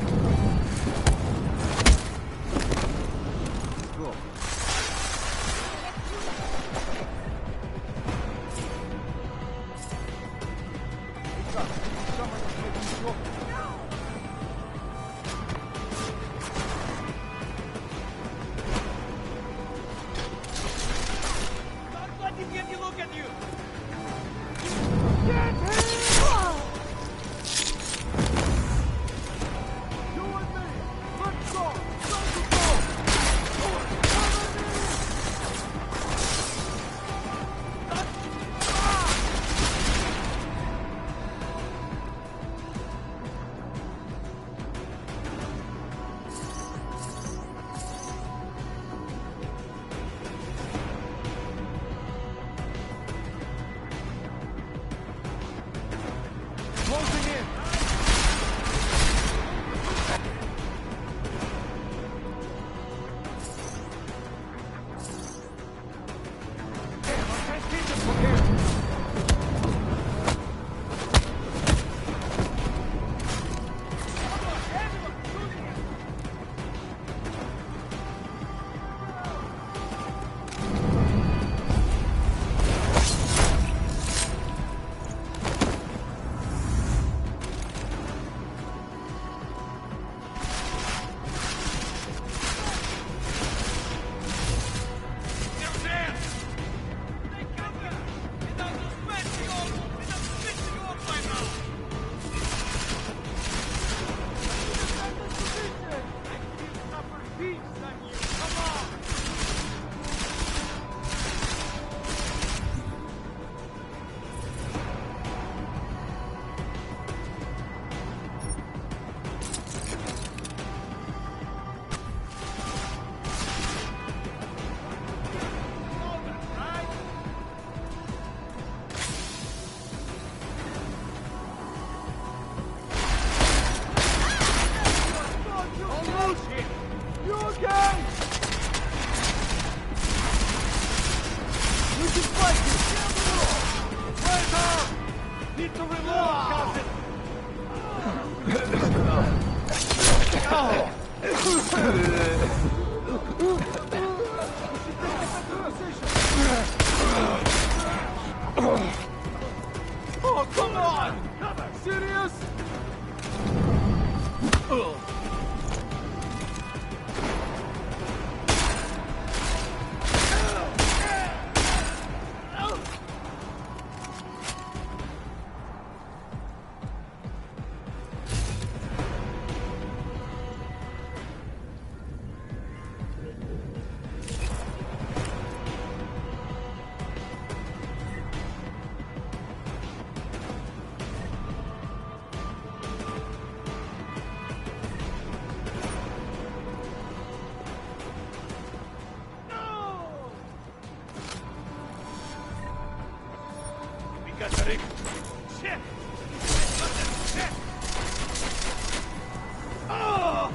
come on! Serious? Shit! Shit! Oh!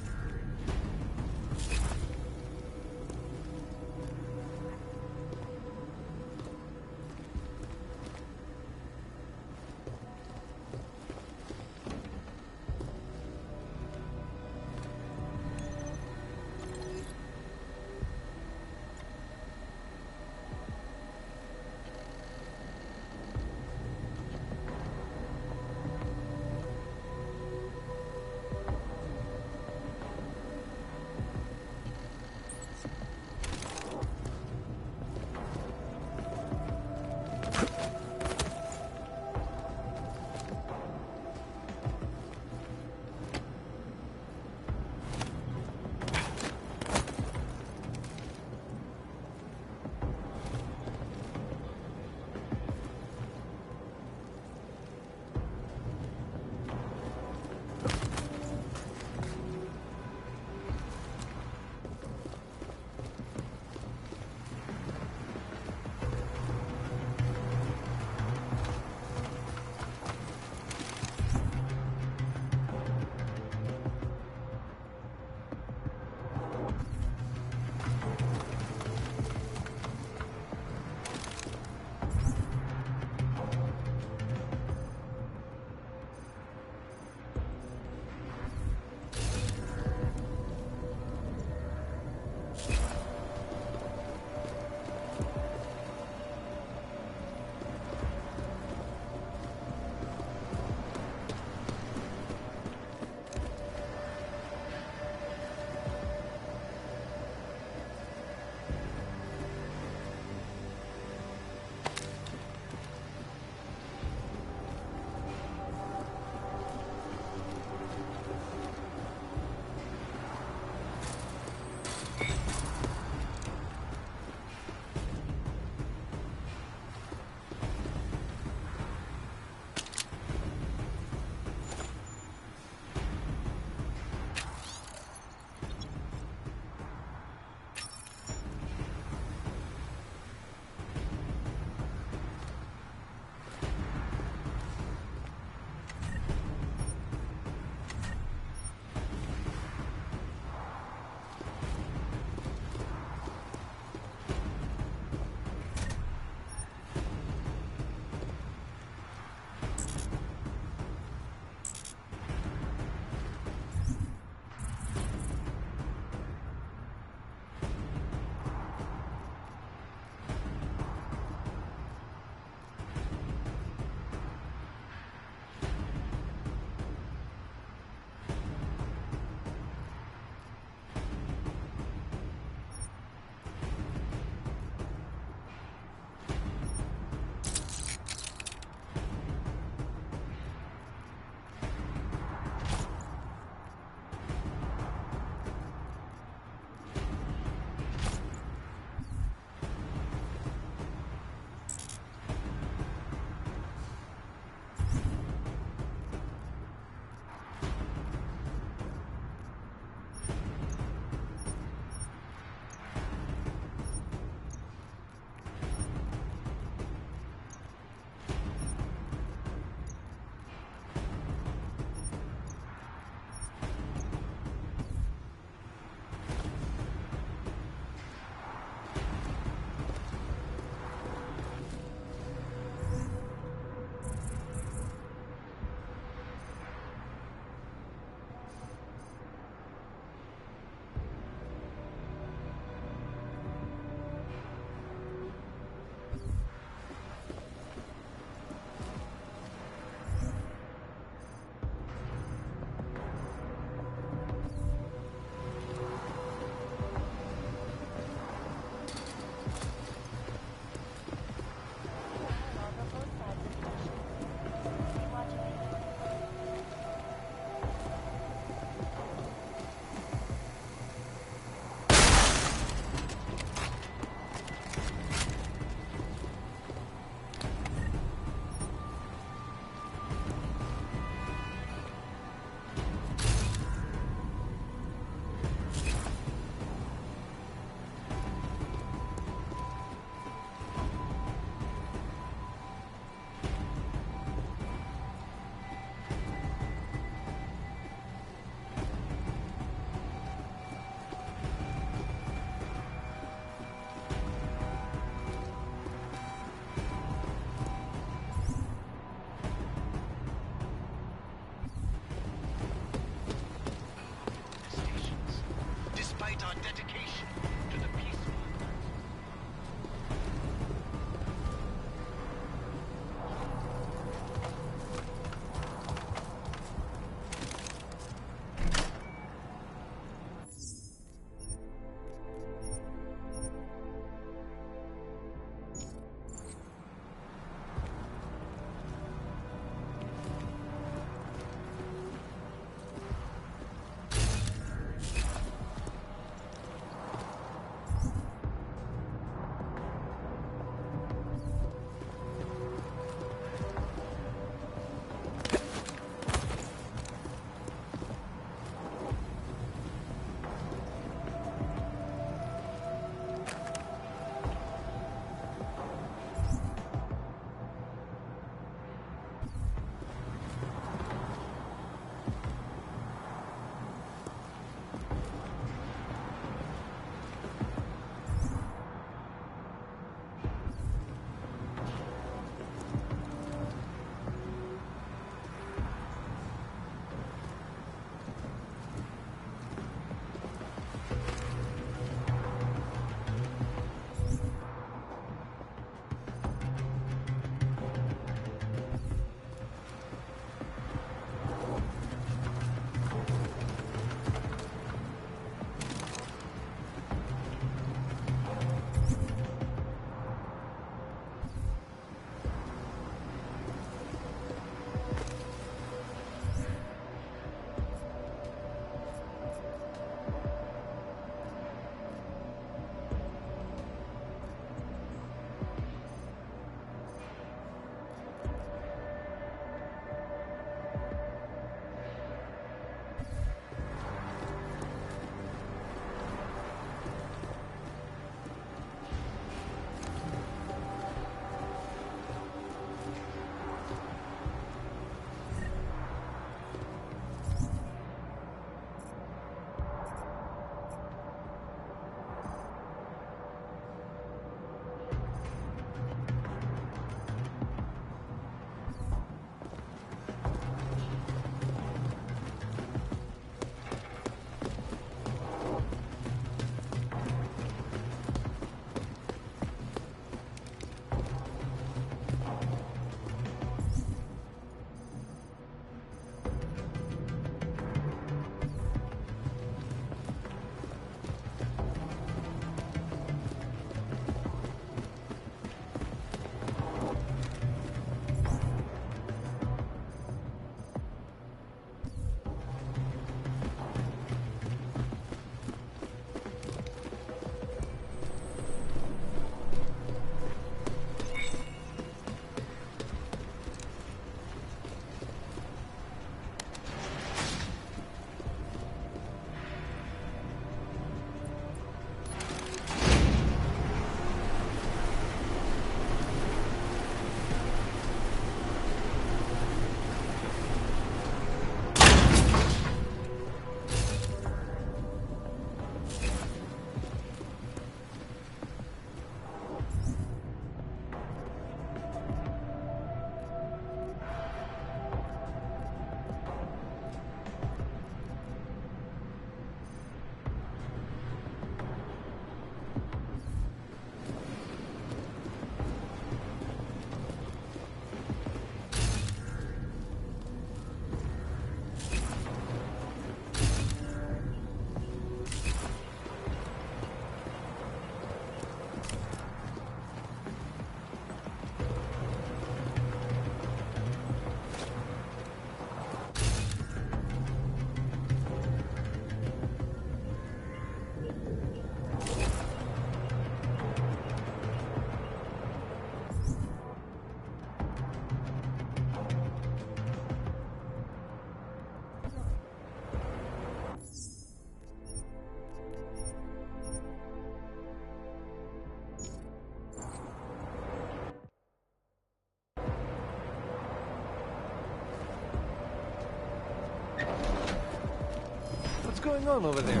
What's going on over there?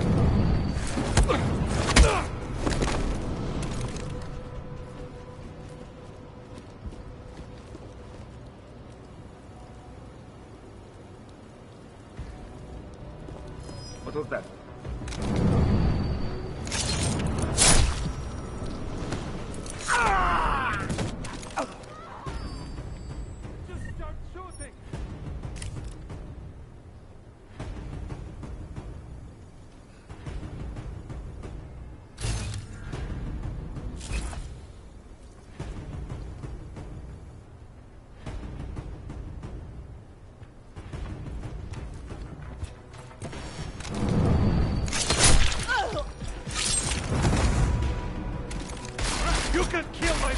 What was that? Just start shooting! You can kill my...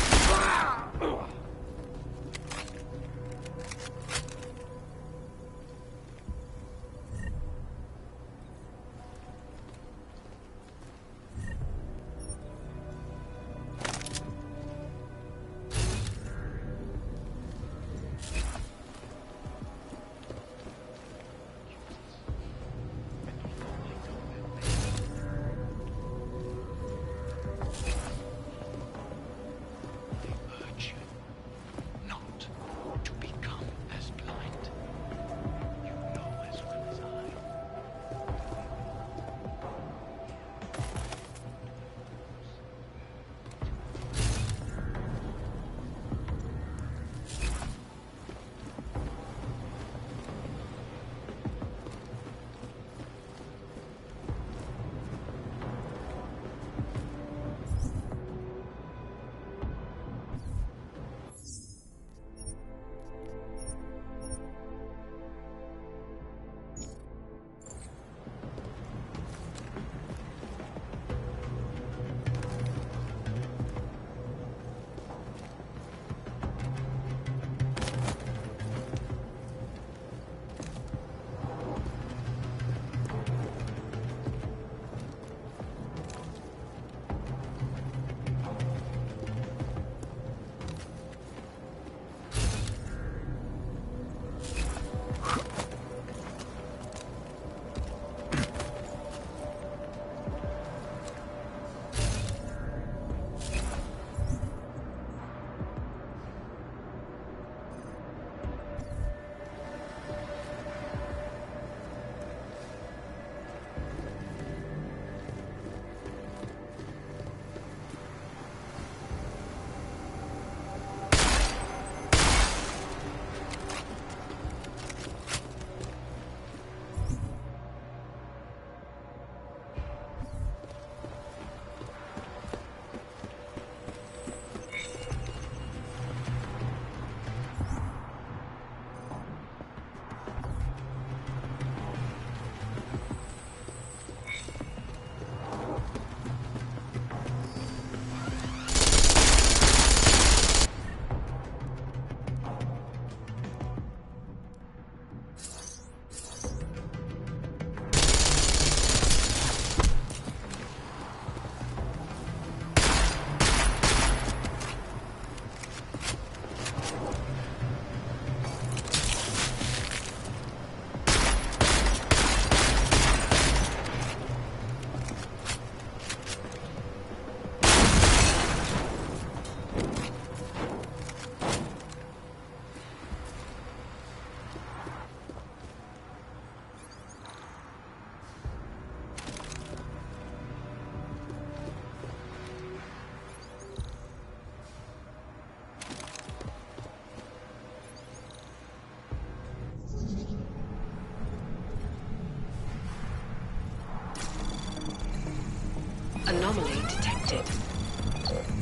Anomaly detected.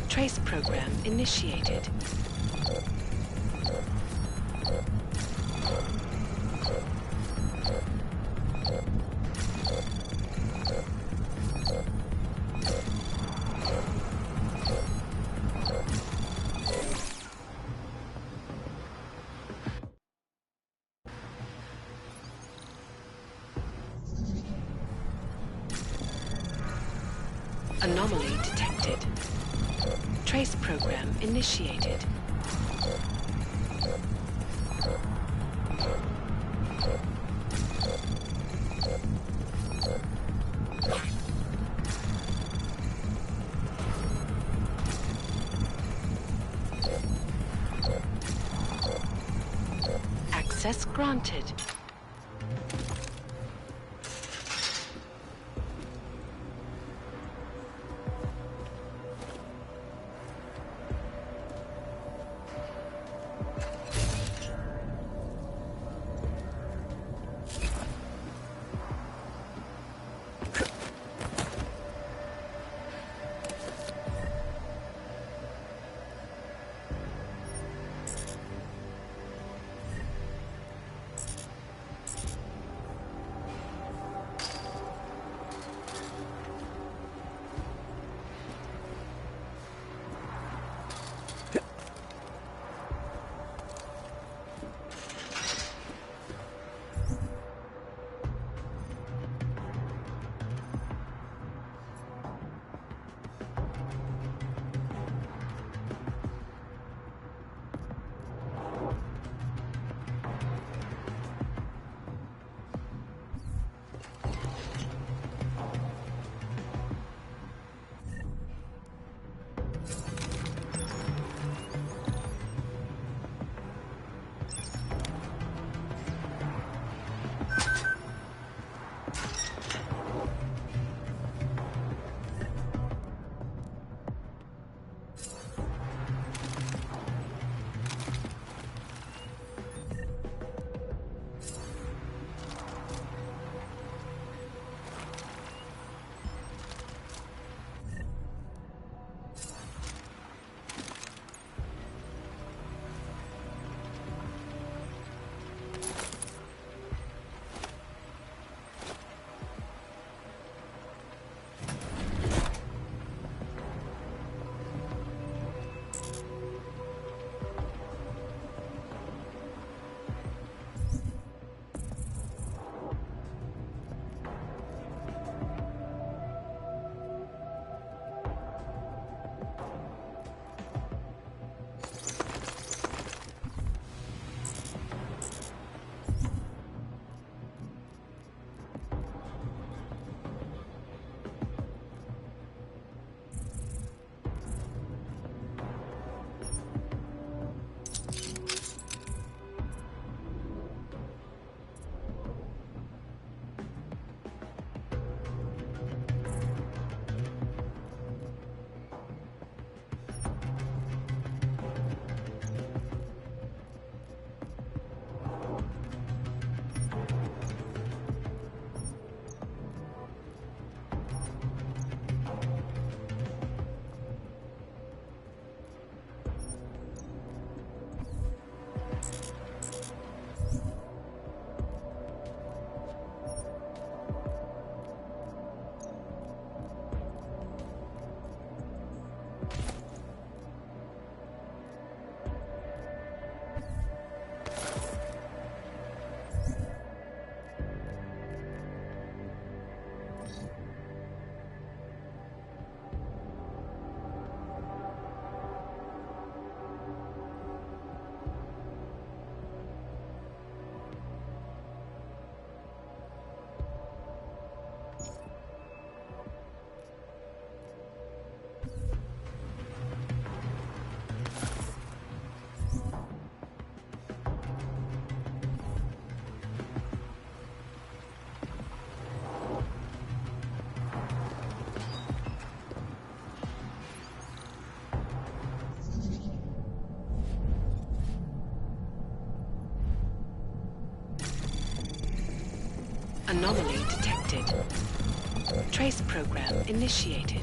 Trace program initiated. Anomaly detected. Trace program initiated. Access granted. Anomaly detected. Trace program initiated.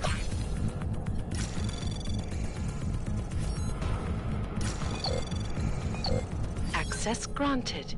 Access granted.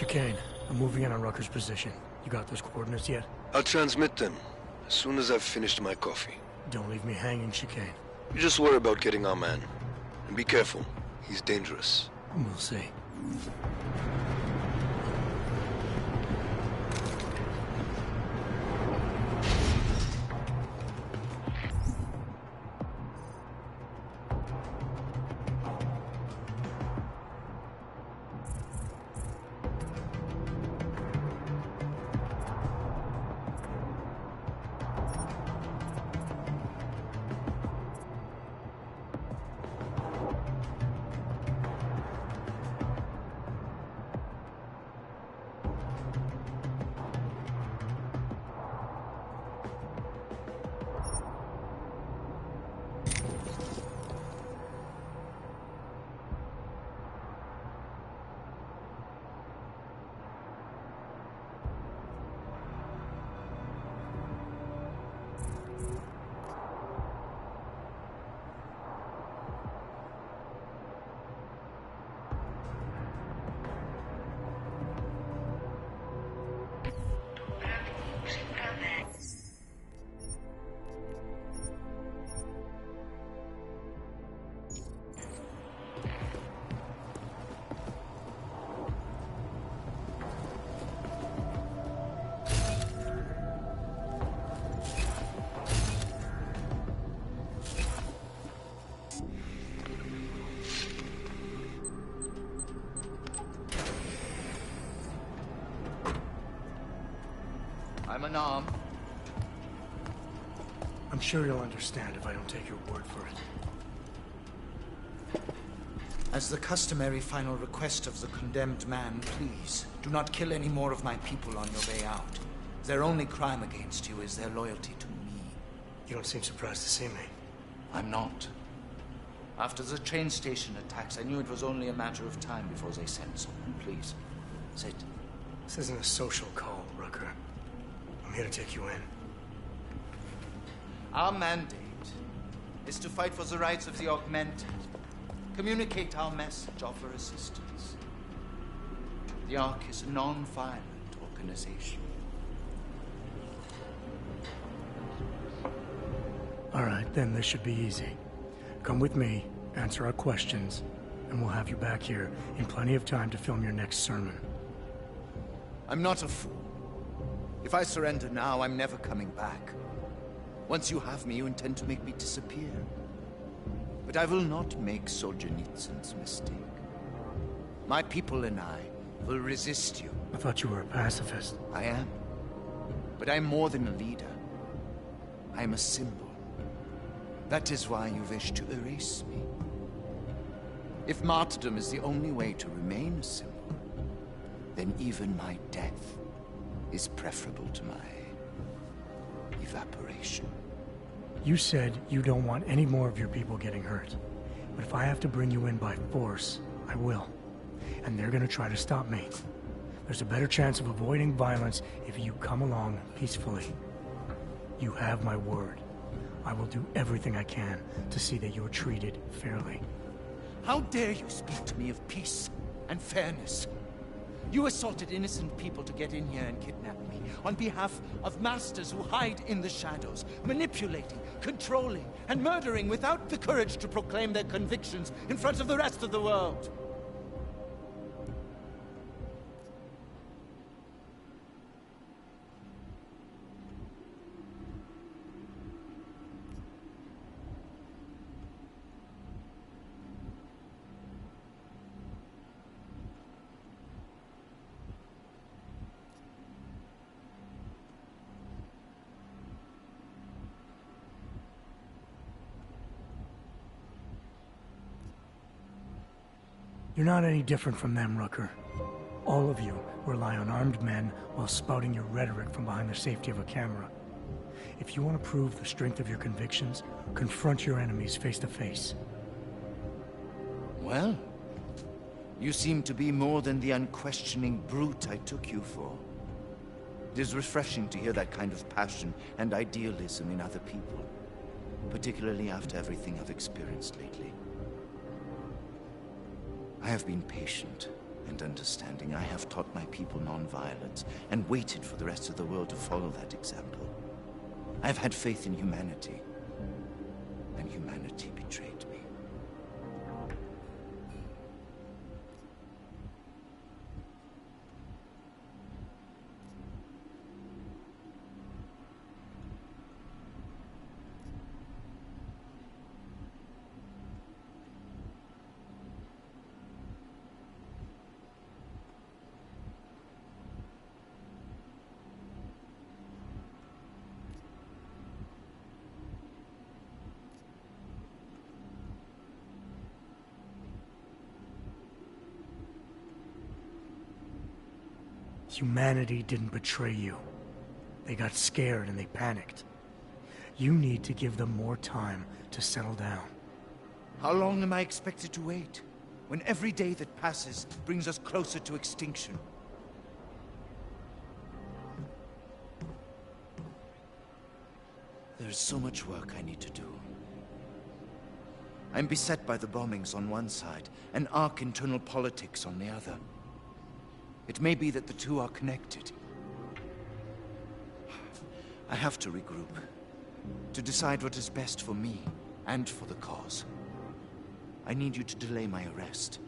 Chicane, I'm moving in on Rucker's position. You got those coordinates yet? I'll transmit them as soon as I've finished my coffee. Don't leave me hanging, Chicane. You just worry about getting our man. And be careful. He's dangerous. We'll see. I'm unarmed. I'm sure you'll understand if I don't take your word for it. As the customary final request of the condemned man, please, do not kill any more of my people on your way out. Their only crime against you is their loyalty to me. You don't seem surprised to see me. I'm not. After the train station attacks, I knew it was only a matter of time before they sent someone. Please, sit. This isn't a social call, Rucker. I'm here to take you in. Our mandate is to fight for the rights of the augmented. Communicate our message, offer assistance. The Ark is a non-violent organization. All right, then this should be easy. Come with me, answer our questions, and we'll have you back here in plenty of time to film your next sermon. I'm not a fool. If I surrender now, I'm never coming back. Once you have me, you intend to make me disappear. But I will not make Solzhenitsyn's mistake. My people and I will resist you. I thought you were a pacifist. I am. But I'm more than a leader. I am a symbol. That is why you wish to erase me. If martyrdom is the only way to remain a symbol, then even my death is preferable to my evaporation. You said you don't want any more of your people getting hurt. But if I have to bring you in by force, I will. And they're gonna try to stop me. There's a better chance of avoiding violence if you come along peacefully. You have my word. I will do everything I can to see that you're treated fairly. How dare you speak to me of peace and fairness? You assaulted innocent people to get in here and kidnap me on behalf of masters who hide in the shadows, manipulating, controlling, and murdering without the courage to proclaim their convictions in front of the rest of the world. You're not any different from them, Rucker. All of you rely on armed men while spouting your rhetoric from behind the safety of a camera. If you want to prove the strength of your convictions, confront your enemies face to face. Well, you seem to be more than the unquestioning brute I took you for. It is refreshing to hear that kind of passion and idealism in other people, particularly after everything I've experienced lately. I have been patient, and understanding. I have taught my people non-violence and waited for the rest of the world to follow that example. I have had faith in humanity, and humanity betrayed me. Humanity didn't betray you. They got scared and they panicked. You need to give them more time to settle down. How long am I expected to wait? When every day that passes brings us closer to extinction. There is so much work I need to do. I'm beset by the bombings on one side and Ark internal politics on the other. It may be that the two are connected. I have to regroup, to decide what is best for me and for the cause. I need you to delay my arrest,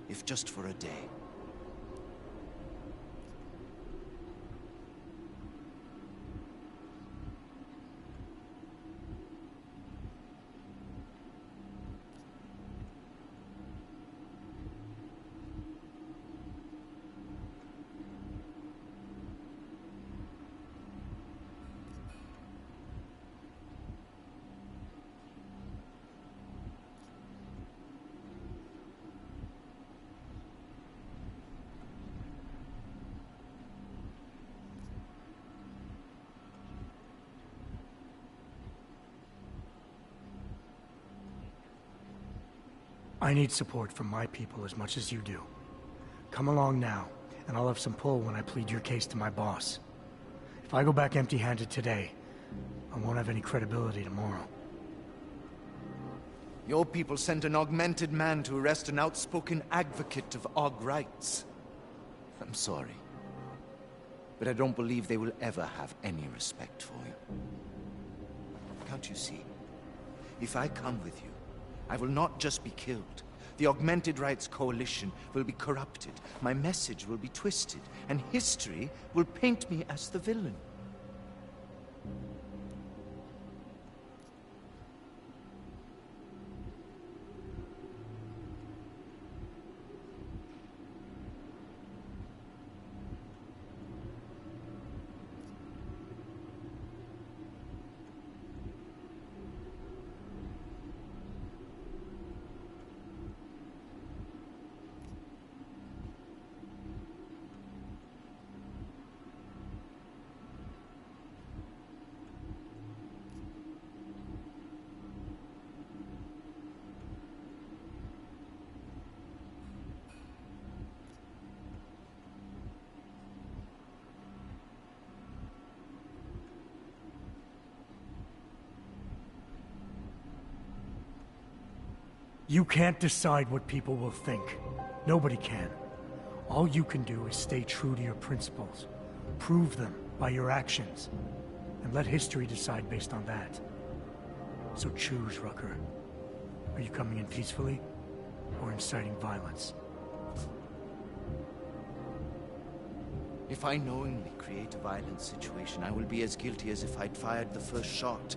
if just for a day. I need support from my people as much as you do. Come along now, and I'll have some pull when I plead your case to my boss. If I go back empty-handed today, I won't have any credibility tomorrow. Your people sent an augmented man to arrest an outspoken advocate of Aug rights. I'm sorry, but I don't believe they will ever have any respect for you. Can't you see? If I come with you, I will not just be killed. The Augmented Rights Coalition will be corrupted, my message will be twisted, and history will paint me as the villain. You can't decide what people will think. Nobody can. All you can do is stay true to your principles. Prove them by your actions. And let history decide based on that. So choose, Rucker. Are you coming in peacefully, or inciting violence? If I knowingly create a violent situation, I will be as guilty as if I'd fired the first shot.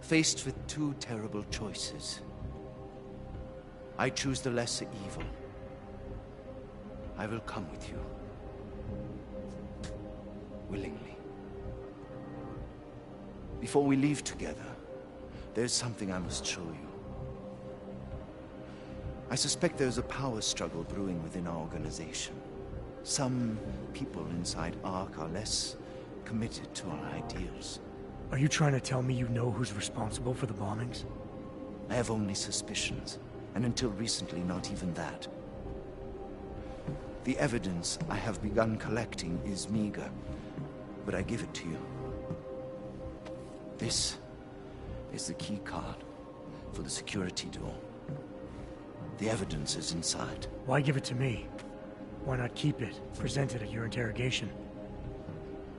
Faced with two terrible choices, I choose the lesser evil. I will come with you. Willingly. Before we leave together, there's something I must show you. I suspect there's a power struggle brewing within our organization. Some people inside ARC are less committed to our ideals. Are you trying to tell me you know who's responsible for the bombings? I have only suspicions, and until recently, not even that. The evidence I have begun collecting is meager, but I give it to you. This is the key card for the security door. The evidence is inside. Why give it to me? Why not keep it, present it at your interrogation?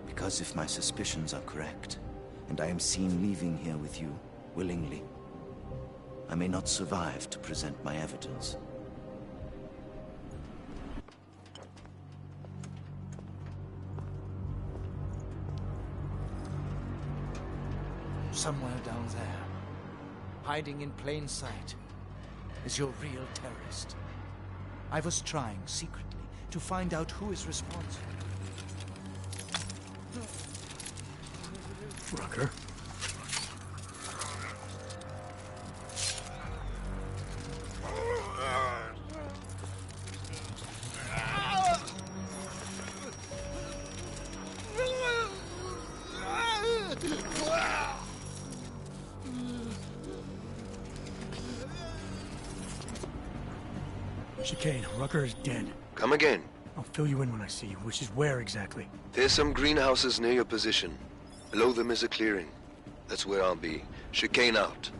Because if my suspicions are correct, and I am seen leaving here with you, willingly, I may not survive to present my evidence. Somewhere down there, hiding in plain sight, is your real terrorist. I was trying secretly to find out who is responsible. Rucker? Chicane, Rucker is dead. Come again. I'll fill you in when I see you, which is where exactly? There's some greenhouses near your position. Below them is a clearing. That's where I'll be. Chicane out.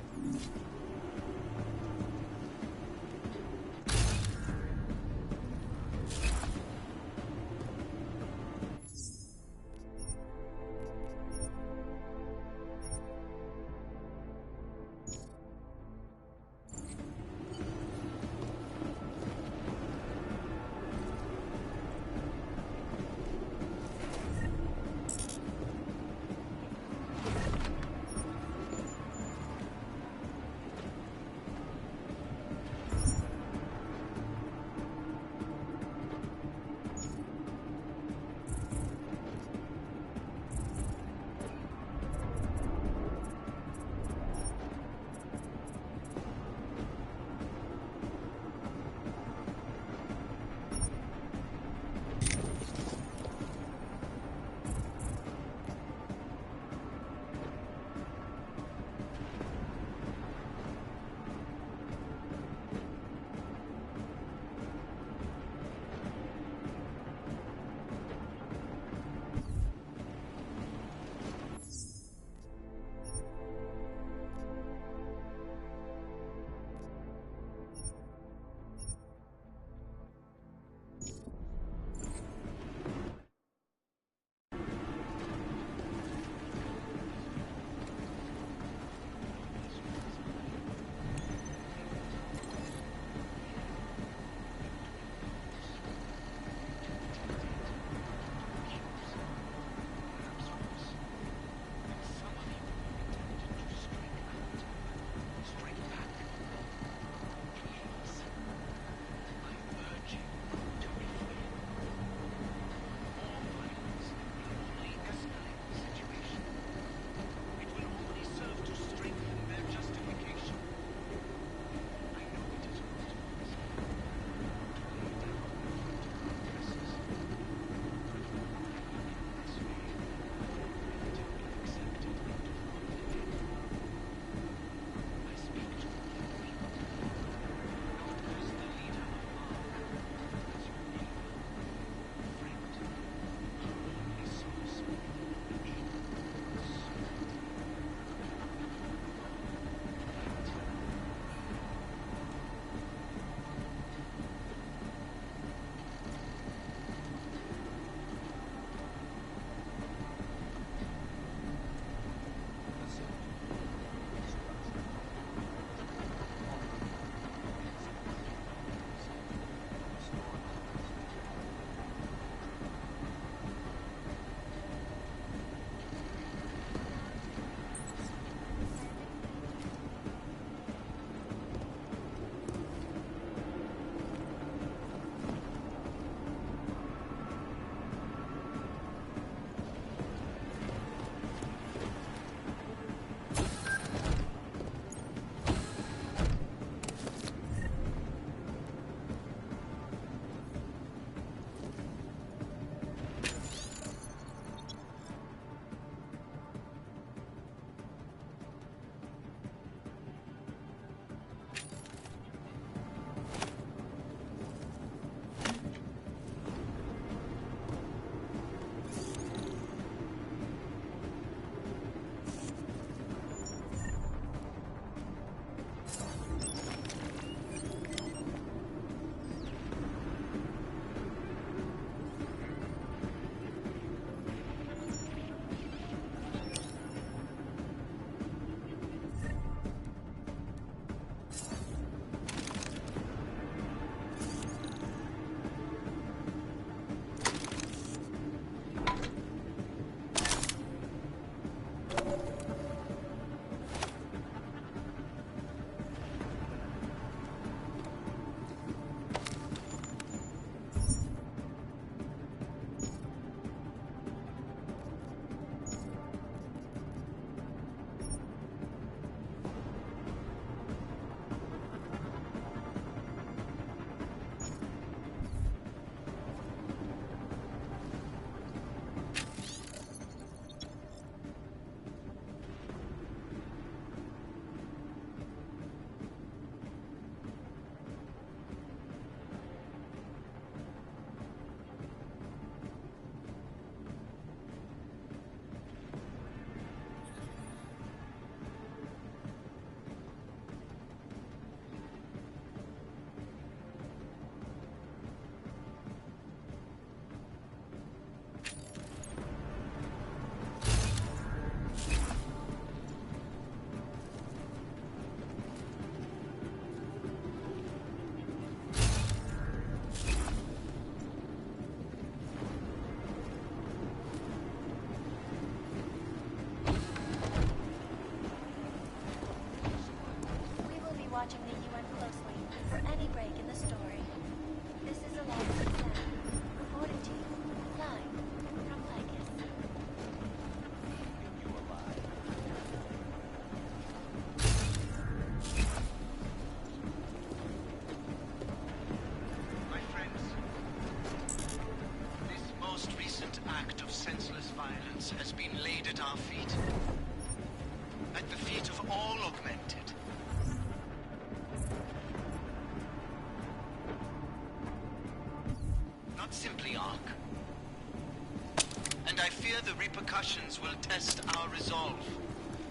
the repercussions will test our resolve,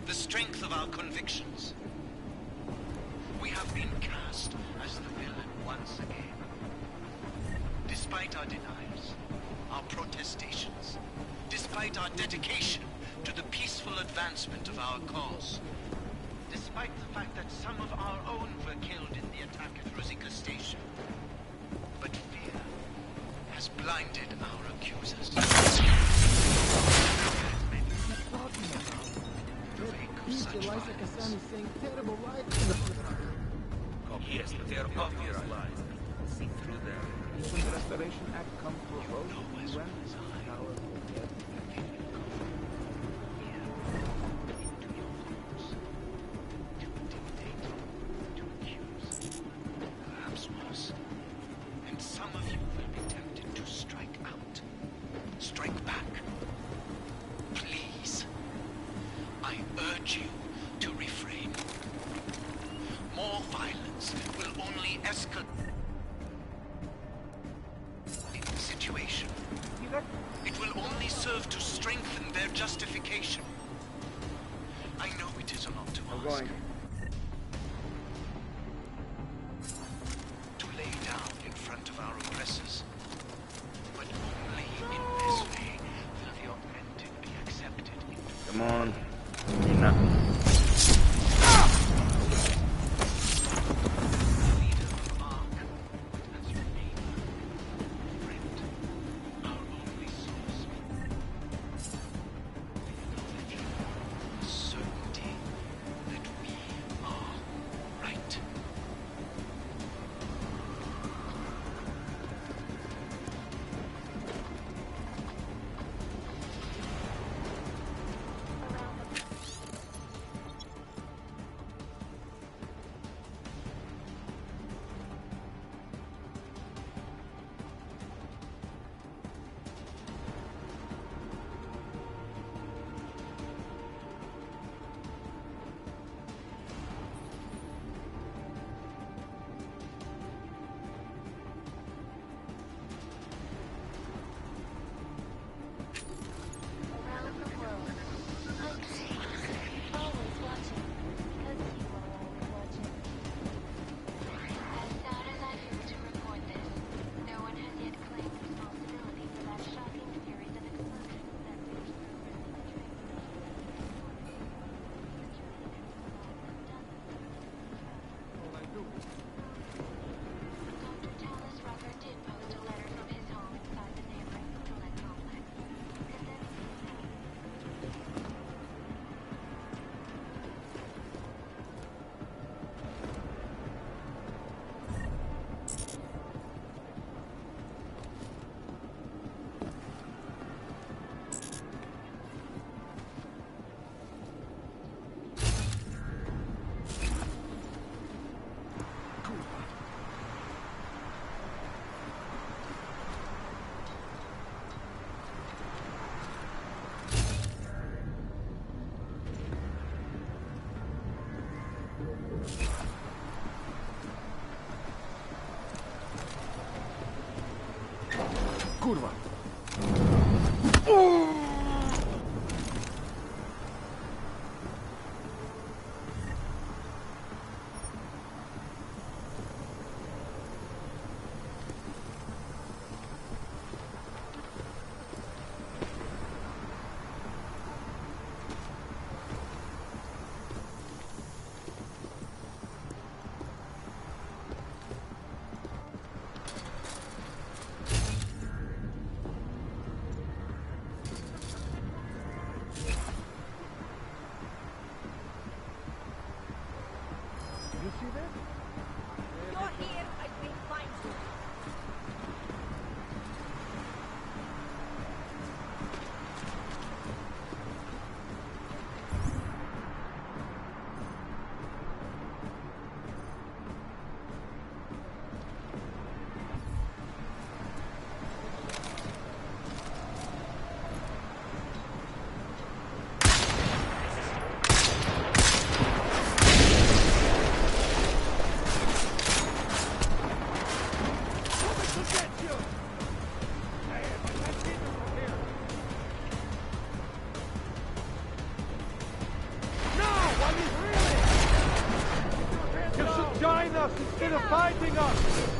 the strength of our convictions. We have been cast as the villain once again. Despite our denials, our protestations, despite our dedication to the peaceful advancement of our cause, despite the fact that some of our own were killed in the attack at Rosika Station, but fear has blinded our accusers. Yes, but they are obvious lies. See through them. When the Restoration Act comes to a vote, we went Perhaps worse. And some of you will be tempted to strike out. Strike back. Please. I urge you to refrain. More violence will only escalate the situation. It will only serve to strengthen their justification. I know it is a lot to ask. To lay down in front of our oppressors. But only in this way will the augmented be accepted into... Come on. Enough. us instead of fighting us!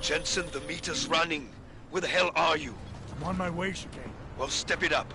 Jensen, the meter's running. Where the hell are you? I'm on my way, Chicane. Well, step it up.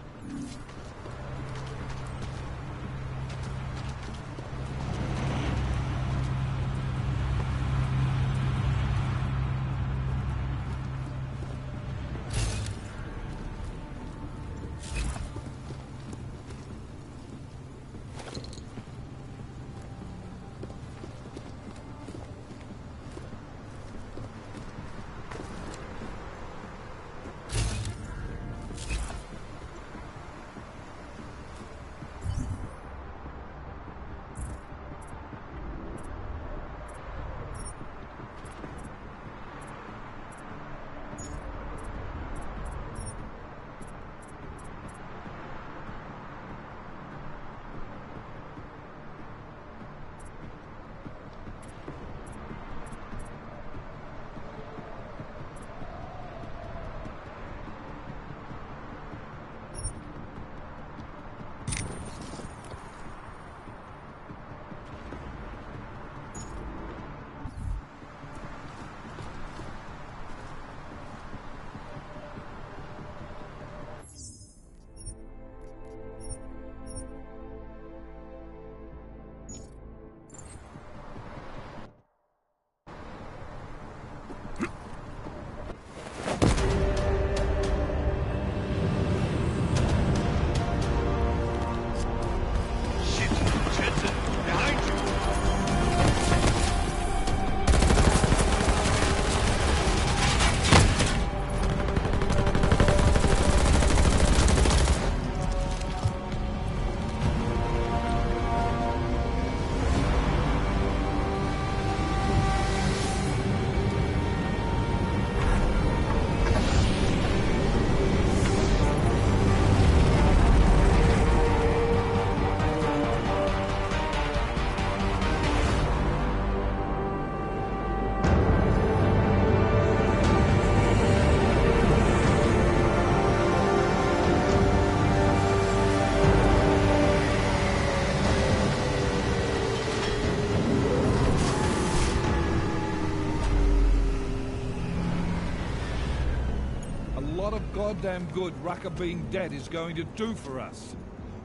Goddamn good Rucker being dead is going to do for us.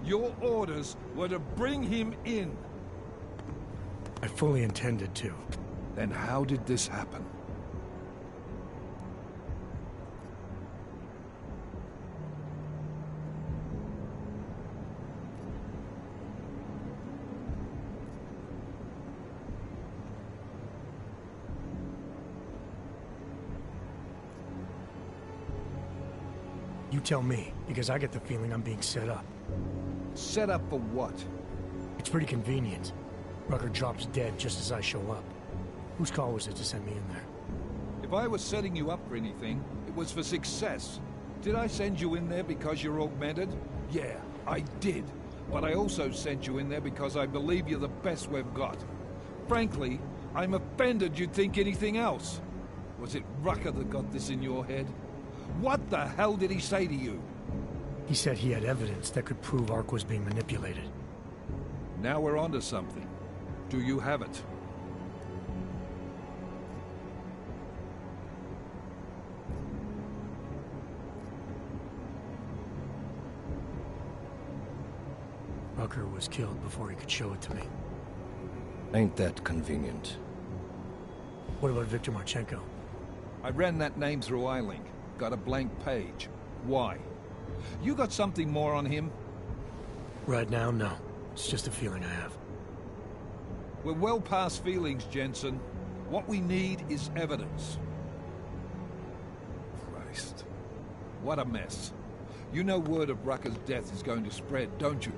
Your orders were to bring him in. I fully intended to. Then how did this happen? You tell me, because I get the feeling I'm being set up. Set up for what? It's pretty convenient. Rucker drops dead just as I show up. Whose call was it to send me in there? If I was setting you up for anything, it was for success. Did I send you in there because you're augmented? Yeah, I did. But I also sent you in there because I believe you're the best we've got. Frankly, I'm offended you'd think anything else. Was it Rucker that got this in your head? What the hell did he say to you? He said he had evidence that could prove Ark was being manipulated. Now we're onto something. Do you have it? Rucker was killed before he could show it to me. Ain't that convenient? What about Victor Marchenko? I ran that name through iLink. Got a blank page. Why? You got something more on him? Right now, no. It's just a feeling I have. We're well past feelings, Jensen. What we need is evidence. Christ. What a mess. You know word of Rucker's death is going to spread, don't you?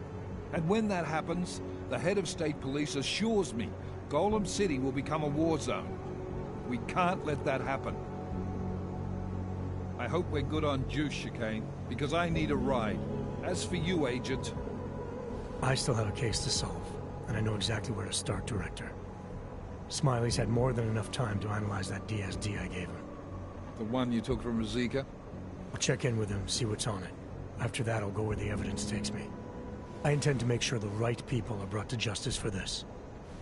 And when that happens, the head of state police assures me Golem City will become a war zone. We can't let that happen. I hope we're good on juice, Chicane, because I need a ride. As for you, Agent... I still have a case to solve, and I know exactly where to start, Director. Smiley's had more than enough time to analyze that DSD I gave him. The one you took from Rosika? I'll check in with him, see what's on it. After that, I'll go where the evidence takes me. I intend to make sure the right people are brought to justice for this,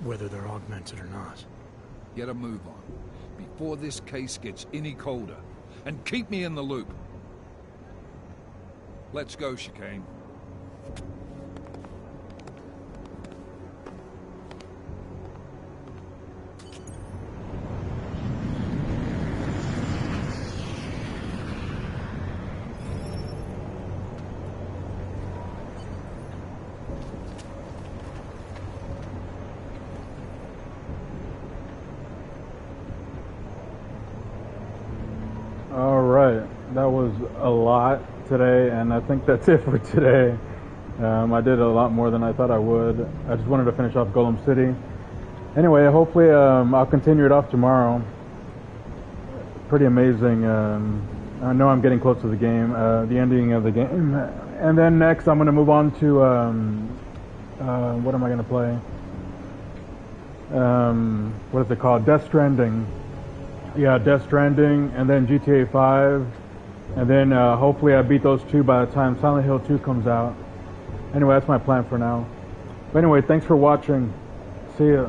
whether they're augmented or not. Get a move on, before this case gets any colder. And keep me in the loop. Let's go, Chicane. Alright, that was a lot today, and I think that's it for today. I did a lot more than I thought I would. I just wanted to finish off Golem City. Anyway, hopefully I'll continue it off tomorrow. Pretty amazing. I know I'm getting close to the game, the ending of the game. And then next I'm going to move on to, what am I going to play? What is it called? Death Stranding. Yeah, Death Stranding, and then GTA 5, and then hopefully I beat those two by the time Silent Hill 2 comes out. Anyway, that's my plan for now. But anyway, thanks for watching. See ya.